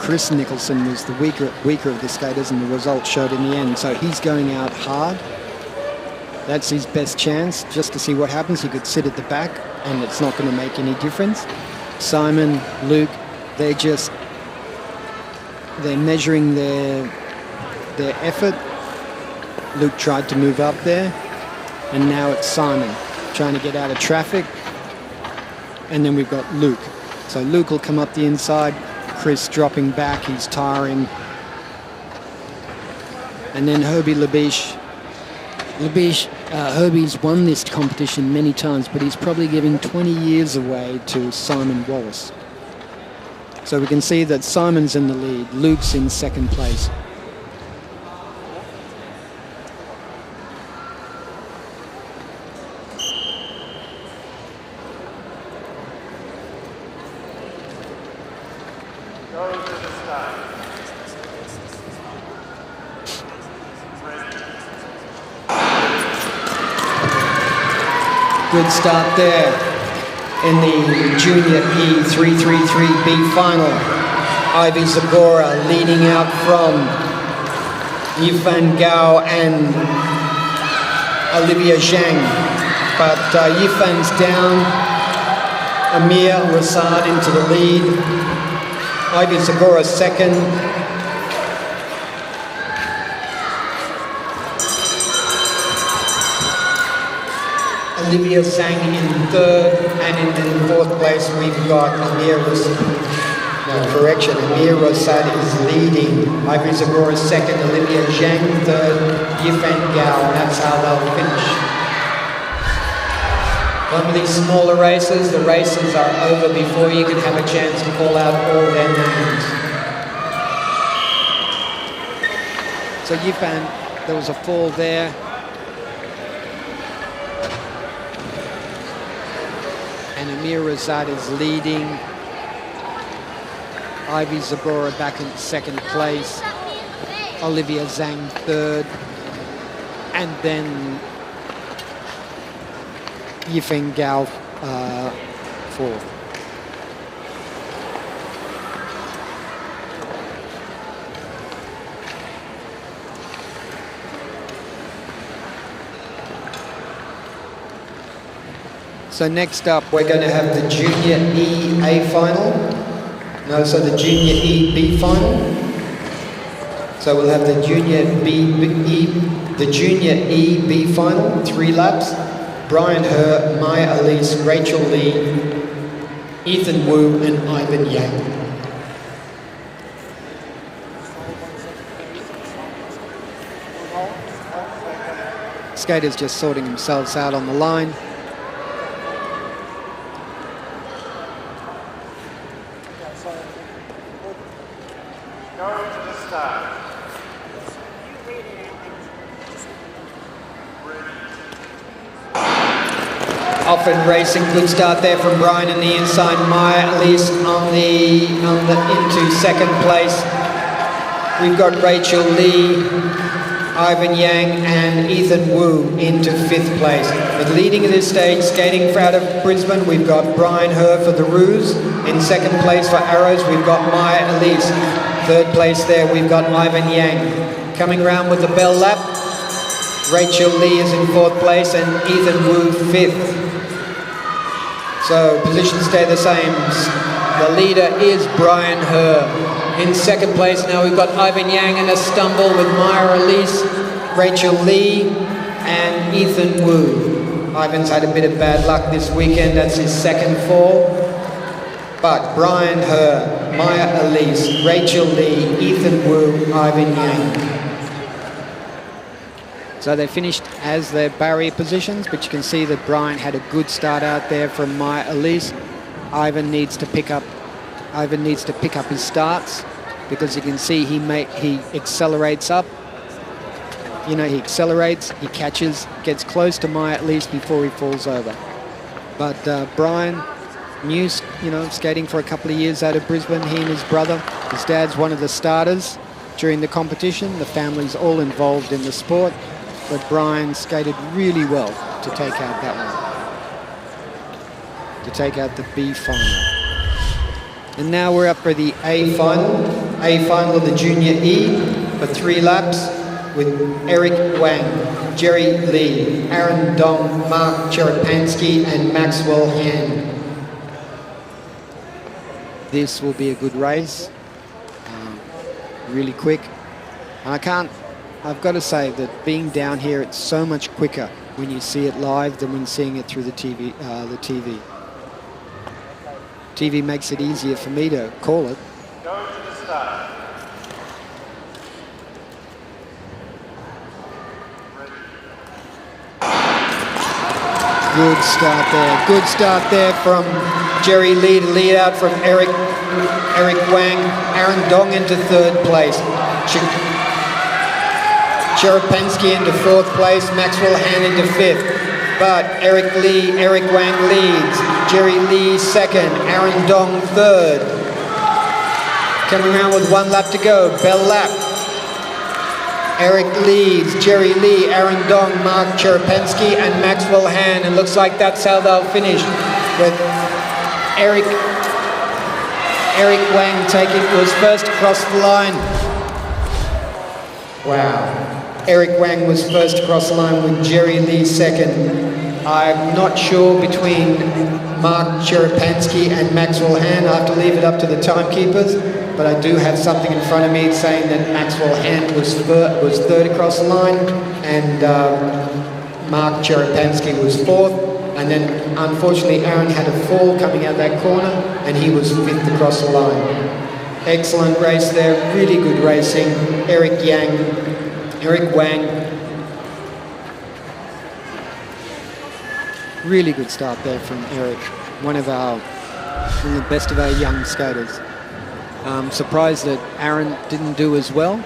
Chris Nicholson was the weaker of the skaters, and the result showed in the end. So he's going out hard. That's his best chance, just to see what happens. He could sit at the back, and it's not going to make any difference. Simon, Luke, they're measuring their effort. Luke tried to move up there, and now it's Simon trying to get out of traffic. and then we've got Luke. So Luke will come up the inside, Chris dropping back, he's tiring. And then Herbie Labiche. Herbie's won this competition many times, but he's probably giving 20 years away to Simon Wallace. So we can see that Simon's in the lead, Luke's in second place. Good start there in the Junior E333B final. Ivy Zagora leading out from Yifan Gao and Olivia Zhang. But Yifan's down. Amir Rasad into the lead. Ivy Zagora second. Olivia Zhang in third, and in fourth place we've got Amir Rasad. No, correction, Amir Rasad is leading. Ivy Zagora second, Olivia Zhang third, Yifan Gao, and that's how they'll finish. One of these smaller races, the races are over before you can have a chance to call out all their names. So Yifan, there was a fall there. And Amir Razad is leading. Ivy Zagora back in second place. Olivia Zhang third. And then Yifeng Gao fourth. So next up, we're going to have the Junior E A final. No, so the Junior E B final. So we'll have the Junior E B final, 3 laps. Brian Herr, Maya Elise, Rachel Lee, Ethan Wu, and Ivan Yang. skaters just sorting themselves out on the line. Off and racing, good start there from Brian in the inside. Maya Elise into second place. We've got Rachel Lee, Ivan Yang and Ethan Wu into 5th place. But leading at this stage, skating for out of Brisbane, we've got Brian Herr for the Roos. In 2nd place for Arrows, we've got Maya Elise. 3rd place there, we've got Ivan Yang. Coming around with the bell lap, Rachel Lee is in 4th place and Ethan Wu 5th. So positions stay the same. The leader is Brian Herr. In 2nd place now we've got Ivan Yang in a stumble with Maya Elise, Rachel Lee and Ethan Wu. Ivan's had a bit of bad luck this weekend, that's his 2nd fall. But Brian Herr, Maya Elise, Rachel Lee, Ethan Wu, Ivan Yang. So they finished as their barrier positions, but you can see that Brian had a good start out there from Maya Elise. Ivan needs to pick up his starts, because you can see he accelerates up. You know, he accelerates, he catches, gets close to Maya Elise before he falls over. But Brian, new, skating for a couple of years out of Brisbane, he and his brother. His dad's one of the starters during the competition. The family's all involved in the sport. But Brian skated really well to take out that one, to take out the B final. And now we're up for the A final. A final of the Junior E for 3 laps with Eric Wang, Jerry Lee, Aaron Dong, Mark Cherepansky and Maxwell Han. This will be a good race, really quick. I've got to say that being down here, it's so much quicker when you see it live than when seeing it through the TV. TV makes it easier for me to call it. Good start there. Good start there from Jerry Lee to lead out from Eric Wang. Aaron Dong into third place. Cherepensky into fourth place. Maxwell Han into fifth. But Eric Wang leads. Jerry Lee second. Aaron Dong third. Coming around with 1 lap to go. Bell lap. Eric leads, Jerry Lee, Aaron Dong, Mark Cherepensky, and Maxwell Han. And looks like that's how they'll finish, with Eric Wang was first across the line. Wow. Eric Wang was first across the line with Jerry Lee second. I'm not sure between Mark Cherepensky and Maxwell Han. I have to leave it up to the timekeepers. But I do have something in front of me saying that Maxwell Han was third across the line, and Mark Cherepensky was fourth. And then, unfortunately, Aaron had a fall coming out that corner, and he was fifth across the line. Excellent race there, really good racing. Eric Wang. Really good start there from Eric, one of the best of our young skaters. Surprised that Aaron didn't do as well,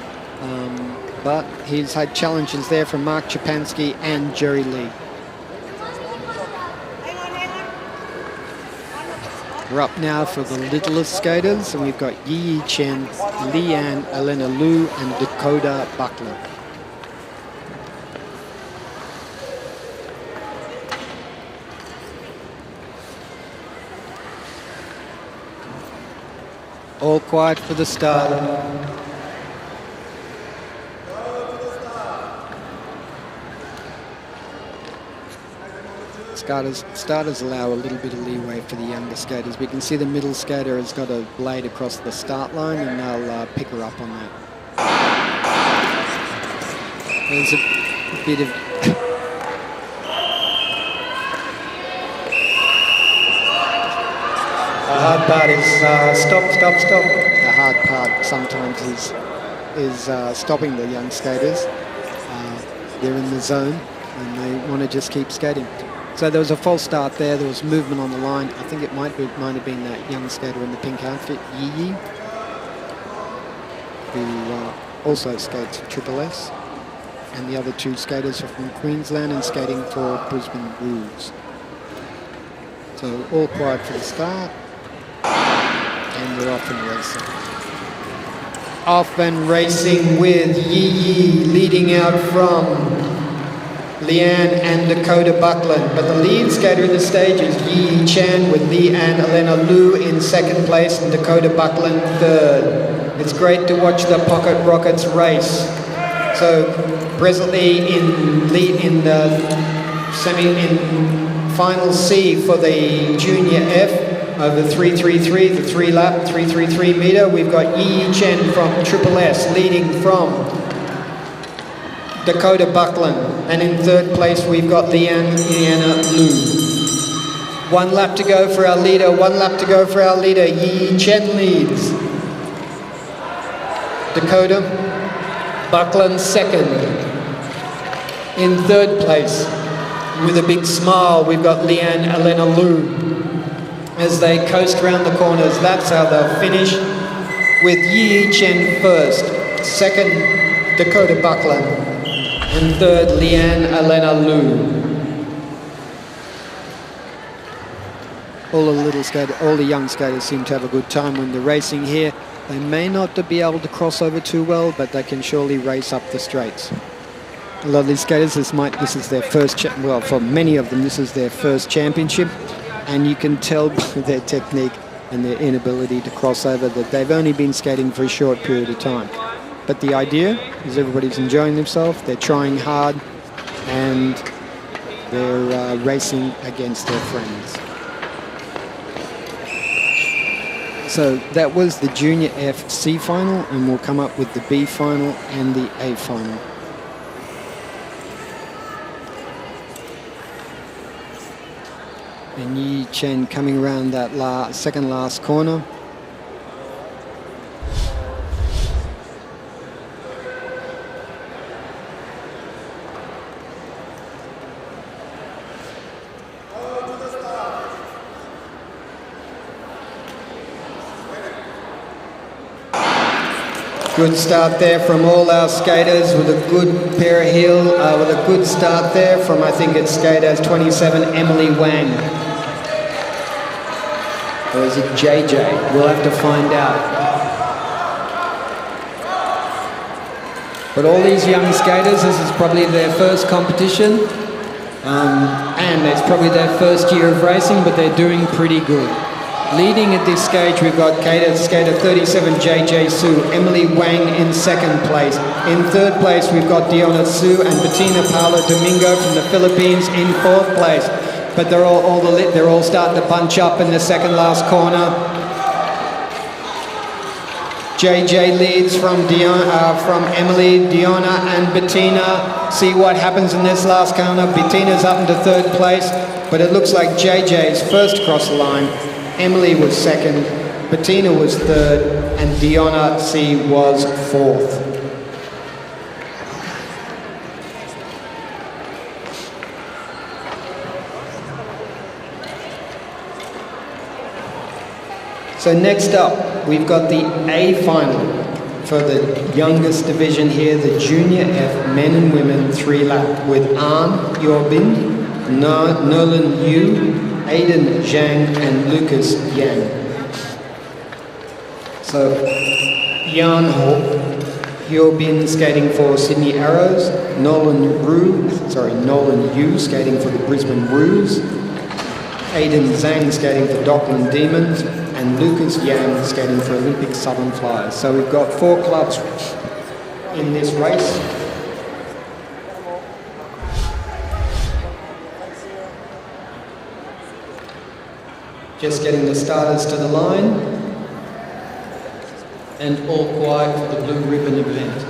but he's had challenges there from Mark Cherepensky and Jerry Lee. We're up now for the littlest skaters, and we've got Yi Chen, Leanne, Elena Liu, and Dakota Buckler. All quiet for the start. Starters allow a little bit of leeway for the younger skaters. We can see the middle skater has got a blade across the start line, and they'll pick her up on that. There's a bit of the hard part is stop. The hard part sometimes is stopping the young skaters. They're in the zone and they want to just keep skating. So there was a false start there. There was movement on the line. I think it might have been that young skater in the pink outfit, Yi, who also skates for Triple S. And the other two skaters are from Queensland and skating for Brisbane Wolves. So all quiet for the start. And we're off and racing. Off and racing with Yi leading out from Leanne and Dakota Buckland. But the lead skater in the stage is Yi Chen with Leanne Elena Liu in second place and Dakota Buckland third. It's great to watch the Pocket Rockets race. So presently in final C for the Junior F over 333, the 3-lap 333 meter. We've got Yi Chen from Triple S leading from Dakota Buckland, and in third place we've got Leanne Liu. 1 lap to go for our leader. Yi Chen leads. Dakota Buckland second. In third place, with a big smile, we've got Leanne Elena Liu. As they coast around the corners, that's how they'll finish, with Yi Chen first, second Dakota Buckland, and third Leanne Elena Liu. All the young skaters seem to have a good time when they're racing here. They may not be able to cross over too well, but they can surely race up the straights. A lot of these skaters, this is their first, for many of them, this is their first championship. And you can tell by their technique and their inability to cross over that they've only been skating for a short period of time. But the idea is everybody's enjoying themselves, they're trying hard, and they're racing against their friends. So that was the Junior F C final, and we'll come up with the B final and the A final. And Yi Chen coming around that second last corner. Good start there from all our skaters with a good pair of heel, with a good start there from, I think it's skaters 27, Emily Wang. Or is it JJ? We'll have to find out. But all these young skaters, this is probably their first competition. And it's probably their first year of racing, but they're doing pretty good. Leading at this stage, we've got skater 37, JJ Su, Emily Wang in second place. In third place, we've got Diona Su and Bettina Paula Domingo from the Philippines in fourth place. But they're all starting to bunch up in the second last corner. JJ leads from Emily, Diona and Bettina. See what happens in this last corner. Bettina's up into third place, but it looks like JJ's first across the line. Emily was second, Bettina was third, and Diona C was fourth. So next up, we've got the A final for the youngest division here, the Junior F men and women 3-lap with An Yorbin, Nolan Yu, Aiden Zhang and Lucas Yang. So Yan Hyobin skating for Sydney Arrows, Nolan Yu skating for the Brisbane Roos, Aiden Zhang skating for Dockland Demons, and Lucas Yang skating for Olympic Southern Flyers. So we've got 4 clubs in this race. Just getting the starters to the line, and all quiet for the blue ribbon event.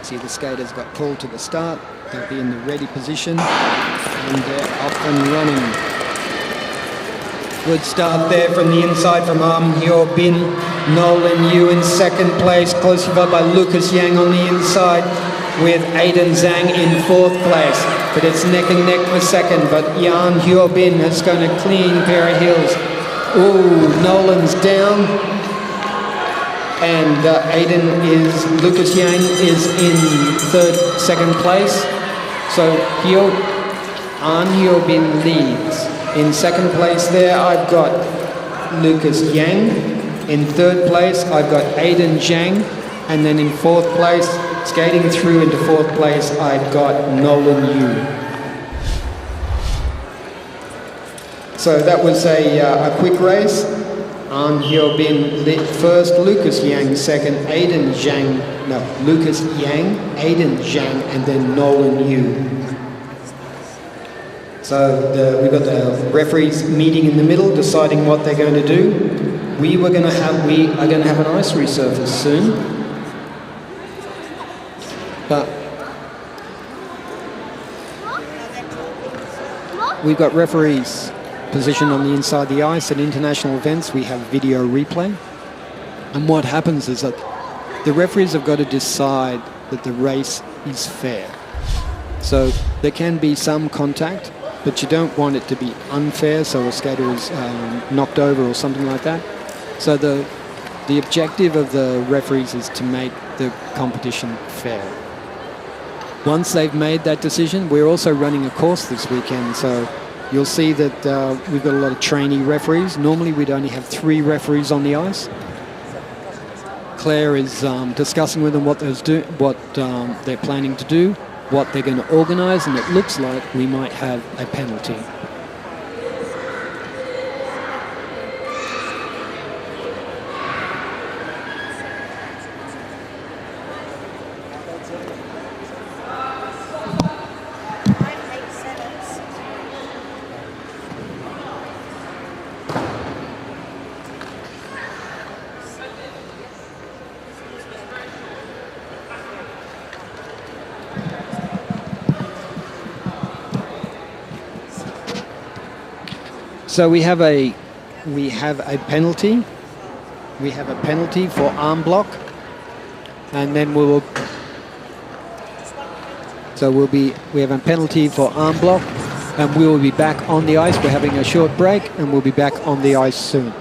See, the skaters got pulled to the start. They'll be in the ready position, and they're up and running. Good start there from the inside from Hyo Bin. Nolan Yu in second place, closely followed by Lucas Yang on the inside, with Aiden Zhang in fourth place. But it's neck and neck for second, but Yan Hyobin has got a clean pair of heels. Ooh, Nolan's down. And Lucas Yang is in second place. So An Hyobin leads. In second place there, I've got Lucas Yang. In third place, I've got Aiden Zhang. And then in fourth place, skating through into fourth place, I've got Nolan Yu. So that was a quick race. An Hyobin first, Lucas Yang second, Lucas Yang, Aiden Zhang, and then Nolan Yu. So we've got the referees meeting in the middle, deciding what they're going to do. We are going to have an ice resurface soon. But we've got referees positioned on the inside the ice. At international events, we have video replay. And what happens is that the referees have got to decide that the race is fair. So there can be some contact, but you don't want it to be unfair, so a skater is knocked over or something like that. So the objective of the referees is to make the competition fair. Once they've made that decision, we're also running a course this weekend, so you'll see that we've got a lot of trainee referees. Normally we'd only have 3 referees on the ice. Claire is discussing with them what they're planning to do, what they're going to organise, and it looks like we might have a penalty. So we have a penalty. We have a penalty for arm block, and then we have a penalty for arm block, and we will be back on the ice. We're having a short break, and we'll be back on the ice soon.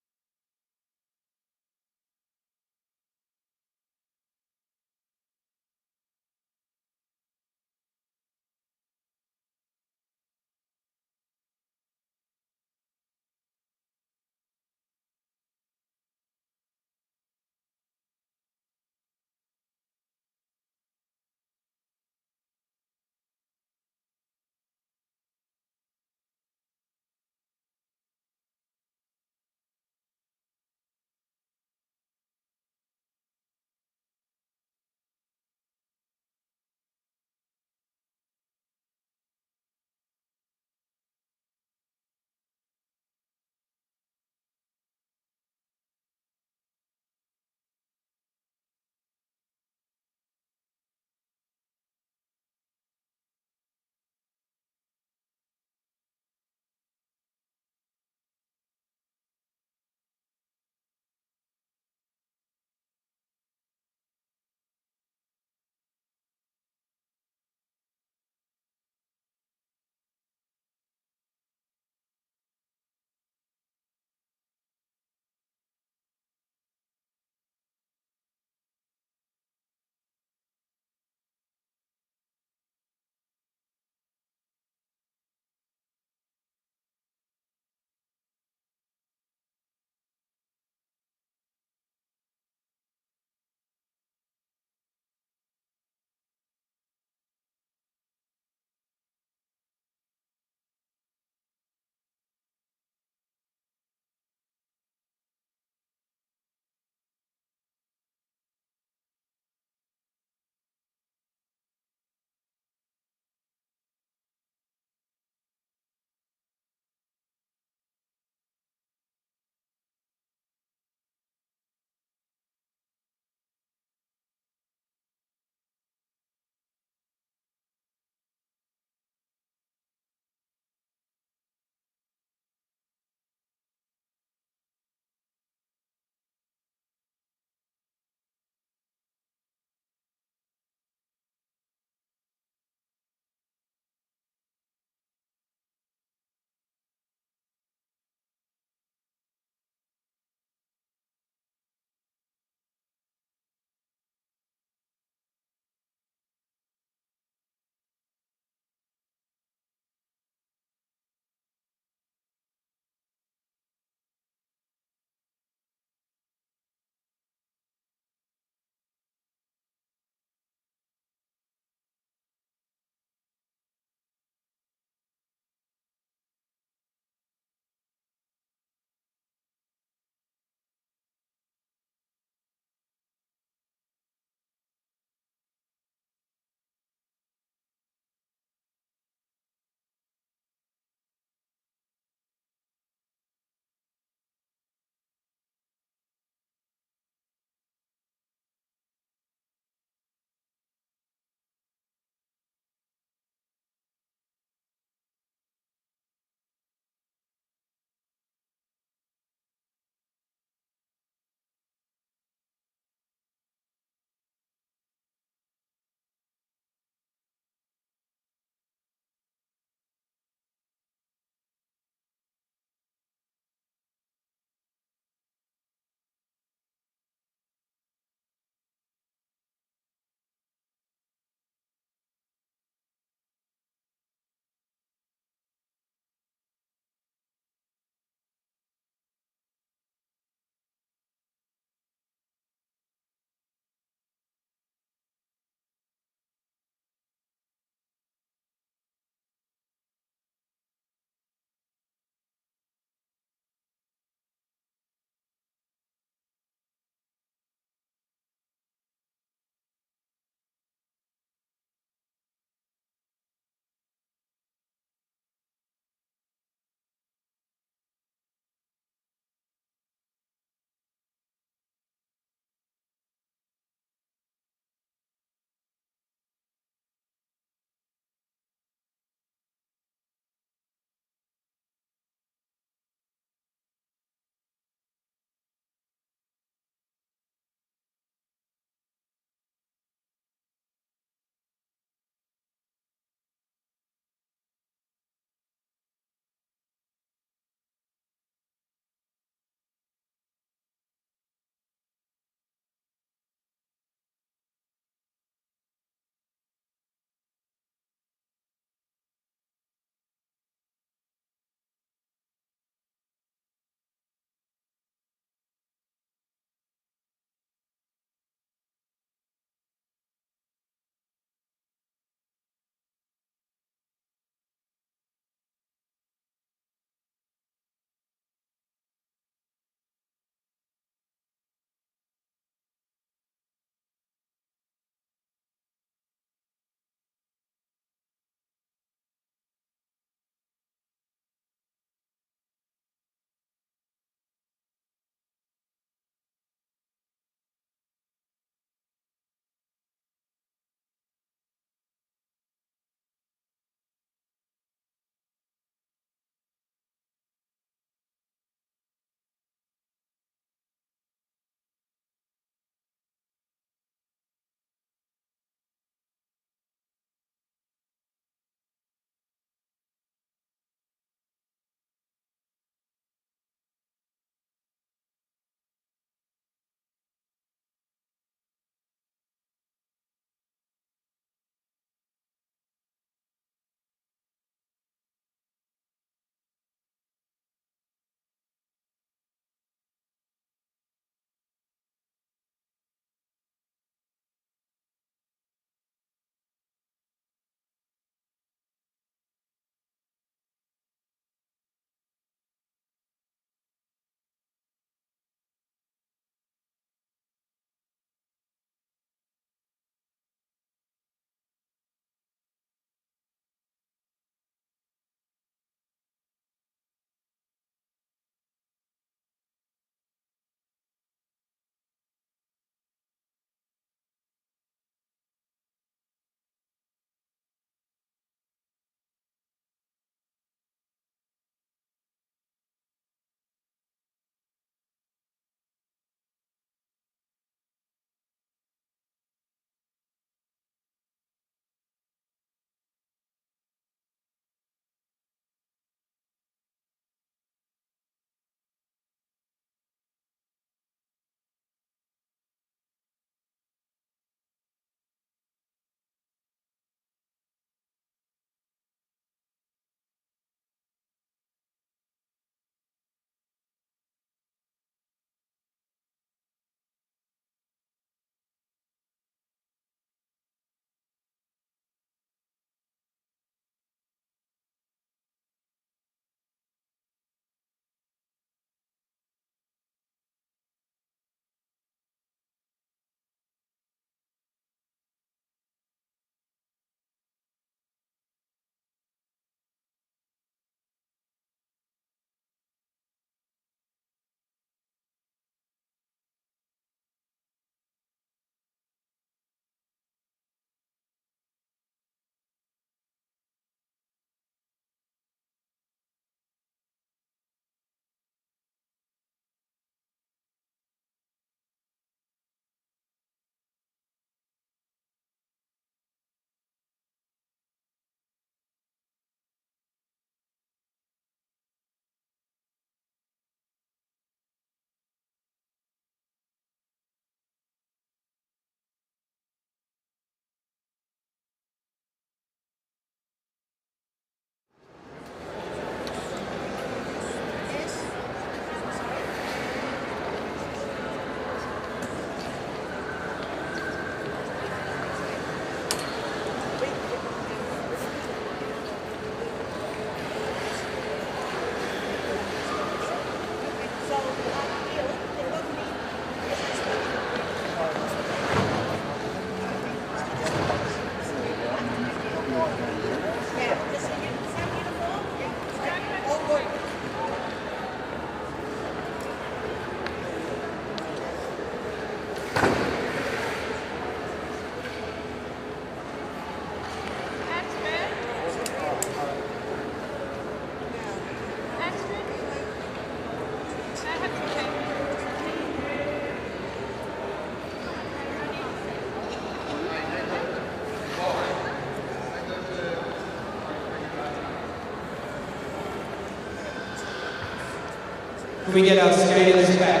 Can we get our skaters back?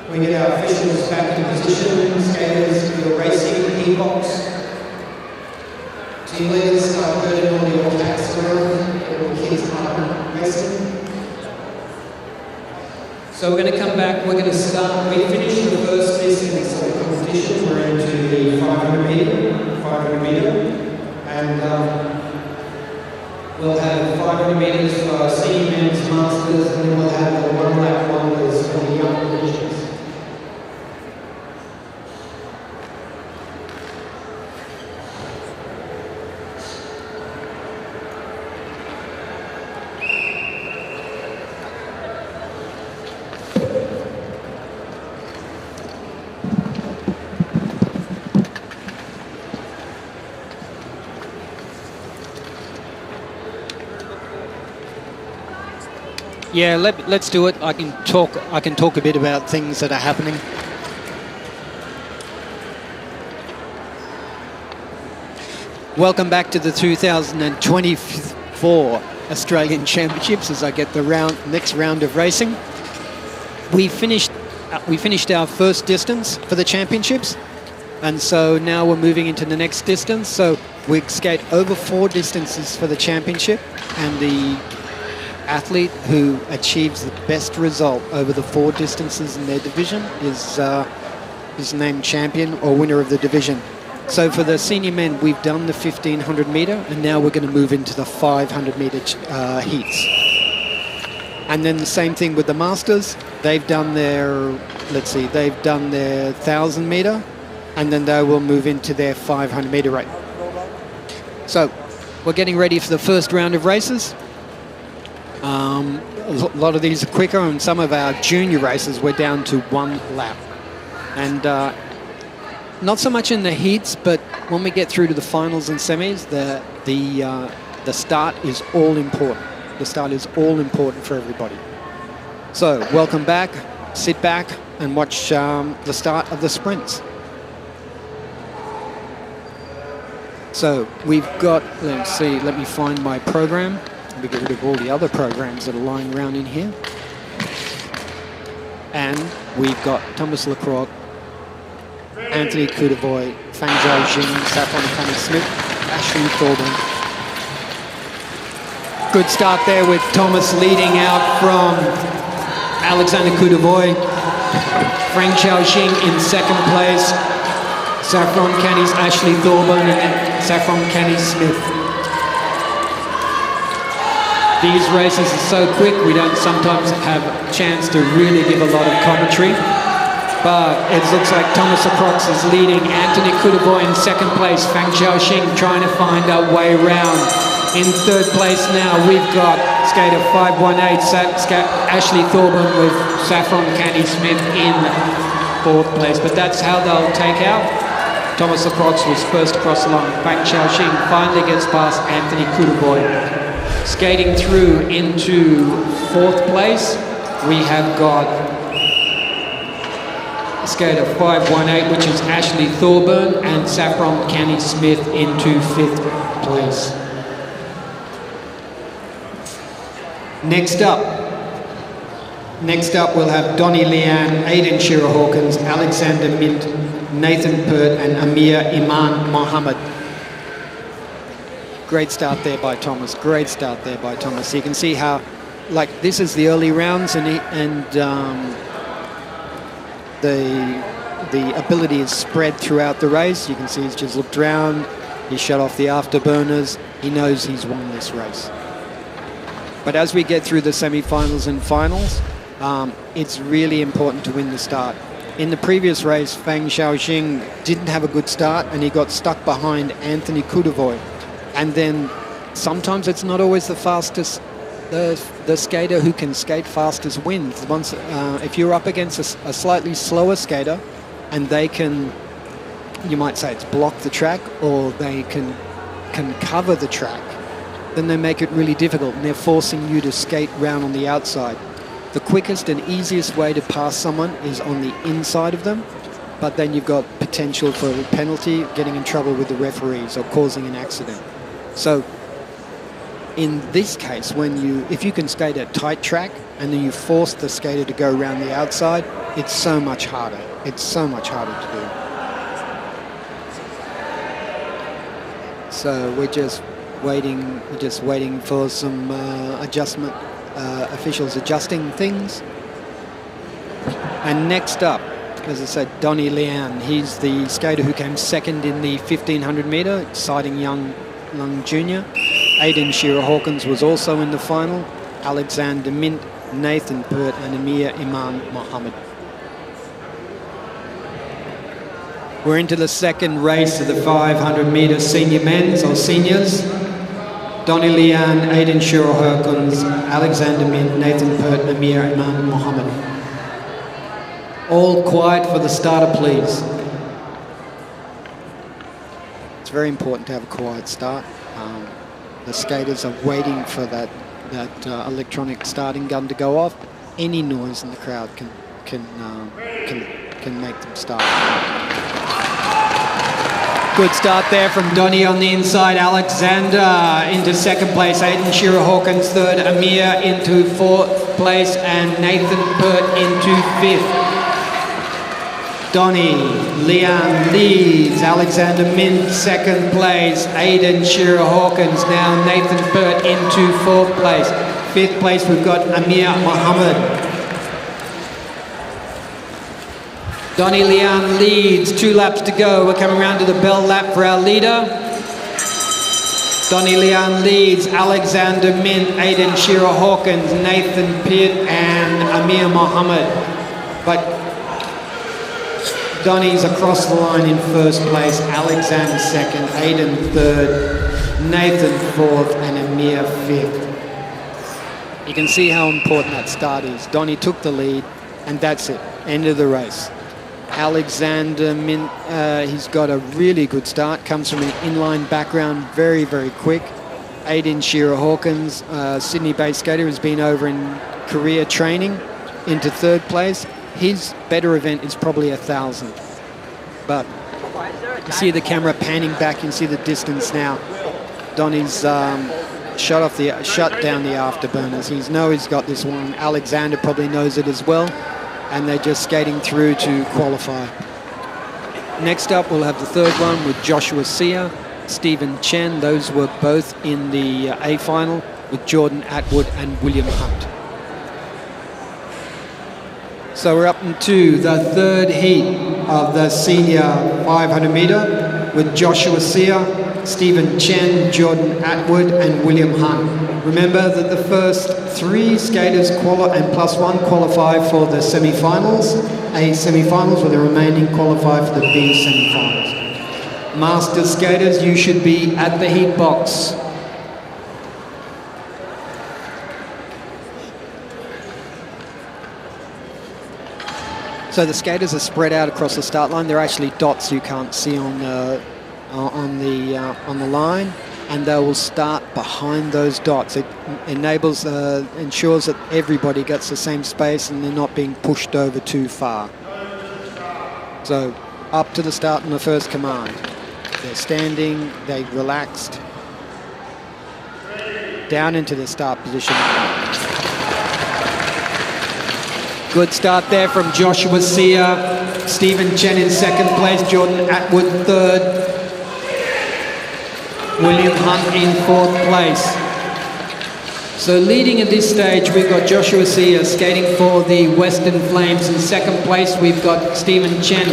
Can we get our officials back in position? Skaters, your racing e-box. Team leaders, start burning all your hats around. Everyone keeps up racing. So we're going to come back, we're going to start, we finished the first distance of the competition, we're into the 500 metre, and we'll have 500 metres for senior men's masters, and then we'll have the 1 lap wonders for the young divisions. Yeah, let's do it. I can talk a bit about things that are happening. Welcome back to the 2024 Australian Championships as I get the next round of racing. We finished our first distance for the championships, and so now we're moving into the next distance. So we skate over 4 distances for the championship, and the athlete who achieves the best result over the 4 distances in their division is named champion or winner of the division. So for the senior men, we've done the 1500 metre, and now we're going to move into the 500 metre heats. And then the same thing with the masters. They've done their 1000 metre, and then they will move into their 500 metre rate. So we're getting ready for the first round of races. A lot of these are quicker, and some of our junior races we're down to 1 lap. And not so much in the heats, but when we get through to the finals and semis, the start is all important. The start is all important for everybody. So welcome back, sit back and watch the start of the sprints. So we've got, let me find my program. We get rid of all the other programs that are lying around in here. And we've got Thomas Lacroix, Anthony Kudaboy, Fang Zhao Jing, Saffron Kenny Smith, Ashley Thorburn. Good start there with Thomas leading out from Alexander Kudaboy. Frank Xiaoxing in second place. Saffron Kenny's Ashley Thorburn and Saffron Kenny Smith. These races are so quick, we don't sometimes have a chance to really give a lot of commentary. But it looks like Thomas Lacroix is leading. Anthony Kudaboy in second place. Fang Xiaoxing trying to find a way round. In third place now, we've got skater 518, Ashley Thorburn with Saffron Kenny Smith in fourth place. But that's how they'll take out. Thomas Lacroix was first across the line. Fang Xiaoxing finally gets past Anthony Kudaboy. Skating through into fourth place, we have got skater 518, which is Ashley Thorburn, and Saffron Kenny Smith into fifth place. Next up we'll have Donnie Lian, Aidan Shearer Hawkins, Alexander Mint, Nathan Pert, and Amir Iman Mohammed. Great start there by Thomas. Great start there by Thomas. You can see how, this is the early rounds, and the ability is spread throughout the race. You can see he's just looked around. He shut off the afterburners. He knows he's won this race. But as we get through the semi-finals and finals, it's really important to win the start. In the previous race, Fang Xiaoxing didn't have a good start, and he got stuck behind Anthony Kudaboy. And then sometimes it's not always the fastest, the skater who can skate fastest wins. Once, if you're up against a slightly slower skater and they can, you might say it's block the track, or they can cover the track, then they make it really difficult, and they're forcing you to skate round on the outside. the quickest and easiest way to pass someone is on the inside of them, but then you've got potential for a penalty, getting in trouble with the referees or causing an accident. So in this case, if you can skate a tight track and then you force the skater to go around the outside, it's so much harder. It's so much harder to do. So we're just waiting for some adjustment, officials adjusting things. And next up, as I said, Donnie Lian. He's the skater who came second in the 1500 metre, exciting young junior. Aidan Shearer-Hawkins was also in the final. Alexander Mint, Nathan Pert and Amir Iman Mohammed. We're into the second race of the 500 metre senior men's or seniors. Donnie Lian, Aidan Shearer-Hawkins, Alexander Mint, Nathan Pert, Amir Iman Mohammed. All quiet for the starter, please. It's very important to have a quiet start. The skaters are waiting for that electronic starting gun to go off. Any noise in the crowd can make them start. Good start there from Donnie on the inside. Alexander into second place. Aidan Shearer-Hawkins third. Amir into fourth place. And Nathan Pert into fifth. Donnie Lian leads. Alexander Mint second place. Aidan Shearer-Hawkins now. Nathan Pert into fourth place. Fifth place we've got Amir Mohammed. Donnie Lian leads, 2 laps to go. We're coming around to the bell lap for our leader. Donnie Lian leads, Alexander Mint, Aidan Shearer-Hawkins, Nathan Pitt and Amir Mohammed. But Donnie's across the line in first place, Alexander second, Aidan third, Nathan fourth and Amir fifth. You can see how important that start is. Donnie took the lead and that's it, end of the race. Alexander Mint, he's got a really good start, comes from an inline background, very, very quick. Aidan Shearer-Hawkins, Sydney-based skater, has been over in Korea training, into third place. His better event is probably 1,000. But you see the camera panning back, you can see the distance now. Donnie's shut down the afterburners. He's got this one. Alexander probably knows it as well. And they're just skating through to qualify. Next up, we'll have the third one with Joshua Sear, Stephen Chen. Those were both in the A final with Jordan Atwood and William Hunt. So we're up into the third heat of the senior 500 metre with Joshua Sear, Stephen Chen, Jordan Atwood and William Hunt. Remember that the first 3 skaters and plus 1 qualify for the semi-finals, A semi-finals, with the remaining qualify for the B semi-finals. Master skaters, you should be at the heat box. So the skaters are spread out across the start line. They're actually dots you can't see on the line, and they will start behind those dots. It ensures that everybody gets the same space and they're not being pushed over too far. So up to the start in the first command. They're standing, they're relaxed. Down into the start position. Good start there from Joshua Sear. Stephen Chen in second place, Jordan Atwood third. William Hunt in fourth place. So leading at this stage, we've got Joshua Sear skating for the Western Flames. In second place, we've got Stephen Chen,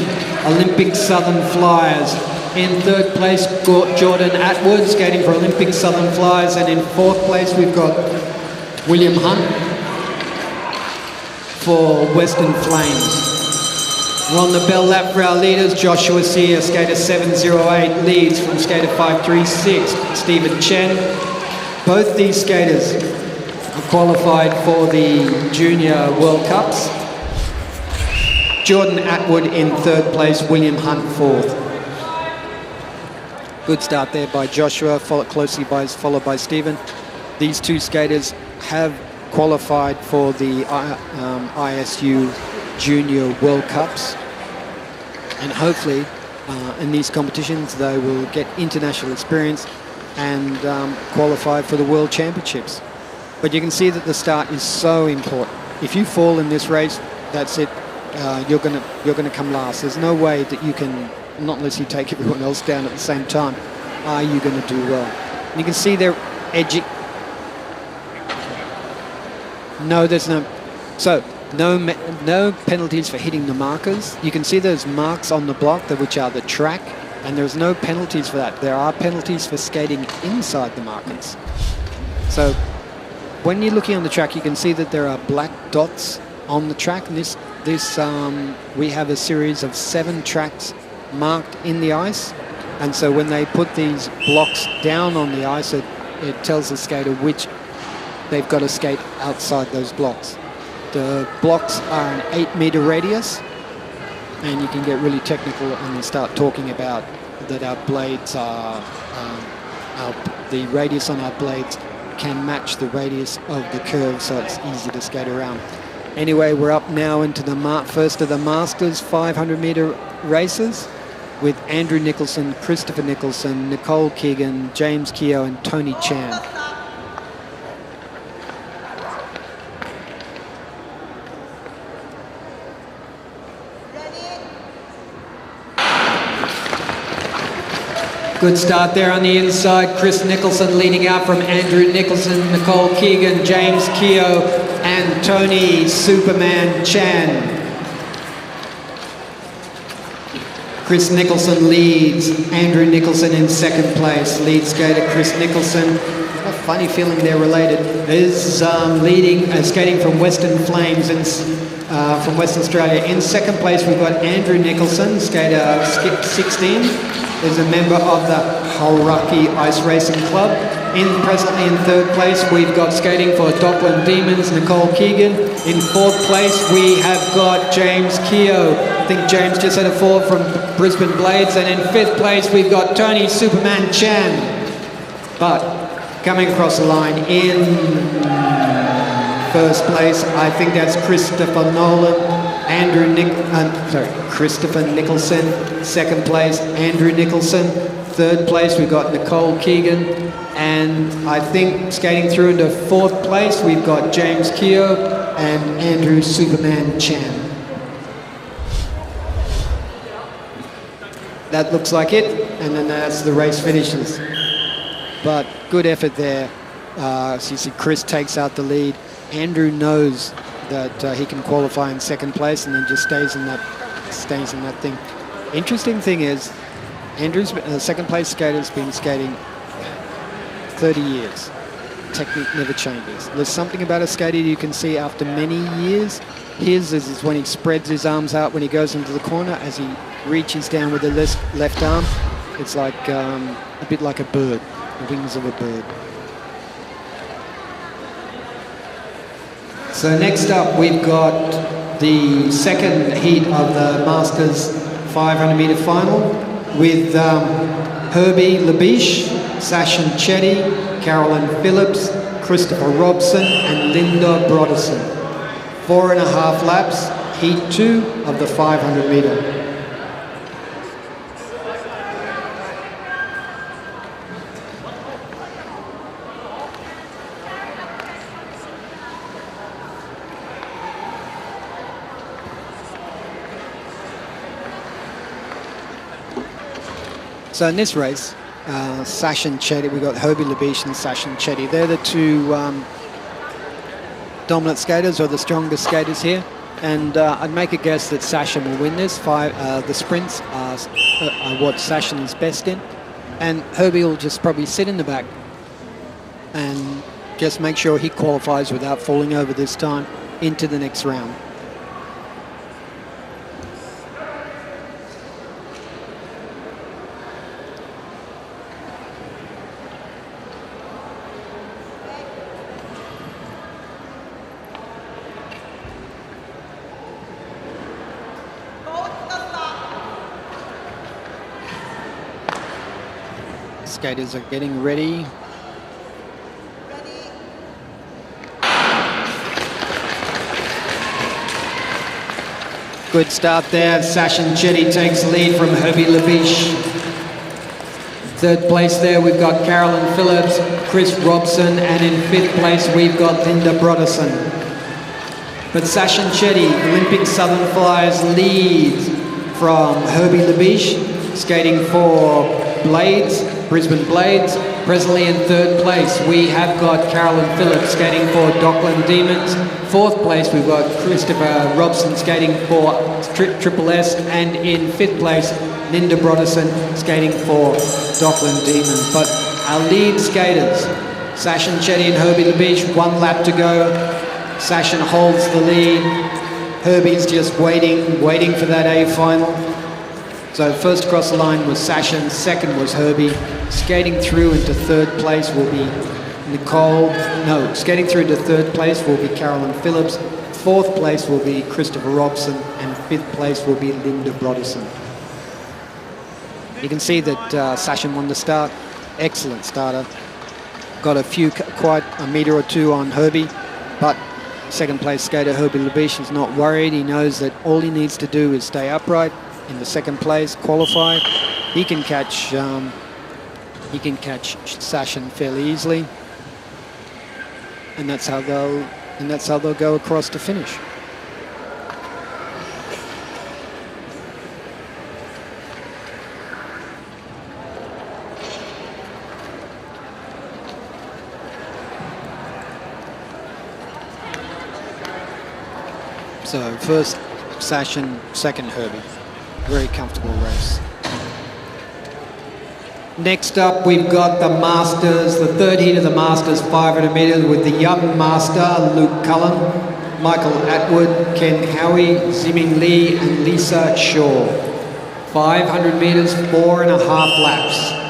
Olympic Southern Flyers. In third place, Jordan Atwood skating for Olympic Southern Flyers. And in fourth place, we've got William Hunt for Western Flames. We're on the bell lap for our leaders. Joshua Sear, skater 708, leads from skater 536, Stephen Chen. Both these skaters are qualified for the Junior World Cups. Jordan Atwood in third place, William Hunt fourth. Good start there by Joshua, followed by Stephen. These two skaters have qualified for the ISU Junior World Cups, and hopefully in these competitions they will get international experience and qualify for the World Championships. But you can see that the start is so important. If you fall in this race, that's it. You're gonna come last. There's no way that you can, not unless you take everyone else down at the same time, are you going to do well. And you can see they're edging. No, there's no. So no penalties for hitting the markers. You can see those marks on the block, which are the track, and there's no penalties for that. There are penalties for skating inside the markers. So when you're looking on the track, you can see that there are black dots on the track. And we have a series of 7 tracks marked in the ice. And so when they put these blocks down on the ice, it tells the skater which they've got to skate outside those blocks. The blocks are an 8-meter radius, and you can get really technical and you start talking about that our blades are, the radius on our blades can match the radius of the curve, so it's easy to skate around. Anyway, we're up now into the first of the Masters 500-meter races with Andrew Nicholson, Christopher Nicholson, Nicole Keegan, James Keogh, and Tony Chan. Good start there on the inside. Chris Nicholson leading out from Andrew Nicholson, Nicole Keegan, James Keogh, and Tony Superman Chan. Chris Nicholson leads. Andrew Nicholson in second place. Lead skater Chris Nicholson. A funny feeling they're related. Is leading skating from Western Flames from Western Australia. In second place we've got Andrew Nicholson, skater skip 16. Is a member of the Hauraki Ice Racing Club. Presently in third place, we've got skating for Dockland Demons, Nicole Keegan. In fourth place, we have got James Keogh. I think James just had a fall from Brisbane Blades. And in fifth place, we've got Tony Superman Chan. But coming across the line in first place, I think that's Christopher Nolan. Christopher Nicholson. Second place, Andrew Nicholson. Third place, we've got Nicole Keegan. And I think skating through into fourth place, we've got James Keogh and Andrew Superman Chan. That looks like it, and then that's the race finishes. But good effort there. So you see Chris takes out the lead. Andrew knows that he can qualify in second place and then just stays in that thing. Interesting thing is, Andrew's second place skater's been skating 30 years. Technique never changes. There's something about a skater you can see after many years. His is when he spreads his arms out when he goes into the corner, as he reaches down with the left arm. It's like a bit like a bird, the wings of a bird. So next up, we've got the second heat of the Masters 500-meter final with Herbie Labiche, Sachin Chetty, Carolyn Phillips, Christopher Robson, and Linda Broderson. 4.5 laps, heat 2 of the 500-meter. So in this race, Sachin Chetty, we've got Herbie Labiche and Sachin Chetty. They're the two dominant skaters, or the strongest skaters here. And I'd make a guess that Sachin will win this. The sprints are what Sachin is best in. And Herbie will just probably sit in the back and just make sure he qualifies without falling over this time into the next round. Skaters are getting ready. Good start there. Sachin Chetty takes the lead from Herbie Labiche. Third place there, we've got Carolyn Phillips, Chris Robson, and in fifth place, we've got Linda Broderson. But Sachin Chetty, Olympic Southern Flyers, leads from Herbie Labiche, skating for Blades, Brisbane Blades. Presently in third place, we have got Carolyn Phillips skating for Dockland Demons. Fourth place, we've got Christopher Robson skating for Triple S. And in fifth place, Linda Broderson skating for Dockland Demons. But our lead skaters, Sachin Chetty and Herbie Labiche, 1 lap to go. Sachin holds the lead. Herbie's just waiting for that A final. So first across the line was Sachin, second was Herbie. Skating through into third place will be skating through into third place will be Carolyn Phillips. Fourth place will be Christopher Robson, and fifth place will be Linda Broderson. You can see that Sachin won the start. Excellent starter. Got quite a metre or two on Herbie, but second place skater Herbie Labiche is not worried. He knows that all he needs to do is stay upright in the second place, qualify. He can catch Sachin fairly easily, and that's how they'll go across to finish. So first Sachin, second Herbie. Very comfortable race. Next up, we've got the Masters, the third heat of the Masters 500 metres with the young master, Luke Cullen, Michael Atwood, Ken Howie, Ziming Lee, and Lisa Shaw. 500 metres, 4.5 laps.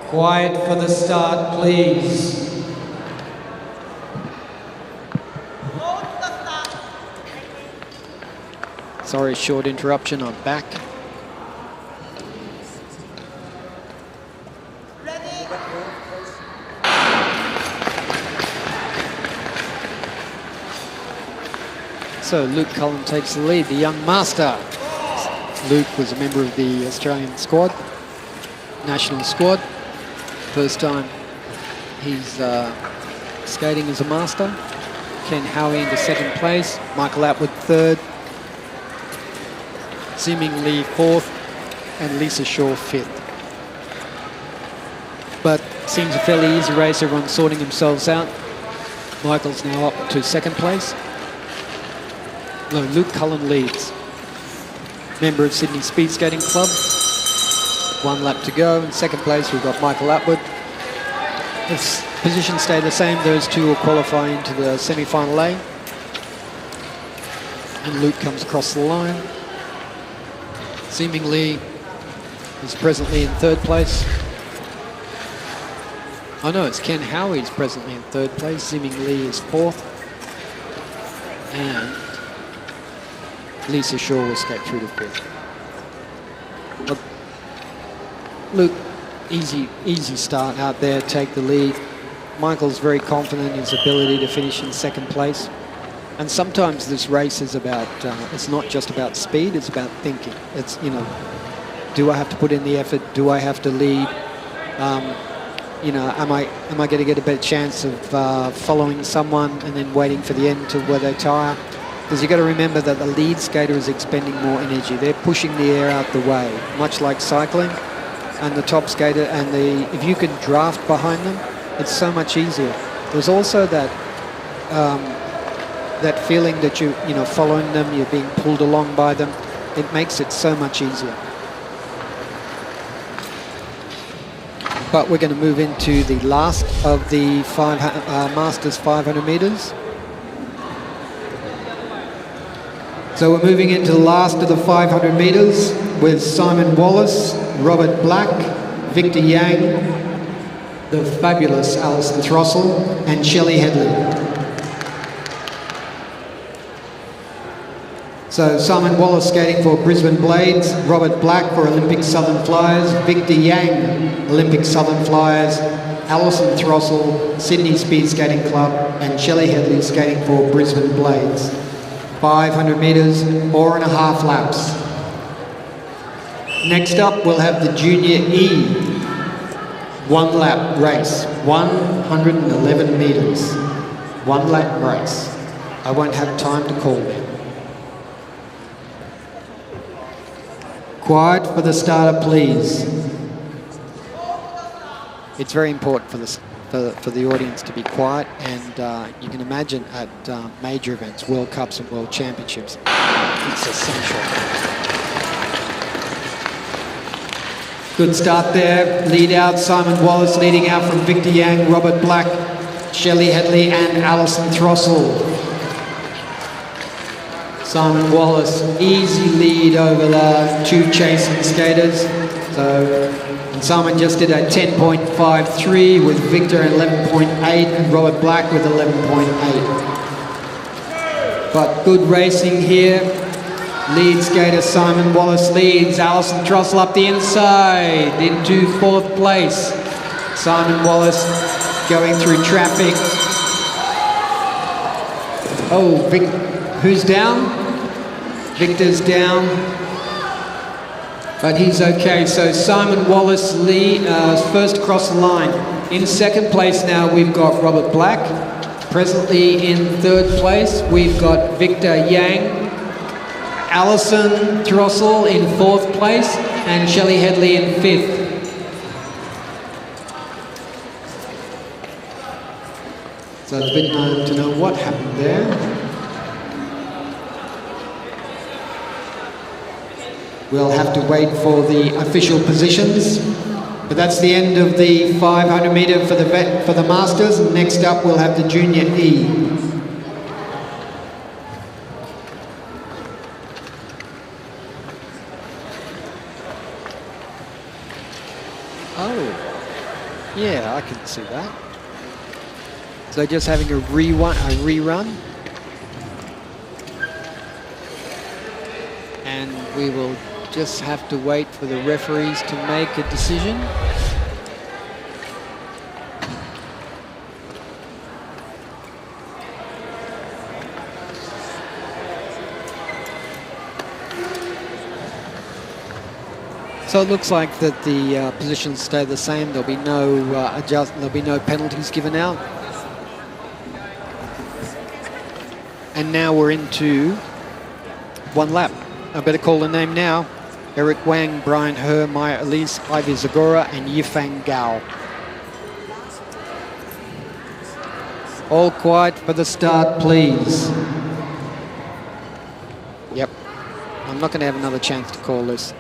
Quiet for the start, please. Sorry, short interruption, I'm back. So Luke Cullen takes the lead, the young master. Luke was a member of the Australian squad, national squad. First time he's skating as a master. Ken Howie into second place, Michael Atwood third, Ziming Lee fourth, and Lisa Shaw fifth. But seems a fairly easy race, everyone's sorting themselves out. Michael's now up to second place. No, Luke Cullen leads. Member of Sydney Speed Skating Club. 1 lap to go. In second place, we've got Michael Atwood. If positions stay the same, those two will qualify into the semi-final A. And Luke comes across the line. Ziming Lee is presently in third place. Oh no, it's Ken Howie's presently in third place. Ziming Lee is fourth. And Lisa Shaw will skate through to fifth. Luke, easy start out there, take the lead. Michael's very confident in his ability to finish in second place. And sometimes this race is about, it's not just about speed, it's about thinking. It's, you know, do I have to put in the effort? Do I have to lead? You know, am I going to get a better chance of following someone and then waiting for the end to where they tire? Because you've got to remember that the lead skater is expending more energy. They're pushing the air out the way, much like cycling. And the top skater, and if you can draft behind them, it's so much easier. There's also that that feeling that you know, following them, you're being pulled along by them. It makes it so much easier. But we're going to move into the last of the Masters 500 metres. So we're moving into the last of the 500 metres with Simon Wallace, Robert Black, Victor Yang, the fabulous Alison Throssell, and Shelley Headley. So Simon Wallace skating for Brisbane Blades, Robert Black for Olympic Southern Flyers, Victor Yang, Olympic Southern Flyers, Alison Throssell, Sydney Speed Skating Club, and Shelley Headley skating for Brisbane Blades. 500 metres, 4.5 laps. Next up, we'll have the Junior E 1 lap race, 111 metres, 1 lap race. I won't have time to call them. Quiet for the starter, please. It's very important for the audience to be quiet, and you can imagine at major events, World Cups and World Championships, it's essential. Good start there. Lead out, Simon Wallace leading out from Victor Yang, Robert Black, Shelley Headley and Alison Throssell. Simon Wallace, easy lead over the 2 chasing skaters. And Simon just did a 10.53 with Victor at 11.8 and Robert Black with 11.8. But good racing here. Lead skater Simon Wallace leads. Alison Throssell up the inside into 4th place. Simon Wallace going through traffic. Oh, who's down? Victor's down, but he's okay. So Simon Wallace first across the line. In 2nd place now we've got Robert Black. Presently in 3rd place we've got Victor Yang. Alison Throssell in 4th place and Shelley Headley in 5th. So it's a bit hard to know what happened there. We'll have to wait for the official positions, but that's the end of the 500 metre for the Masters. Next up, we'll have the Junior E. Oh, yeah, I can see that. So just having a rerun. And we will just have to wait for the referees to make a decision. So it looks like that the positions stay the same. There'll be no there'll be no penalties given out. And now we're into 1 lap. I better call the name now. Eric Wang, Brian Herr, Maya Elise, Ivy Zagora, and Yifeng Gao. All quiet for the start, please. Yep. I'm not going to have another chance to call this.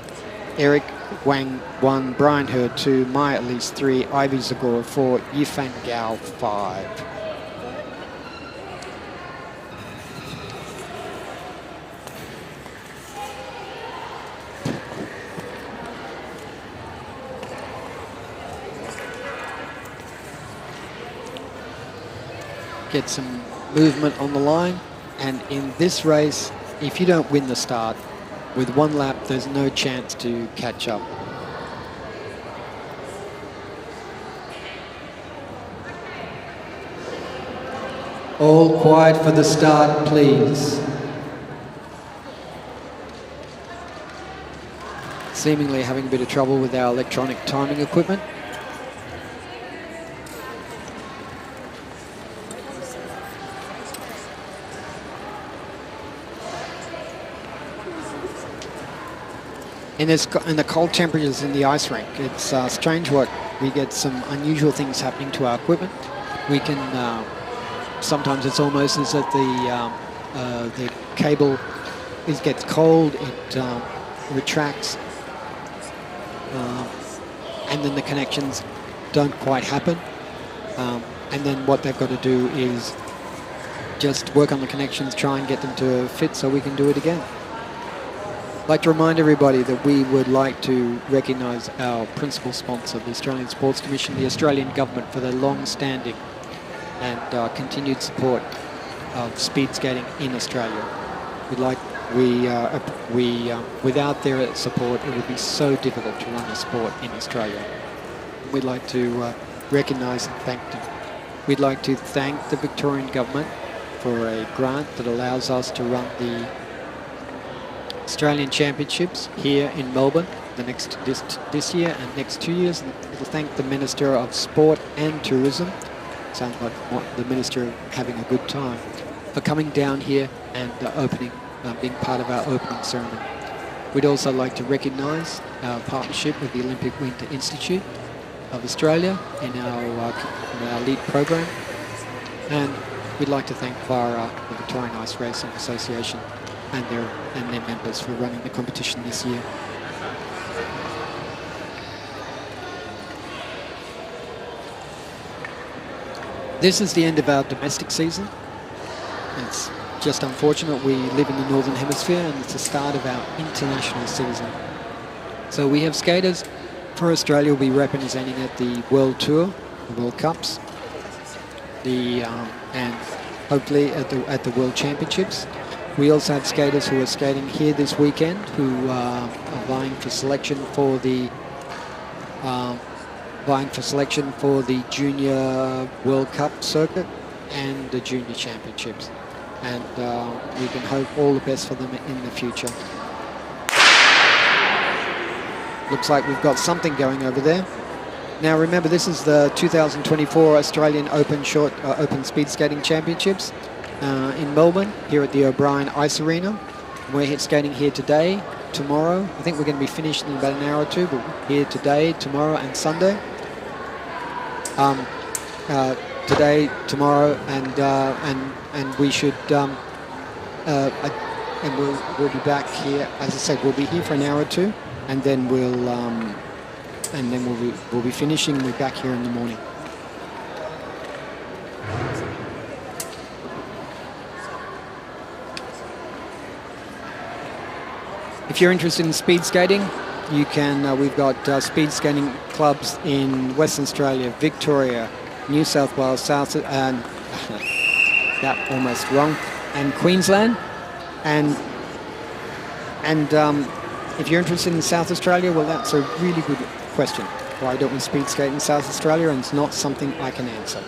Eric Wang 1, Brian Herr 2, Maya Elise 3, Ivy Zagora 4, Yifeng Gao 5. Get some movement on the line, and in this race, if you don't win the start with 1 lap, there's no chance to catch up. All quiet for the start, please. Seemingly having a bit of trouble with our electronic timing equipment. In the cold temperatures in the ice rink, it's strange what we get some unusual things happening to our equipment. We can sometimes it's almost as if the cable gets cold, it retracts, and then the connections don't quite happen. And then what they've got to do is just work on the connections, try and get them to fit so we can do it again. I'd like to remind everybody that we would like to recognise our principal sponsor, the Australian Sports Commission, the Australian Government, for their long-standing and continued support of speed skating in Australia. We'd like Without their support, it would be so difficult to run a sport in Australia. We'd like to recognise and thank them. We'd like to thank the Victorian government for a grant that allows us to run the Australian Championships here in Melbourne this year and next 2 years. We'll thank the Minister of Sport and Tourism, sounds like the Minister having a good time, for coming down here and being part of our opening ceremony. We'd also like to recognise our partnership with the Olympic Winter Institute of Australia in our LEAP program, and we'd like to thank VARA, the Victorian Ice Racing Association, and their members for running the competition this year. This is the end of our domestic season. It's just unfortunate we live in the Northern Hemisphere, and it's the start of our international season. So we have skaters for Australia will be representing at the World Tour, the World Cups, and hopefully at the World Championships. We also have skaters who are skating here this weekend who are vying for selection for the Junior World Cup circuit and the Junior Championships. And we can hope all the best for them in the future. Looks like we've got something going over there. Now remember, this is the 2024 Australian Open Speed Skating Championships in Melbourne, here at the O'Brien Ice Arena. We're skating here today, tomorrow. I think we're going to be finished in about an hour or two, but here today, tomorrow, and Sunday. Today, tomorrow, and we should and we'll be back here. As I said, we'll be here for an hour or two, and then we'll be finishing. We're back here in the morning. If you're interested in speed skating, you can. We've got speed skating clubs in Western Australia, Victoria, New South Wales, South, and that almost wrong, and Queensland, and if you're interested in South Australia, well, that's a really good question. Why don't we speed skate in South Australia? And it's not something I can answer.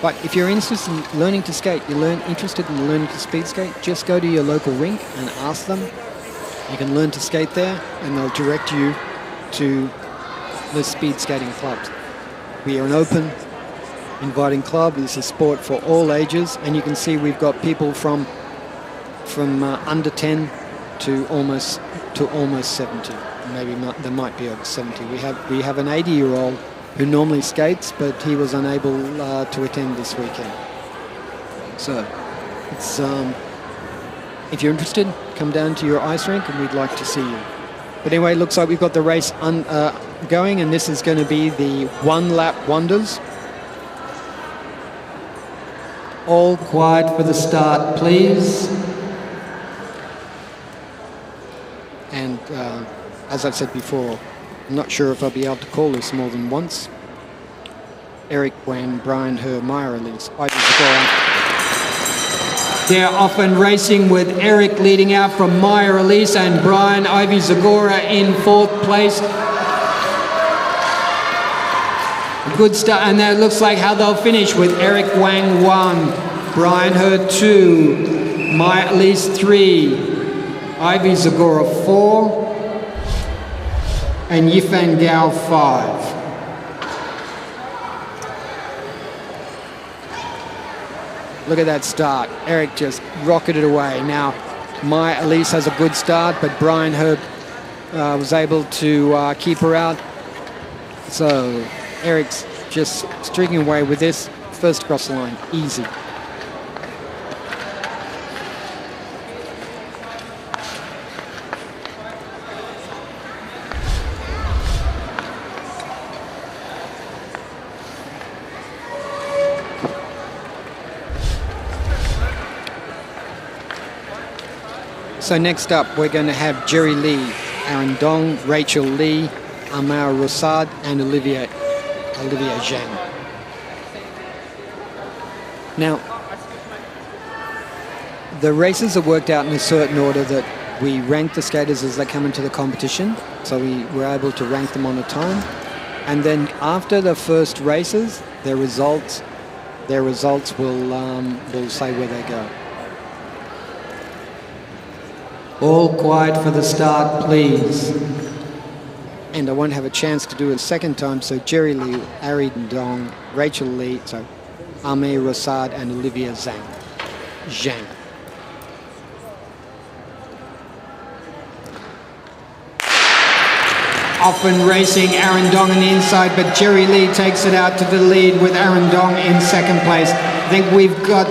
But if you're interested in learning to skate, interested in learning to speed skate, just go to your local rink and ask them. You can learn to skate there, and they'll direct you to the speed skating clubs. We are an open, inviting club. It's a sport for all ages, and you can see we've got people from under 10 to almost 70. Maybe there might be over 70. We have an 80-year-old who normally skates, but he was unable to attend this weekend. So it's if you're interested, come down to your ice rink, and we'd like to see you. But anyway, it looks like we've got the race going, and this is going to be the one-lap wonders. All quiet for the start, please. And as I've said before, I'm not sure if I'll be able to call this more than once. Eric Wang, Brian Herr, Maya Elise, Ivan Zagora. They're often racing with Eric leading out from Maya Elise and Brian Ivy Zagora in fourth place. Good start, and that looks like how they'll finish with Eric Wang 1, Brian Herr 2, Maya Elise 3, Ivy Zagora 4, and Yifan Gao 5. Look at that start. Eric just rocketed away. Now, Maya Elise has a good start, but Brian Herb was able to keep her out. So Eric's just streaking away with this. First across the line, easy. So next up, we're going to have Jerry Lee, Aaron Dong, Rachel Lee, Amar Rosad, and Olivia Zhang. Now, The races are worked out in a certain order that we rank the skaters as they come into the competition. So we were able to rank them on a time. And then after the first races, their results will say where they go. All quiet for the start, please. And I won't have a chance to do it a second time, so Jerry Lee, Ari Dong, Rachel Lee, so Amir Rosad and Olivia Zhang. Often racing Aaron Dong on the inside, but Jerry Lee takes it out to the lead with Aaron Dong in second place. I think we've got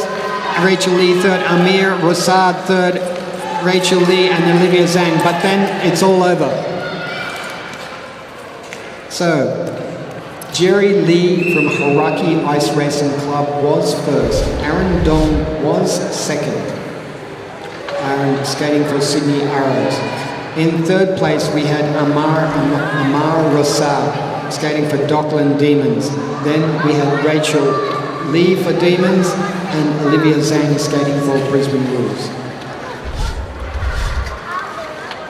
Rachel Lee third, Amir Rosad third, Rachel Lee and Olivia Zhang, but then it's all over. So, Jerry Lee from Hauraki Ice Racing Club was first. Aaron Dong was second. Aaron skating for Sydney Arrows. In third place, we had Amar Rosad skating for Dockland Demons. Then we had Rachel Lee for Demons and Olivia Zhang skating for Brisbane Wolves.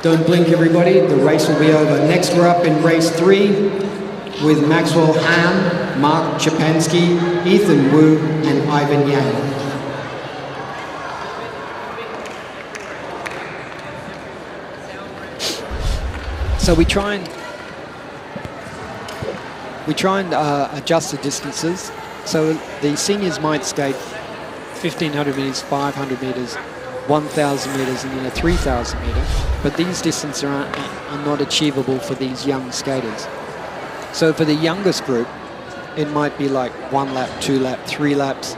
Don't blink, everybody. The race will be over. Next, we're up in race 3 with Maxwell Ham, Mark Chapansky, Ethan Wu, and Ivan Yang. So we try and adjust the distances. So the seniors might skate 1,500 meters, 500 meters, 1,000 meters, and then a 3,000 meter. But these distances are not achievable for these young skaters. So for the youngest group, it might be like 1 lap, 2 lap, 3 laps,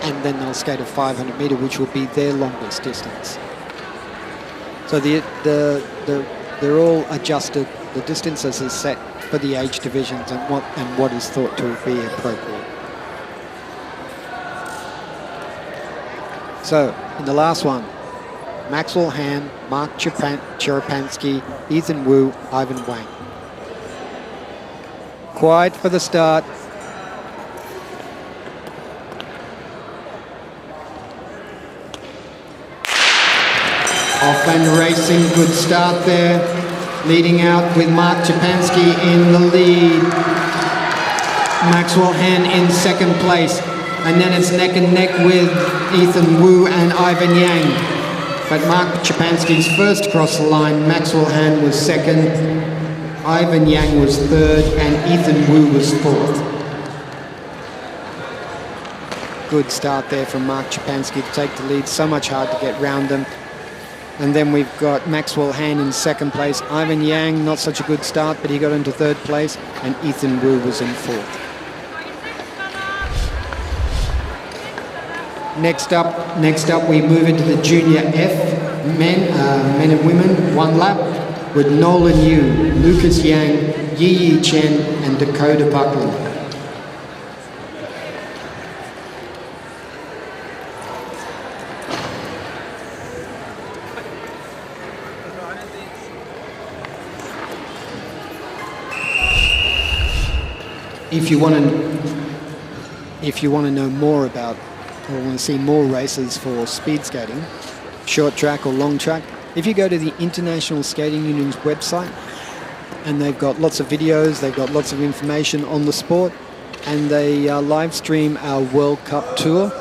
and then they'll skate a 500 meter, which will be their longest distance. So they're all adjusted. The distances are set for the age divisions and what is thought to be appropriate. So in the last one, Maxwell Han, Mark Cherepansky, Ethan Wu, Ivan Wang. Quiet for the start. Off-end racing, good start there. Leading out with Mark Chepansky in the lead. Maxwell Han in second place. And then it's neck and neck with Ethan Wu and Ivan Yang. But Mark Chepansky's first across the line. Maxwell Han was second. Ivan Yang was third. And Ethan Wu was fourth. Good start there from Mark Chepansky to take the lead. So much hard to get round them. And then we've got Maxwell Han in second place. Ivan Yang, not such a good start, but he got into third place. And Ethan Wu was in fourth. Next up, we move into the Junior F, men and women, 1 lap, with Nolan Yu, Lucas Yang, Yi Chen, and Dakota Buckley. If you want to know more about or want to see more races for speed skating, short track or long track, if you go to the International Skating Union's website, and they've got lots of videos, they've got lots of information on the sport, and they live stream our World Cup tour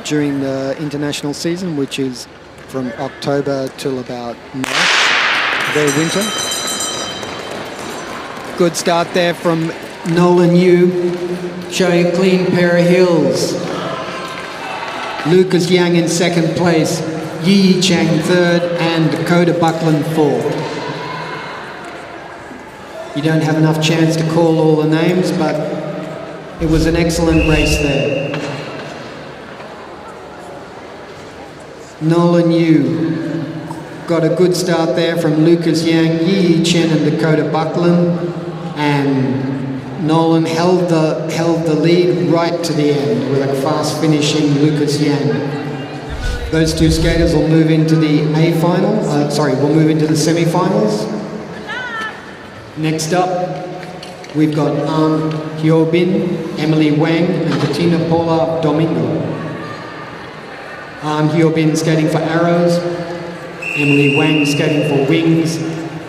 during the international season, which is from October till about March, their winter. Good start there from Nolan Yu, showing a clean pair of heels. Lucas Yang in second place, Yi Chang third, and Dakota Buckland fourth. You don't have enough chance to call all the names, but it was an excellent race there. Nolan Yu got a good start there from Lucas Yang, Yi Chen, and Dakota Buckland, and Nolan held the lead right to the end with a fast finishing Lucas Yang. Those two skaters will move into the we'll move into the semi-finals. Next up, we've got An Hyobin, Emily Wang, and Bettina Paula Domingo. An Hyo Bin skating for arrows, Emily Wang skating for wings,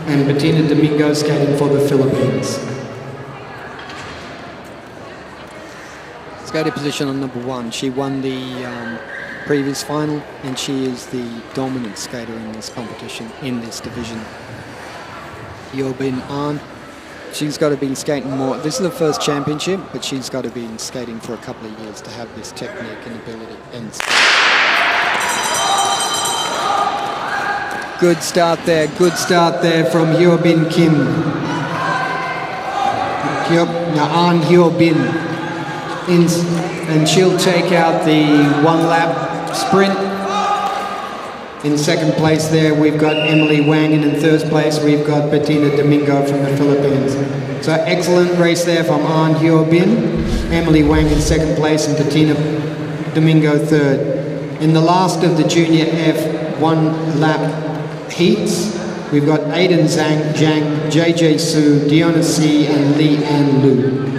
and Bettina Domingo skating for the Philippines. Skater position on number 1. She won the previous final, and she is the dominant skater in this competition, in this division. Hyo Bin An, she's got to be skating more. This is the first championship, but she's got to be skating for a couple of years to have this technique and ability and skill. Good start there from Hyo Bin Kim. An Hyo Bin. And she'll take out the 1-lap sprint. In second place there, we've got Emily Wang, and in third place, we've got Bettina Domingo from the Philippines. So excellent race there from An Hyo Bin. Emily Wang in second place and Bettina Domingo third. In the last of the Junior F 1-lap heats, we've got Aiden Zhang, JJ Su, Deonna C, and Lee Ann Lu.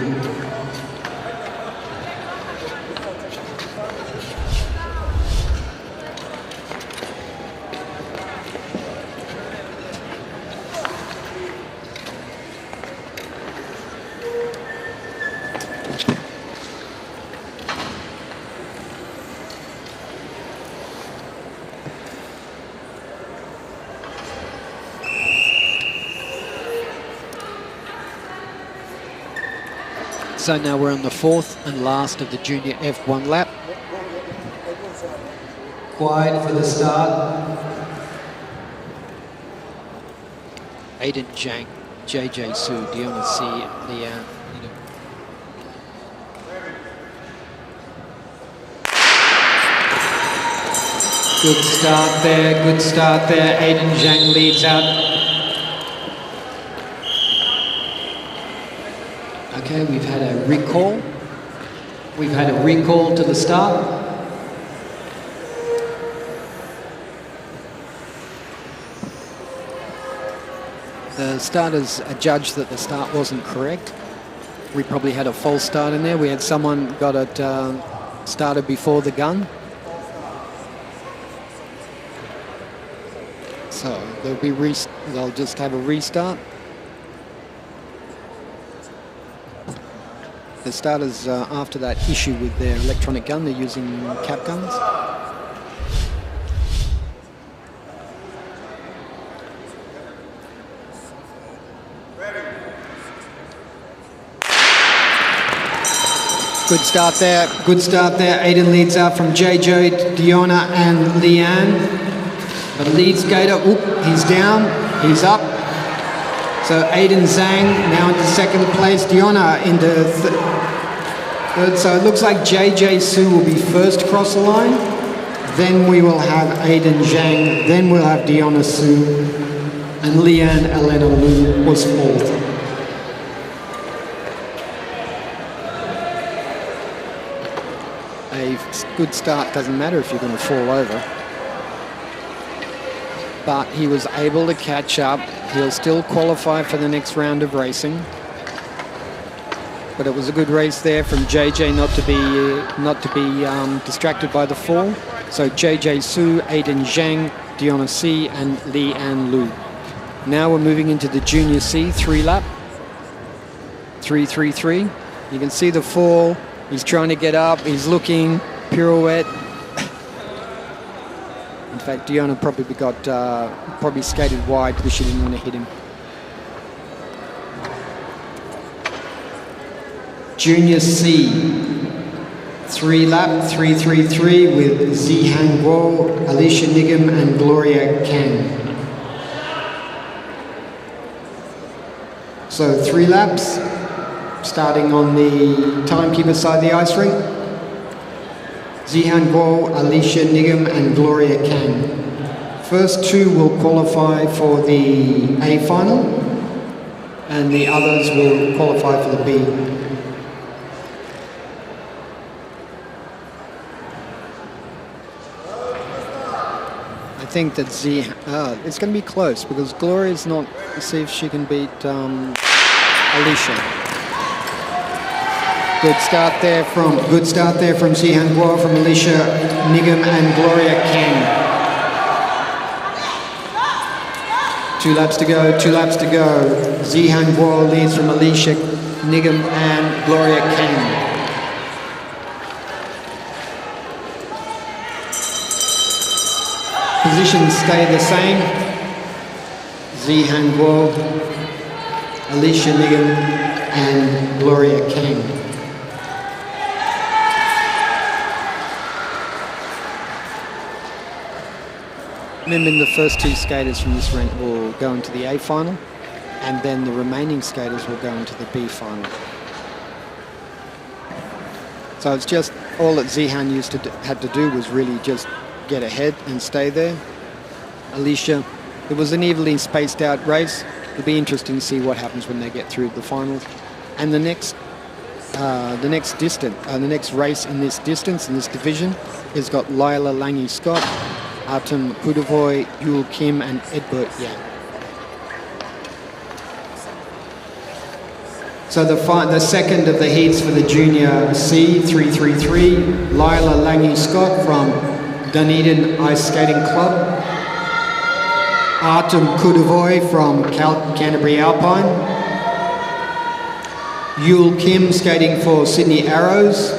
So now we're on the 4th and last of the Junior F1 lap. Quiet for the start. Aiden Zhang, JJ Su, Deonna C, and Leanne. Good start there. Aiden Zhang leads out. Okay, we've had a recall. We've had a recall to the start. The starters judged that the start wasn't correct. We probably had a false start in there. We had someone got it started before the gun. So they'll just have a restart. The starters, after that issue with their electronic gun, they're using cap guns. Good start there. Aiden leads out from JJ, Deonna, and Leanne. The lead skater, he's down, he's up. So Aiden Zhang now into second place, Deonna into third. So it looks like JJ Su will be first across the line. Then we will have Aiden Zhang. Then we'll have Deonna Su. And Leanne Elena Lu was fourth. A good start doesn't matter if you're going to fall over. But he was able to catch up. He'll still qualify for the next round of racing. But it was a good race there from JJ not to be distracted by the fall. So JJ Su, Aiden Zhang, Deonna C, and Lee Ann Lu. Now we're moving into the Junior C 3-lap. 3-3-3. You can see the fall. He's trying to get up. He's looking, pirouette. In fact, Deonna probably skated wide because she didn't want to hit him. Junior C, 3-lap, 3-3-3 with Zihan Guo, Alicia Nigam, and Gloria Kang. So 3 laps, starting on the timekeeper side of the ice rink. Zihan Guo, Alicia Nigam, and Gloria Kang. First 2 will qualify for the A final, and the others will qualify for the B. I think that it's going to be close because Gloria's not. See if she can beat Alicia. Good start there from Zihan Guo, from Alicia Nigam and Gloria Kang. 2 laps to go, 2 laps to go. Zihan Guo leads from Alicia Nigam and Gloria Kang. Positions stay the same. Zihan Guo, Alicia Nigam and Gloria Kang. Remember, the first 2 skaters from this rank will go into the A final, and then the remaining skaters will go into the B final. So it's just all that Zihan had to do was really just get ahead and stay there. Alicia, it was an evenly spaced out race. It'll be interesting to see what happens when they get through the finals. And the next race in this distance, in this division, has got Lila Lange Scott, Artem Kudovoy, Yul Kim and Edbert Yang. So the second of the heats for the Junior C 333, Lila Lange Scott from Dunedin Ice Skating Club, Artem Kudovoy from Canterbury Alpine, Yul Kim skating for Sydney Arrows,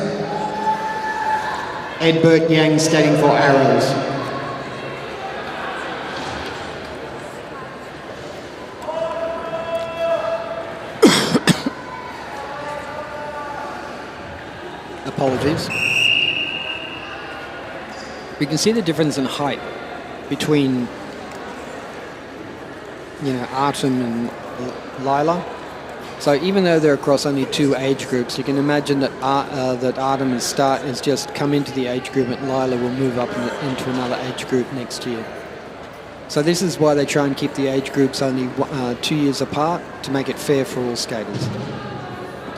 Edbert Yang skating for Arrows. Apologies. We can see the difference in height between, Artem and Lila. So even though they're across only 2 age groups, you can imagine that Artem has just come into the age group, and Lila will move up into another age group next year. So this is why they try and keep the age groups only 2 years apart, to make it fair for all skaters.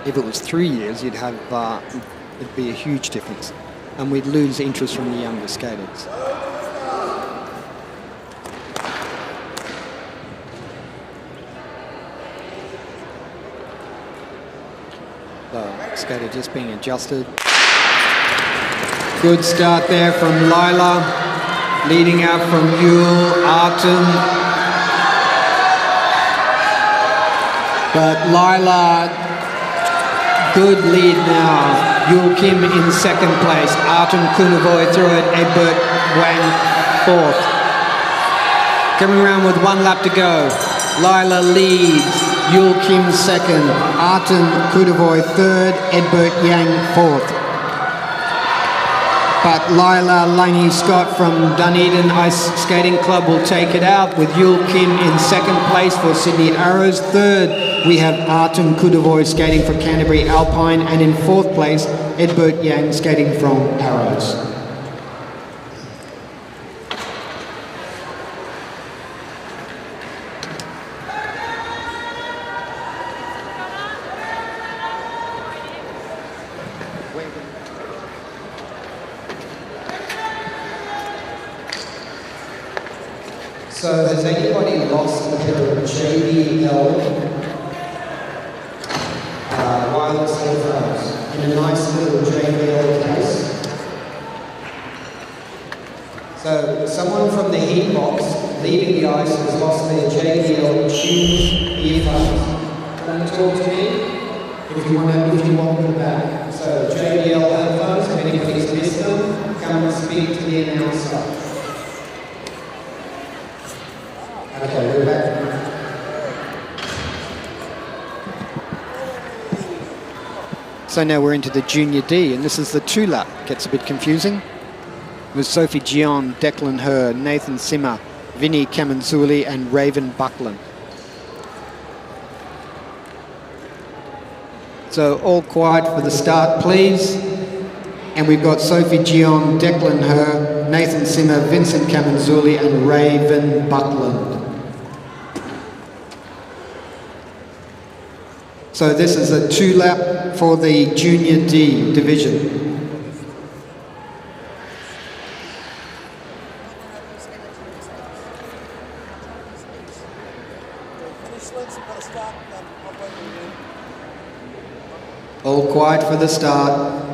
If it was 3 years, it'd be a huge difference, and we'd lose interest from the younger skaters. The skater just being adjusted. Good start there from Lila, leading out from Yul, Artem. But Lila, good lead now. Yul Kim in second place, Artem Kudovoy through it, Edbert Wang fourth. Coming around with 1 lap to go. Lila leads, Yul Kim second, Artem Kudovoy third, Edbert Yang fourth. But Lila Lange Scott from Dunedin Ice Skating Club will take it out, with Yul Kim in second place for Sydney Arrows. Third, we have Artem Kudovoy skating for Canterbury Alpine, and in fourth place, Edbert Yang skating from Arrows. So has anybody lost a pair of JBL wireless headphones in a nice little JBL case? So someone from the heat box leaving the ice has lost their JBL tuned earphones. Come and talk to me if you want them back. So JBL headphones, if anybody's missed them, come and speak to the announcer. Okay, we're back. So now we're into the Junior D, and this is the 2 lap. Gets a bit confusing. With Sophie Gion, Declan Herr, Nathan Simmer, Vinny Kamanzuli and Raven Buckland. So all quiet for the start, please. And we've got Sophie Gion, Declan Herr, Nathan Simmer, Vincent Kamanzuli and Raven Buckland. So this is a 2 lap for the Junior D division. All quiet for the start.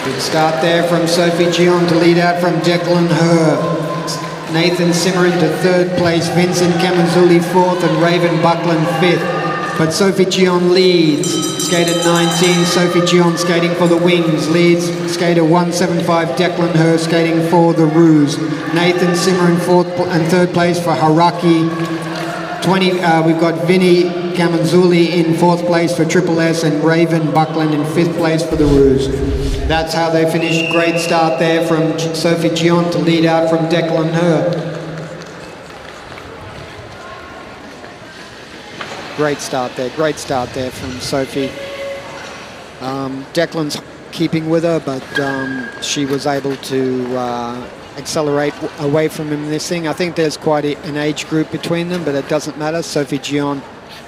Good start there from Sophie Gion to lead out from Declan Herr. Nathan Simmerin to third place, Vincent Camanzuli fourth, and Raven Buckland fifth. But Sophie Gion leads. Skater 19, Sophie Gion skating for the Wings, leads skater 175, Declan Herr skating for the Roos. Nathan Simmerin fourth and third place for Haraki. 20, we've got Vinny Camanzuli in fourth place for Triple S and Raven Buckland in fifth place for the Roos. That's how they finished. Great start there from Sophie Gion to lead out from Declan Herr. Great start there from Sophie. Declan's keeping with her, but she was able to accelerate away from him this thing. I think there's quite an age group between them, but it doesn't matter. Sophie Gion,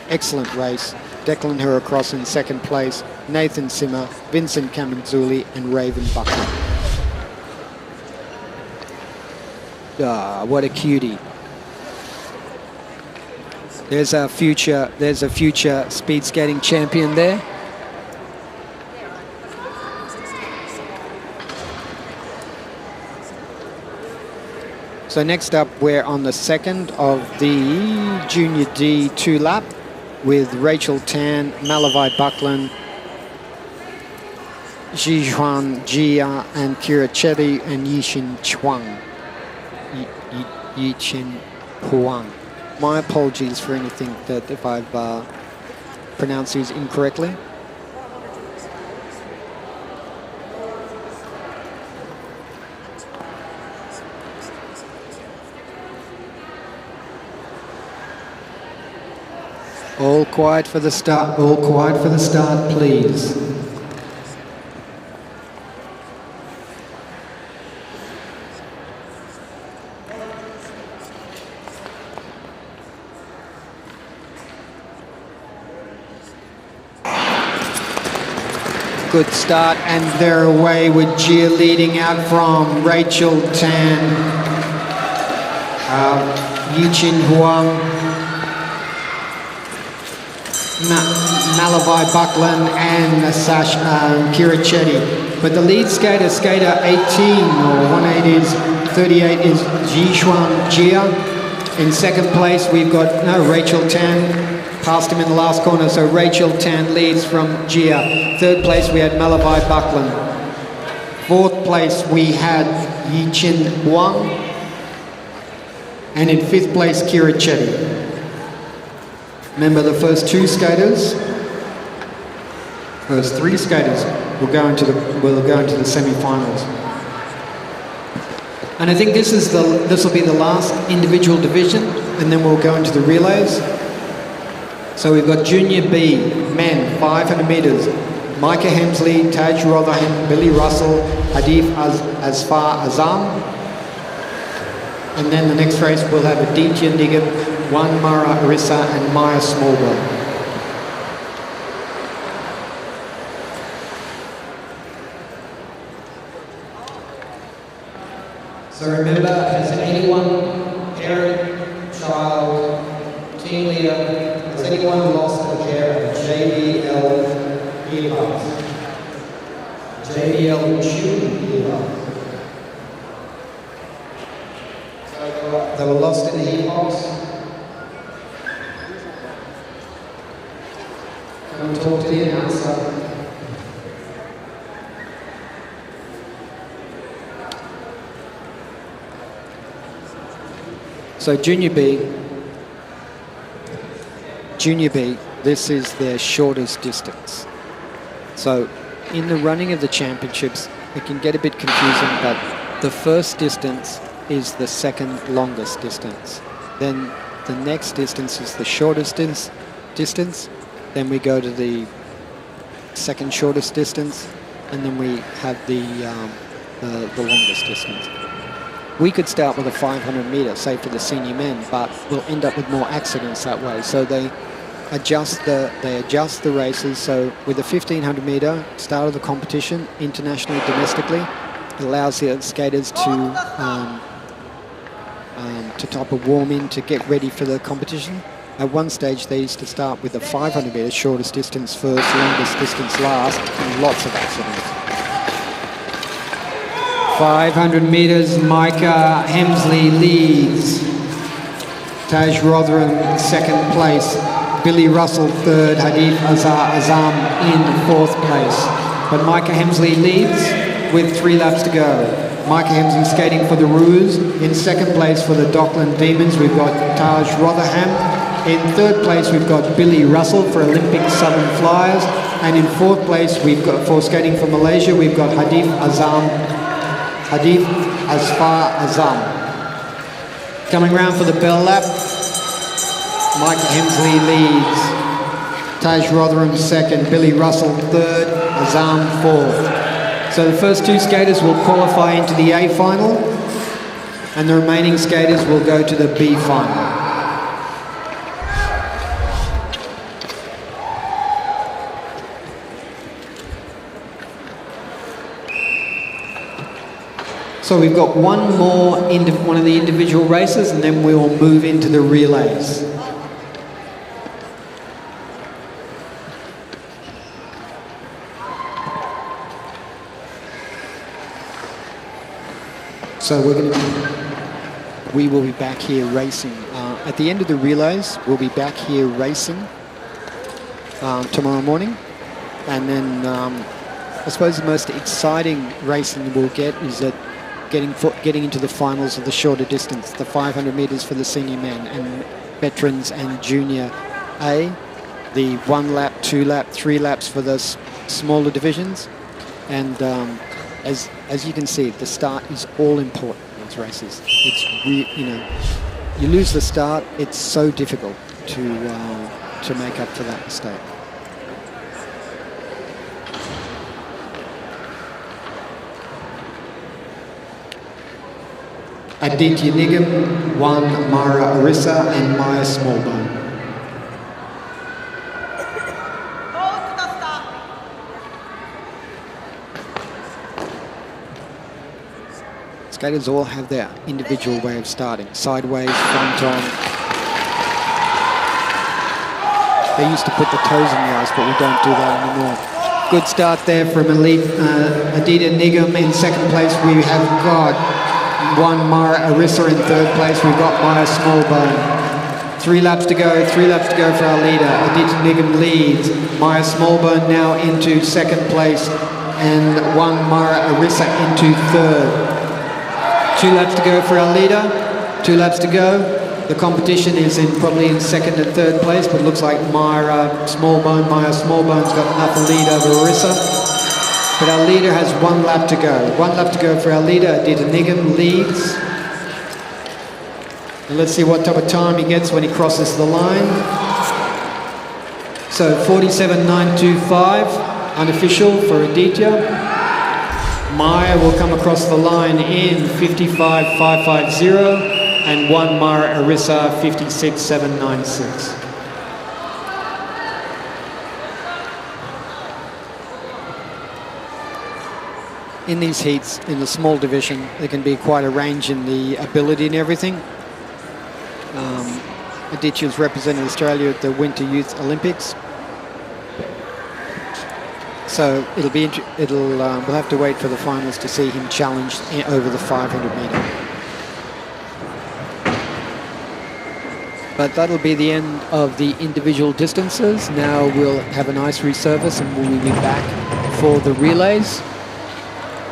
excellent race. Declan Herr across in second place. Nathan Simmer, Vincent Camanzuli, and Raven Buckland. What a cutie. There's a future speed skating champion there. So next up, we're on the second of the Junior D 2-lap with Rachel Tan, Malavai Buckland, Jijuan Jia, and Kira Chetty, and Yixin Chuang. Yixin Huang. My apologies for anything that if I've pronounced these incorrectly. All quiet for the start. All quiet for the start, please. Good start, and they're away with Gia leading out from Rachel Tan, Yichin Huang, Malavai Buckland, and Kira Chetty. But the lead skater, skater 18 or 38 is Jijuan Jia. In second place, we've got Rachel Tan. Passed him in the last corner, so Rachel Tan leads from Gia. Third place, we had Malavai Buckland. Fourth place, we had Yichin Huang. And in fifth place, Kira Chetty. Remember, the first two skaters, first three skaters will go into the semi-finals. And I think this will be the last individual division, and then we'll go into the relays. So we've got Junior B, men, 500 metres. Micah Hemsley, Taj Rotherham, Billy Russell, Hadif Asfar Azam. And then the next race we'll have Aditya Nigam, Juan Mara Arissa, and Maya Smallwell. So remember, has anyone, parent, child, team leader, has anyone lost a pair of JBL earbuds? JBL Tune earbuds. So they were lost in the earbox. Come and talk to the announcer. So Junior B, this is their shortest distance. So in the running of the championships, it can get a bit confusing, but the first distance is the second longest distance. Then the next distance is the shortest distance. Then we go to the second shortest distance, and then we have the longest distance. we could start with a 500 metre, say for the senior men, but we'll end up with more accidents that way. So they adjust the races. So with the 1500 metre start of the competition, internationally, domestically, it allows the skaters to type of warm in to get ready for the competition. At one stage, they used to start with the 500 metres, shortest distance first, longest distance last, and lots of accidents. 500 metres, Micah Hemsley leads. Taj Rotherham second place. Billy Russell third. Hadith Azam in fourth place. But Micah Hemsley leads with 3 laps to go. Micah Hemsley skating for the Roos. In second place for the Dockland Demons, we've got Taj Rotherham. In third place, we've got Billy Russell for Olympic Southern Flyers. And in fourth place, we've got, for skating for Malaysia, we've got Hadith Asfar Azam. Coming round for the bell lap, Micah Hemsley leads. Taj Rotherham second, Billy Russell third, Azam fourth. So the first 2 skaters will qualify into the A final, and the remaining skaters will go to the B final. So we've got one more, one of the individual races, and then we will move into the relays. So we will be back here racing. At the end of the relays, we'll be back here racing tomorrow morning. And then I suppose the most exciting racing we'll get is that getting into the finals of the shorter distance, the 500 metres for the senior men and veterans and junior A, the 1 lap, 2 lap, 3 laps for the smaller divisions. And as you can see, the start is all important in these races. It's you lose the start, it's so difficult to make up for that mistake. Aditya Nigam, 1 Mara Arissa and Maya Smallbone. Skaters all have their individual way of starting. Sideways, front on. They used to put the toes in the ice, but we don't do that anymore. Good start there from Aditya Nigam. In second place, we have got 1 Mara Arissa. In third place, we've got Maya Smallbone. 3 laps to go, 3 laps to go for our leader. Aditya Nigam leads. Maya Smallbone now into second place, and 1 Mara Arissa into third. 2 laps to go for our leader. 2 laps to go. The competition is probably in second and third place, but it looks like Maya Smallbone's got enough to lead over Arissa. But our leader has 1 lap to go. 1 lap to go for our leader. Aditya Nigam leads. And let's see what type of time he gets when he crosses the line. So 47.925, unofficial for Aditya. Maya will come across the line in 55.550, and 1 Mara Arissa 56.796. In these heats, in the small division, there can be quite a range in the ability and everything. Aditya's represented Australia at the Winter Youth Olympics. So we'll have to wait for the finals to see him challenged over the 500 metre. But that'll be the end of the individual distances. Now we'll have a nice resurface and we'll be back for the relays.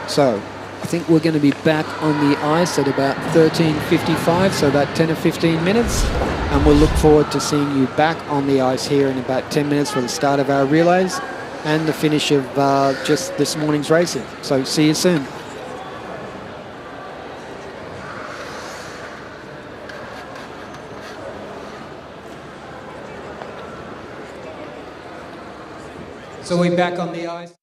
So I think we're going to be back on the ice at about 13:55, so about 10 or 15 minutes. And we'll look forward to seeing you back on the ice here in about 10 minutes for the start of our relays and the finish of just this morning's racing. So see you soon. So we're back on the ice.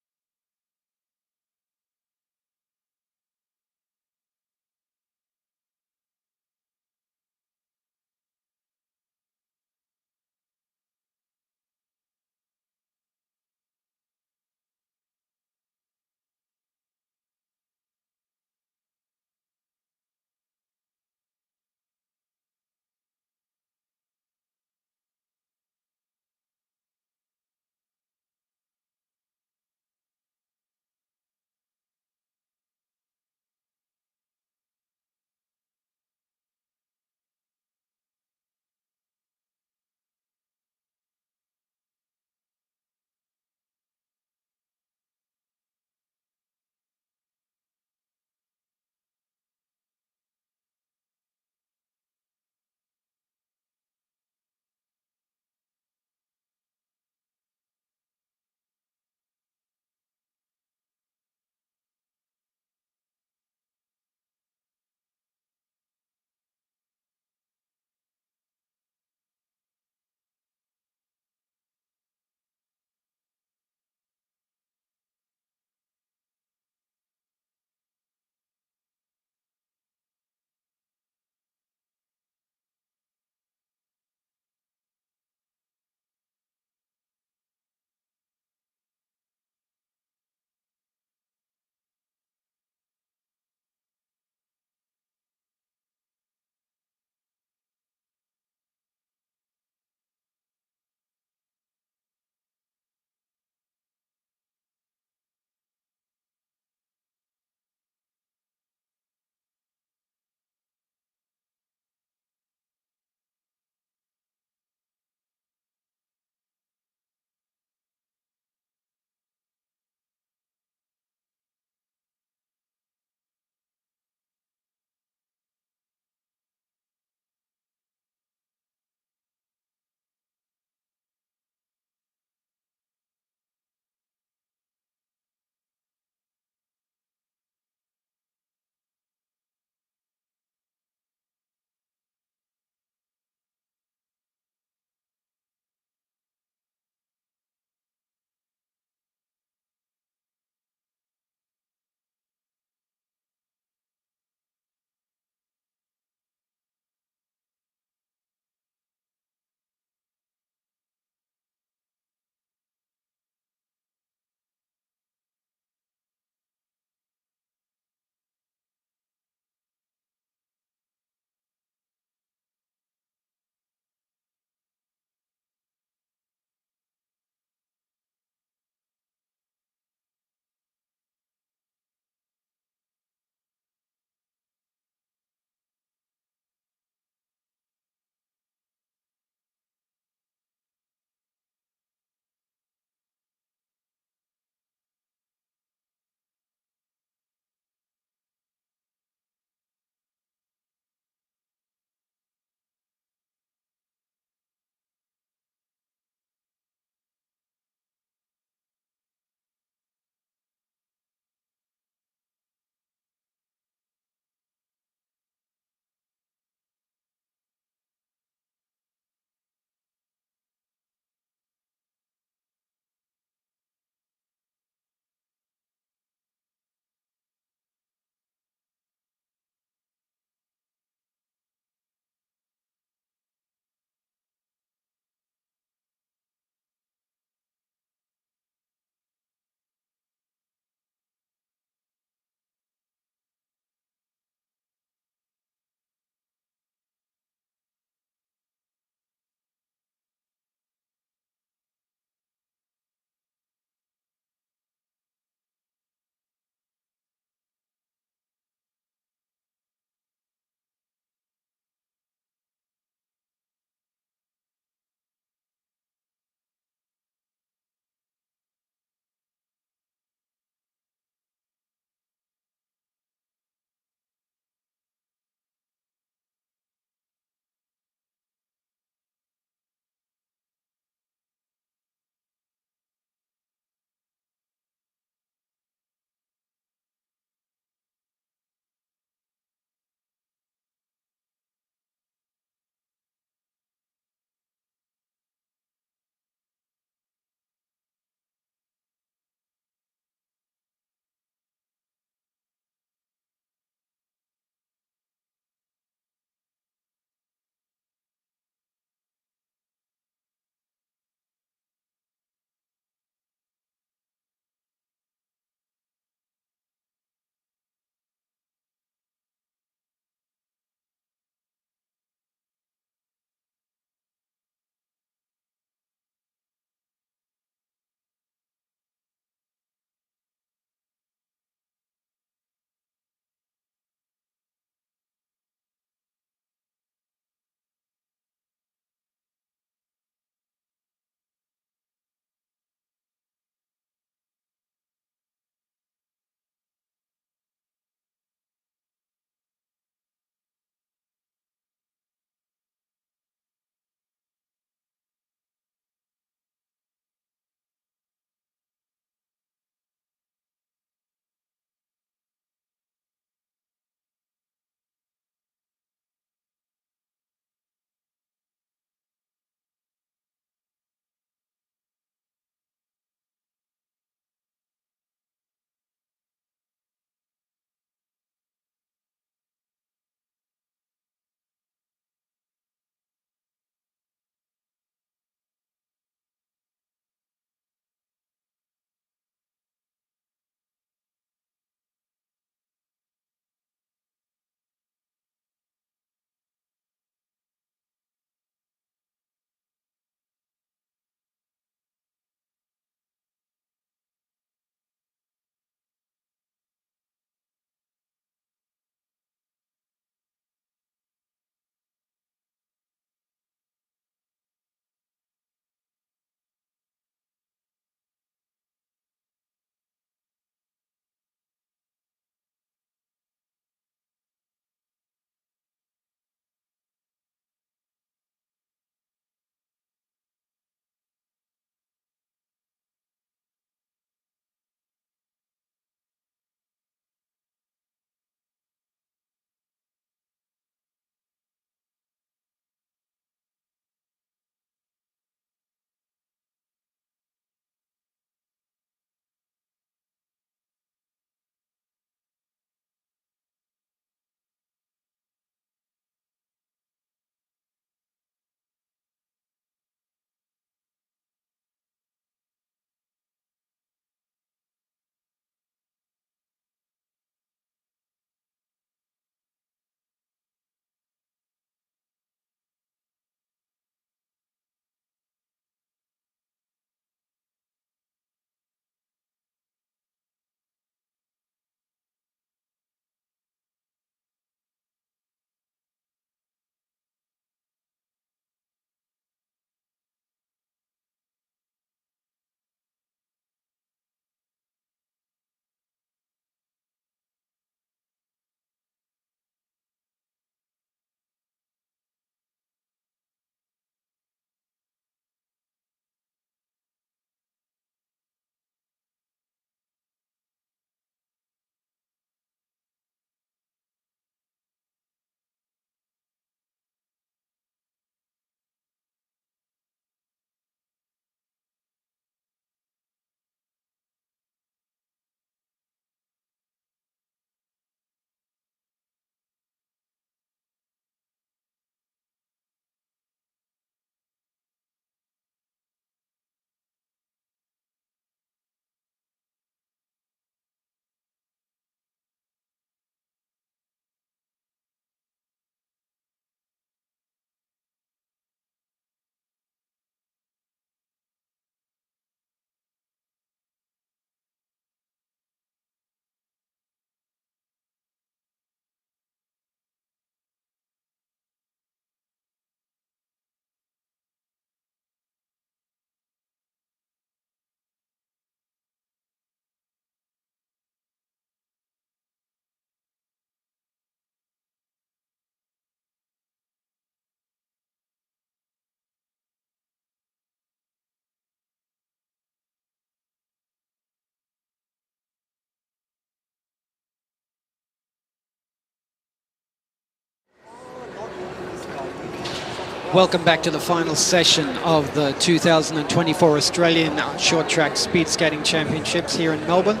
Welcome back to the final session of the 2024 Australian Short Track Speed Skating Championships here in Melbourne.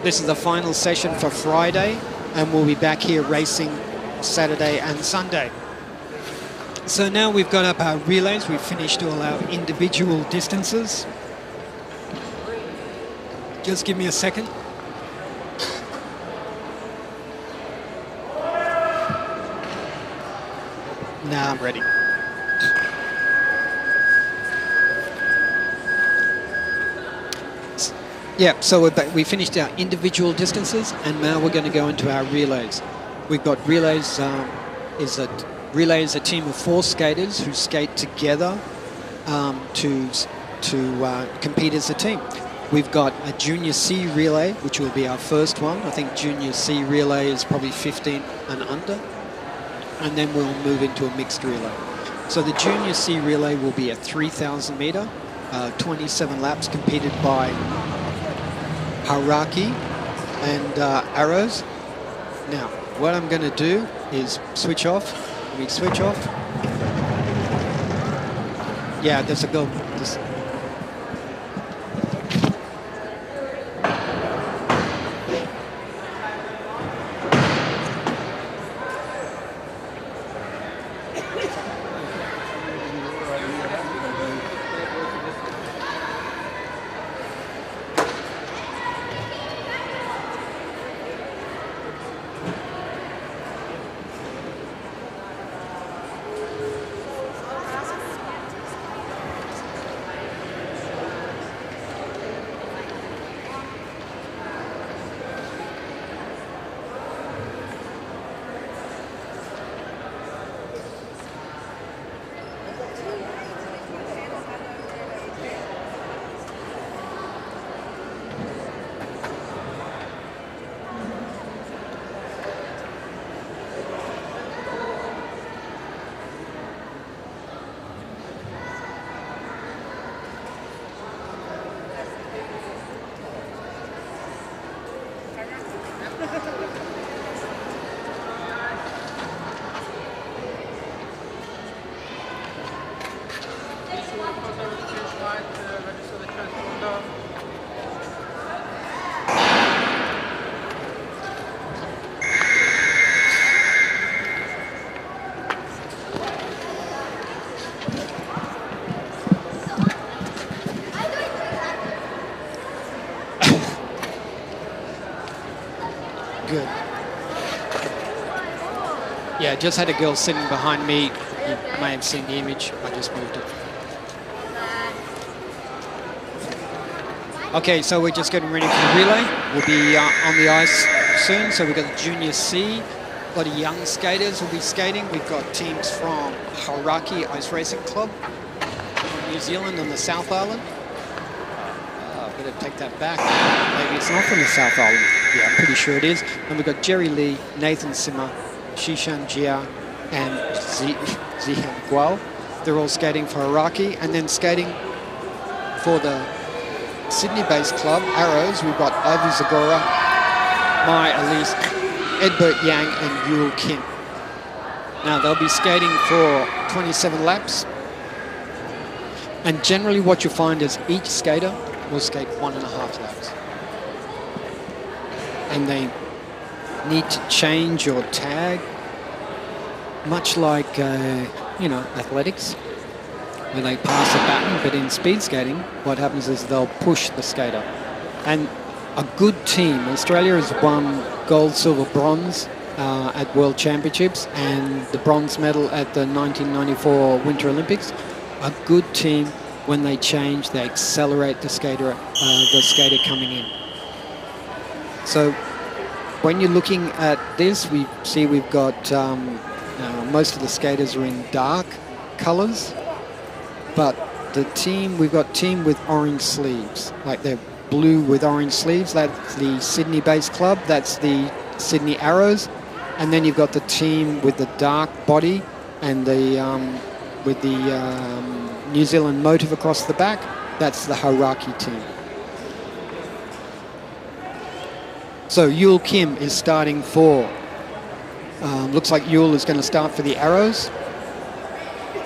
This is the final session for Friday, and we'll be back here racing Saturday and Sunday. So now we've got up our relays. We've finished all our individual distances. Just give me a second. Now I'm ready. Yeah, so we finished our individual distances, and now we're going to go into our relays. We've got relays. Relay is a team of 4 skaters who skate together to compete as a team. We've got a Junior C relay, which will be our first one. I think Junior C relay is probably 15 and under, and then we'll move into a mixed relay. So the Junior C relay will be a 3,000 meter, 27 laps competed by Hauraki and Arrows. Now, what I'm going to do is switch off. Let me switch off. Yeah, there's a girl. Good. Yeah, just had a girl sitting behind me. You may have seen the image. I just moved it. Okay, so we're just getting ready for the relay. We'll be on the ice soon. So we've got the Junior C. A lot of young skaters will be skating. We've got teams from Hauraki Ice Racing Club from New Zealand and the South Island. Better take that back. Maybe it's not from the South Island. Yeah, I'm pretty sure it is. And we've got Jerry Lee, Nathan Simmer, Shishan Jia, and Zihan Guo. They're all skating for Hauraki. And then skating for the Sydney-based club, Arrows, we've got Ivy Zagora, Mai Elise, Edbert Yang, and Yul Kim. Now, they'll be skating for 27 laps. And generally what you'll find is each skater will skate 1.5 laps. And they need to change or tag, much like, athletics, when they pass a baton. But in speed skating, what happens is they'll push the skater. And a good team, Australia has won gold, silver, bronze at World Championships and the bronze medal at the 1994 Winter Olympics. A good team, when they change, they accelerate the skater coming in. So when you're looking at this, we've got most of the skaters are in dark colors, but we've got team with orange sleeves, like they're blue with orange sleeves. That's the Sydney-based club. That's the Sydney Arrows, and then you've got the team with the dark body and with the New Zealand motive across the back. That's the Hauraki team. So Yul Kim is starting for, looks like Yul is going to start for the Arrows.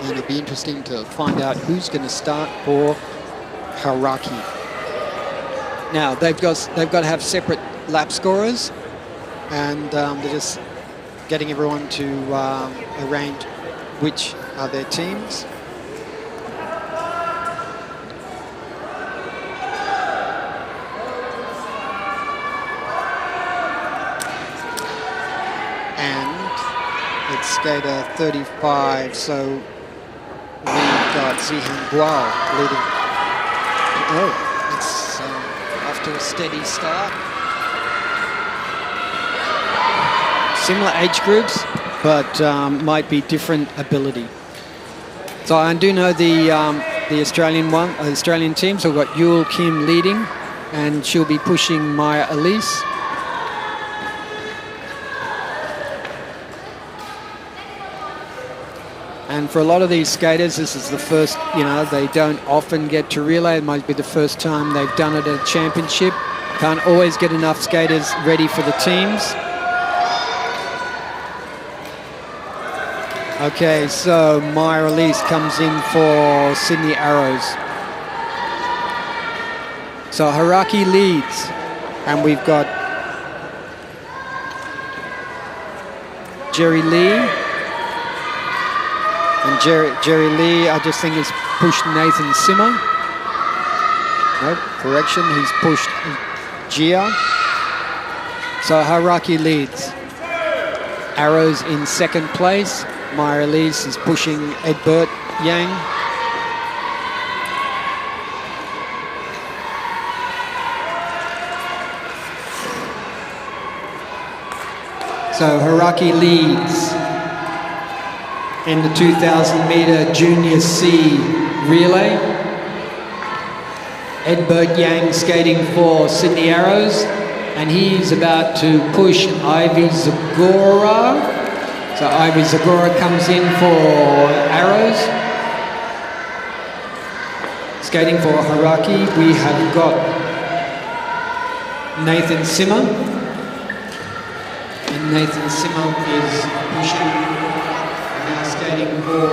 And it'll be interesting to find out who's going to start for Hauraki. Now, they've got to have separate lap scorers, and they're just getting everyone to arrange which are their teams. And it's skater 35, so we've got Zihan Guo leading. Oh, it's off to a steady start. Similar age groups, but might be different ability. So I do know the Australian team. So we've got Yul Kim leading, and she'll be pushing Maya Elise. And for a lot of these skaters, this is the first, they don't often get to relay. It might be the first time they've done it at a championship. Can't always get enough skaters ready for the teams. Okay, so Maya Elise comes in for Sydney Arrows. So Hauraki leads, and we've got Jerry Lee. And Jerry Lee, I just think, has pushed Nathan Simmer. Nope, correction, he's pushed Gia. So Hauraki leads. Arrows in second place. Maya Elise is pushing Edbert Yang. So Hauraki leads in the 2,000 metre Junior C relay. Edbert Yang skating for Sydney Arrows, and he's about to push Ivy Zagora. So Ivy Zagora comes in for Arrows. Skating for Hauraki, we have got Nathan Simmer. And Nathan Simmer is pushing. Now skating for,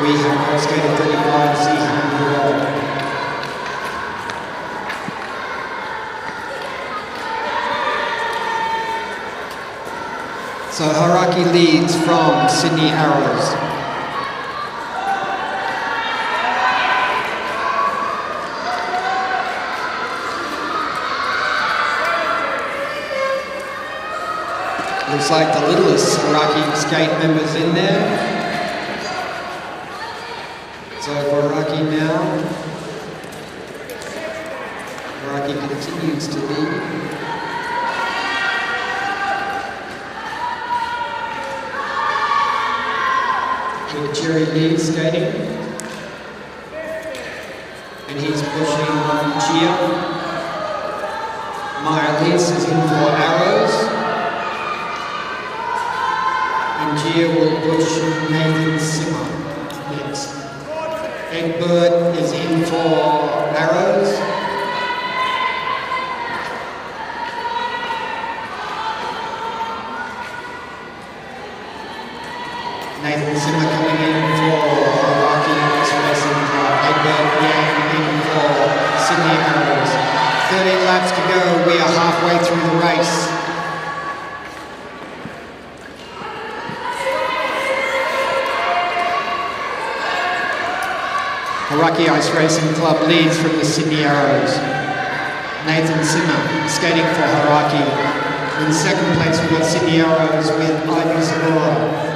we have got skater 35, Zihan Guo. So Hauraki leads from Sydney Arrows. Looks like the littlest Hauraki skate members in there. So Hauraki now. Hauraki continues to lead. With Jerry Lee skating, and he's pushing Gia. Maya Elise is in for Arrows, and Gia will push Nathan Simmer next. Edbert is in for Arrows. Nathan Simmer coming in for Hauraki Racing Club. Edbert Yang in for Sydney Arrows. 13 laps to go. We are halfway through the race. Hauraki Ice Racing Club leads from the Sydney Arrows. Nathan Simmer skating for Hauraki. In second place we've got Sydney Arrows with Ivy Zagora.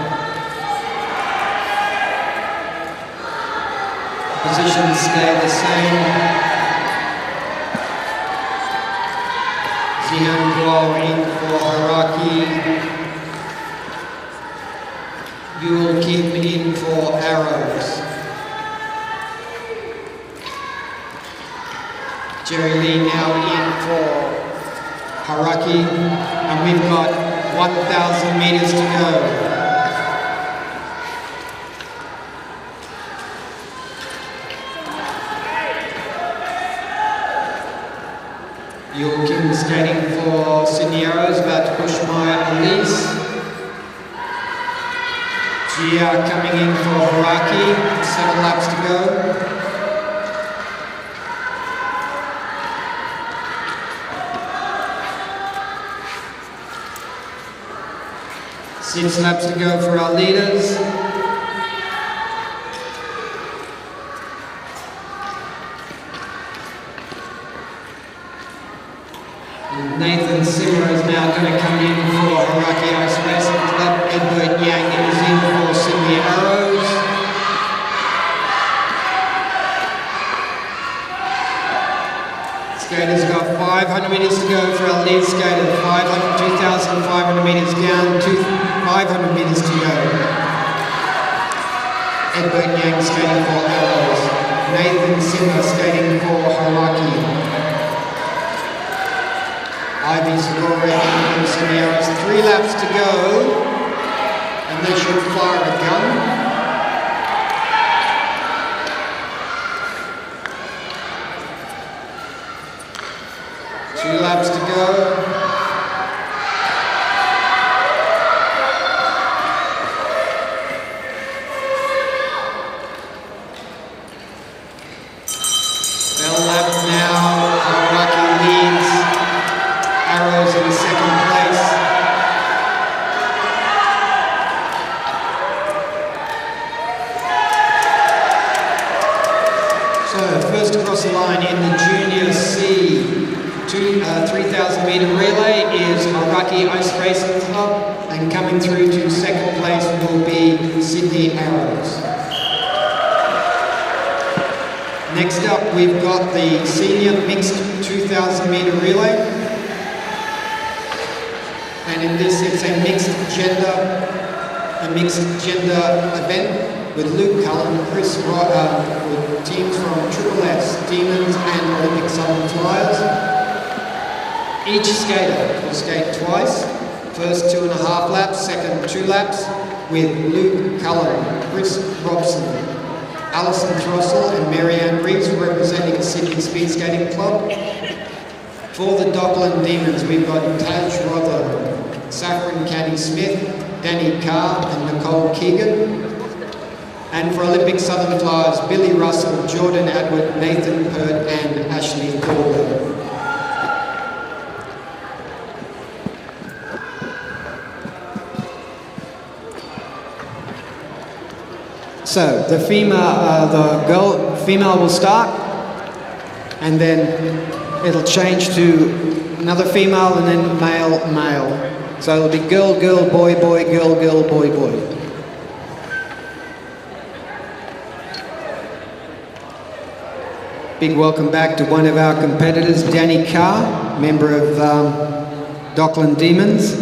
Positions stay the same. Zihan Guo in for Hauraki. Yul Kim in for Arrows. Jerry Lee now in for Hauraki. And we've got 1,000 meters to go. Yul Kim skating for Sydney Arrows, about to push Maya Elise. Gia coming in for Haraki, 7 laps to go. Six laps to go for our leaders. Nathan Simmer is now going to come in for Haraki Ice Racing Club. Edward Yang is in for Sydney Arrows. Skaters got 500 metres to go for our lead skater. 2,500 metres down to 500 metres to go. Edward Yang skating for Arrows. Nathan Simmer skating for Haraki. Ivy Zagora and Sydney Arrows. 3 laps to go, and they should fire a gun. Two laps to go. Bell lap now. Haraki leads. Arrows in second place. So first across the line in the Junior C 3,000 metre relay is Haraki Ice Racing Club, and coming through to second place will be Sydney Arrows. Next up we've got the Senior Mixed 2,000 metre relay. And in this, it's a mixed gender event with Luke Cullen, Chris with teams from Triple S, Demons and Olympic Southern Flyers. Each skater will skate twice, first 2.5 laps, second 2 laps, with Luke Cullen, Chris Robson, Alison Throssell and Marianne Reeves representing Sydney Speed Skating Club. For the Dockland Demons, we've got Taj Rother, Saffron Caddy Smith, Danny Carr and Nicole Keegan. And for Olympic Southern Flyers, Billy Russell, Jordan Atwood, Nathan Pert and Ashley Thorburn. So the female will start, and then it'll change to another female, and then male, male. So it'll be girl, girl, boy, boy, girl, girl, boy, boy. Big welcome back to one of our competitors, Danny Carr, member of Dockland Demons.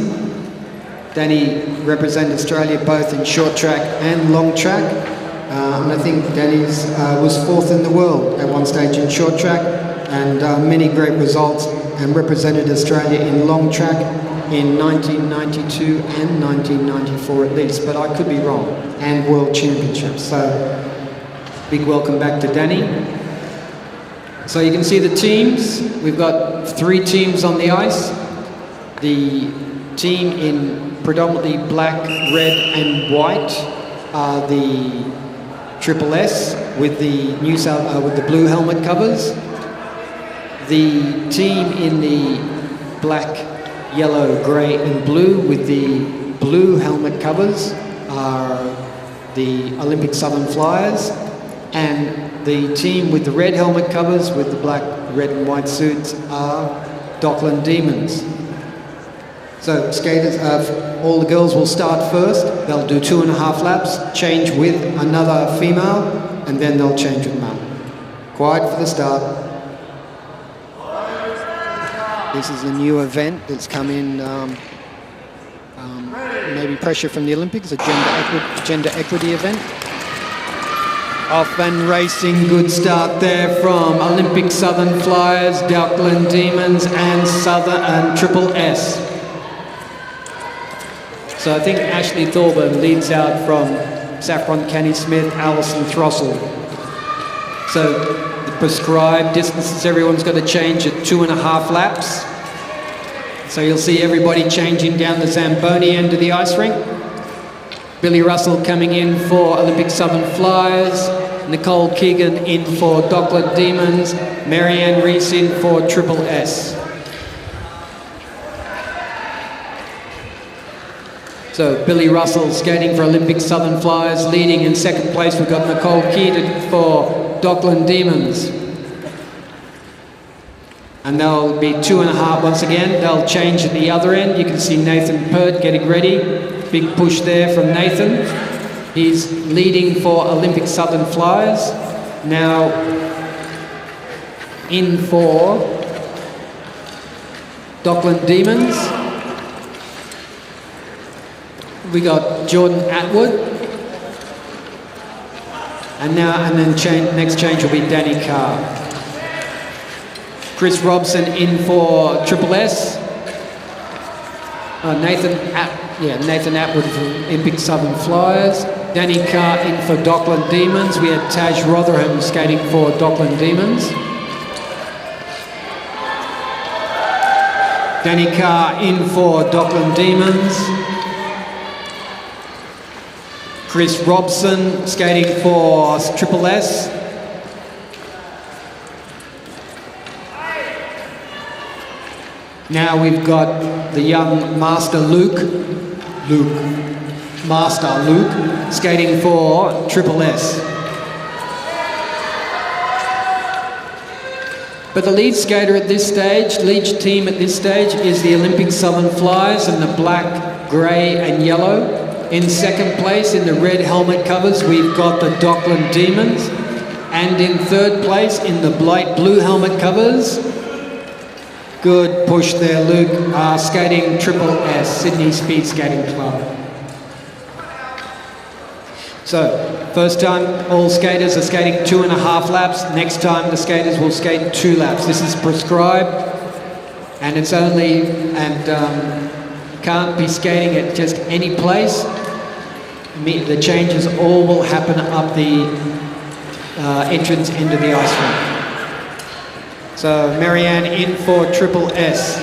Danny represented Australia both in short track and long track. And I think Danny's was 4th in the world at one stage in short track, and many great results, and represented Australia in long track in 1992 and 1994 at least, but I could be wrong, and World Championships. So big welcome back to Danny. So you can see the teams. We've got 3 teams on the ice. The team in predominantly black, red and white are the Triple S with the with the blue helmet covers. The team in the black, yellow, grey and blue with the blue helmet covers are the Olympic Southern Flyers, and the team with the red helmet covers with the black, red and white suits are Dockland Demons. So skaters, all the girls will start first. They'll do 2.5 laps, change with another female, and then they'll change with male. Quiet for the start. This is a new event that's come in, maybe pressure from the Olympics, a gender equity event. Off and racing, good start there from Olympic Southern Flyers, Dockland Demons and Triple S. So I think Ashley Thorburn leads out from Saffron Canny Smith, Alison Throssell. So the prescribed distances, everyone's got to change at 2.5 laps. So you'll see everybody changing down the Zamboni end of the ice rink. Billy Russell coming in for Olympic Southern Flyers. Nicole Keegan in for Dockland Demons. Marianne Reese in for Triple S. So Billy Russell skating for Olympic Southern Flyers. Leading in second place, we've got Nicole Keegan for Dockland Demons. And they'll be 2.5 once again. They'll change at the other end. You can see Nathan Pert getting ready. Big push there from Nathan. He's leading for Olympic Southern Flyers. Now in for Dockland Demons. We got Jordan Atwood. And then next change will be Danny Carr. Chris Robson in for Triple S. Nathan Atwood for Olympic Southern Flyers. Danny Carr in for Dockland Demons. We had Taj Rotherham skating for Dockland Demons. Danny Carr in for Dockland Demons. Chris Robson skating for Triple S. Now we've got the young Master Luke skating for Triple S. But the lead skater at this stage, lead team at this stage, is the Olympic Southern Flyers in the black, grey and yellow. In second place, in the red helmet covers, we've got the Dockland Demons. And in third place, in the light blue helmet covers, good push there, Luke, skating Triple S, Sydney Speed Skating Club. So, first time all skaters are skating 2.5 laps. Next time the skaters will skate 2 laps. This is prescribed, and it's only, can't be skating at just any place. The changes all will happen up the entrance into the ice rink. So Marianne in for Triple S.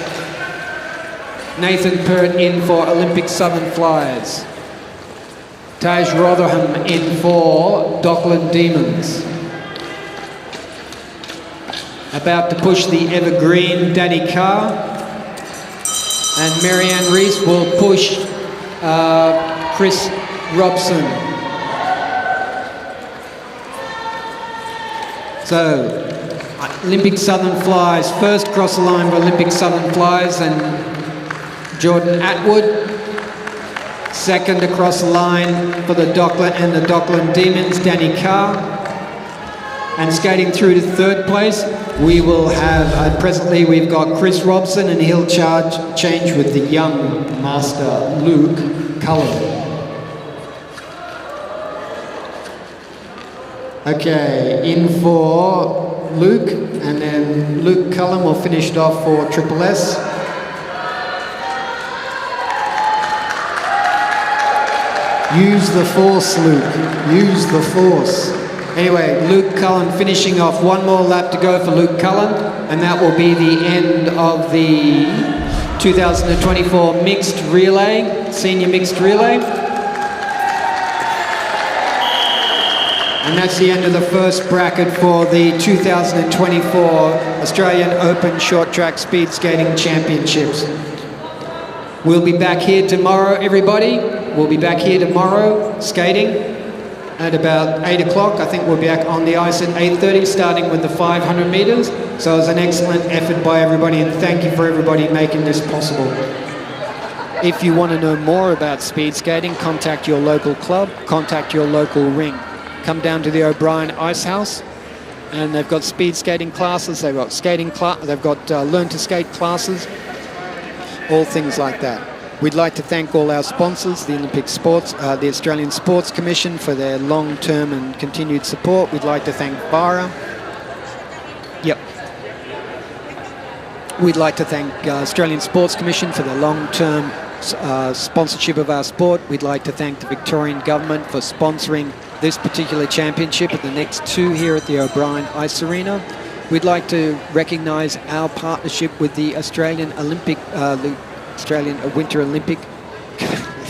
Nathan Pert in for Olympic Southern Flyers. Taj Rotherham in for Dockland Demons. About to push the evergreen Danny Carr. And Marianne Reese will push Chris Robson. So, Olympic Southern Flyers, first cross the line for Olympic Southern Flyers and Jordan Atwood. Second across the line for the Dockland Demons, Danny Carr. And skating through to third place, we will have, presently we've got Chris Robson, and he'll change with the young master, Luke Cullen. Okay, in for Luke, and then Luke Cullen will finish it off for Triple S. Use the force, Luke. Use the force. Anyway, Luke Cullen finishing off. One more lap to go for Luke Cullen, and that will be the end of the 2024 mixed relay, senior mixed relay. And that's the end of the first bracket for the 2024 Australian Open Short Track Speed Skating Championships. We'll be back here tomorrow, everybody. We'll be back here tomorrow skating at about 8 o'clock. I think we'll be back on the ice at 8:30, starting with the 500 metres. So it was an excellent effort by everybody, and thank you for everybody making this possible. If you want to know more about speed skating, contact your local club, contact your local ring. Come down to the O'Brien Ice House, and they've got speed skating classes, they've got they've got learn to skate classes, all things like that. We'd like to thank all our sponsors, the Olympic Sports, the Australian Sports Commission, for their long-term and continued support. We'd like to thank BARA. We'd like to thank Australian Sports Commission for the long-term sponsorship of our sport. We'd like to thank the Victorian Government for sponsoring this particular championship and the next 2 here at the O'Brien Ice Arena. We'd like to recognise our partnership with the Australian Winter Olympic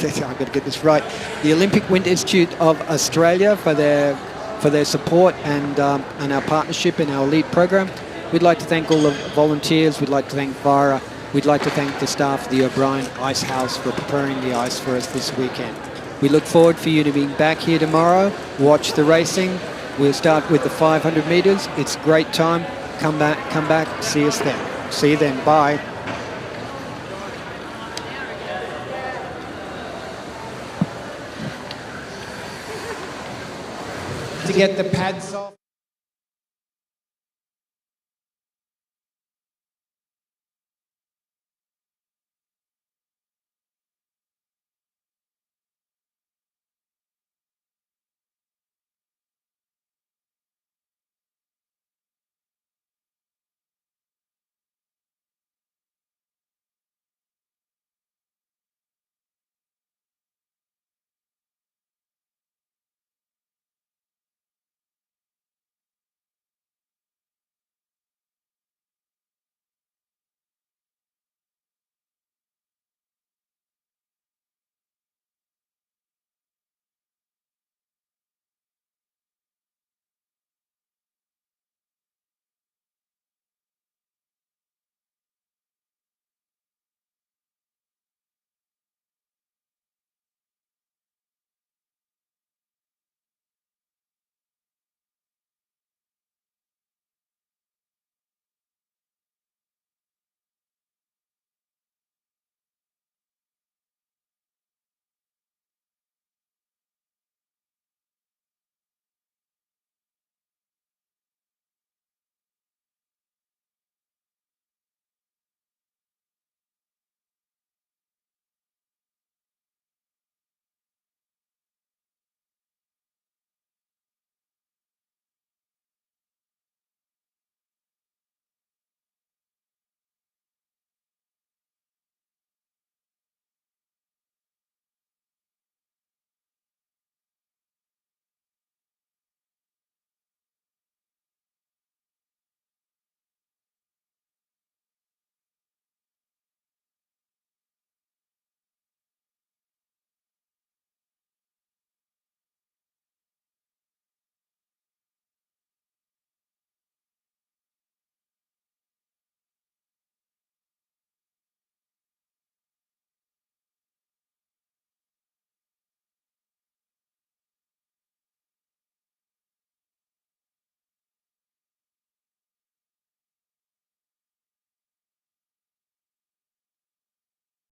I've got to get this right. The Olympic Winter Institute of Australia for their support and our partnership in our elite program. We'd like to thank all the volunteers. We'd like to thank VARA. We'd like to thank the staff of the O'Brien Ice House for preparing the ice for us this weekend. We look forward for you to being back here tomorrow. Watch the racing. We'll start with the 500 metres. It's a great time. Come back. See us then. See you then. Bye. To get the pads off.